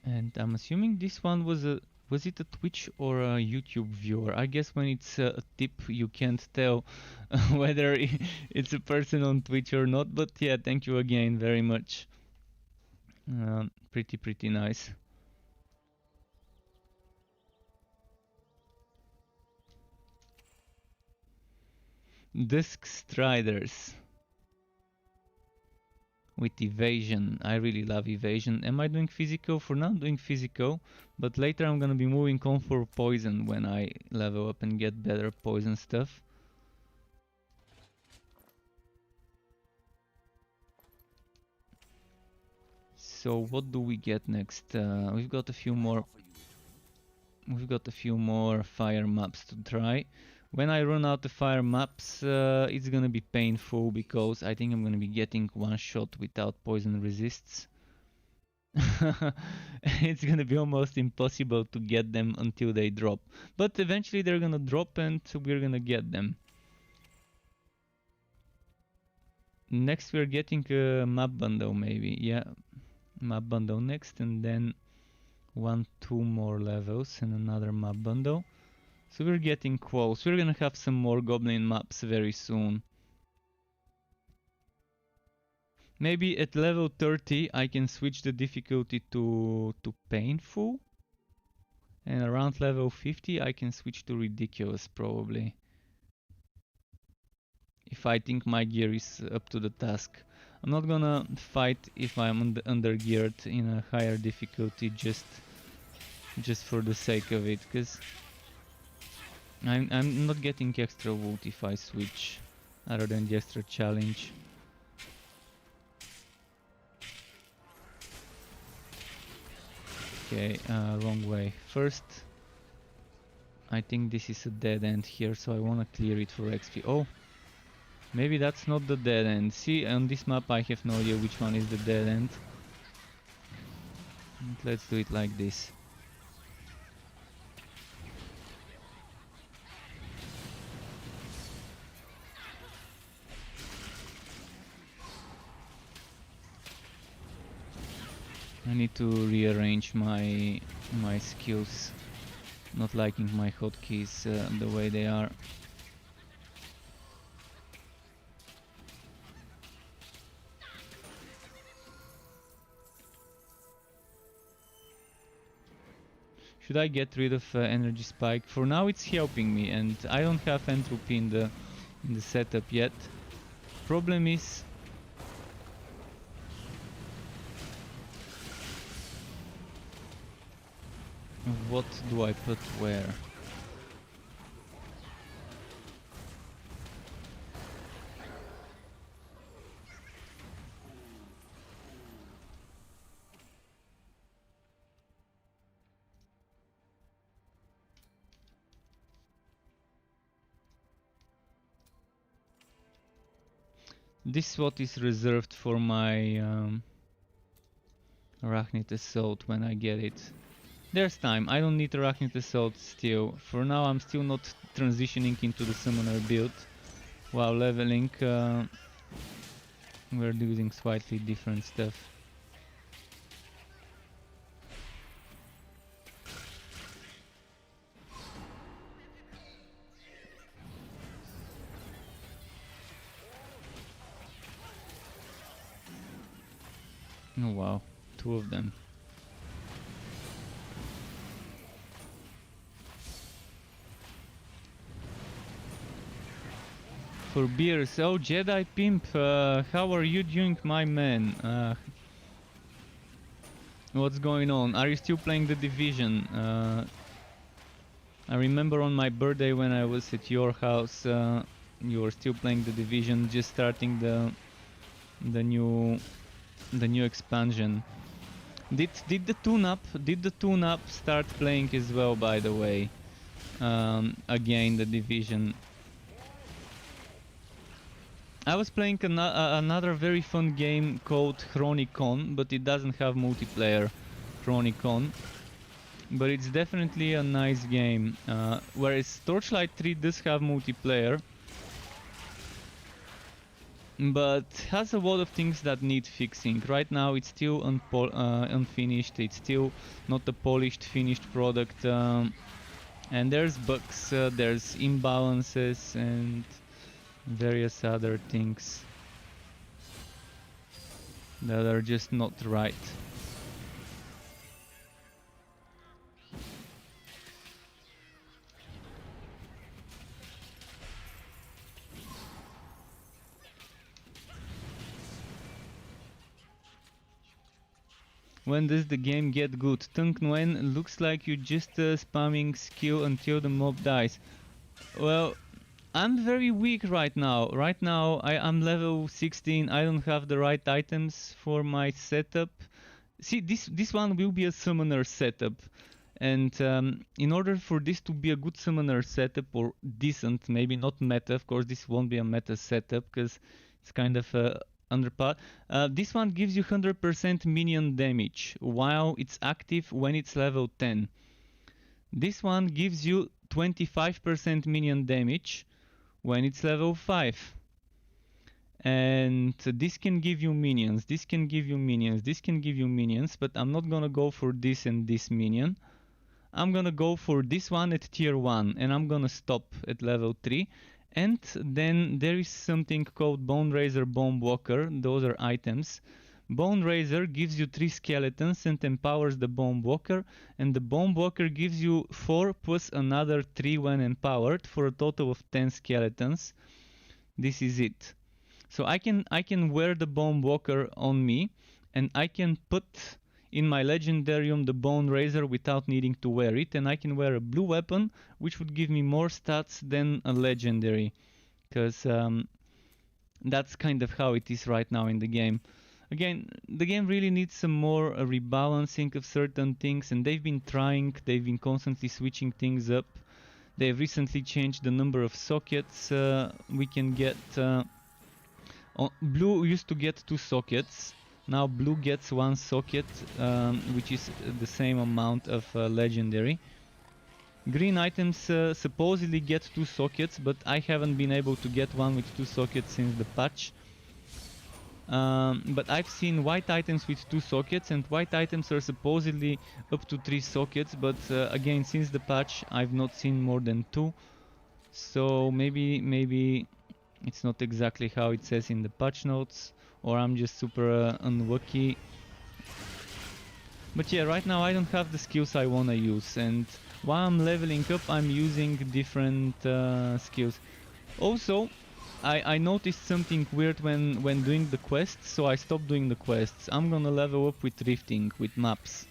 And I'm assuming this one was it a Twitch or a YouTube viewer? I guess when it's a tip you can't tell whether it's a person on Twitch or not, but yeah, thank you again very much. Pretty nice. Disc Striders with evasion. I really love evasion. Am I doing physical? For now I'm doing physical, but later I'm gonna be moving on for poison when I level up and get better poison stuff. So what do we get next? We've got a few more fire maps to try. When I run out of fire maps, it's gonna be painful because I think I'm gonna be getting one shot without poison resists. It's gonna be almost impossible to get them until they drop. But eventually they're gonna drop and we're gonna get them. Next we're getting a map bundle maybe. Yeah, map bundle next, and then 2 more levels and another map bundle. So we're getting close. We're gonna have some more goblin maps very soon. Maybe at level 30 I can switch the difficulty to painful. And around level 50 I can switch to ridiculous probably. If I think my gear is up to the task. I'm not gonna fight if I'm under geared in a higher difficulty just for the sake of it, because I'm not getting extra wood if I switch, other than the extra challenge. Okay, wrong way. First, I think this is a dead end here, so I wanna clear it for XP. Oh, maybe that's not the dead end. See, on this map I have no idea which one is the dead end. And let's do it like this. I need to rearrange my skills. Not liking my hotkeys the way they are. Should I get rid of energy spike? For now it's helping me, and I don't have entropy in the setup yet. Problem is what do I put where? This is what is reserved for my Arachnid Assault when I get it. There's time, I don't need Arachnid Assault still. For now I'm still not transitioning into the Summoner build. While leveling, we're using slightly different stuff. Oh wow, 2 of them. For beers, oh Jedi Pimp, how are you doing, my man? What's going on? Are you still playing The Division? I remember on my birthday when I was at your house, you were still playing The Division, just starting the new expansion. Did the tune-up start playing as well, by the way? Again, The Division. I was playing another very fun game called Chronicon, but it doesn't have multiplayer. Chronicon. But it's definitely a nice game. Whereas Torchlight 3 does have multiplayer, but has a lot of things that need fixing. Right now it's still unfinished, it's still not a polished, finished product. And there's bugs, there's imbalances and various other things that are just not right. When does the game get good? Tunk Nguyen, looks like you're just spamming skill until the mob dies. Well, I'm very weak right now. Right now I'm level 16. I don't have the right items for my setup. See, this one will be a summoner setup. And in order for this to be a good summoner setup, or decent, maybe not meta, of course this won't be a meta setup because it's kind of underpowered. This one gives you 100% minion damage while it's active when it's level 10. This one gives you 25% minion damage when it's level 5. And this can give you minions, this can give you minions, this can give you minions, but I'm not gonna go for this and this minion. I'm gonna go for this one at tier 1 and I'm gonna stop at level 3. And then there is something called Bone Razor, Bone Walker. Those are items. Bone Razor gives you 3 skeletons and empowers the Bone Walker, and the Bone Walker gives you 4 plus another 3 when empowered for a total of 10 skeletons. This is it. So I can wear the Bone Walker on me, and I can put in my Legendarium the Bone Razor without needing to wear it, and I can wear a blue weapon which would give me more stats than a legendary, because that's kind of how it is right now in the game. Again, the game really needs some more rebalancing of certain things, and they've been trying, they've been constantly switching things up. They've recently changed the number of sockets we can get. Blue used to get 2 sockets. Now blue gets 1 socket, which is the same amount of legendary. Green items supposedly get 2 sockets, but I haven't been able to get one with 2 sockets since the patch. But I've seen white items with 2 sockets, and white items are supposedly up to 3 sockets, but again, since the patch I've not seen more than 2. So maybe it's not exactly how it says in the patch notes, or I'm just super unlucky. But yeah, right now I don't have the skills I wanna use, and while I'm leveling up I'm using different skills. Also, I noticed something weird when doing the quests, so I stopped doing the quests. I'm gonna level up with rifting, with maps.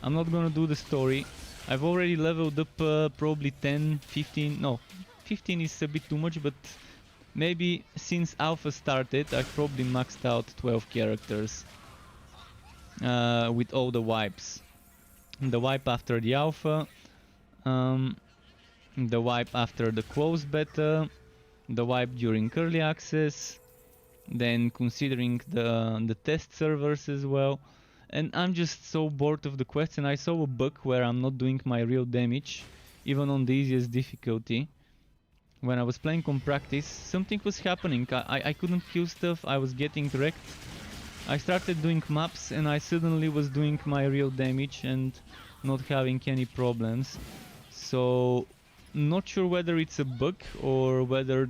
I'm not gonna do the story. I've already leveled up probably 10, 15, no, 15 is a bit too much, but maybe since alpha started I've probably maxed out 12 characters with all the wipes. The wipe after the alpha, the wipe after the closed beta, the wipe during early access, then considering the test servers as well. And I'm just so bored of the quests, and I saw a bug where I'm not doing my real damage, even on the easiest difficulty. When I was playing on practice, something was happening. I couldn't kill stuff, I was getting wrecked. I started doing maps and I suddenly was doing my real damage and not having any problems. So, not sure whether it's a bug or whether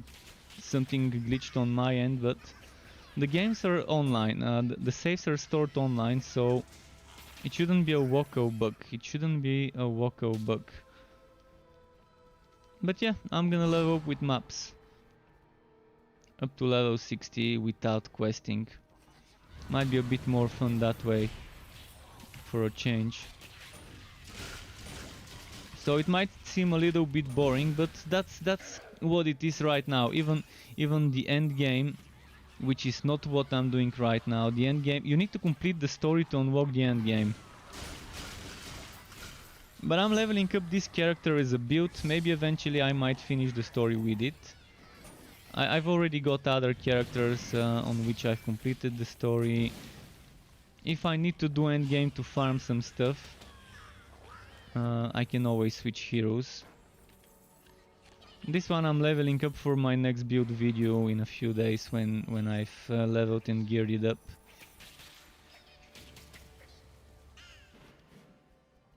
something glitched on my end, but the games are online, the saves are stored online, so it shouldn't be a Woko bug. It shouldn't be a Woko bug. But yeah, I'm gonna level up with maps. Up to level 60 without questing. Might be a bit more fun that way. For a change. So it might seem a little bit boring, but that's what it is right now. Even the end game, which is not what I'm doing right now. The end game, you need to complete the story to unlock the end game. But I'm leveling up this character as a build. Maybe eventually I might finish the story with it. I've already got other characters on which I've completed the story. If I need to do endgame to farm some stuff, I can always switch heroes. This one I'm leveling up for my next build video in a few days when I've leveled and geared it up.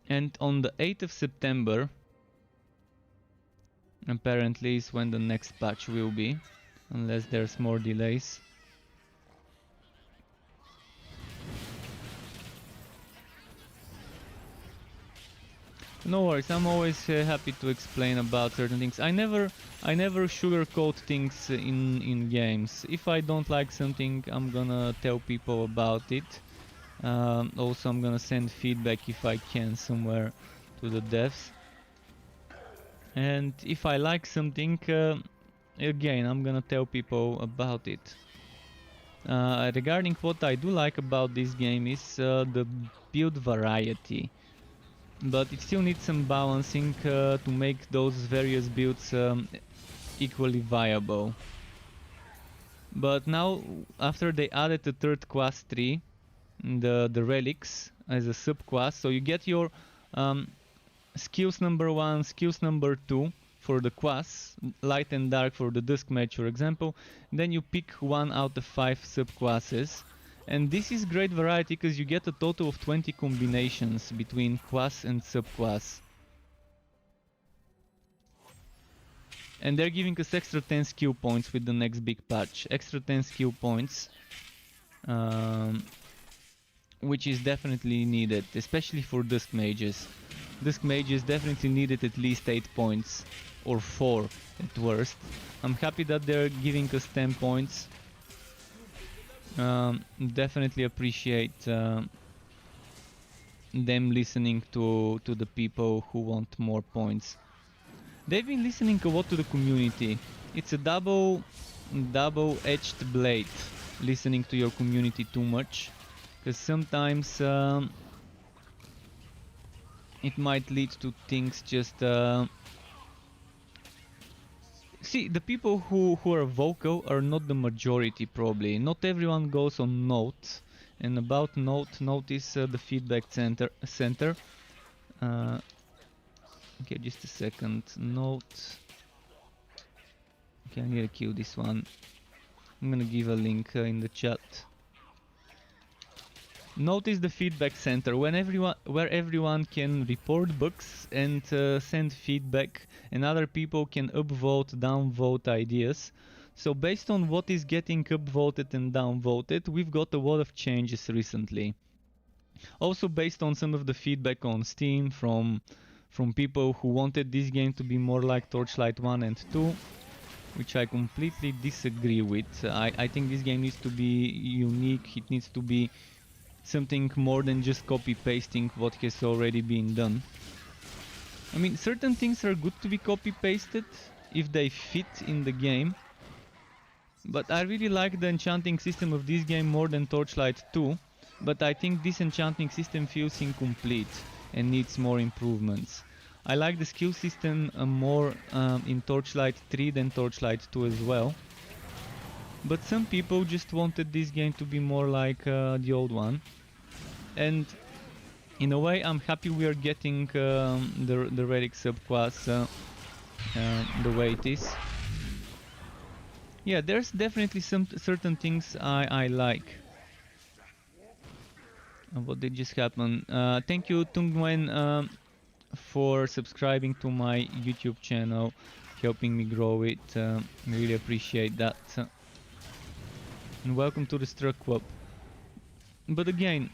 And on the 8th of September, apparently is when the next patch will be, unless there's more delays. No worries, I'm always happy to explain about certain things. I never sugarcoat things in games. If I don't like something, I'm gonna tell people about it. Also, I'm gonna send feedback if I can somewhere to the devs. And if I like something, again, I'm gonna tell people about it. Regarding what I do like about this game is the build variety. But it still needs some balancing to make those various builds equally viable. But now, after they added the third class tree, the relics as a subclass, so you get your skills number 1, skills number 2 for the class, light and dark for the Dusk Mage, for example. Then you pick 1 out of 5 subclasses. And this is great variety because you get a total of 20 combinations between class and subclass. And they're giving us extra 10 skill points with the next big patch. Extra 10 skill points. Which is definitely needed, especially for Dusk Mages. Dusk Mages definitely needed at least 8 points. Or 4 at worst. I'm happy that they're giving us 10 points. Definitely appreciate them listening to the people who want more points. They've been listening a lot to the community. It's a double-edged blade, listening to your community too much, because sometimes it might lead to things just see, the people who are vocal are not the majority, probably. Not everyone goes on Note. And about Note is the feedback center. Okay, just a second. Note. Okay, I'm gonna kill this one. I'm gonna give a link in the chat. Notice the feedback center where everyone can report bugs and send feedback, and other people can upvote, downvote ideas. So based on what is getting upvoted and downvoted, we've got a lot of changes recently. Also based on some of the feedback on Steam from people who wanted this game to be more like Torchlight 1 and 2, which I completely disagree with. I think this game needs to be unique. It needs to be something more than just copy-pasting what has already been done. I mean, certain things are good to be copy-pasted if they fit in the game. But I really like the enchanting system of this game more than Torchlight 2. But I think this enchanting system feels incomplete and needs more improvements. I like the skill system more in Torchlight 3 than Torchlight 2 as well. But some people just wanted this game to be more like the old one. And in a way, I'm happy we are getting the relic subclass the way it is. Yeah, there's definitely some certain things I like. What did just happen? Thank you, Tungwen, for subscribing to my YouTube channel, helping me grow it. Really appreciate that. and welcome to the Struck Club. But again,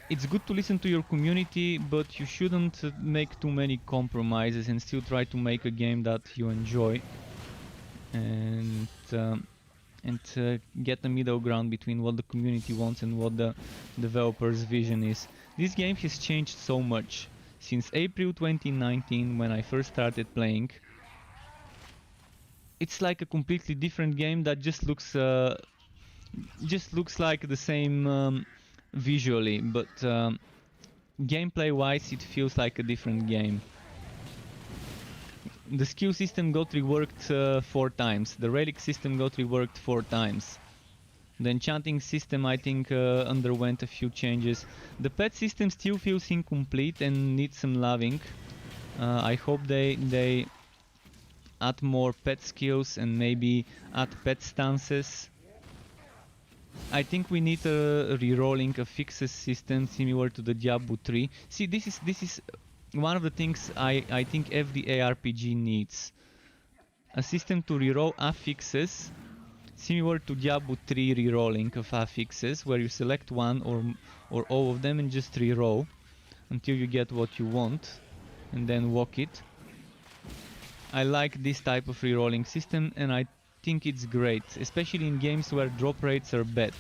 it's good to listen to your community, but you shouldn't make too many compromises and still try to make a game that you enjoy, and get a middle ground between what the community wants and what the developer's vision is. This game has changed so much since April 2019 when I first started playing. It's like a completely different game that just looks like the same visually, but gameplay wise it feels like a different game. The skill system got reworked 4 times, the relic system got reworked 4 times. The enchanting system I think underwent a few changes. The pet system still feels incomplete and needs some loving. I hope they add more pet skills and maybe add pet stances. I think we need a rerolling of fixes system similar to the Diablo 3. See, this is one of the things I think every ARPG needs. A system to reroll affixes similar to Diablo 3 rerolling of affixes, where you select one or all of them and just reroll until you get what you want and then walk it. I like this type of rerolling system and I think it's great, especially in games where drop rates are bad.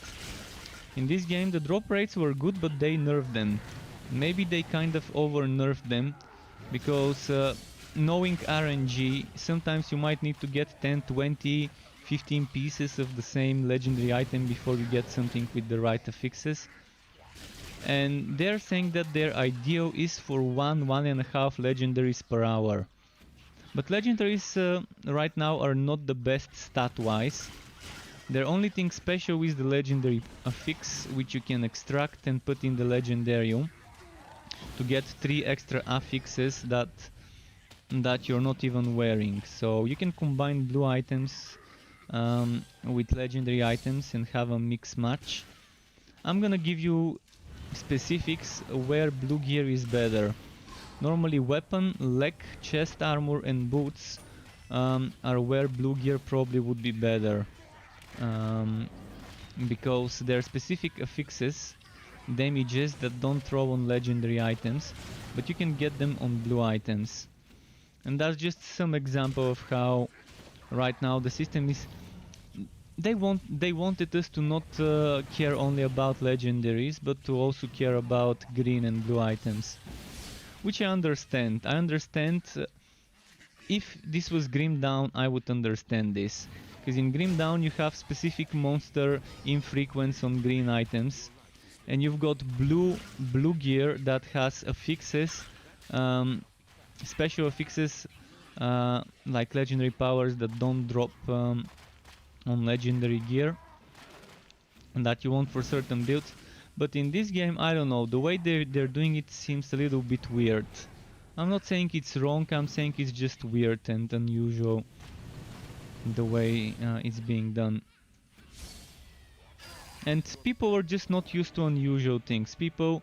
In this game the drop rates were good, but they nerfed them. Maybe they kind of over-nerfed them, because knowing RNG, sometimes you might need to get 10, 20, 15 pieces of the same legendary item before you get something with the right affixes. And they're saying that their ideal is for 1.5 legendaries per hour. But legendaries right now are not the best stat-wise. Their only thing special is the legendary affix, which you can extract and put in the legendarium to get 3 extra affixes that you're not even wearing. So you can combine blue items with legendary items and have a mix match. I'm gonna give you specifics where blue gear is better. Normally weapon, leg, chest armor and boots are where blue gear probably would be better, because there are specific affixes, damages that don't throw on legendary items, but you can get them on blue items. And that's just some example of how right now the system is. They wanted us to not care only about legendaries, but to also care about green and blue items, which I understand. If this was Grim Dawn, I would understand this, because in Grim Dawn you have specific monster infrequence on green items, and you've got blue gear that has affixes, special affixes like legendary powers that don't drop on legendary gear and that you want for certain builds. But in this game, I don't know, the way they're doing it seems a little bit weird. I'm not saying it's wrong, I'm saying it's just weird and unusual the way it's being done. And people are just not used to unusual things. People,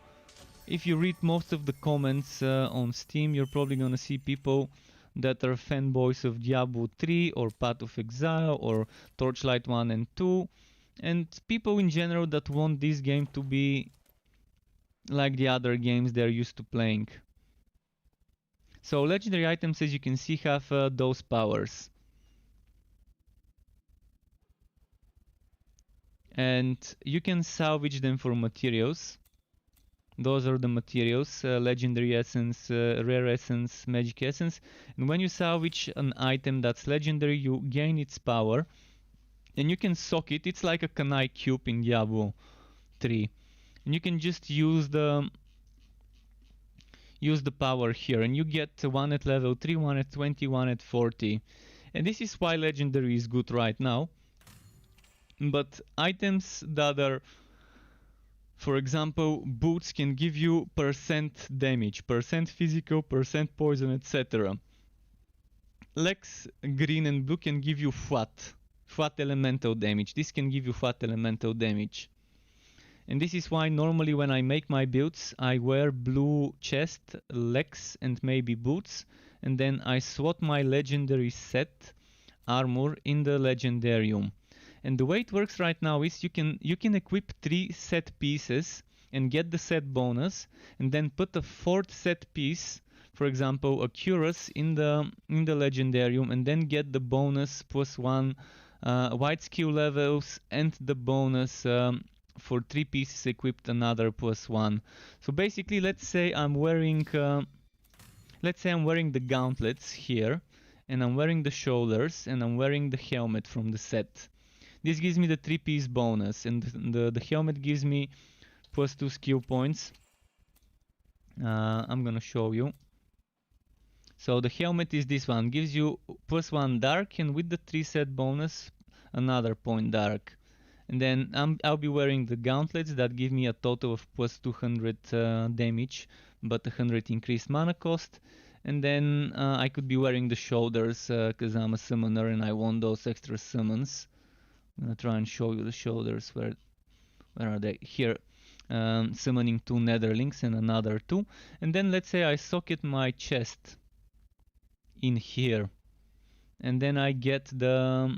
if you read most of the comments on Steam, you're probably gonna see people that are fanboys of Diablo 3 or Path of Exile or Torchlight 1 and 2, and people in general that want this game to be like the other games they're used to playing. So legendary items, as you can see, have those powers. And you can salvage them for materials. Those are the materials: legendary essence, rare essence, magic essence. And when you salvage an item that's legendary, you gain its power. And you can sock it. It's like a Kanai cube in Diablo 3. And you can just use the power here. And you get one at level 3, one at 20, one at 40. And this is why legendary is good right now. But items that are, for example, boots can give you % damage, % physical, % poison, etc. Legs, green and blue, can give you flat elemental damage. This can give you flat elemental damage. And this is why normally when I make my builds, I wear blue chest, legs and maybe boots, and then I swap my legendary set armor in the legendarium. And the way it works right now is you can equip 3 set pieces and get the set bonus, and then put a 4th set piece, for example a cuirass, in the legendarium, and then get the bonus +1 white skill levels and the bonus for 3 pieces equipped another +1. So basically, let's say I'm wearing the gauntlets here, and I'm wearing the shoulders, and I'm wearing the helmet from the set. This gives me the 3-piece bonus, and the helmet gives me +2 skill points. I'm gonna show you. So the helmet is this one, gives you +1 dark, and with the 3 set bonus another point dark. And then I'll be wearing the gauntlets that give me a total of +200 damage, but 100 increased mana cost. And then I could be wearing the shoulders, because I'm a summoner and I want those extra summons. I'm gonna try and show you the shoulders. Where are they? Here. Summoning 2 netherlings and another 2. And then let's say I socket my chest in here, and then I get the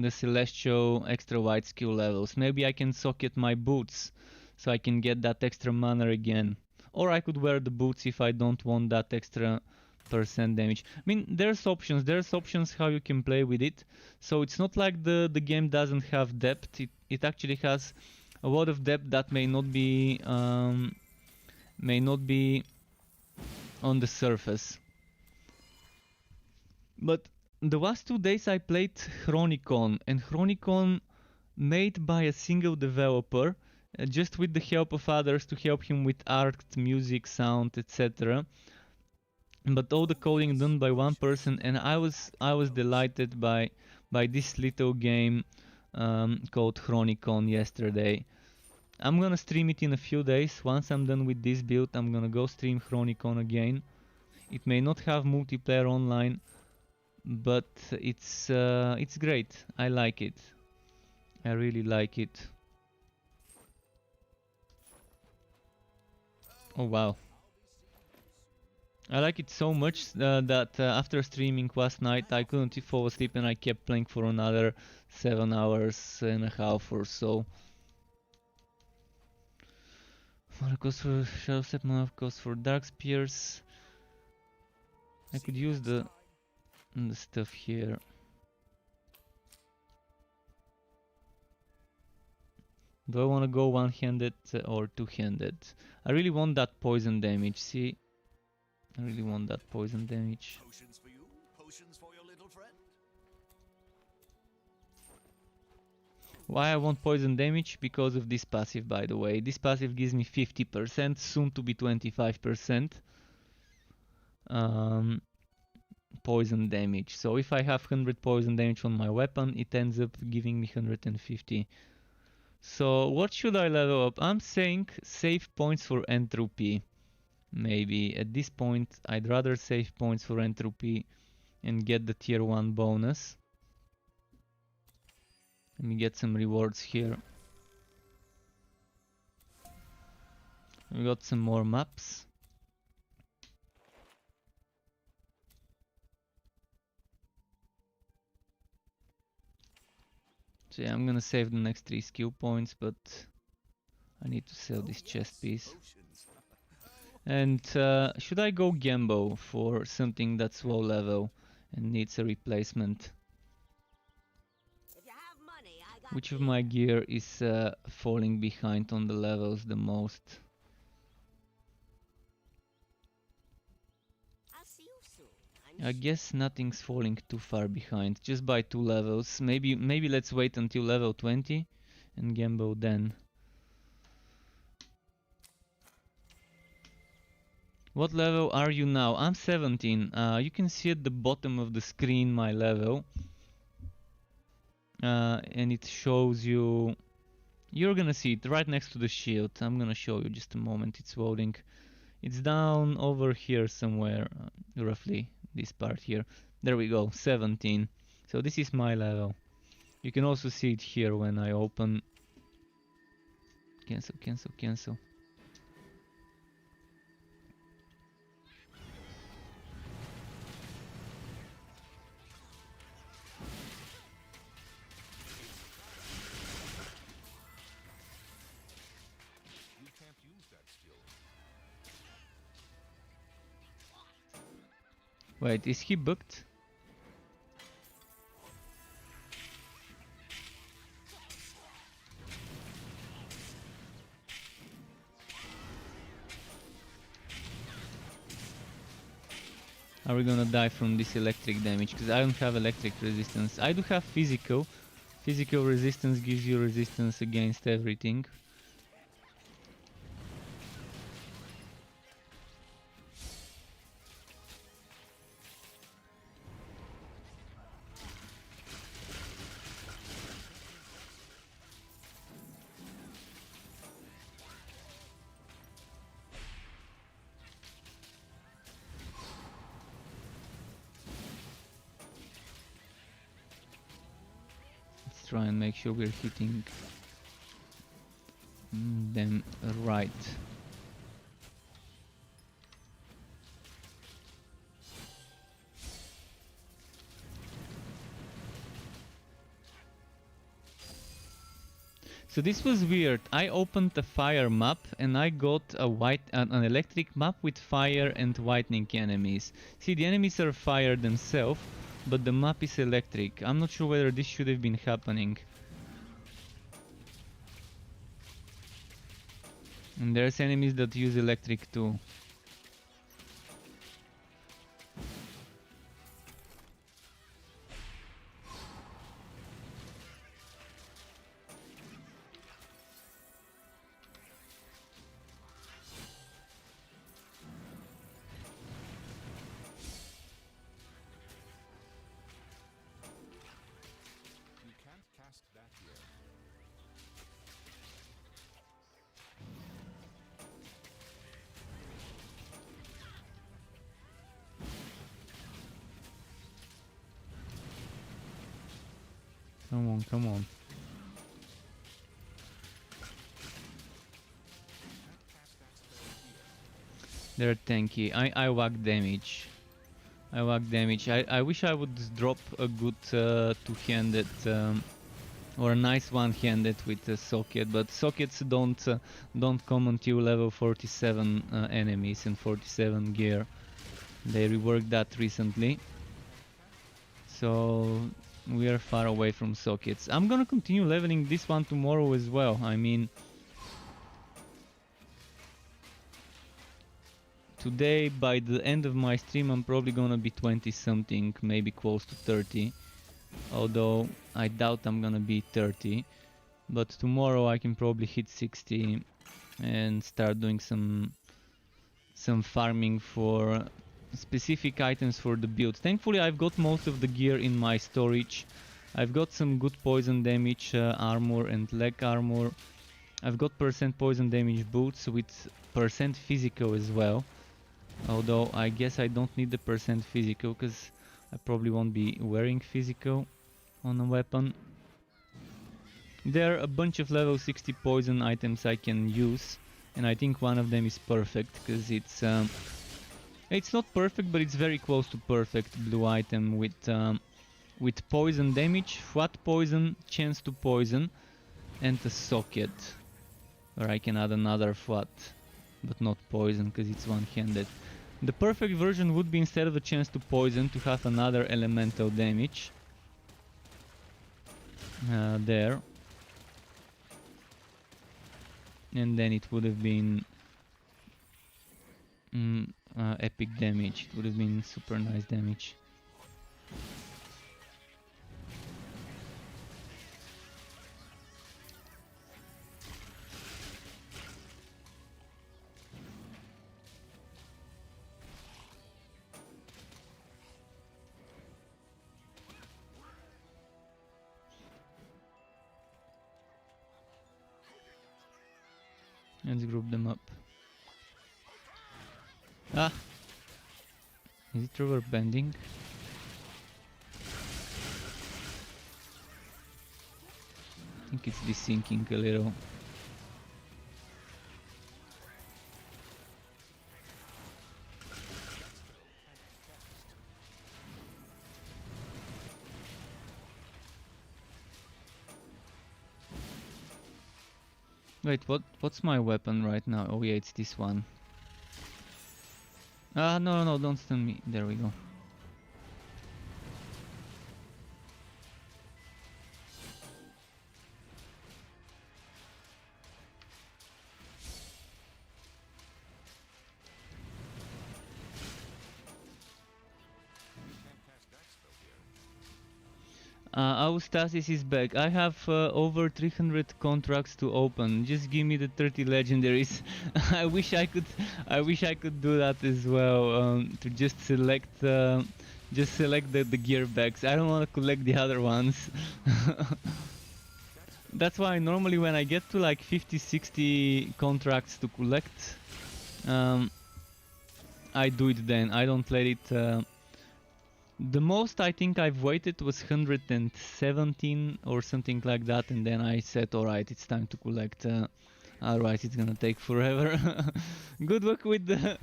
celestial extra white skill levels. Maybe I can socket my boots so I can get that extra mana again. Or I could wear the boots if I don't want that extra % damage. I mean, there's options how you can play with it. So it's not like the game doesn't have depth. It actually has a lot of depth that may not be on the surface. But the last 2 days I played Chronicon, and Chronicon made by a single developer, just with the help of others to help him with art, music, sound, etc. But all the coding done by one person, and I was delighted by this little game called Chronicon yesterday. I'm gonna stream it in a few days. Once I'm done with this build, I'm gonna go stream Chronicon again. It may not have multiplayer online, but it's great. I like it. I really like it. Oh wow. I like it so much that after streaming last night I couldn't fall asleep, and I kept playing for another 7 hours and a half or so. Mana cost for Shadow Step, mana cost for Dark Spears. I could use the stuff here. Do I want to go one-handed or two-handed? I really want that poison damage, see? I really want that poison damage. Potions for you, potions for your little friend. Why I want poison damage? Because of this passive, by the way. This passive gives me 50%, soon to be 25%. Poison damage. So if I have 100 poison damage on my weapon, it ends up giving me 150. So what should I level up? I'm saying save points for entropy. Maybe at this point I'd rather save points for entropy and get the tier 1 bonus. Let me get some rewards here. We got some more maps. So yeah, I'm gonna save the next 3 skill points, but I need to sell this chest piece. And should I go Gembo for something that's low level and needs a replacement? If you have money, I got Which of gear. my gear is falling behind on the levels the most? I'll see you soon. I guess nothing's falling too far behind, just by 2 levels. Maybe let's wait until level 20 and Gembo then. What level are you now? I'm 17. You can see at the bottom of the screen my level. And it shows you... You're gonna see it right next to the shield. I'm gonna show you just a moment. It's loading. It's down over here somewhere, roughly this part here. There we go, 17. So this is my level. You can also see it here when I open. Cancel, cancel, cancel. Wait, is he booked? Are we gonna die from this electric damage? Because I don't have electric resistance. I do have physical. Physical resistance gives you resistance against everything. Let's try and make sure we're hitting them right. So this was weird. I opened a fire map and I got an electric map with fire and lightning enemies. See, the enemies are fire themselves, but the map is electric. I'm not sure whether this should have been happening. And there's enemies that use electric too. You can't cast that here. Come on, come on. They're tanky. I whack damage. I whack damage. I wish I would drop a good two-handed or a nice one-handed with a socket, but sockets don't come until level 47 enemies and 47 gear. They reworked that recently, so we are far away from sockets. I'm gonna continue leveling this one tomorrow as well. I mean, today by the end of my stream I'm probably gonna be 20 something, maybe close to 30. Although I doubt I'm gonna be 30. But tomorrow I can probably hit 60 and start doing some farming for specific items for the build. Thankfully I've got most of the gear in my storage. I've got some good poison damage armor and leg armor. I've got percent poison damage boots with percent physical as well. Although I guess I don't need the percent physical because I probably won't be wearing physical on a weapon. There are a bunch of level 60 poison items I can use, and I think one of them is perfect because it's not perfect, but it's very close to perfect blue item with poison damage, flat poison, chance to poison, and a socket where I can add another flat, but not poison because it's one-handed. The perfect version would be, instead of a chance to poison, to have another elemental damage there, and then it would have been epic damage. It would have been super nice damage. Let's group them up. Ah! Is it rubber bending? I think it's desyncing a little. Wait, what's my weapon right now? Oh yeah, it's this one. Ah, no, don't stun me. There we go. Austasis is back. I have over 300 contracts to open. Just give me the 30 legendaries. I wish I could do that as well. To just select the gear bags. I don't want to collect the other ones. That's why normally when I get to like 50-60 contracts to collect, I do it then. I don't let it. The most I think I've waited was 117 or something like that, and then I said, alright, it's time to collect. Otherwise, it's gonna take forever. Good luck with the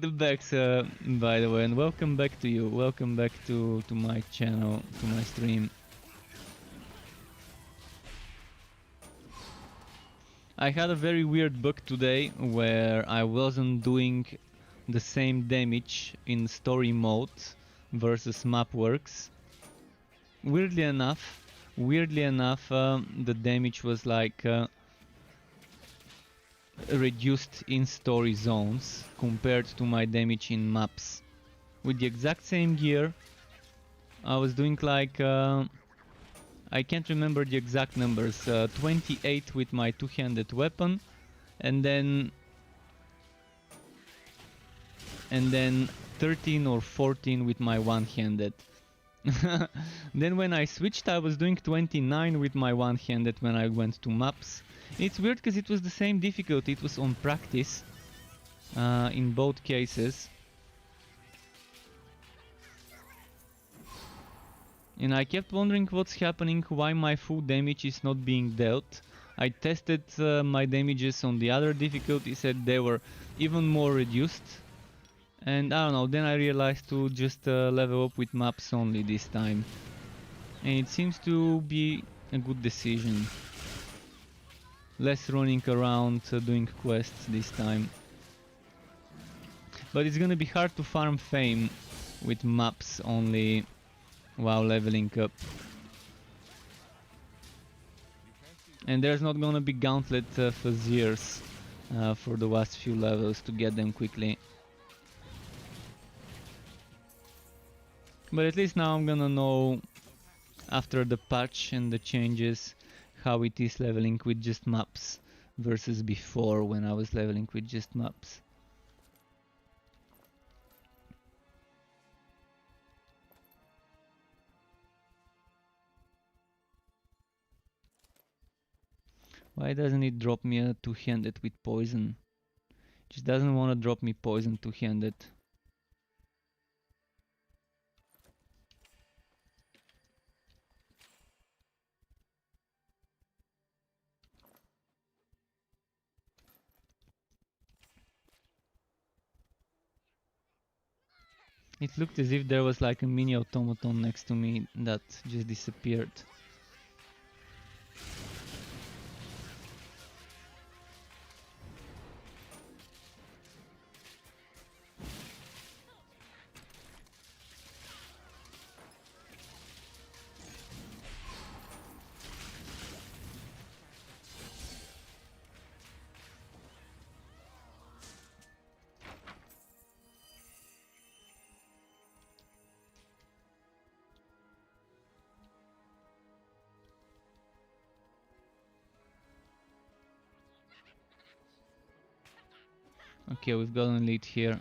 bags, by the way, and welcome back to you. Welcome back to my channel, to my stream. I had a very weird bug today where I wasn't doing the same damage in story mode versus map works. Weirdly enough, the damage was like reduced in story zones compared to my damage in maps. With the exact same gear, I was doing like I can't remember the exact numbers. 28 with my two-handed weapon, and then 13 or 14 with my one-handed. Then when I switched, I was doing 29 with my one-handed when I went to maps. It's weird because it was the same difficulty. It was on practice in both cases. And I kept wondering what's happening, why my full damage is not being dealt. I tested my damages on the other difficulty, said they were even more reduced. And I don't know, then I realized to just level up with maps only this time. And it seems to be a good decision. Less running around doing quests this time. But it's gonna be hard to farm fame with maps only while leveling up. And there's not gonna be gauntlet Faziers for the last few levels to get them quickly. But at least now I'm gonna know, after the patch and the changes, how it is leveling with just maps versus before when I was leveling with just maps. Why doesn't it drop me a two-handed with poison? Just doesn't want to drop me poison two-handed. It looked as if there was like a mini automaton next to me that just disappeared. Okay, we've got an elite here.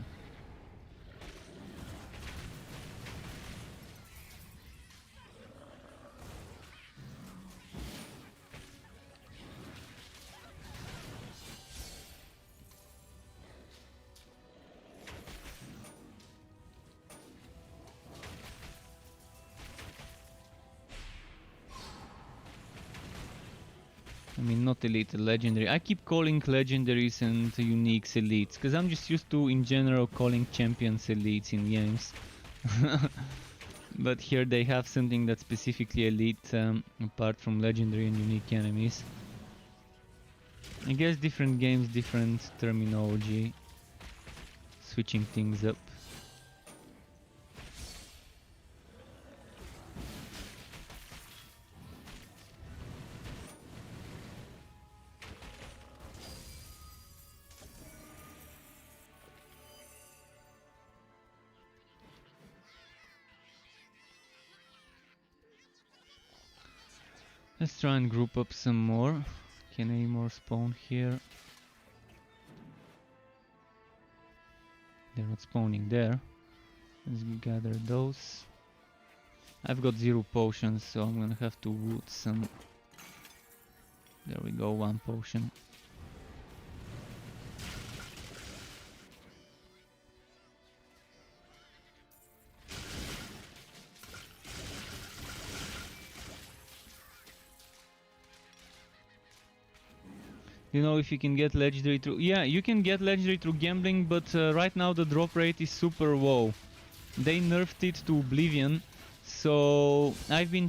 I mean, not elite, legendary. I keep calling legendaries and uniques elites, because I'm just used to, in general, calling champions elites in games. But here they have something that's specifically elite, apart from legendary and unique enemies. I guess different games, different terminology. Switching things up. Let's try and group up some more. Can any more spawn here? They're not spawning there. Let's gather those. I've got 0 potions, so I'm gonna have to loot some. There we go, 1 potion. You know if you can get legendary through... Yeah, you can get legendary through gambling, but right now the drop rate is super low. They nerfed it to oblivion, so I've been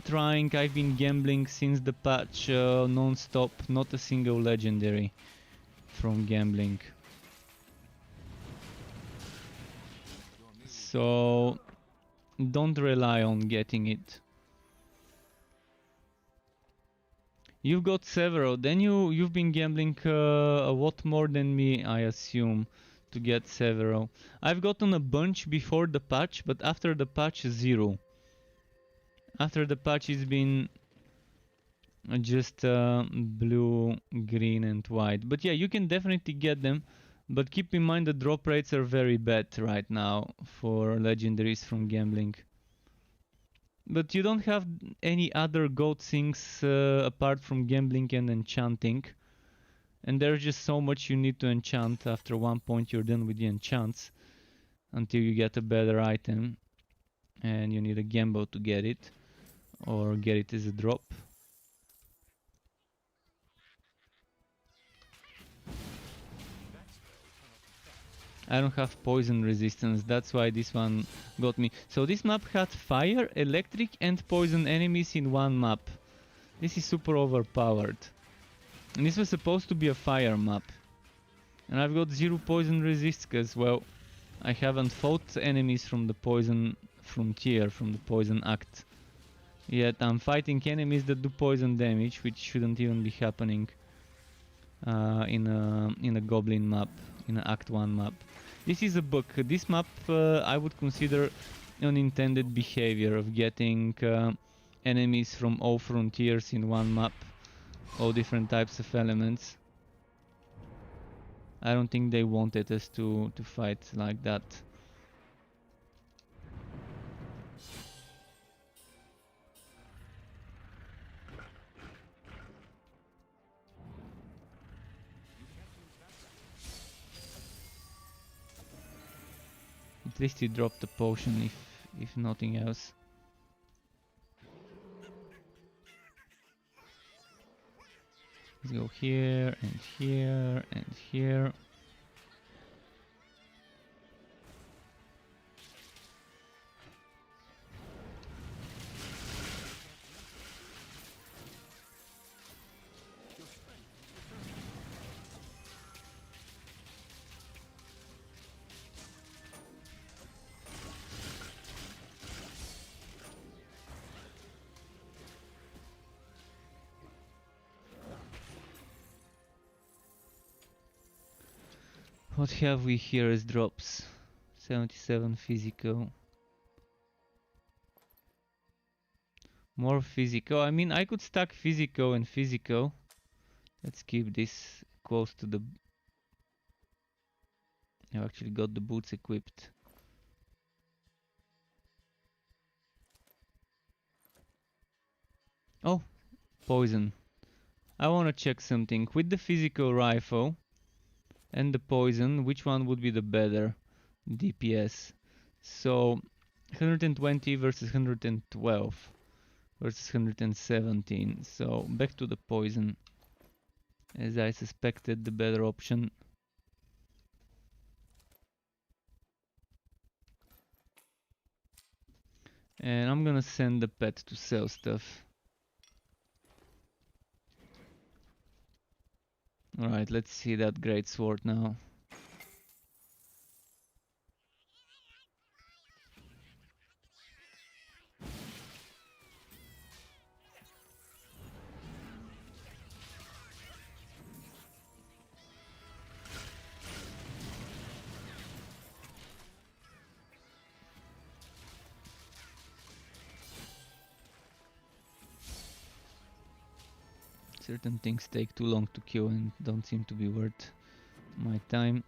gambling since the patch non-stop, not a single legendary from gambling. So don't rely on getting it. You've got several, then you've been gambling a lot more than me, I assume, to get several. I've gotten a bunch before the patch, but after the patch 0. After the patch it's been just blue, green and white. But yeah, you can definitely get them, but keep in mind the drop rates are very bad right now for legendaries from gambling. But you don't have any other gold things apart from gambling and enchanting. And there's just so much you need to enchant. After one point you're done with the enchants. Until you get a better item. And you need a gamble to get it. Or get it as a drop. I don't have poison resistance, that's why this one got me. So this map had fire, electric and poison enemies in one map. This is super overpowered. And this was supposed to be a fire map. And I've got 0 poison resists because, well, I haven't fought enemies from the poison frontier, from the poison act. Yet I'm fighting enemies that do poison damage, which shouldn't even be happening in a goblin map, in an act 1 map. This is a bug. This map I would consider unintended behavior of getting enemies from all frontiers in one map, all different types of elements. I don't think they wanted us to fight like that. At least he dropped a potion if nothing else. Let's go here and here and here. What have we here as drops? 77 physical. More physical. I mean, I could stack physical and physical. Let's keep this close to the... I've actually got the boots equipped. Oh, poison. I wanna check something. With the physical rifle and the poison, which one would be the better DPS? So 120 versus 112 versus 117. So back to the poison, as I suspected, the better option. And I'm gonna send the pet to sell stuff. Alright, let's see that great sword now. Certain things take too long to kill and don't seem to be worth my time.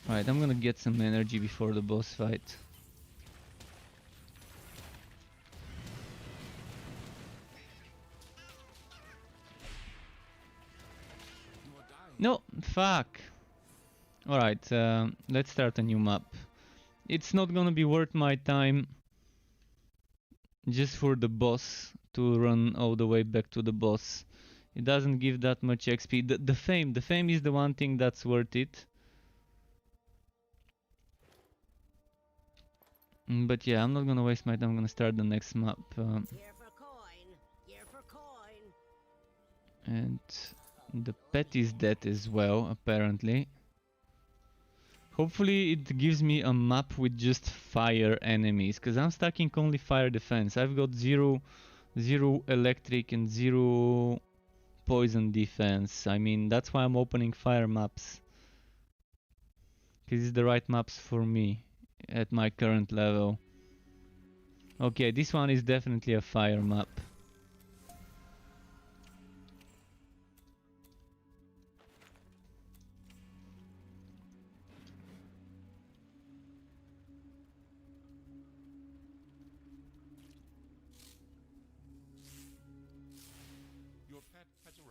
Right, I'm gonna get some energy before the boss fight. You are dying. No, fuck. Alright, let's start a new map. It's not gonna be worth my time just for the boss to run all the way back to the boss. It doesn't give that much XP. The fame is the one thing that's worth it. But yeah, I'm not gonna waste my time. I'm gonna start the next map. Here for coin. Here for coin. And the pet is dead as well, apparently. Hopefully it gives me a map with just fire enemies, because I'm stacking only fire defense. I've got zero electric and 0 poison defense. I mean, that's why I'm opening fire maps. Because it's the right maps for me at my current level. Okay, this one is definitely a fire map. Your pet has arrived.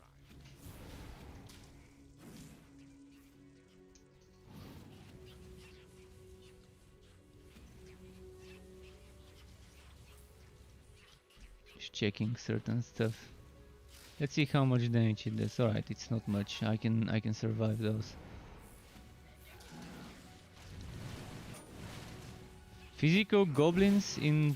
Just checking certain stuff. Let's see how much damage it does. Alright, it's not much. I can survive those. Physical goblins in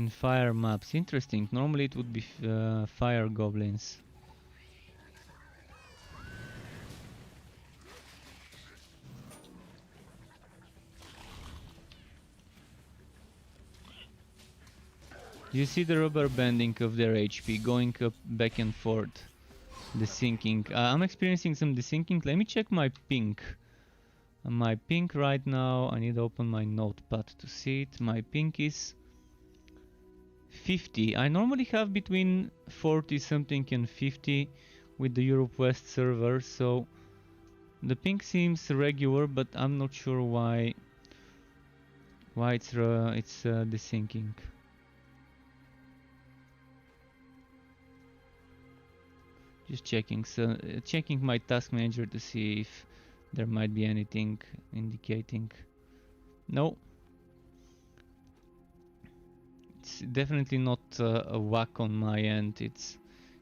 fire maps. Interesting. Normally it would be fire goblins. You see the rubber banding of their HP going up back and forth. The sinking. I'm experiencing some desinking. Let me check my ping. My ping right now, I need to open my notepad to see it. My ping is 50. I normally have between 40 something and 50 with the Europe West server, so the ping seems regular, but I'm not sure why it's desyncing. Just checking, so checking my task manager to see if there might be anything indicating. No. It's definitely not a whack on my end, it's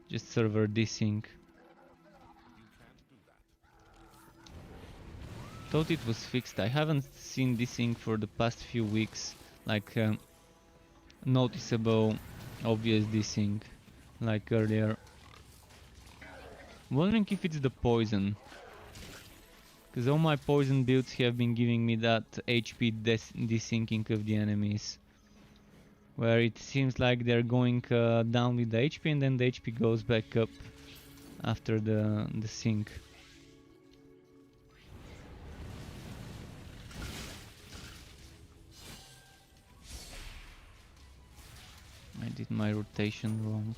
just server desync. You can't do that. Thought it was fixed. I haven't seen desync for the past few weeks, like noticeable, obvious desync, like earlier. Wondering if it's the poison. Because all my poison builds have been giving me that HP desyncing of the enemies. Where it seems like they're going down with the HP and then the HP goes back up after the sync. I did my rotation wrong.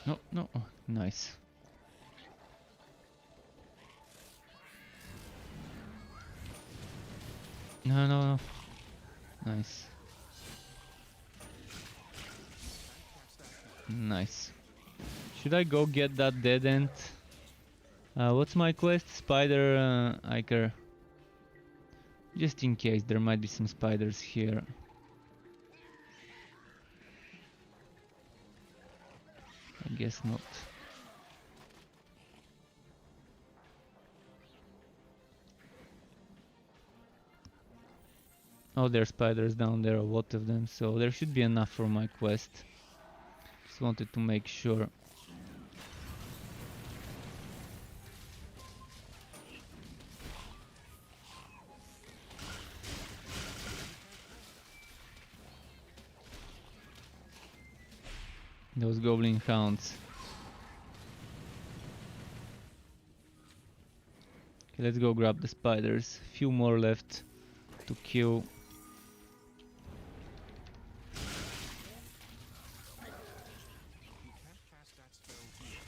No, no, oh, nice. No, no, no. Nice. Nice. Should I go get that dead end? What's my quest? Spider Iker. Just in case, there might be some spiders here. I guess not. Oh, there are spiders down there, a lot of them, so there should be enough for my quest. Just wanted to make sure. Those goblin hounds. Okay, let's go grab the spiders. Few more left to kill. You can't cast that spell here.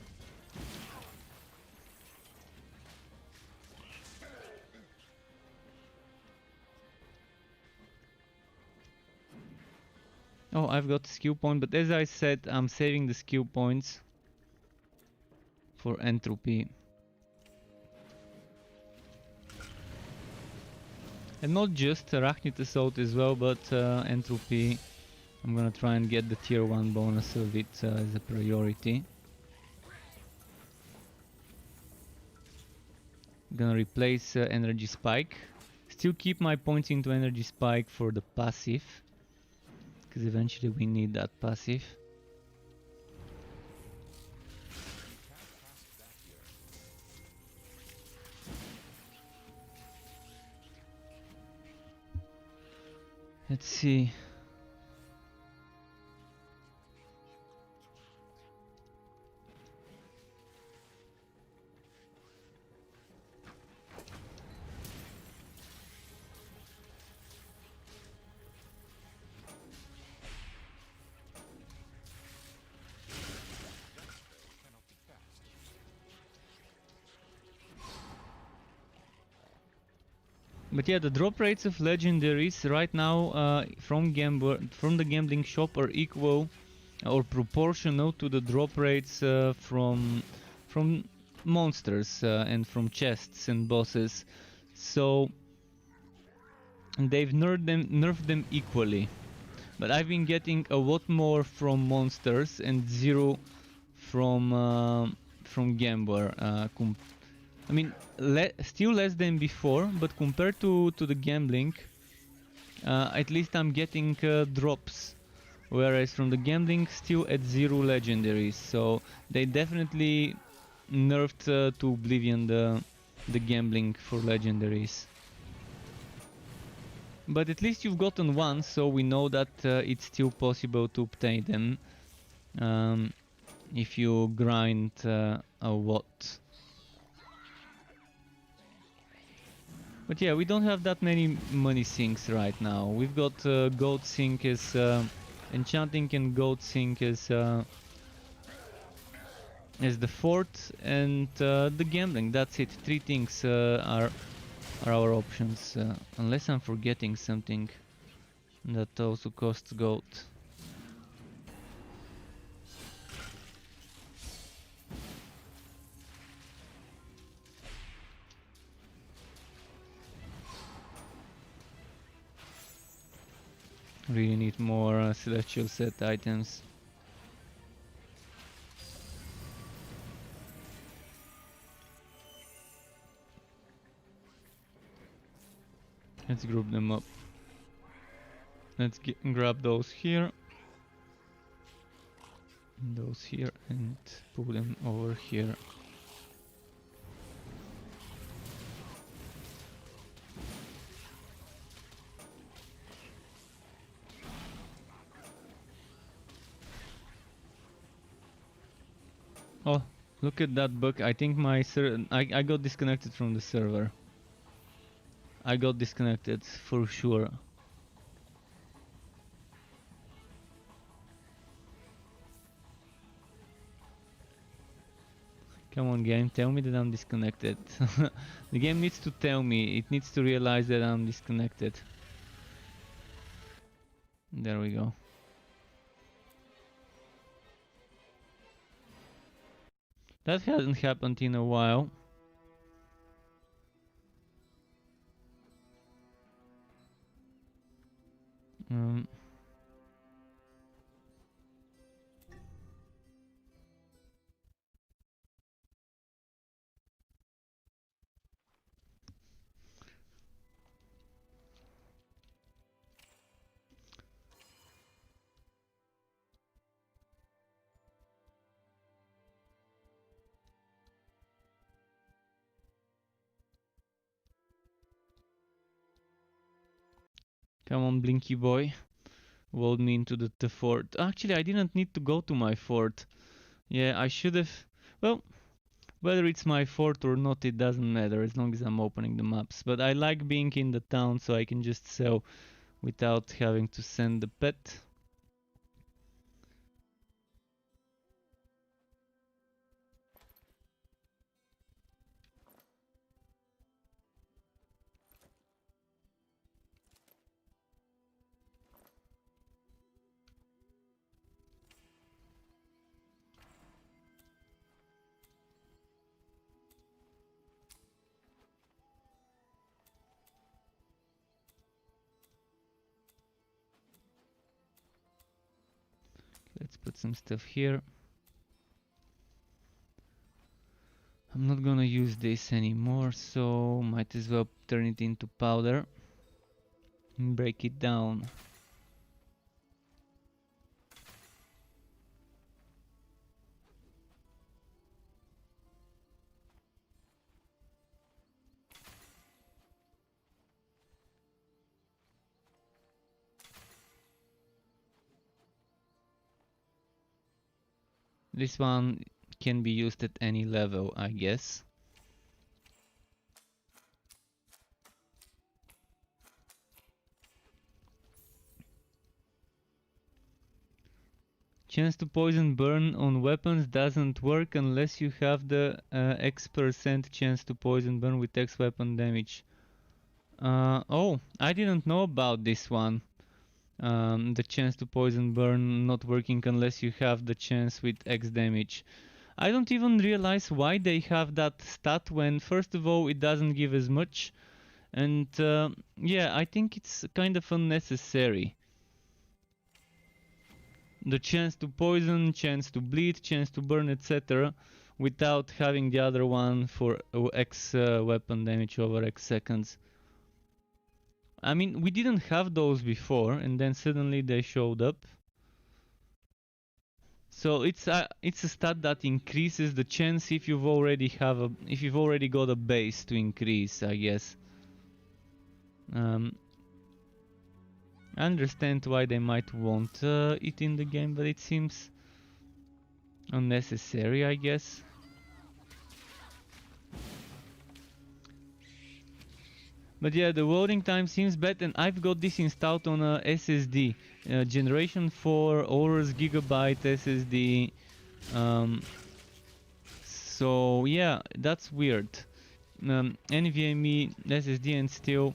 Oh, I've got skill point, but as I said, I'm saving the skill points for entropy. And not just Arachnid Assault as well, but entropy. I'm gonna try and get the tier 1 bonus of it as a priority. Gonna replace energy spike. Still keep my points into energy spike for the passive, because eventually we need that passive. Let's see. Cannot be cast. But yeah, the drop rates of legendaries right now from the gambling shop are equal or proportional to the drop rates from monsters and from chests and bosses. So they've nerfed them equally. But I've been getting a lot more from monsters and zero from gambler. I mean, still less than before, but compared to the gambling, at least I'm getting drops. Whereas from the gambling, still at zero legendaries. So they definitely nerfed to oblivion the gambling for legendaries. But at least you've gotten one, so we know that it's still possible to obtain them if you grind a lot. But yeah, we don't have that many money sinks right now. We've got gold sink as enchanting and gold sink as the fort and the gambling. That's it. Three things are our options, unless I'm forgetting something that also costs gold. Really need more celestial set items. Let's group them up. Let's grab those here, those here, and put them over here. Oh, look at that bug. I think my I got disconnected from the server. I got disconnected for sure. Come on, game, tell me that I'm disconnected. The game needs to tell me. It needs to realize that I'm disconnected. There we go. That hasn't happened in a while. Come on, Blinky boy. walled me into the fort. Actually, I didn't need to go to my fort. Yeah, I should have. Well, whether it's my fort or not, it doesn't matter as long as I'm opening the maps. But I like being in the town so I can just sell without having to send the pet. Let's put some stuff here. I'm not gonna use this anymore, so might as well turn it into powder and break it down. This one can be used at any level, I guess. Chance to poison burn on weapons doesn't work unless you have the X% chance to poison burn with X weapon damage. Oh, I didn't know about this one. The chance to poison burn not working unless you have the chance with X damage. I don't even realize why they have that stat when, first of all, it doesn't give as much. And yeah, I think it's kind of unnecessary. The chance to poison, chance to bleed, chance to burn, etc. without having the other one for X weapon damage over X seconds. I mean, we didn't have those before, and then suddenly they showed up. So it's a stat that increases the chance if you've already got a base to increase, I guess. I understand why they might want it in the game, but it seems unnecessary, I guess. But yeah, the loading time seems bad, and I've got this installed on a SSD. Generation 4 Aorus Gigabyte SSD. So yeah, that's weird. NVMe SSD and still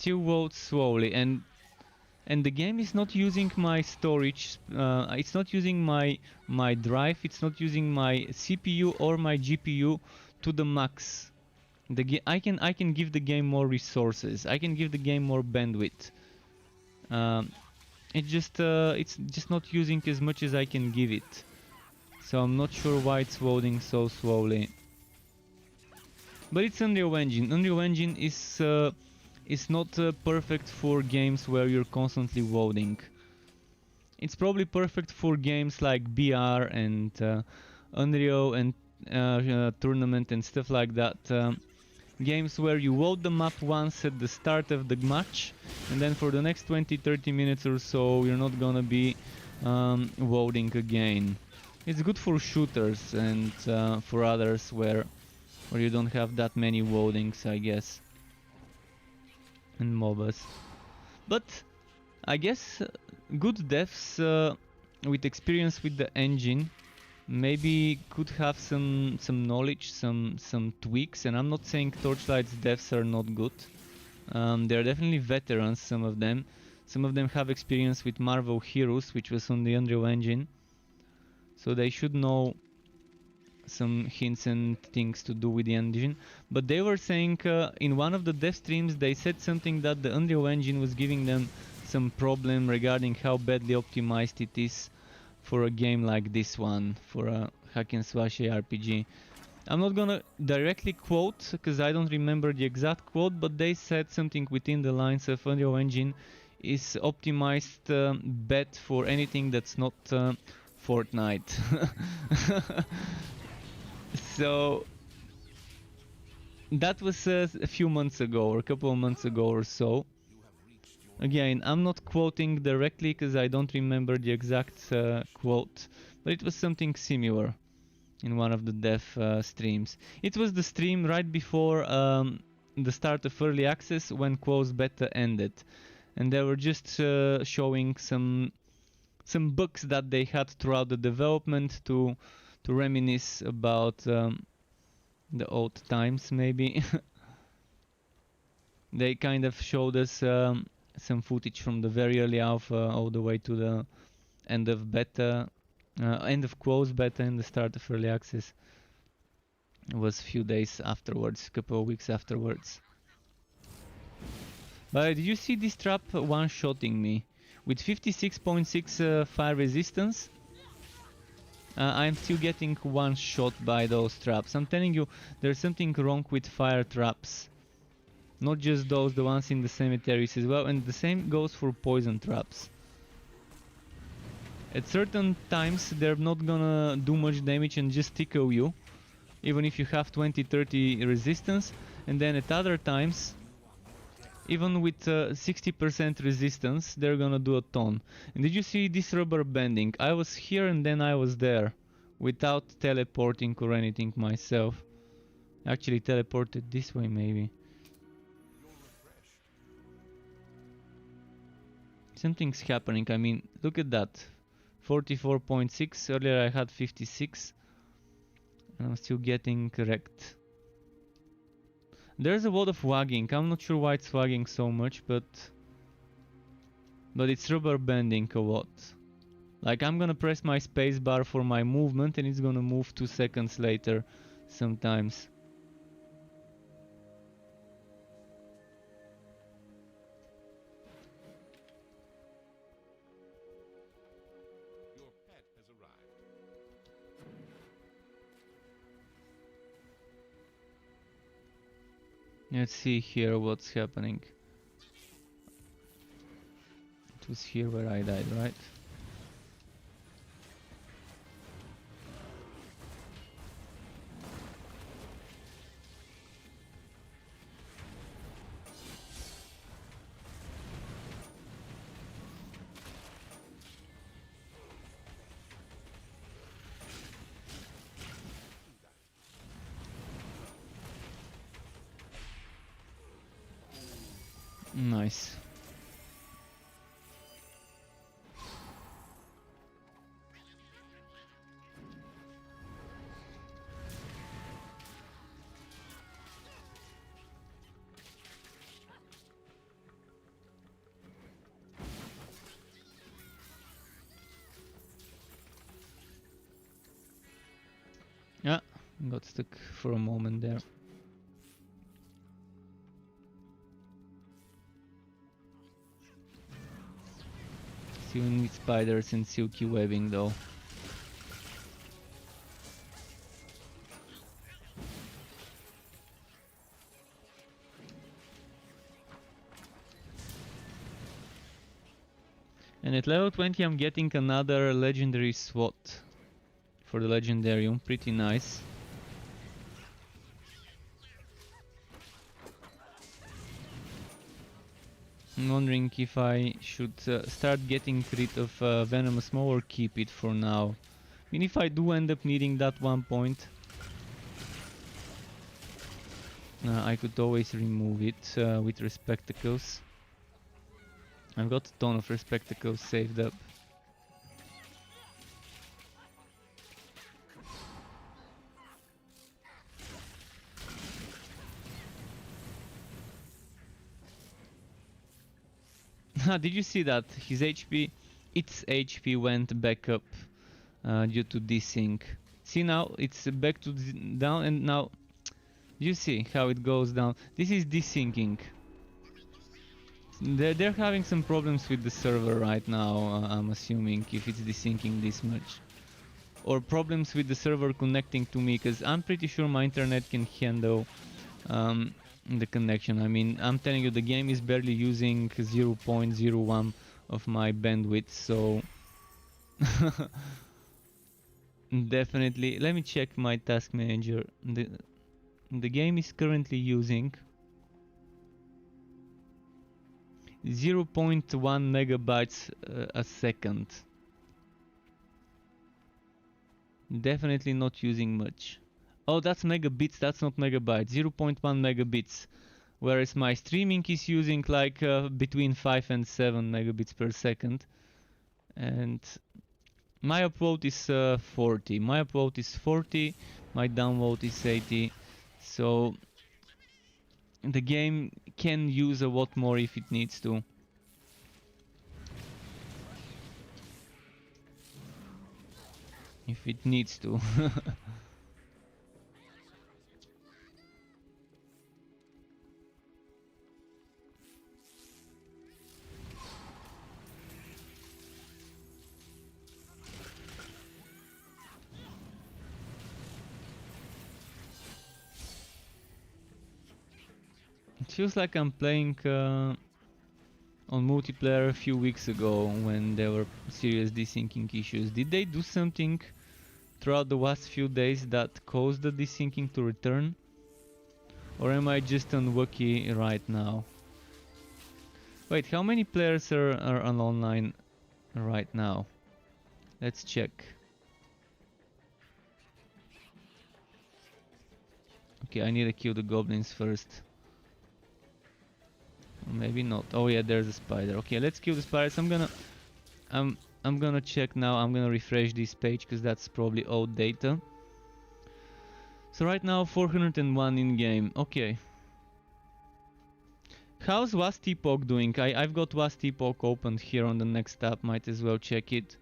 loads slowly, and the game is not using my storage. It's not using my drive. It's not using my CPU or my GPU to the max. I can give the game more resources. I can give the game more bandwidth. It's just not using as much as I can give it. So I'm not sure why it's loading so slowly. But it's Unreal Engine. Unreal Engine is not perfect for games where you're constantly loading. It's probably perfect for games like BR and Unreal and Tournament and stuff like that. Games where you load the map once at the start of the match, and then for the next 20-30 minutes or so you're not gonna be loading again. It's good for shooters and for others where you don't have that many loadings, I guess, and MOBAs. But I guess good devs with experience with the engine maybe could have some knowledge, some tweaks, and I'm not saying Torchlight's devs are not good. They're definitely veterans, some of them. Some of them have experience with Marvel Heroes, which was on the Unreal Engine. So they should know some hints and things to do with the engine. But they were saying in one of the dev streams, they said something that the Unreal Engine was giving them some problem regarding how badly optimized it is for a game like this one, for a hack and slash RPG. I'm not gonna directly quote, because I don't remember the exact quote, but they said something within the lines of Unreal Engine is optimized bad for anything that's not Fortnite. So that was a few months ago, or a couple of months ago or so. Again, I'm not quoting directly because I don't remember the exact quote, but it was something similar in one of the dev streams. It was the stream right before the start of early access when Quo's beta ended, and they were just showing some bugs that they had throughout the development to reminisce about the old times, maybe. They kind of showed us some footage from the very early alpha all the way to the end of beta, end of Quo's beta and the start of early access. It was a few days afterwards, a couple of weeks afterwards. But did you see this trap one-shotting me? With 56.6 fire resistance, I'm still getting one shot by those traps. I'm telling you, there's something wrong with fire traps. Not just those, the ones in the cemeteries as well, and the same goes for poison traps. At certain times they're not gonna do much damage and just tickle you, even if you have 20-30 resistance, and then at other times, even with 60% resistance, they're gonna do a ton. And did you see this rubber banding? I was here and then I was there, without teleporting or anything myself. Actually teleported this way maybe. Something's happening, I mean, look at that. 44.6, earlier I had 56. And I'm still getting wrecked. There's a lot of wagging, I'm not sure why it's wagging so much, but it's rubber banding a lot. Like I'm gonna press my spacebar for my movement and it's gonna move 2 seconds later sometimes. Let's see here what's happening. It was here where I died, right? Nice. Yeah, got stuck for a moment there. Still need spiders and silky webbing though. And at level 20 I'm getting another legendary SWAT for the legendarium, pretty nice. I'm wondering if I should start getting rid of Venomous Maw or keep it for now. I mean, if I do end up needing that one point, I could always remove it with Respectacles. I've got a ton of Respectacles saved up. Did you see that? His HP, its HP went back up due to desync. See now, it's back to down and now, you see how it goes down. This is desyncing. They're having some problems with the server right now, I'm assuming, if it's desyncing this much. Or problems with the server connecting to me, because I'm pretty sure my internet can handle the connection. I mean, I'm telling you, the game is barely using 0.01 of my bandwidth, so definitely. Let me check my task manager. The game is currently using 0.1 megabytes a second. Definitely not using much. Oh, that's megabits, that's not megabytes. 0.1 megabits. Whereas my streaming is using like between 5 and 7 megabits per second. And my upload is 40. My upload is 40. My download is 80. So the game can use a lot more if it needs to. If it needs to. It feels like I'm playing on multiplayer a few weeks ago when there were serious desyncing issues. Did they do something throughout the last few days that caused the desyncing to return? Or am I just unlucky right now? Wait, how many players are on online right now? Let's check. Okay, I need to kill the goblins first. Or maybe not. Oh yeah, there's a spider. Okay, let's kill the spiders. I'm gonna check now. I'm gonna refresh this page because that's probably old data. So right now 401 in game. Okay. How's Last Epoch doing? I've got Last Epoch opened here on the next tab. Might as well check it.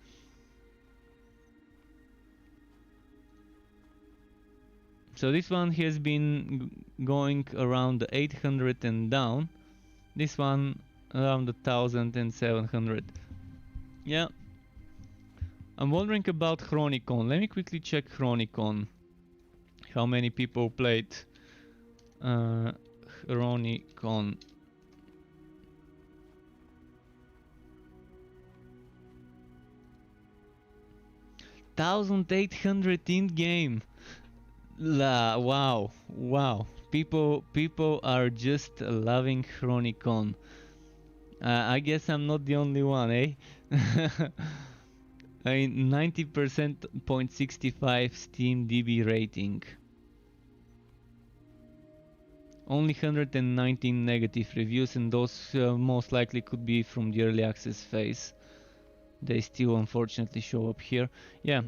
So this one has been going around the 800 and down. This one around the 1700. Yeah. I'm wondering about Chronicon. Let me quickly check Chronicon. How many people played Chronicon? $1,800 in game. Wow, wow. People are just loving Chronicon. I guess I'm not the only one, eh? I mean, 90.65 Steam DB rating. Only 119 negative reviews, and those most likely could be from the early access phase. They still unfortunately show up here. Yeah,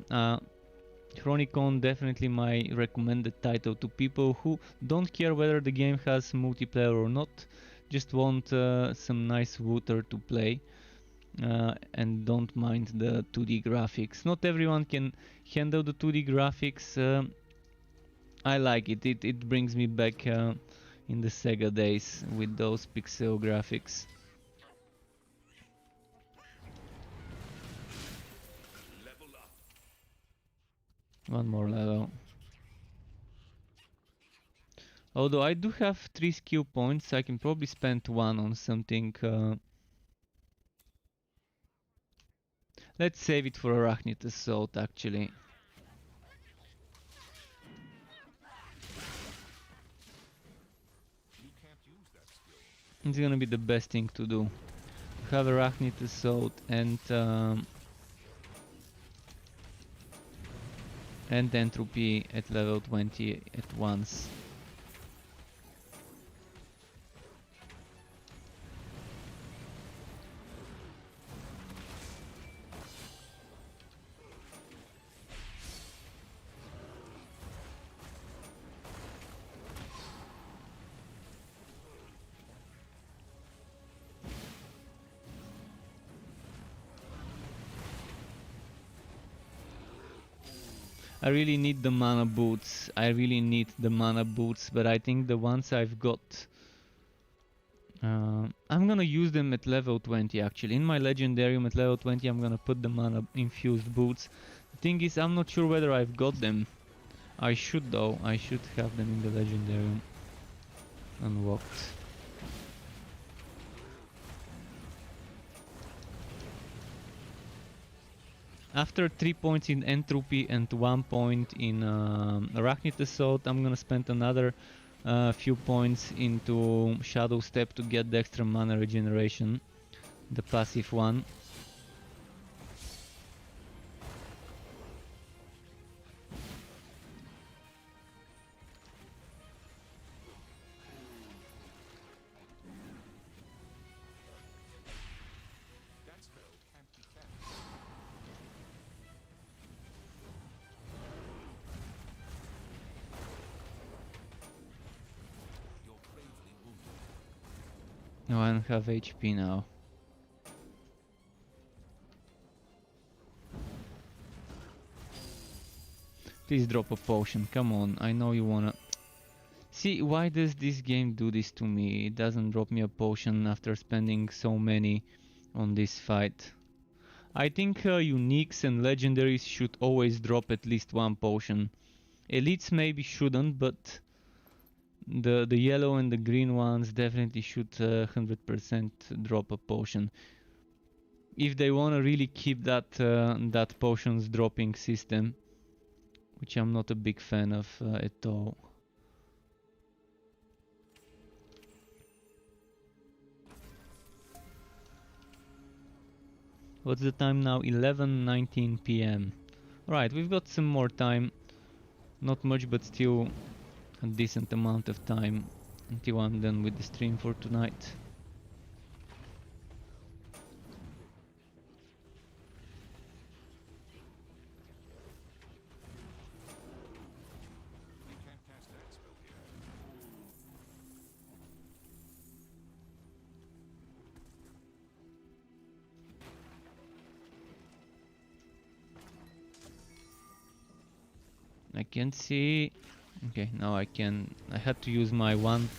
Chronicon definitely my recommended title to people who don't care whether the game has multiplayer or not, just want some nice looter to play and don't mind the 2D graphics. Not everyone can handle the 2D graphics. I like it. It brings me back in the Sega days with those pixel graphics. One more level. Although I do have 3 skill points, I can probably spend one on something. Let's save it for Arachnid Assault actually. It's gonna be the best thing to do. Have Arachnid Assault and Entropy at level 20 at once. I really need the mana boots. But I think the ones I've got, I'm gonna use them at level 20 actually. In my legendarium at level 20 I'm gonna put the mana infused boots. The thing is, I'm not sure whether I've got them. I should though. I should have them in the legendarium unlocked. After 3 points in Entropy and 1 point in Arachnid Assault, I'm gonna spend another a few points into Shadow Step to get the extra mana regeneration, the passive one. That spell can't be cast. You're gravely wounded. No, I don't have HP now. Please drop a potion, come on, I know you wanna... See, why does this game do this to me? It doesn't drop me a potion after spending so many on this fight. I think uniques and legendaries should always drop at least one potion. Elites maybe shouldn't, but the yellow and the green ones definitely should 100% drop a potion. If they wanna really keep that that potions dropping system, which I'm not a big fan of at all. What's the time now? 11:19 p.m. Right, we've got some more time. Not much, but still a decent amount of time until I'm done with the stream for tonight. You can't cast that spell here. I can see... Okay, now I can... I had to use my one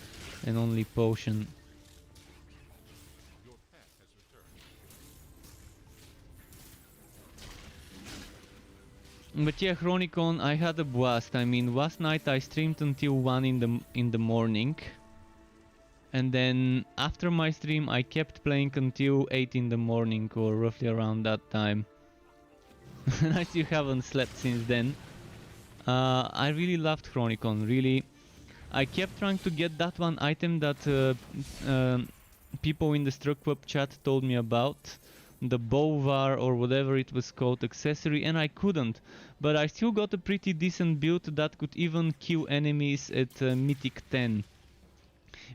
and only potion. Your pet has returned. But yeah, Chronicon, I had a blast. I mean, last night I streamed until 1 in the morning. And then after my stream I kept playing until 8 in the morning, or roughly around that time. And I still haven't slept since then. I really loved Chronicon, really. I kept trying to get that one item that people in the Struck Web chat told me about. The Bovar or whatever it was called accessory, and I couldn't. But I still got a pretty decent build that could even kill enemies at Mythic 10.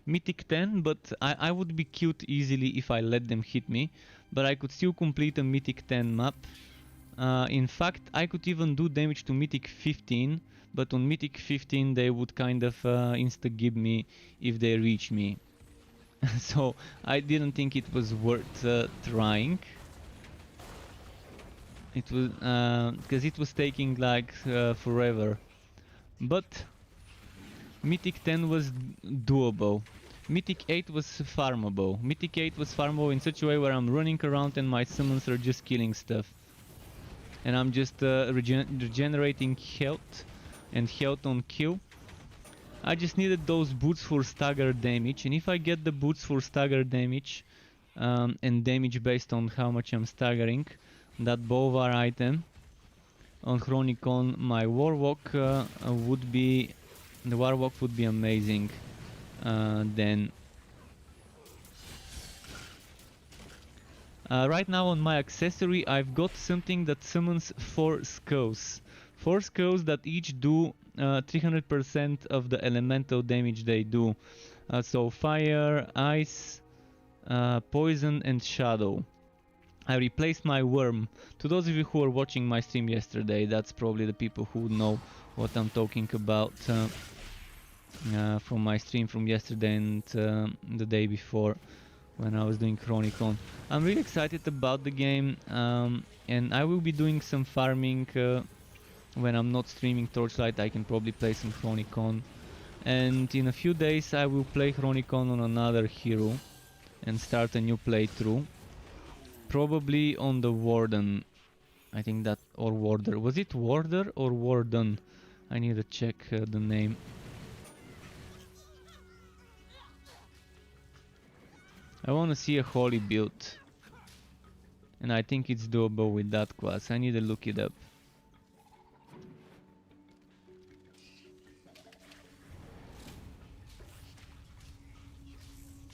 Mythic 10, but I would be killed easily if I let them hit me. But I could still complete a Mythic 10 map. In fact, I could even do damage to Mythic 15, but on Mythic 15 they would kind of insta-gib me if they reach me. So I didn't think it was worth trying. It was because it was taking like forever. But Mythic 10 was doable. Mythic 8 was farmable. Mythic 8 was farmable in such a way where I'm running around and my summons are just killing stuff. And I'm just regenerating health and health on kill. I just needed those boots for stagger damage, and if I get the boots for stagger damage and damage based on how much I'm staggering, that Bovar item on Chronicon, my Warlock would be... The Warlock would be amazing then. Right now on my accessory I've got something that summons 4 skulls. 4 skulls that each do 300% of the elemental damage they do. So fire, ice, poison and shadow. I replaced my worm. To those of you who were watching my stream yesterday, that's probably the people who know what I'm talking about from my stream from yesterday and the day before, when I was doing Chronicon. I'm really excited about the game, and I will be doing some farming when I'm not streaming Torchlight. I can probably play some Chronicon, and in a few days I will play Chronicon on another hero and start a new playthrough, probably on the Warden. I think that, or Warder. Was it Warder or Warden? I need to check the name. I want to see a holy build, and I think it's doable with that class. I need to look it up.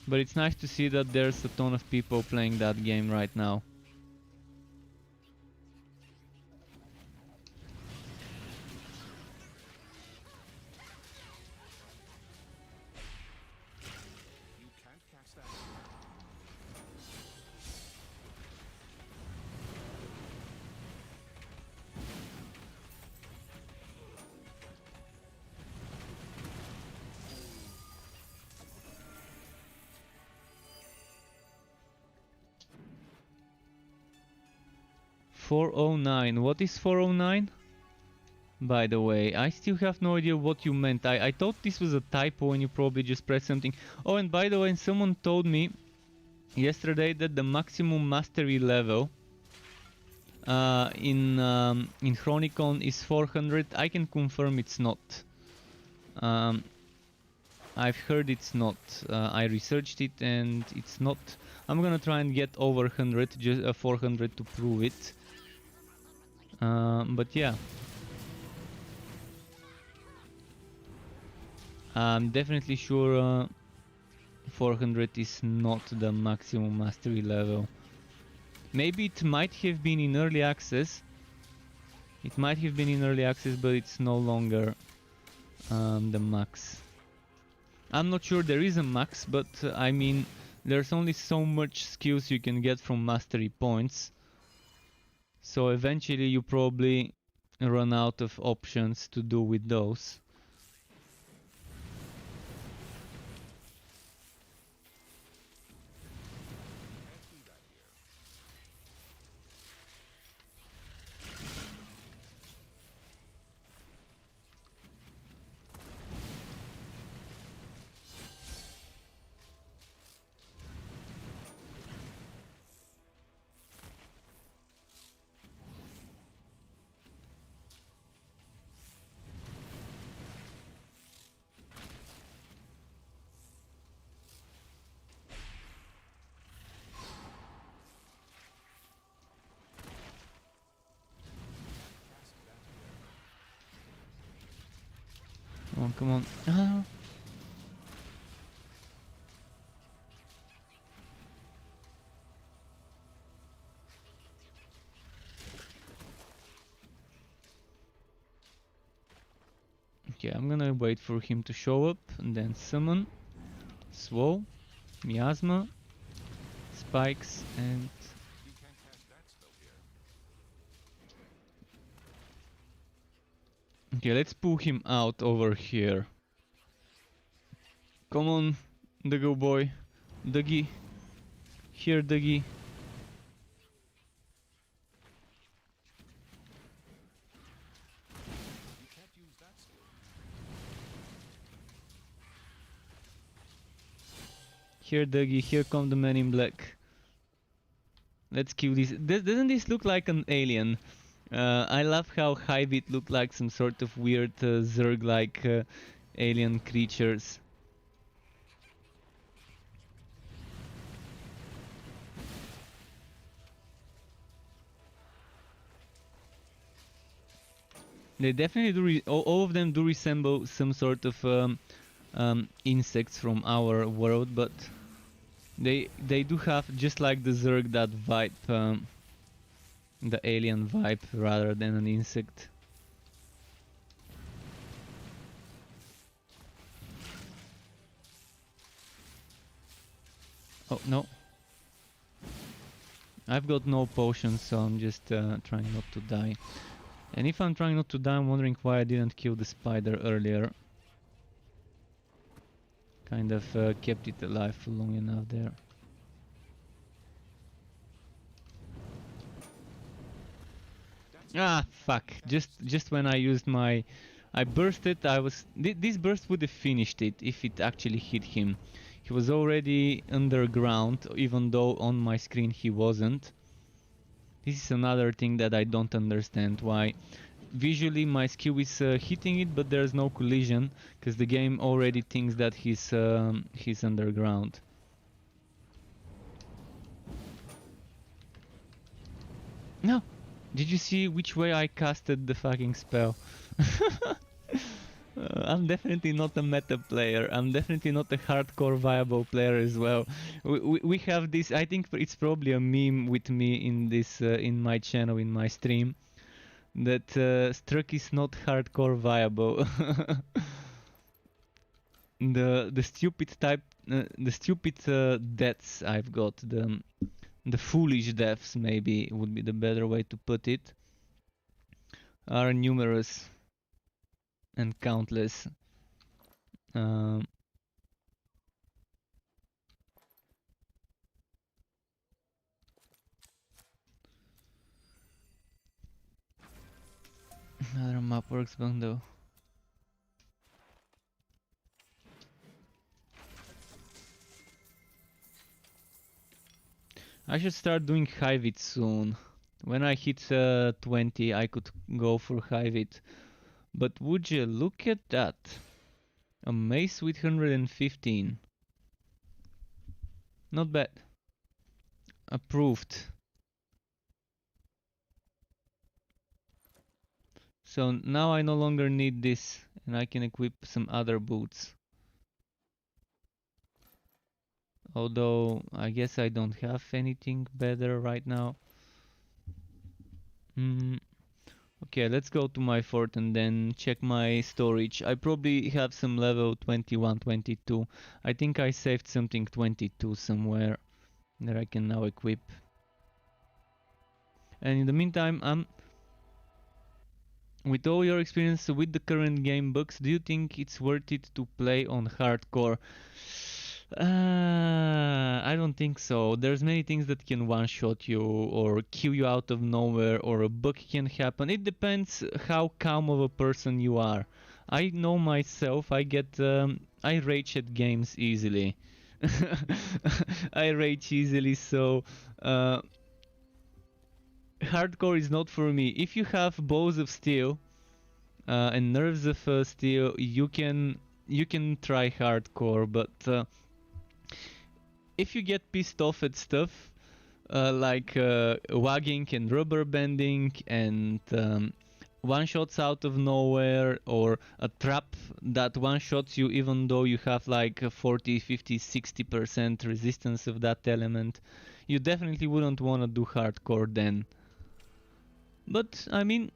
But it's nice to see that there's a ton of people playing that game right now. You can't cast that. 409. What is 409? By the way, I still have no idea what you meant. I thought this was a typo and you probably just pressed something. Oh, and by the way, someone told me yesterday that the maximum mastery level in Chronicon is 400. I can confirm it's not. I've heard it's not. I researched it and it's not. I'm gonna try and get over 100, just 400 to prove it. But yeah. I'm definitely sure 400 is not the maximum mastery level. Maybe it might have been in early access. It might have been in early access, but it's no longer the max. I'm not sure there is a max, but I mean, there's only so much skills you can get from mastery points. So eventually you probably run out of options to do with those. Come on, come on. Ah. Okay, I'm gonna wait for him to show up and then summon Swow, Miasma, Spikes, and You can't cast that spell here. okay, let's pull him out over here. Come on, Duggo boy. Dougie. Here, Dougie. You can't use that skill. Here, Dougie. Here come the men in black. Let's kill this. Doesn't this look like an alien? I love how Hive looked like some sort of weird Zerg-like alien creatures. They definitely do. All of them do resemble some sort of insects from our world, but they do have, just like the Zerg, that vibe, the alien vibe rather than an insect. Oh no. I've got no potions, so I'm just trying not to die. And if I'm trying not to die, I'm wondering why I didn't kill the spider earlier. Kind of kept it alive for long enough there. Ah, fuck. Just when I used my... I bursted, this burst would have finished it if it actually hit him. He was already underground, even though on my screen he wasn't. This is another thing that I don't understand, why visually my skill is hitting it, but there's no collision, because the game already thinks that he's underground. No! Did you see which way I casted the fucking spell? I'm definitely not a meta player. I'm definitely not a hardcore viable player as well. We have this. I think it's probably a meme with me in this in my channel, in my stream, that Struck is not hardcore viable. The stupid type, the stupid deaths I've got, the foolish deaths maybe would be the better way to put it, are numerous and countless. Um, Another map works bundle. I should start doing Hivit soon. When I hit 20, I could go for Hivit. But would you look at that? A mace with 115. Not bad. Approved. So now I no longer need this, and I can equip some other boots. Although, I guess I don't have anything better right now. Okay, let's go to my fort and then check my storage. I probably have some level 21, 22. I think I saved something 22 somewhere that I can now equip. And in the meantime, with all your experience with the current game bugs, do you think it's worth it to play on hardcore? I don't think so. There's many things that can one-shot you or kill you out of nowhere, or a bug can happen. It depends how calm of a person you are. I know myself, I rage at games easily. I rage easily, so hardcore is not for me. If you have balls of steel and nerves of steel, you can try hardcore, but if you get pissed off at stuff like wagging and rubber bending and one-shots out of nowhere, or a trap that one-shots you even though you have like 40, 50, 60% resistance of that element, you definitely wouldn't want to do hardcore then. But I mean,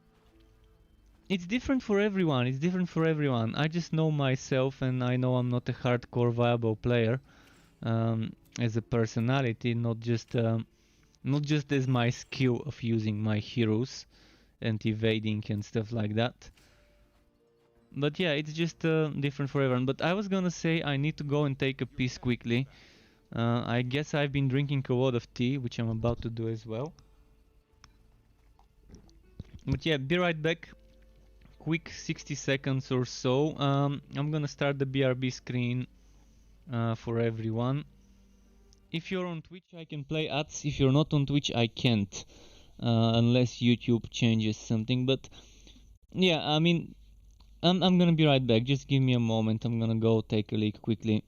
it's different for everyone. It's different for everyone. I just know myself, and I know I'm not a hardcore viable player as a personality, not just as my skill of using my heroes and evading and stuff like that. But yeah, it's just different for everyone. But I was gonna say I need to go and take a piss quickly. I guess I've been drinking a lot of tea, which I'm about to do as well. But yeah, be right back. Quick 60 seconds or so. I'm gonna start the BRB screen for everyone. If you're on Twitch, I can play ads. If you're not on Twitch, I can't. Unless YouTube changes something. But yeah, I mean, I'm gonna be right back. Just give me a moment. I'm gonna go take a leak quickly.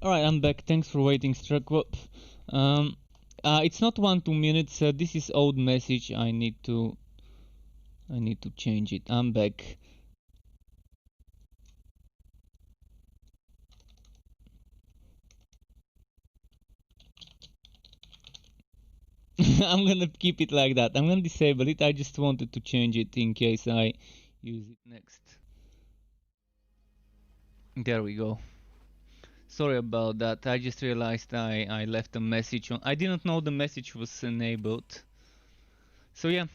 Alright, I'm back. Thanks for waiting, Struckwop. It's not 1-2 minutes. This is old message. I need to change it. I'm back. I'm gonna keep it like that. I'm gonna disable it. I just wanted to change it in case I use it next. There we go. Sorry about that. I just realized I left a message on. I didn't know the message was enabled. So yeah,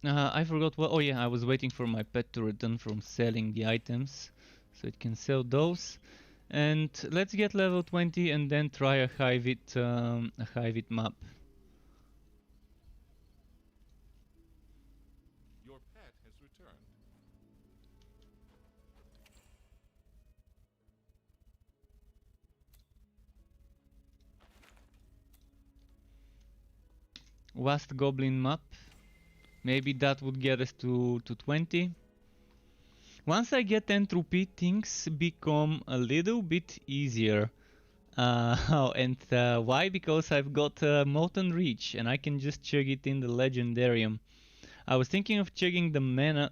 I forgot what. Oh yeah, I was waiting for my pet to return from selling the items, so it can sell those. And let's get level 20 and then try a Hiveit map. Your pet has returned. Vast Goblin map. Maybe that would get us to 20. Once I get entropy, things become a little bit easier. And why? Because I've got Molten Reach and I can just chug it in the Legendarium. I was thinking of chugging the mana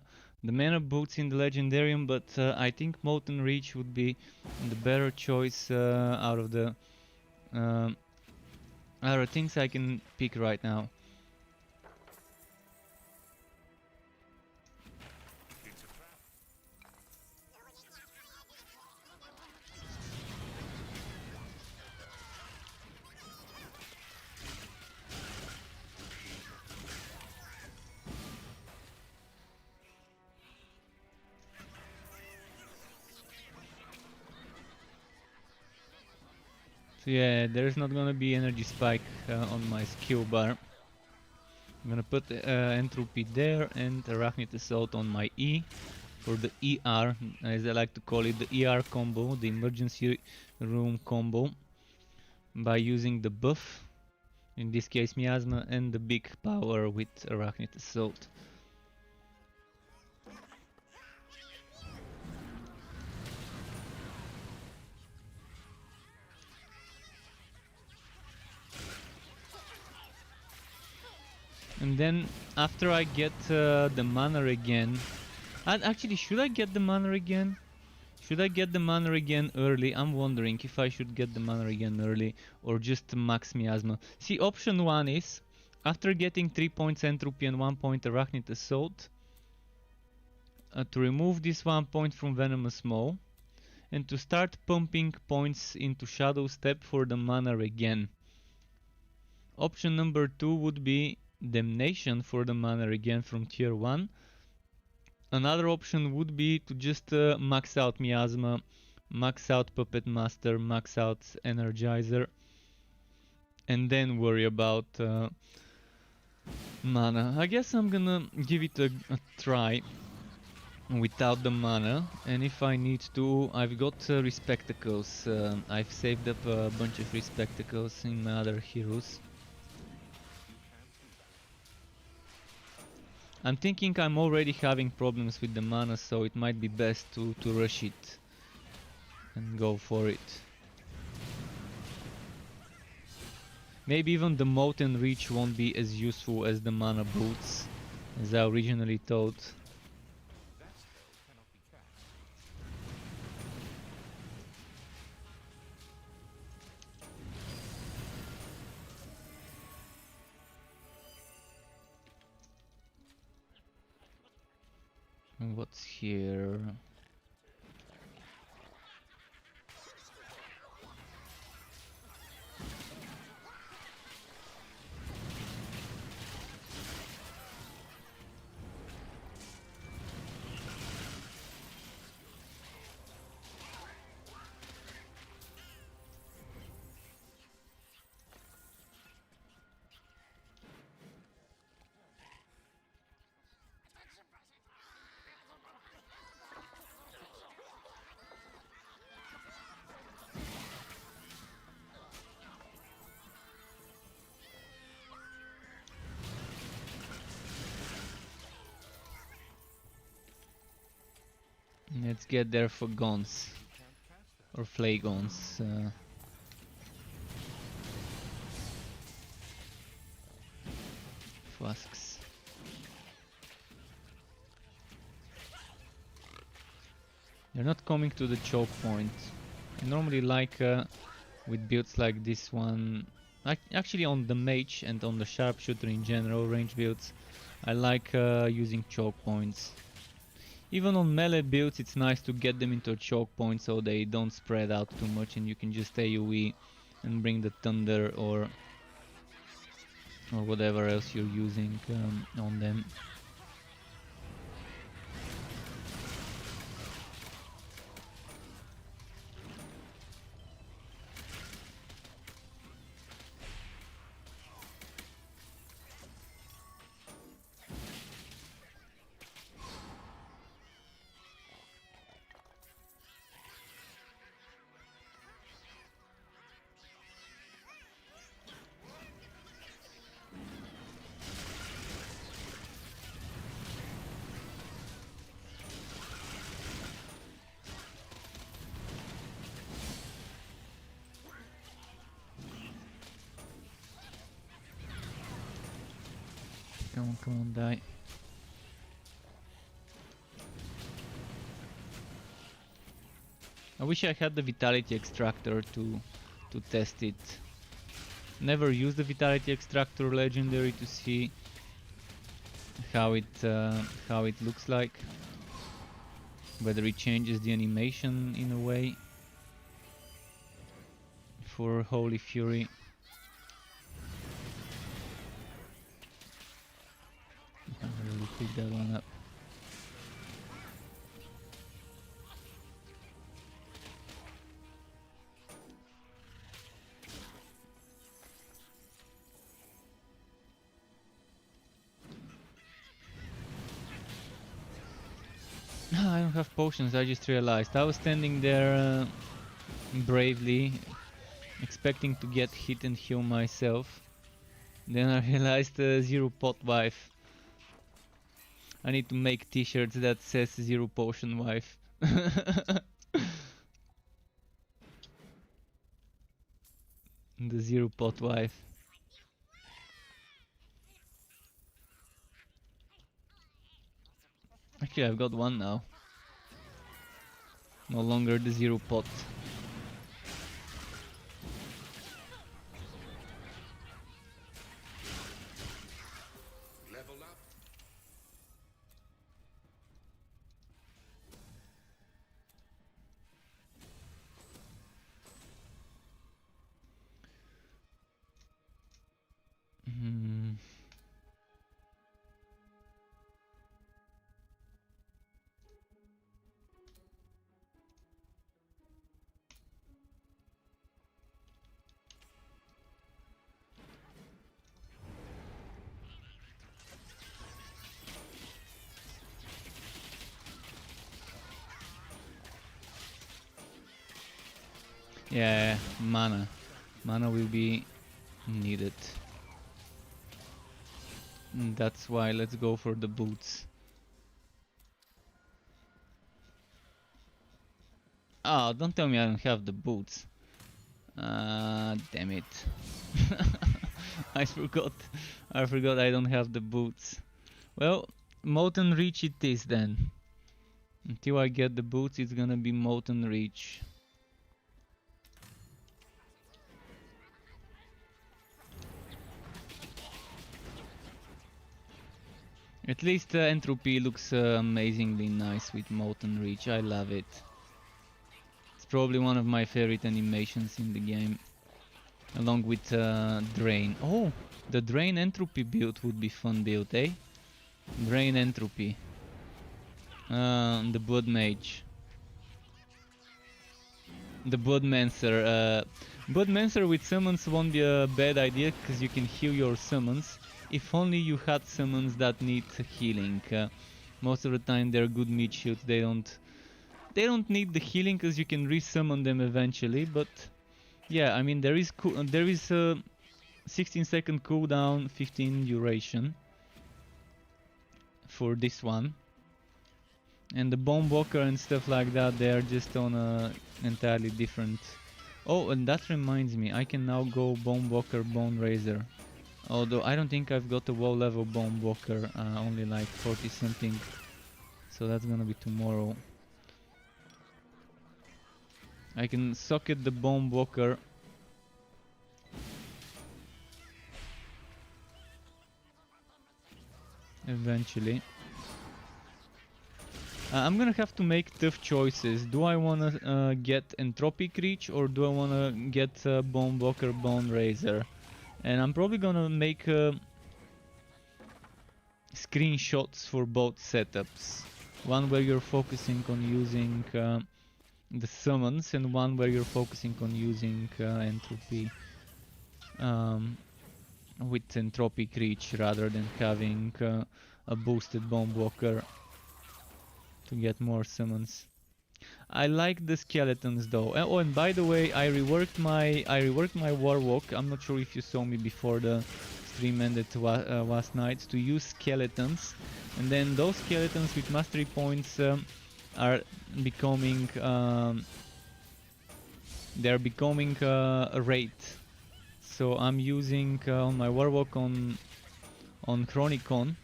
boots in the Legendarium, but I think Molten Reach would be the better choice out of the things I can pick right now. It's a trap. So yeah, there's not gonna be energy spike on my skill bar. I'm gonna put entropy there and Arachnid Assault on my E for the ER, as I like to call it, the ER combo, the emergency room combo, by using the buff, in this case Miasma, and the big power with Arachnid Assault. And then after I get the mana again, actually, should I get the mana again? Should I get the mana again early? I'm wondering if I should get the mana again early or just max Miasma. See, option 1 is, after getting 3 points entropy and 1 point Arachnid Assault, to remove this 1 point from Venomous Maw, and to start pumping points into Shadow Step for the mana again. Option number 2 would be Damnation for the mana again from tier 1. Another option would be to just max out Miasma, max out Puppet Master, max out Energizer, and then worry about mana. I guess I'm gonna give it a try without the mana, and if I need to, I've got Respectacles. I've saved up a bunch of Respectacles in my other heroes. I'm thinking I'm already having problems with the mana, so it might be best to rush it and go for it. Maybe even the Molten Reach won't be as useful as the mana boots, as I originally thought. That spell cannot be cast. What's here? Let's get there for guns. or flagons. Flasks. They're not coming to the choke point. I normally like with builds like this one, actually on the mage and on the sharpshooter in general, range builds, I like using choke points. Even on melee builds it's nice to get them into a choke point so they don't spread out too much and you can just AoE and bring the thunder or whatever else you're using on them. Come on, die. I wish I had the Vitality Extractor to test it. Never used the Vitality Extractor legendary to see how it looks like. Whether it changes the animation in a way for Holy Fury. I can't really pick that one up. I don't have potions, I just realized. I was standing there bravely, expecting to get hit and heal myself. Then I realized zero pot wife. I need to make t-shirts that says zero potion wife. The zero pot wife. Actually I've got one now. No longer the zero pot. Level up. Yeah, mana. Mana will be needed. That's why let's go for the boots. Oh, don't tell me I don't have the boots. Damn it. I forgot I don't have the boots. Well, Molten Reach it is then. Until I get the boots, it's gonna be Molten Reach. At least Entropy looks amazingly nice with Molten Reach. I love it. It's probably one of my favorite animations in the game. Along with Drain. Oh, the Drain Entropy build would be fun build, eh? Drain Entropy. The Blood Mage. The Bloodmancer. Bloodmancer with summons won't be a bad idea because you can heal your summons. If only you had summons that need healing. Most of the time they're good mid shields. They don't need the healing because you can resummon them eventually. But yeah, I mean there is 16-second cooldown, 15 duration for this one. And the Bone Walker and stuff like that, they are just on a entirely different... Oh, and that reminds me, I can now go Bone Walker, Bone Razor. Although I don't think I've got a wall level Bone Walker, only like 40 something. So that's gonna be tomorrow. I can socket the Bone Walker. Eventually. I'm gonna have to make tough choices. Do I wanna get Entropic Reach or do I wanna get Bone Walker, Bone Razor? And I'm probably gonna make screenshots for both setups. One where you're focusing on using the summons and one where you're focusing on using entropy with Entropic Reach rather than having a boosted Bomb Walker to get more summons. I like the skeletons though. Oh, and by the way, I reworked my Warwalk. I'm not sure if you saw me before the stream ended last night, to use skeletons, and then those skeletons with mastery points are becoming they're becoming a raid. So I'm using on my Warwalk on Chronicon.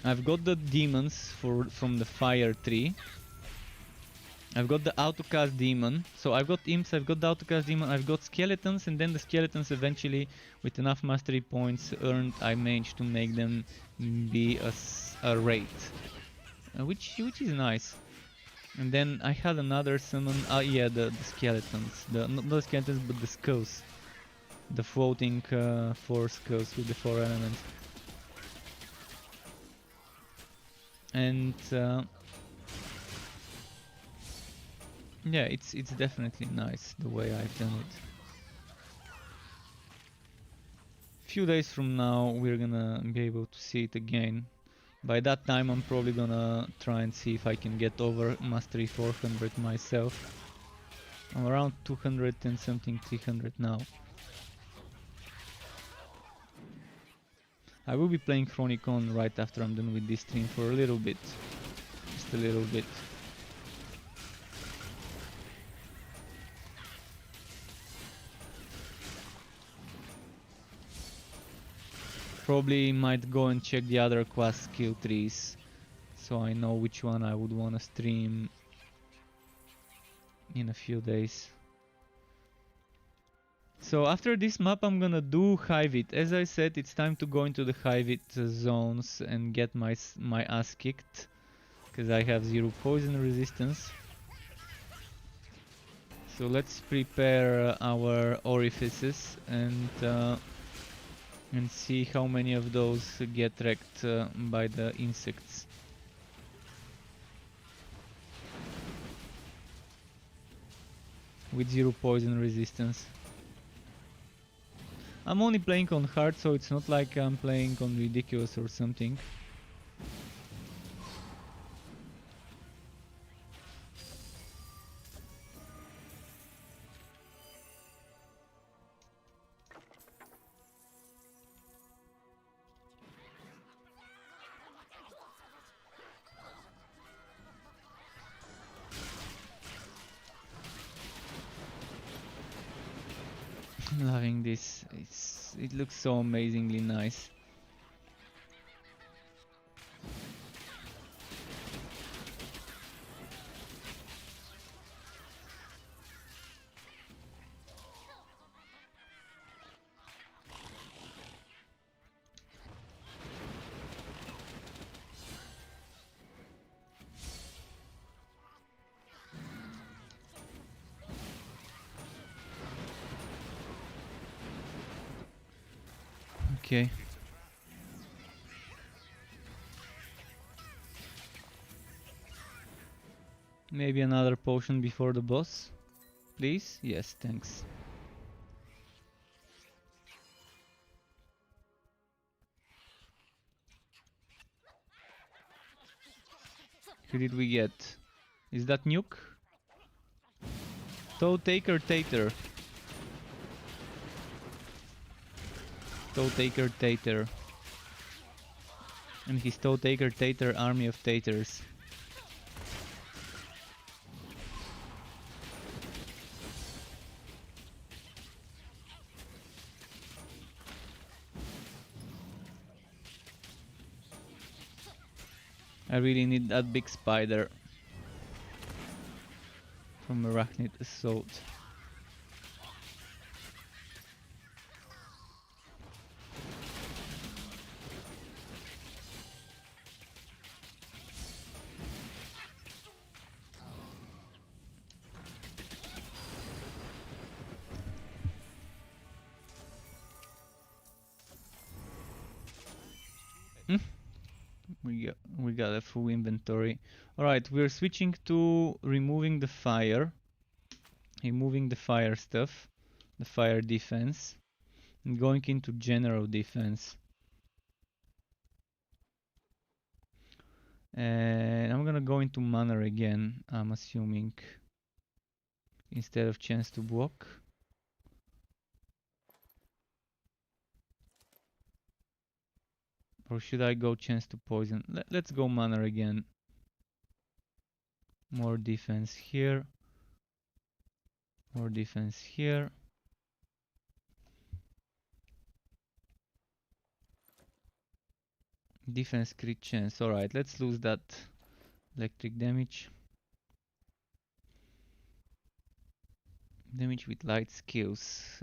I've got the demons from the fire tree. I've got the autocast demon. So I've got imps, I've got the autocast demon, I've got skeletons, and then the skeletons eventually, with enough mastery points earned, I managed to make them be a raid, which is nice. And then I had another summon. Yeah, the skeletons, not the skeletons but the skulls, the floating 4 skulls with the 4 elements. And yeah, it's definitely nice the way I've done it. Few days from now we're gonna be able to see it again. By that time I'm probably gonna try and see if I can get over mastery 400 myself. I'm around 200 and something, 300 now. I will be playing Chronicon right after I'm done with this stream for a little bit. Just a little bit. Probably might go and check the other quest skill trees, so I know which one I would wanna stream in a few days. So after this map I'm gonna do Hivit. As I said, it's time to go into the Hivit zones and get my ass kicked, because I have 0 poison resistance. So let's prepare our orifices and see how many of those get wrecked by the insects. With 0 poison resistance. I'm only playing on hard, so it's not like I'm playing on ridiculous or something. I'm loving this. It looks so amazingly nice. Okay. Maybe another potion before the boss, please? Yes, thanks. Who did we get? Is that Nuke? Toe Taker Tater. Toe Taker Tater. And his toe taker tater army of taters. I really need that big spider from Arachnid Assault. We got a full inventory. Alright, we're switching to removing the fire. Removing the fire stuff. The fire defense. And going into general defense. And I'm gonna go into manner again, I'm assuming. Instead of chance to block. Or should I go chance to poison? Let's go manner again. More defense here. More defense here. Defense crit chance. Alright, let's lose that electric damage. Damage with light skills.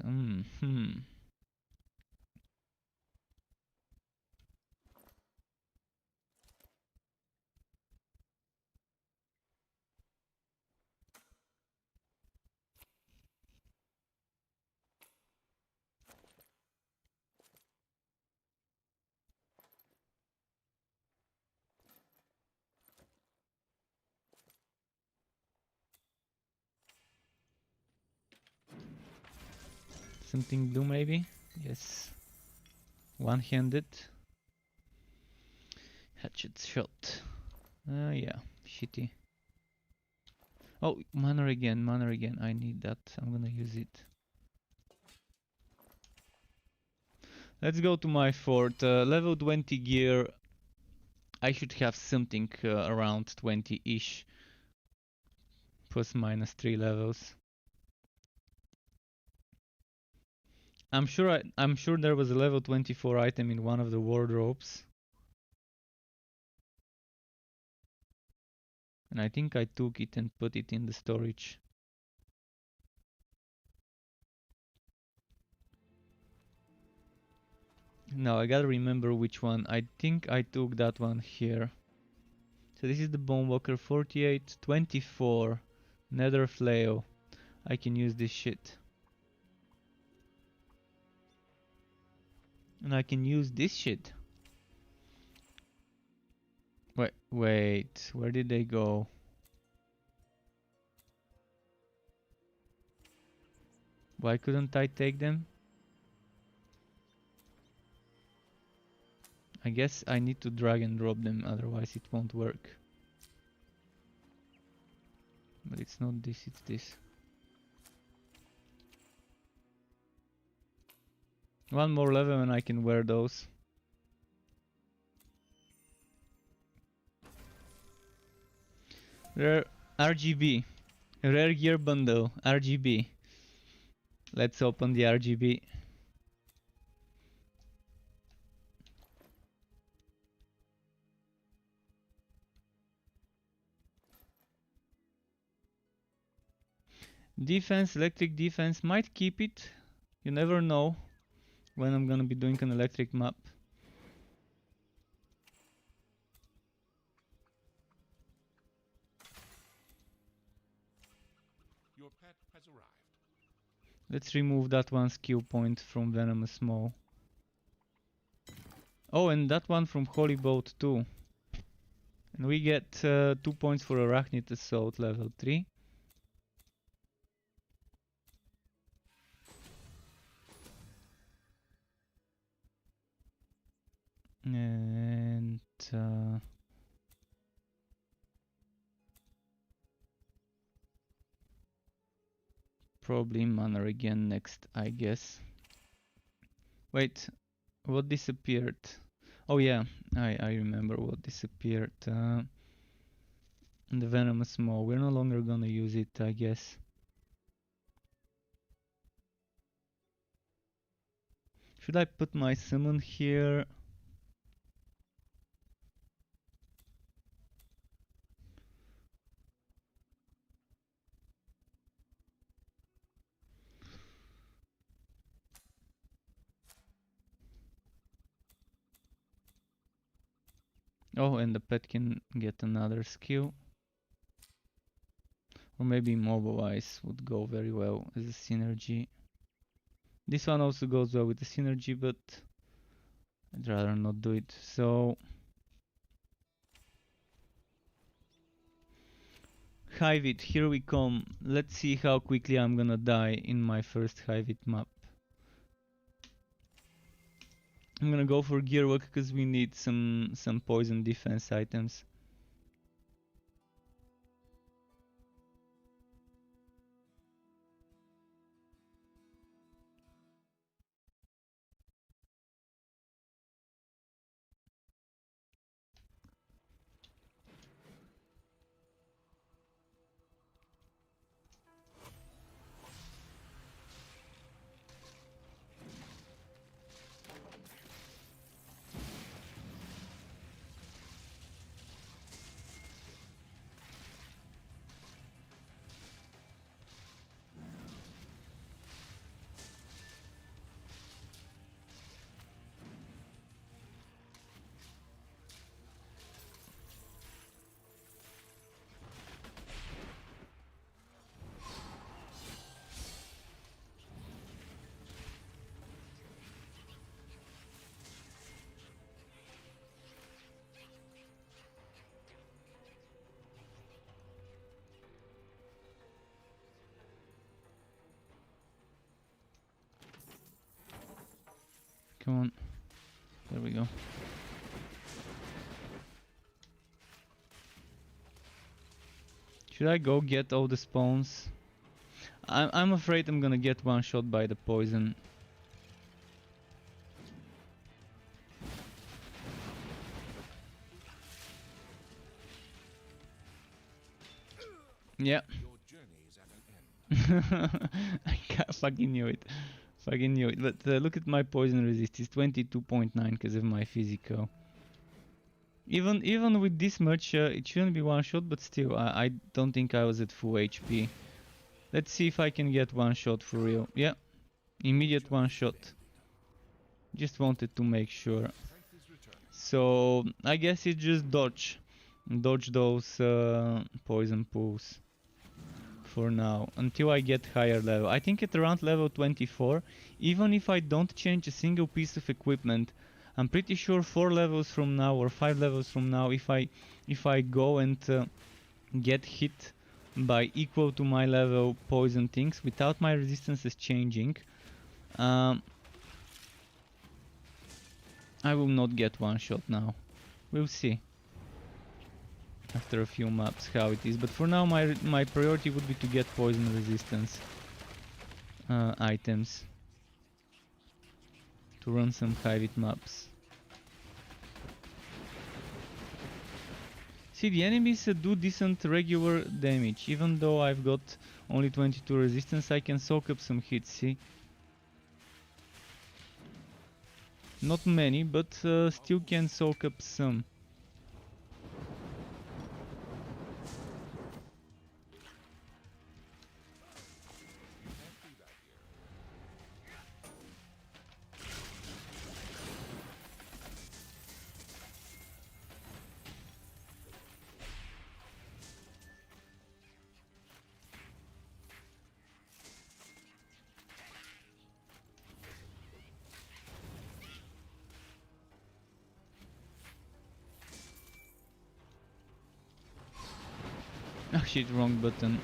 Something blue maybe? Yes. One-handed. Hatchet shot. Yeah, shitty. Oh, mana again, mana again. I need that. I'm gonna use it. Let's go to my fort. Level 20 gear. I should have something around 20-ish. Plus minus 3 levels. I'm sure there was a level 24 item in one of the wardrobes. And I think I took it and put it in the storage. No, I gotta remember which one. I think I took that one here. So this is the Bonewalker 48, 24, Nether Flail. I can use this shit. And I can use this shit. Wait, where did they go? Why couldn't I take them? I guess I need to drag and drop them, otherwise it won't work. But it's not this, it's this. One more level and I can wear those. Rare RGB. Rare gear bundle. RGB. Let's open the RGB. Defense, electric defense. Might keep it. You never know when I'm gonna be doing an electric map. Your pet has arrived. Let's remove that one skill point from Venomous Maw. Oh, and that one from Holy Boat too. And we get 2 points for Arachnid Assault level 3. And probably mana again next, I guess. Wait, what disappeared? Oh yeah, I remember what disappeared. The venomous maw. We're no longer gonna use it, I guess. Should I put my summon here? Oh, and the pet can get another skill. Or maybe Immobilize would go very well as a synergy. This one also goes well with the synergy, but I'd rather not do it. So Hive it, here we come. Let's see how quickly I'm gonna die in my first Hive it map. I'm gonna go for Gearwork because we need some poison defense items. Come on. There we go. Should I go get all the spawns? I'm afraid I'm gonna get one shot by the poison. Yeah. Your journey is at an end. I fucking knew it. Fucking knew it. But look at my poison resist. It's 22.9 because of my physical. Even with this much, it shouldn't be one shot, but still, I don't think I was at full HP. Let's see if I can get one shot for real. Yeah, immediate one shot. Just wanted to make sure. So I guess it's just dodge those poison pools for now until I get higher level. I think at around level 24, even if I don't change a single piece of equipment, I'm pretty sure 4 levels from now or 5 levels from now, if I go and get hit by equal to my level poison things without my resistances changing, I will not get one shot now. We'll see after a few maps how it is, but for now my priority would be to get poison resistance items to run some Hive-It maps. See, the enemies do decent regular damage. Even though I've got only 22 resistance, I can soak up some hits, see? Not many, but still can soak up some. Oh shit, wrong button.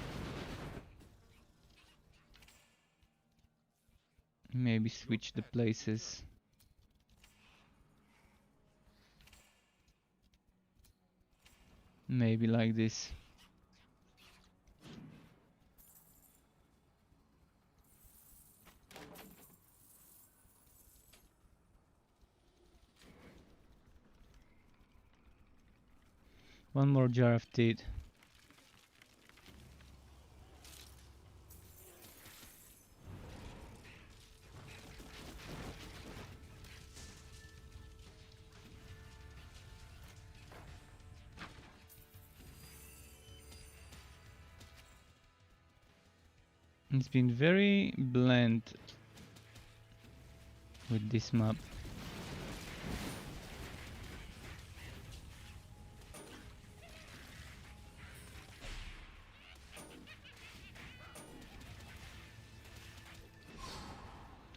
Maybe switch the places. Maybe like this. One more jar of teeth. It's been very bland with this map.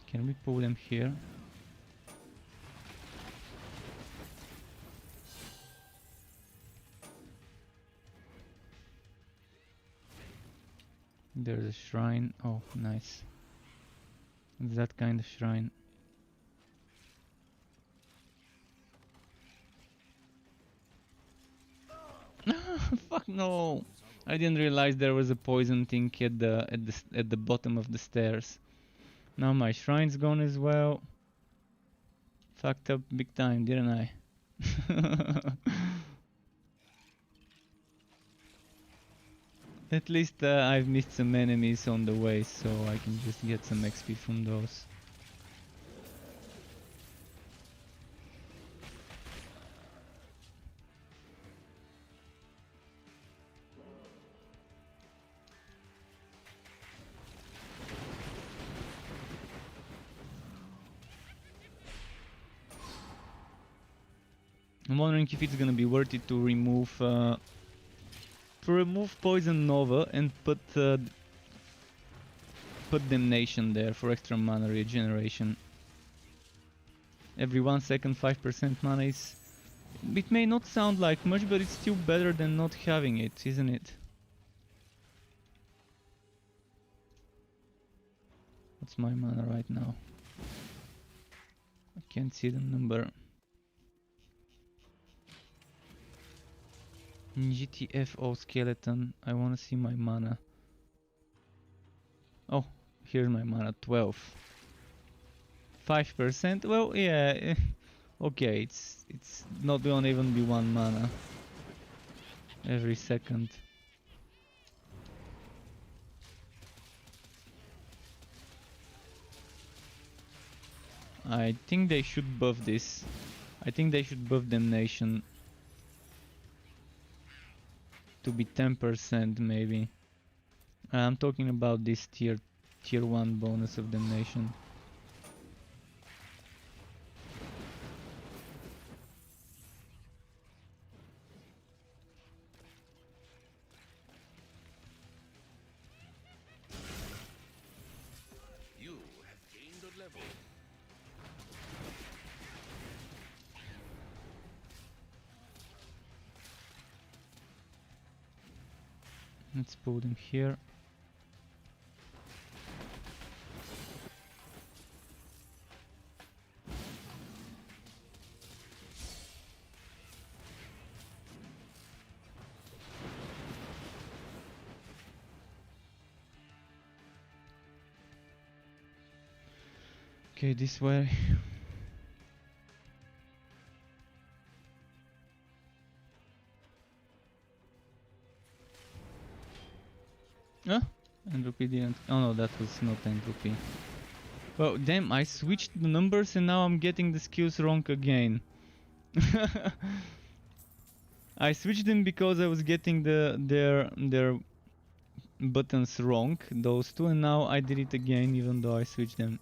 Can we pull them here? There's a shrine. Oh, nice. It's that kind of shrine. Fuck no! I didn't realize there was a poison thing at the bottom of the stairs. Now my shrine's gone as well. Fucked up big time, didn't I? At least I've missed some enemies on the way, so I can just get some XP from those. I'm wondering if it's gonna be worth it to remove Poison Nova and put Damnation there for extra mana regeneration. Every 1 second 5% mana is... It may not sound like much, but it's still better than not having it, isn't it? What's my mana right now? I can't see the number. GTFO skeleton, I wanna see my mana. Oh, here's my mana, 12. 5%, well yeah, okay, it's not gonna even be 1 mana every second. I think they should buff this. I think they should buff Damnation to be 10% maybe. I'm talking about this tier 1 bonus of Damnation. You have gained a level. Let's put them here. Okay, this way. Huh? Entropy didn't... Oh no, that was not entropy. Well, damn, I switched the numbers and now I'm getting the skills wrong again. I switched them because I was getting their buttons wrong, those two, and now I did it again even though I switched them.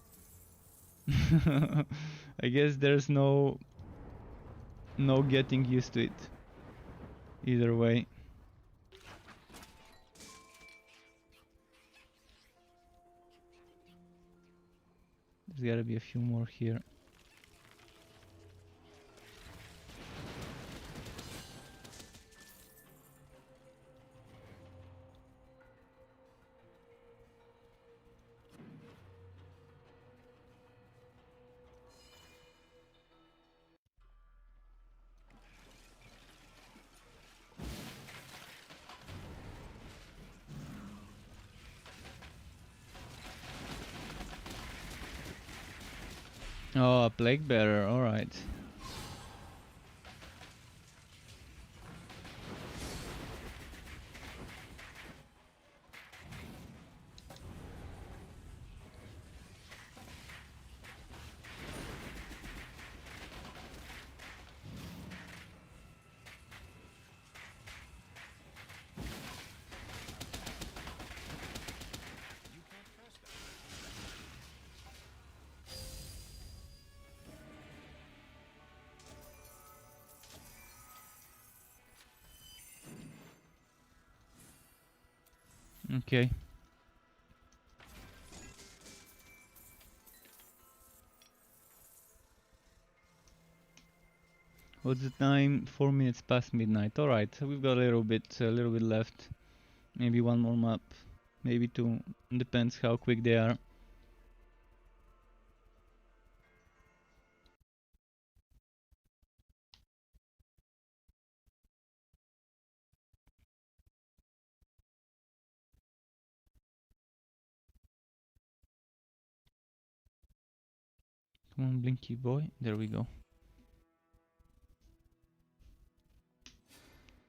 I guess there's no getting used to it. Either way. There's gotta be a few more here. Oh, a plague bearer, alright. Okay. What's the time? 4 minutes past midnight. All right, so we've got a little bit left. Maybe one more map, maybe two. Depends how quick they are. Come on, Blinky boy. There we go.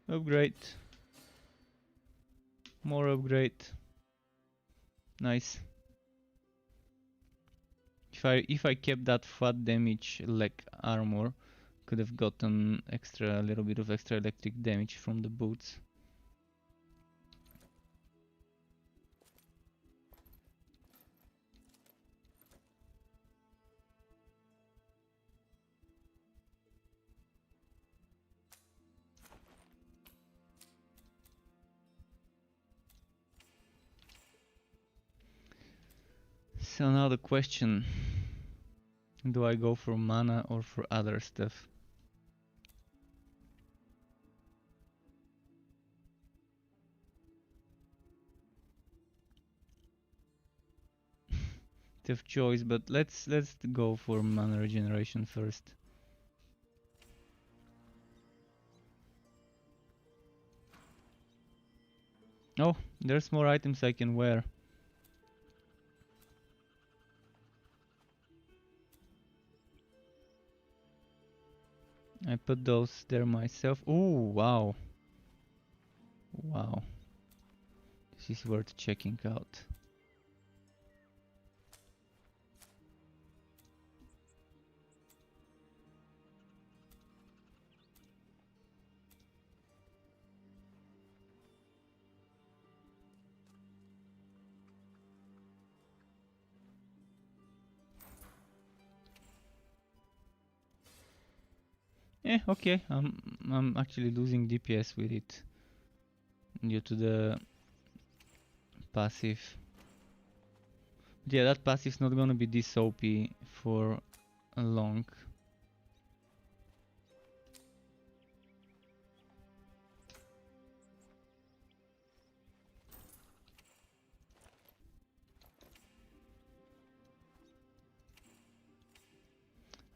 Upgrade. More upgrade. Nice. If I kept that fat damage leg armor, could have gotten a little bit of extra electric damage from the boots. So now the question, do I go for mana or for other stuff? Tough choice, but let's go for mana regeneration first. Oh, there's more items I can wear. I put those there myself. Oh, wow. Wow. This is worth checking out. Okay, I'm actually losing DPS with it due to the passive. Yeah, that passive's not gonna be this OP for long.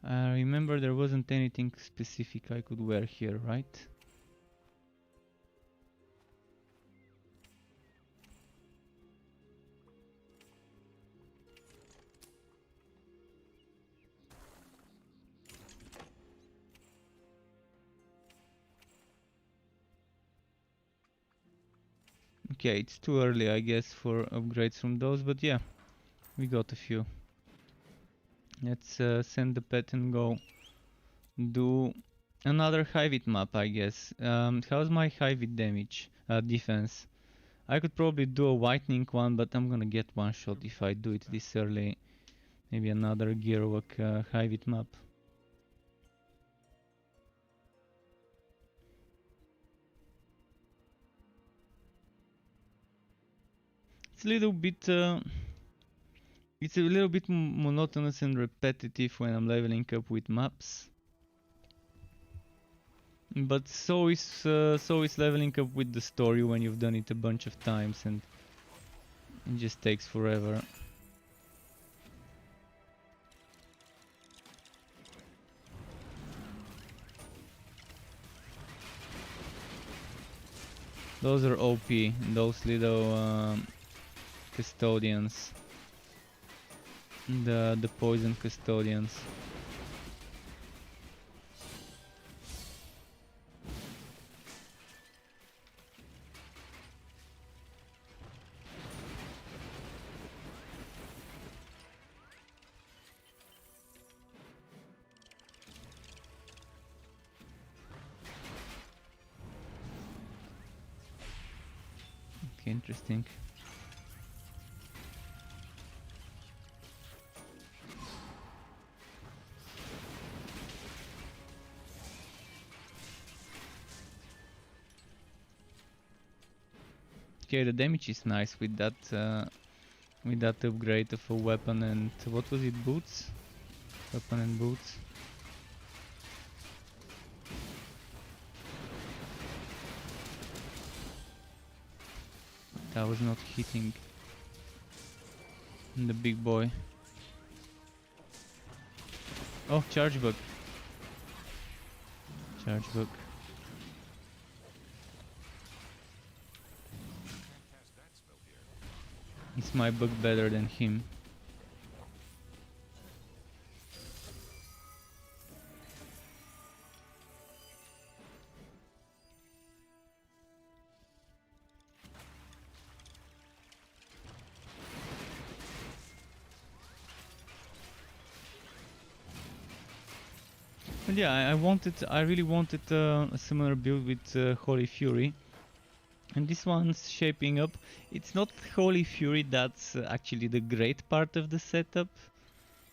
I remember there wasn't anything specific I could wear here, right? Okay, it's too early, I guess, for upgrades from those, but yeah, we got a few. Let's send the pet and go do another Hivit map, I guess. How's my Hivit damage? Defense. I could probably do a whitening one, but I'm gonna get one shot if I do it this early. Maybe another Gearwork Hivit map. It's a little bit monotonous and repetitive when I'm leveling up with maps. But so is leveling up with the story when you've done it a bunch of times and it just takes forever. Those are OP, those little custodians. The poison custodians. Okay, interesting. Okay, the damage is nice with that upgrade of a weapon and what was it? Boots? Weapon and boots. That was not hitting the big boy. Oh, charge bug. Charge bug. Is my bug better than him? But yeah, I really wanted a similar build with Holy Fury. And this one's shaping up. It's not Holy Fury that's actually the great part of the setup.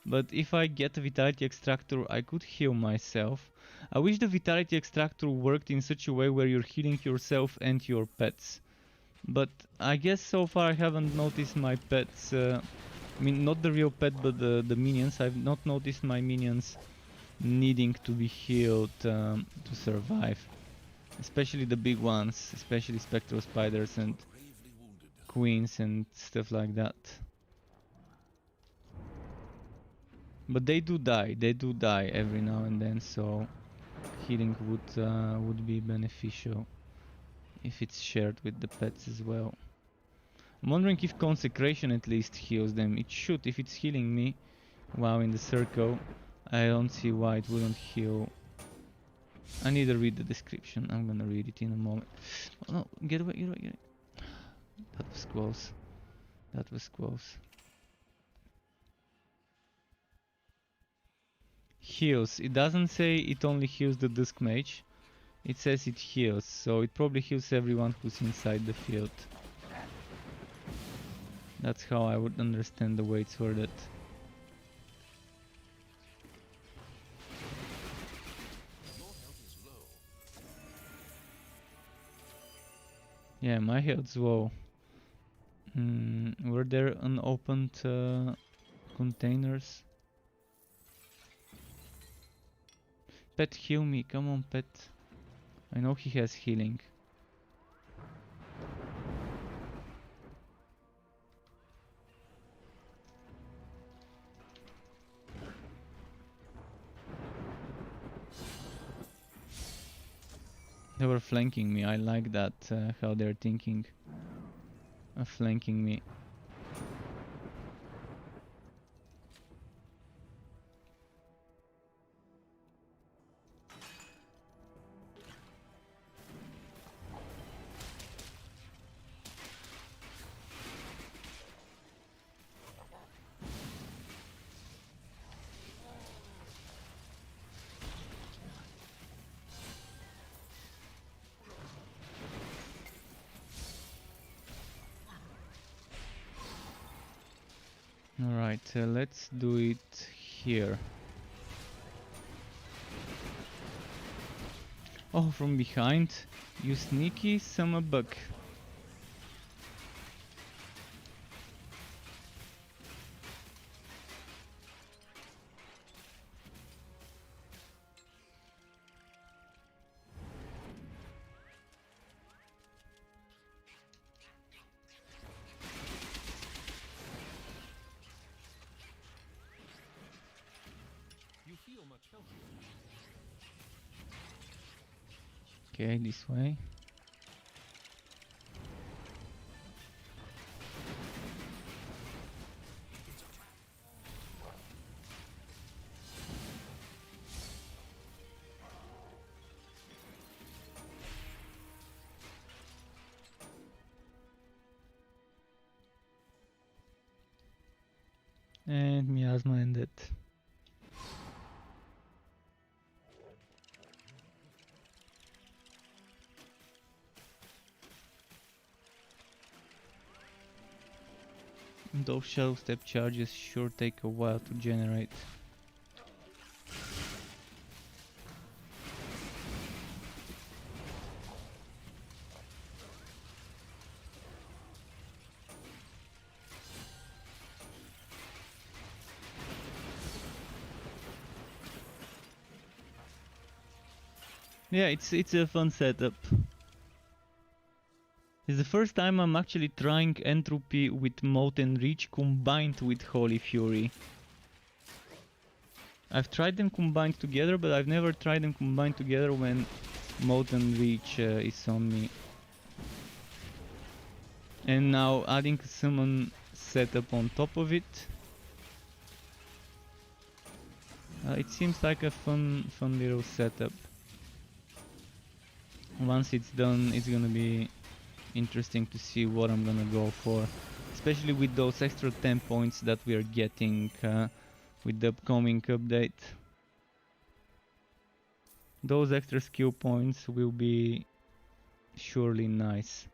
But if I get a Vitality Extractor, I could heal myself. I wish the Vitality Extractor worked in such a way where you're healing yourself and your pets. But I guess so far I haven't noticed my pets, I mean not the real pet but the minions, I've not noticed my minions needing to be healed to survive. Especially the big ones, especially Spectral Spiders and Queens and stuff like that. But they do die every now and then, so healing would be beneficial if it's shared with the pets as well. I'm wondering if Consecration at least heals them. It should, if it's healing me while in the circle. I don't see why it wouldn't heal. I need to read the description. I'm gonna read it in a moment. Oh no, get away, get away, get away. That was close. That was close. Heals. It doesn't say it only heals the Dusk Mage. It says it heals, so it probably heals everyone who's inside the field. That's how I would understand the way it's worded. Yeah, my health's low. Were there unopened containers? Pet, heal me, come on pet. I know he has healing. They were flanking me, I like that, how they're thinking of flanking me. Alright, let's do it here. Oh, from behind, you sneaky son of a buck. Okay, this way. And miasma ended. Those shadow step charges sure take a while to generate. Yeah, it's a fun setup. It's the first time I'm actually trying Entropy with Moat and Reach combined with Holy Fury. I've tried them combined together, but I've never tried them combined together when Moat and Reach is on me. And now adding a summon setup on top of it. It seems like a fun little setup. Once it's done, it's gonna be interesting to see what I'm gonna go for, especially with those extra 10 points that we are getting with the upcoming update. Those extra skill points will be surely nice.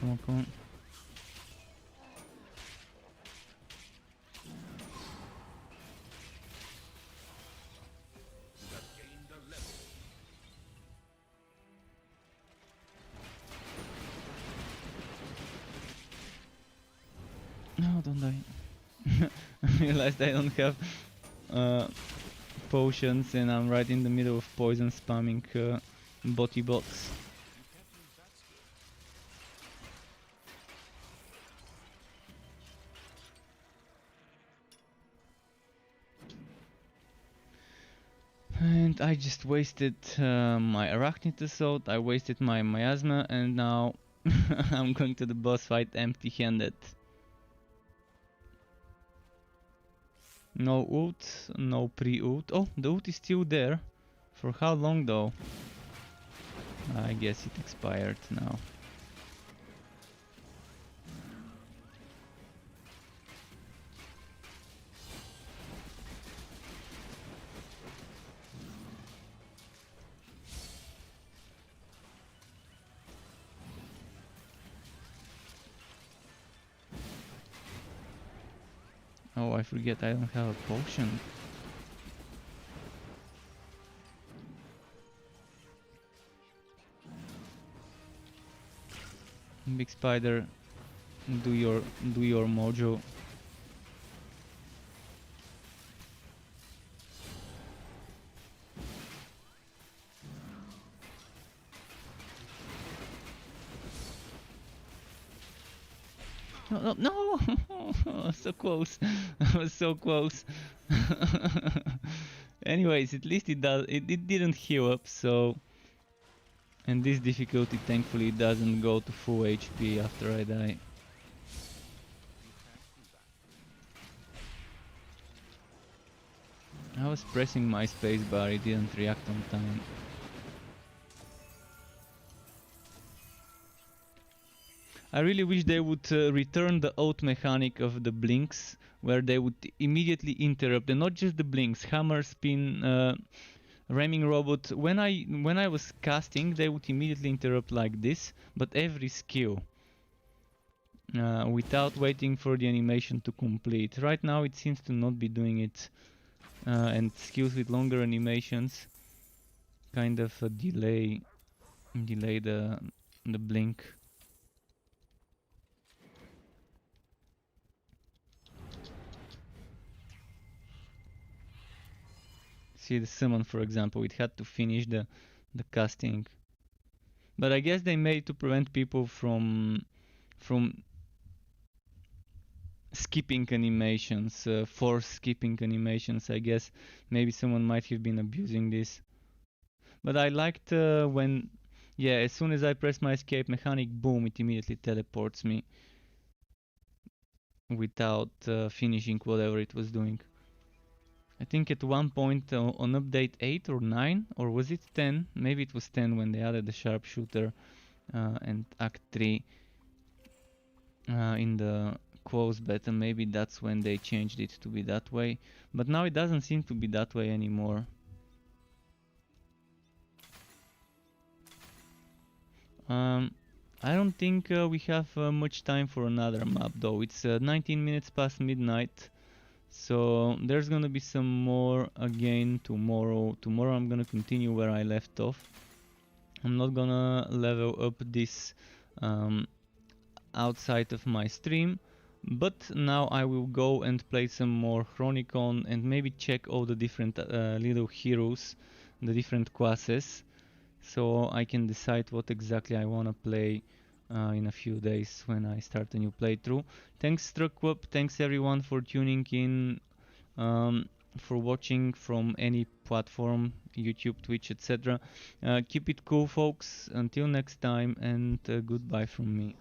Come on, come on. No, don't die. I realized I don't have potions and I'm right in the middle of poison spamming botty bots. And I just wasted my Arachnid Assault, I wasted my Miasma, and now I'm going to the boss fight empty-handed. No ult, no pre-ult. Oh, the ult is still there. For how long though? I guess it expired now. Oh, I forget I don't have a potion. Big spider, do your mojo. No, no, no! So close. I was so close. Anyways, at least it didn't heal up, so. And this difficulty thankfully doesn't go to full HP after I die. I was pressing my spacebar, it didn't react on time. I really wish they would return the old mechanic of the blinks, where they would immediately interrupt, and not just the blinks, hammer, spin, ramming robot. When I was casting, they would immediately interrupt like this, but every skill, without waiting for the animation to complete. Right now it seems to not be doing it, and skills with longer animations kind of delay the blink. See the summon, for example, it had to finish the casting. But I guess they made to prevent people from skipping animations, force skipping animations, I guess. Maybe someone might have been abusing this. But I liked when, yeah, as soon as I press my escape mechanic, boom, it immediately teleports me without finishing whatever it was doing. I think at one point on update 8 or 9, or was it 10? Maybe it was 10 when they added the sharpshooter and Act 3 in the close beta. Maybe that's when they changed it to be that way. But now it doesn't seem to be that way anymore. I don't think we have much time for another map though. It's 19 minutes past midnight. So there's gonna be some more again tomorrow. Tomorrow I'm gonna continue where I left off. I'm not gonna level up this outside of my stream, but now I will go and play some more Chronicon and maybe check all the different little heroes, the different classes, so I can decide what exactly I wanna play in a few days when I start a new playthrough. Thanks Struckwup, thanks everyone for tuning in, for watching from any platform, YouTube, Twitch, etc. Keep it cool folks, until next time, and goodbye from me.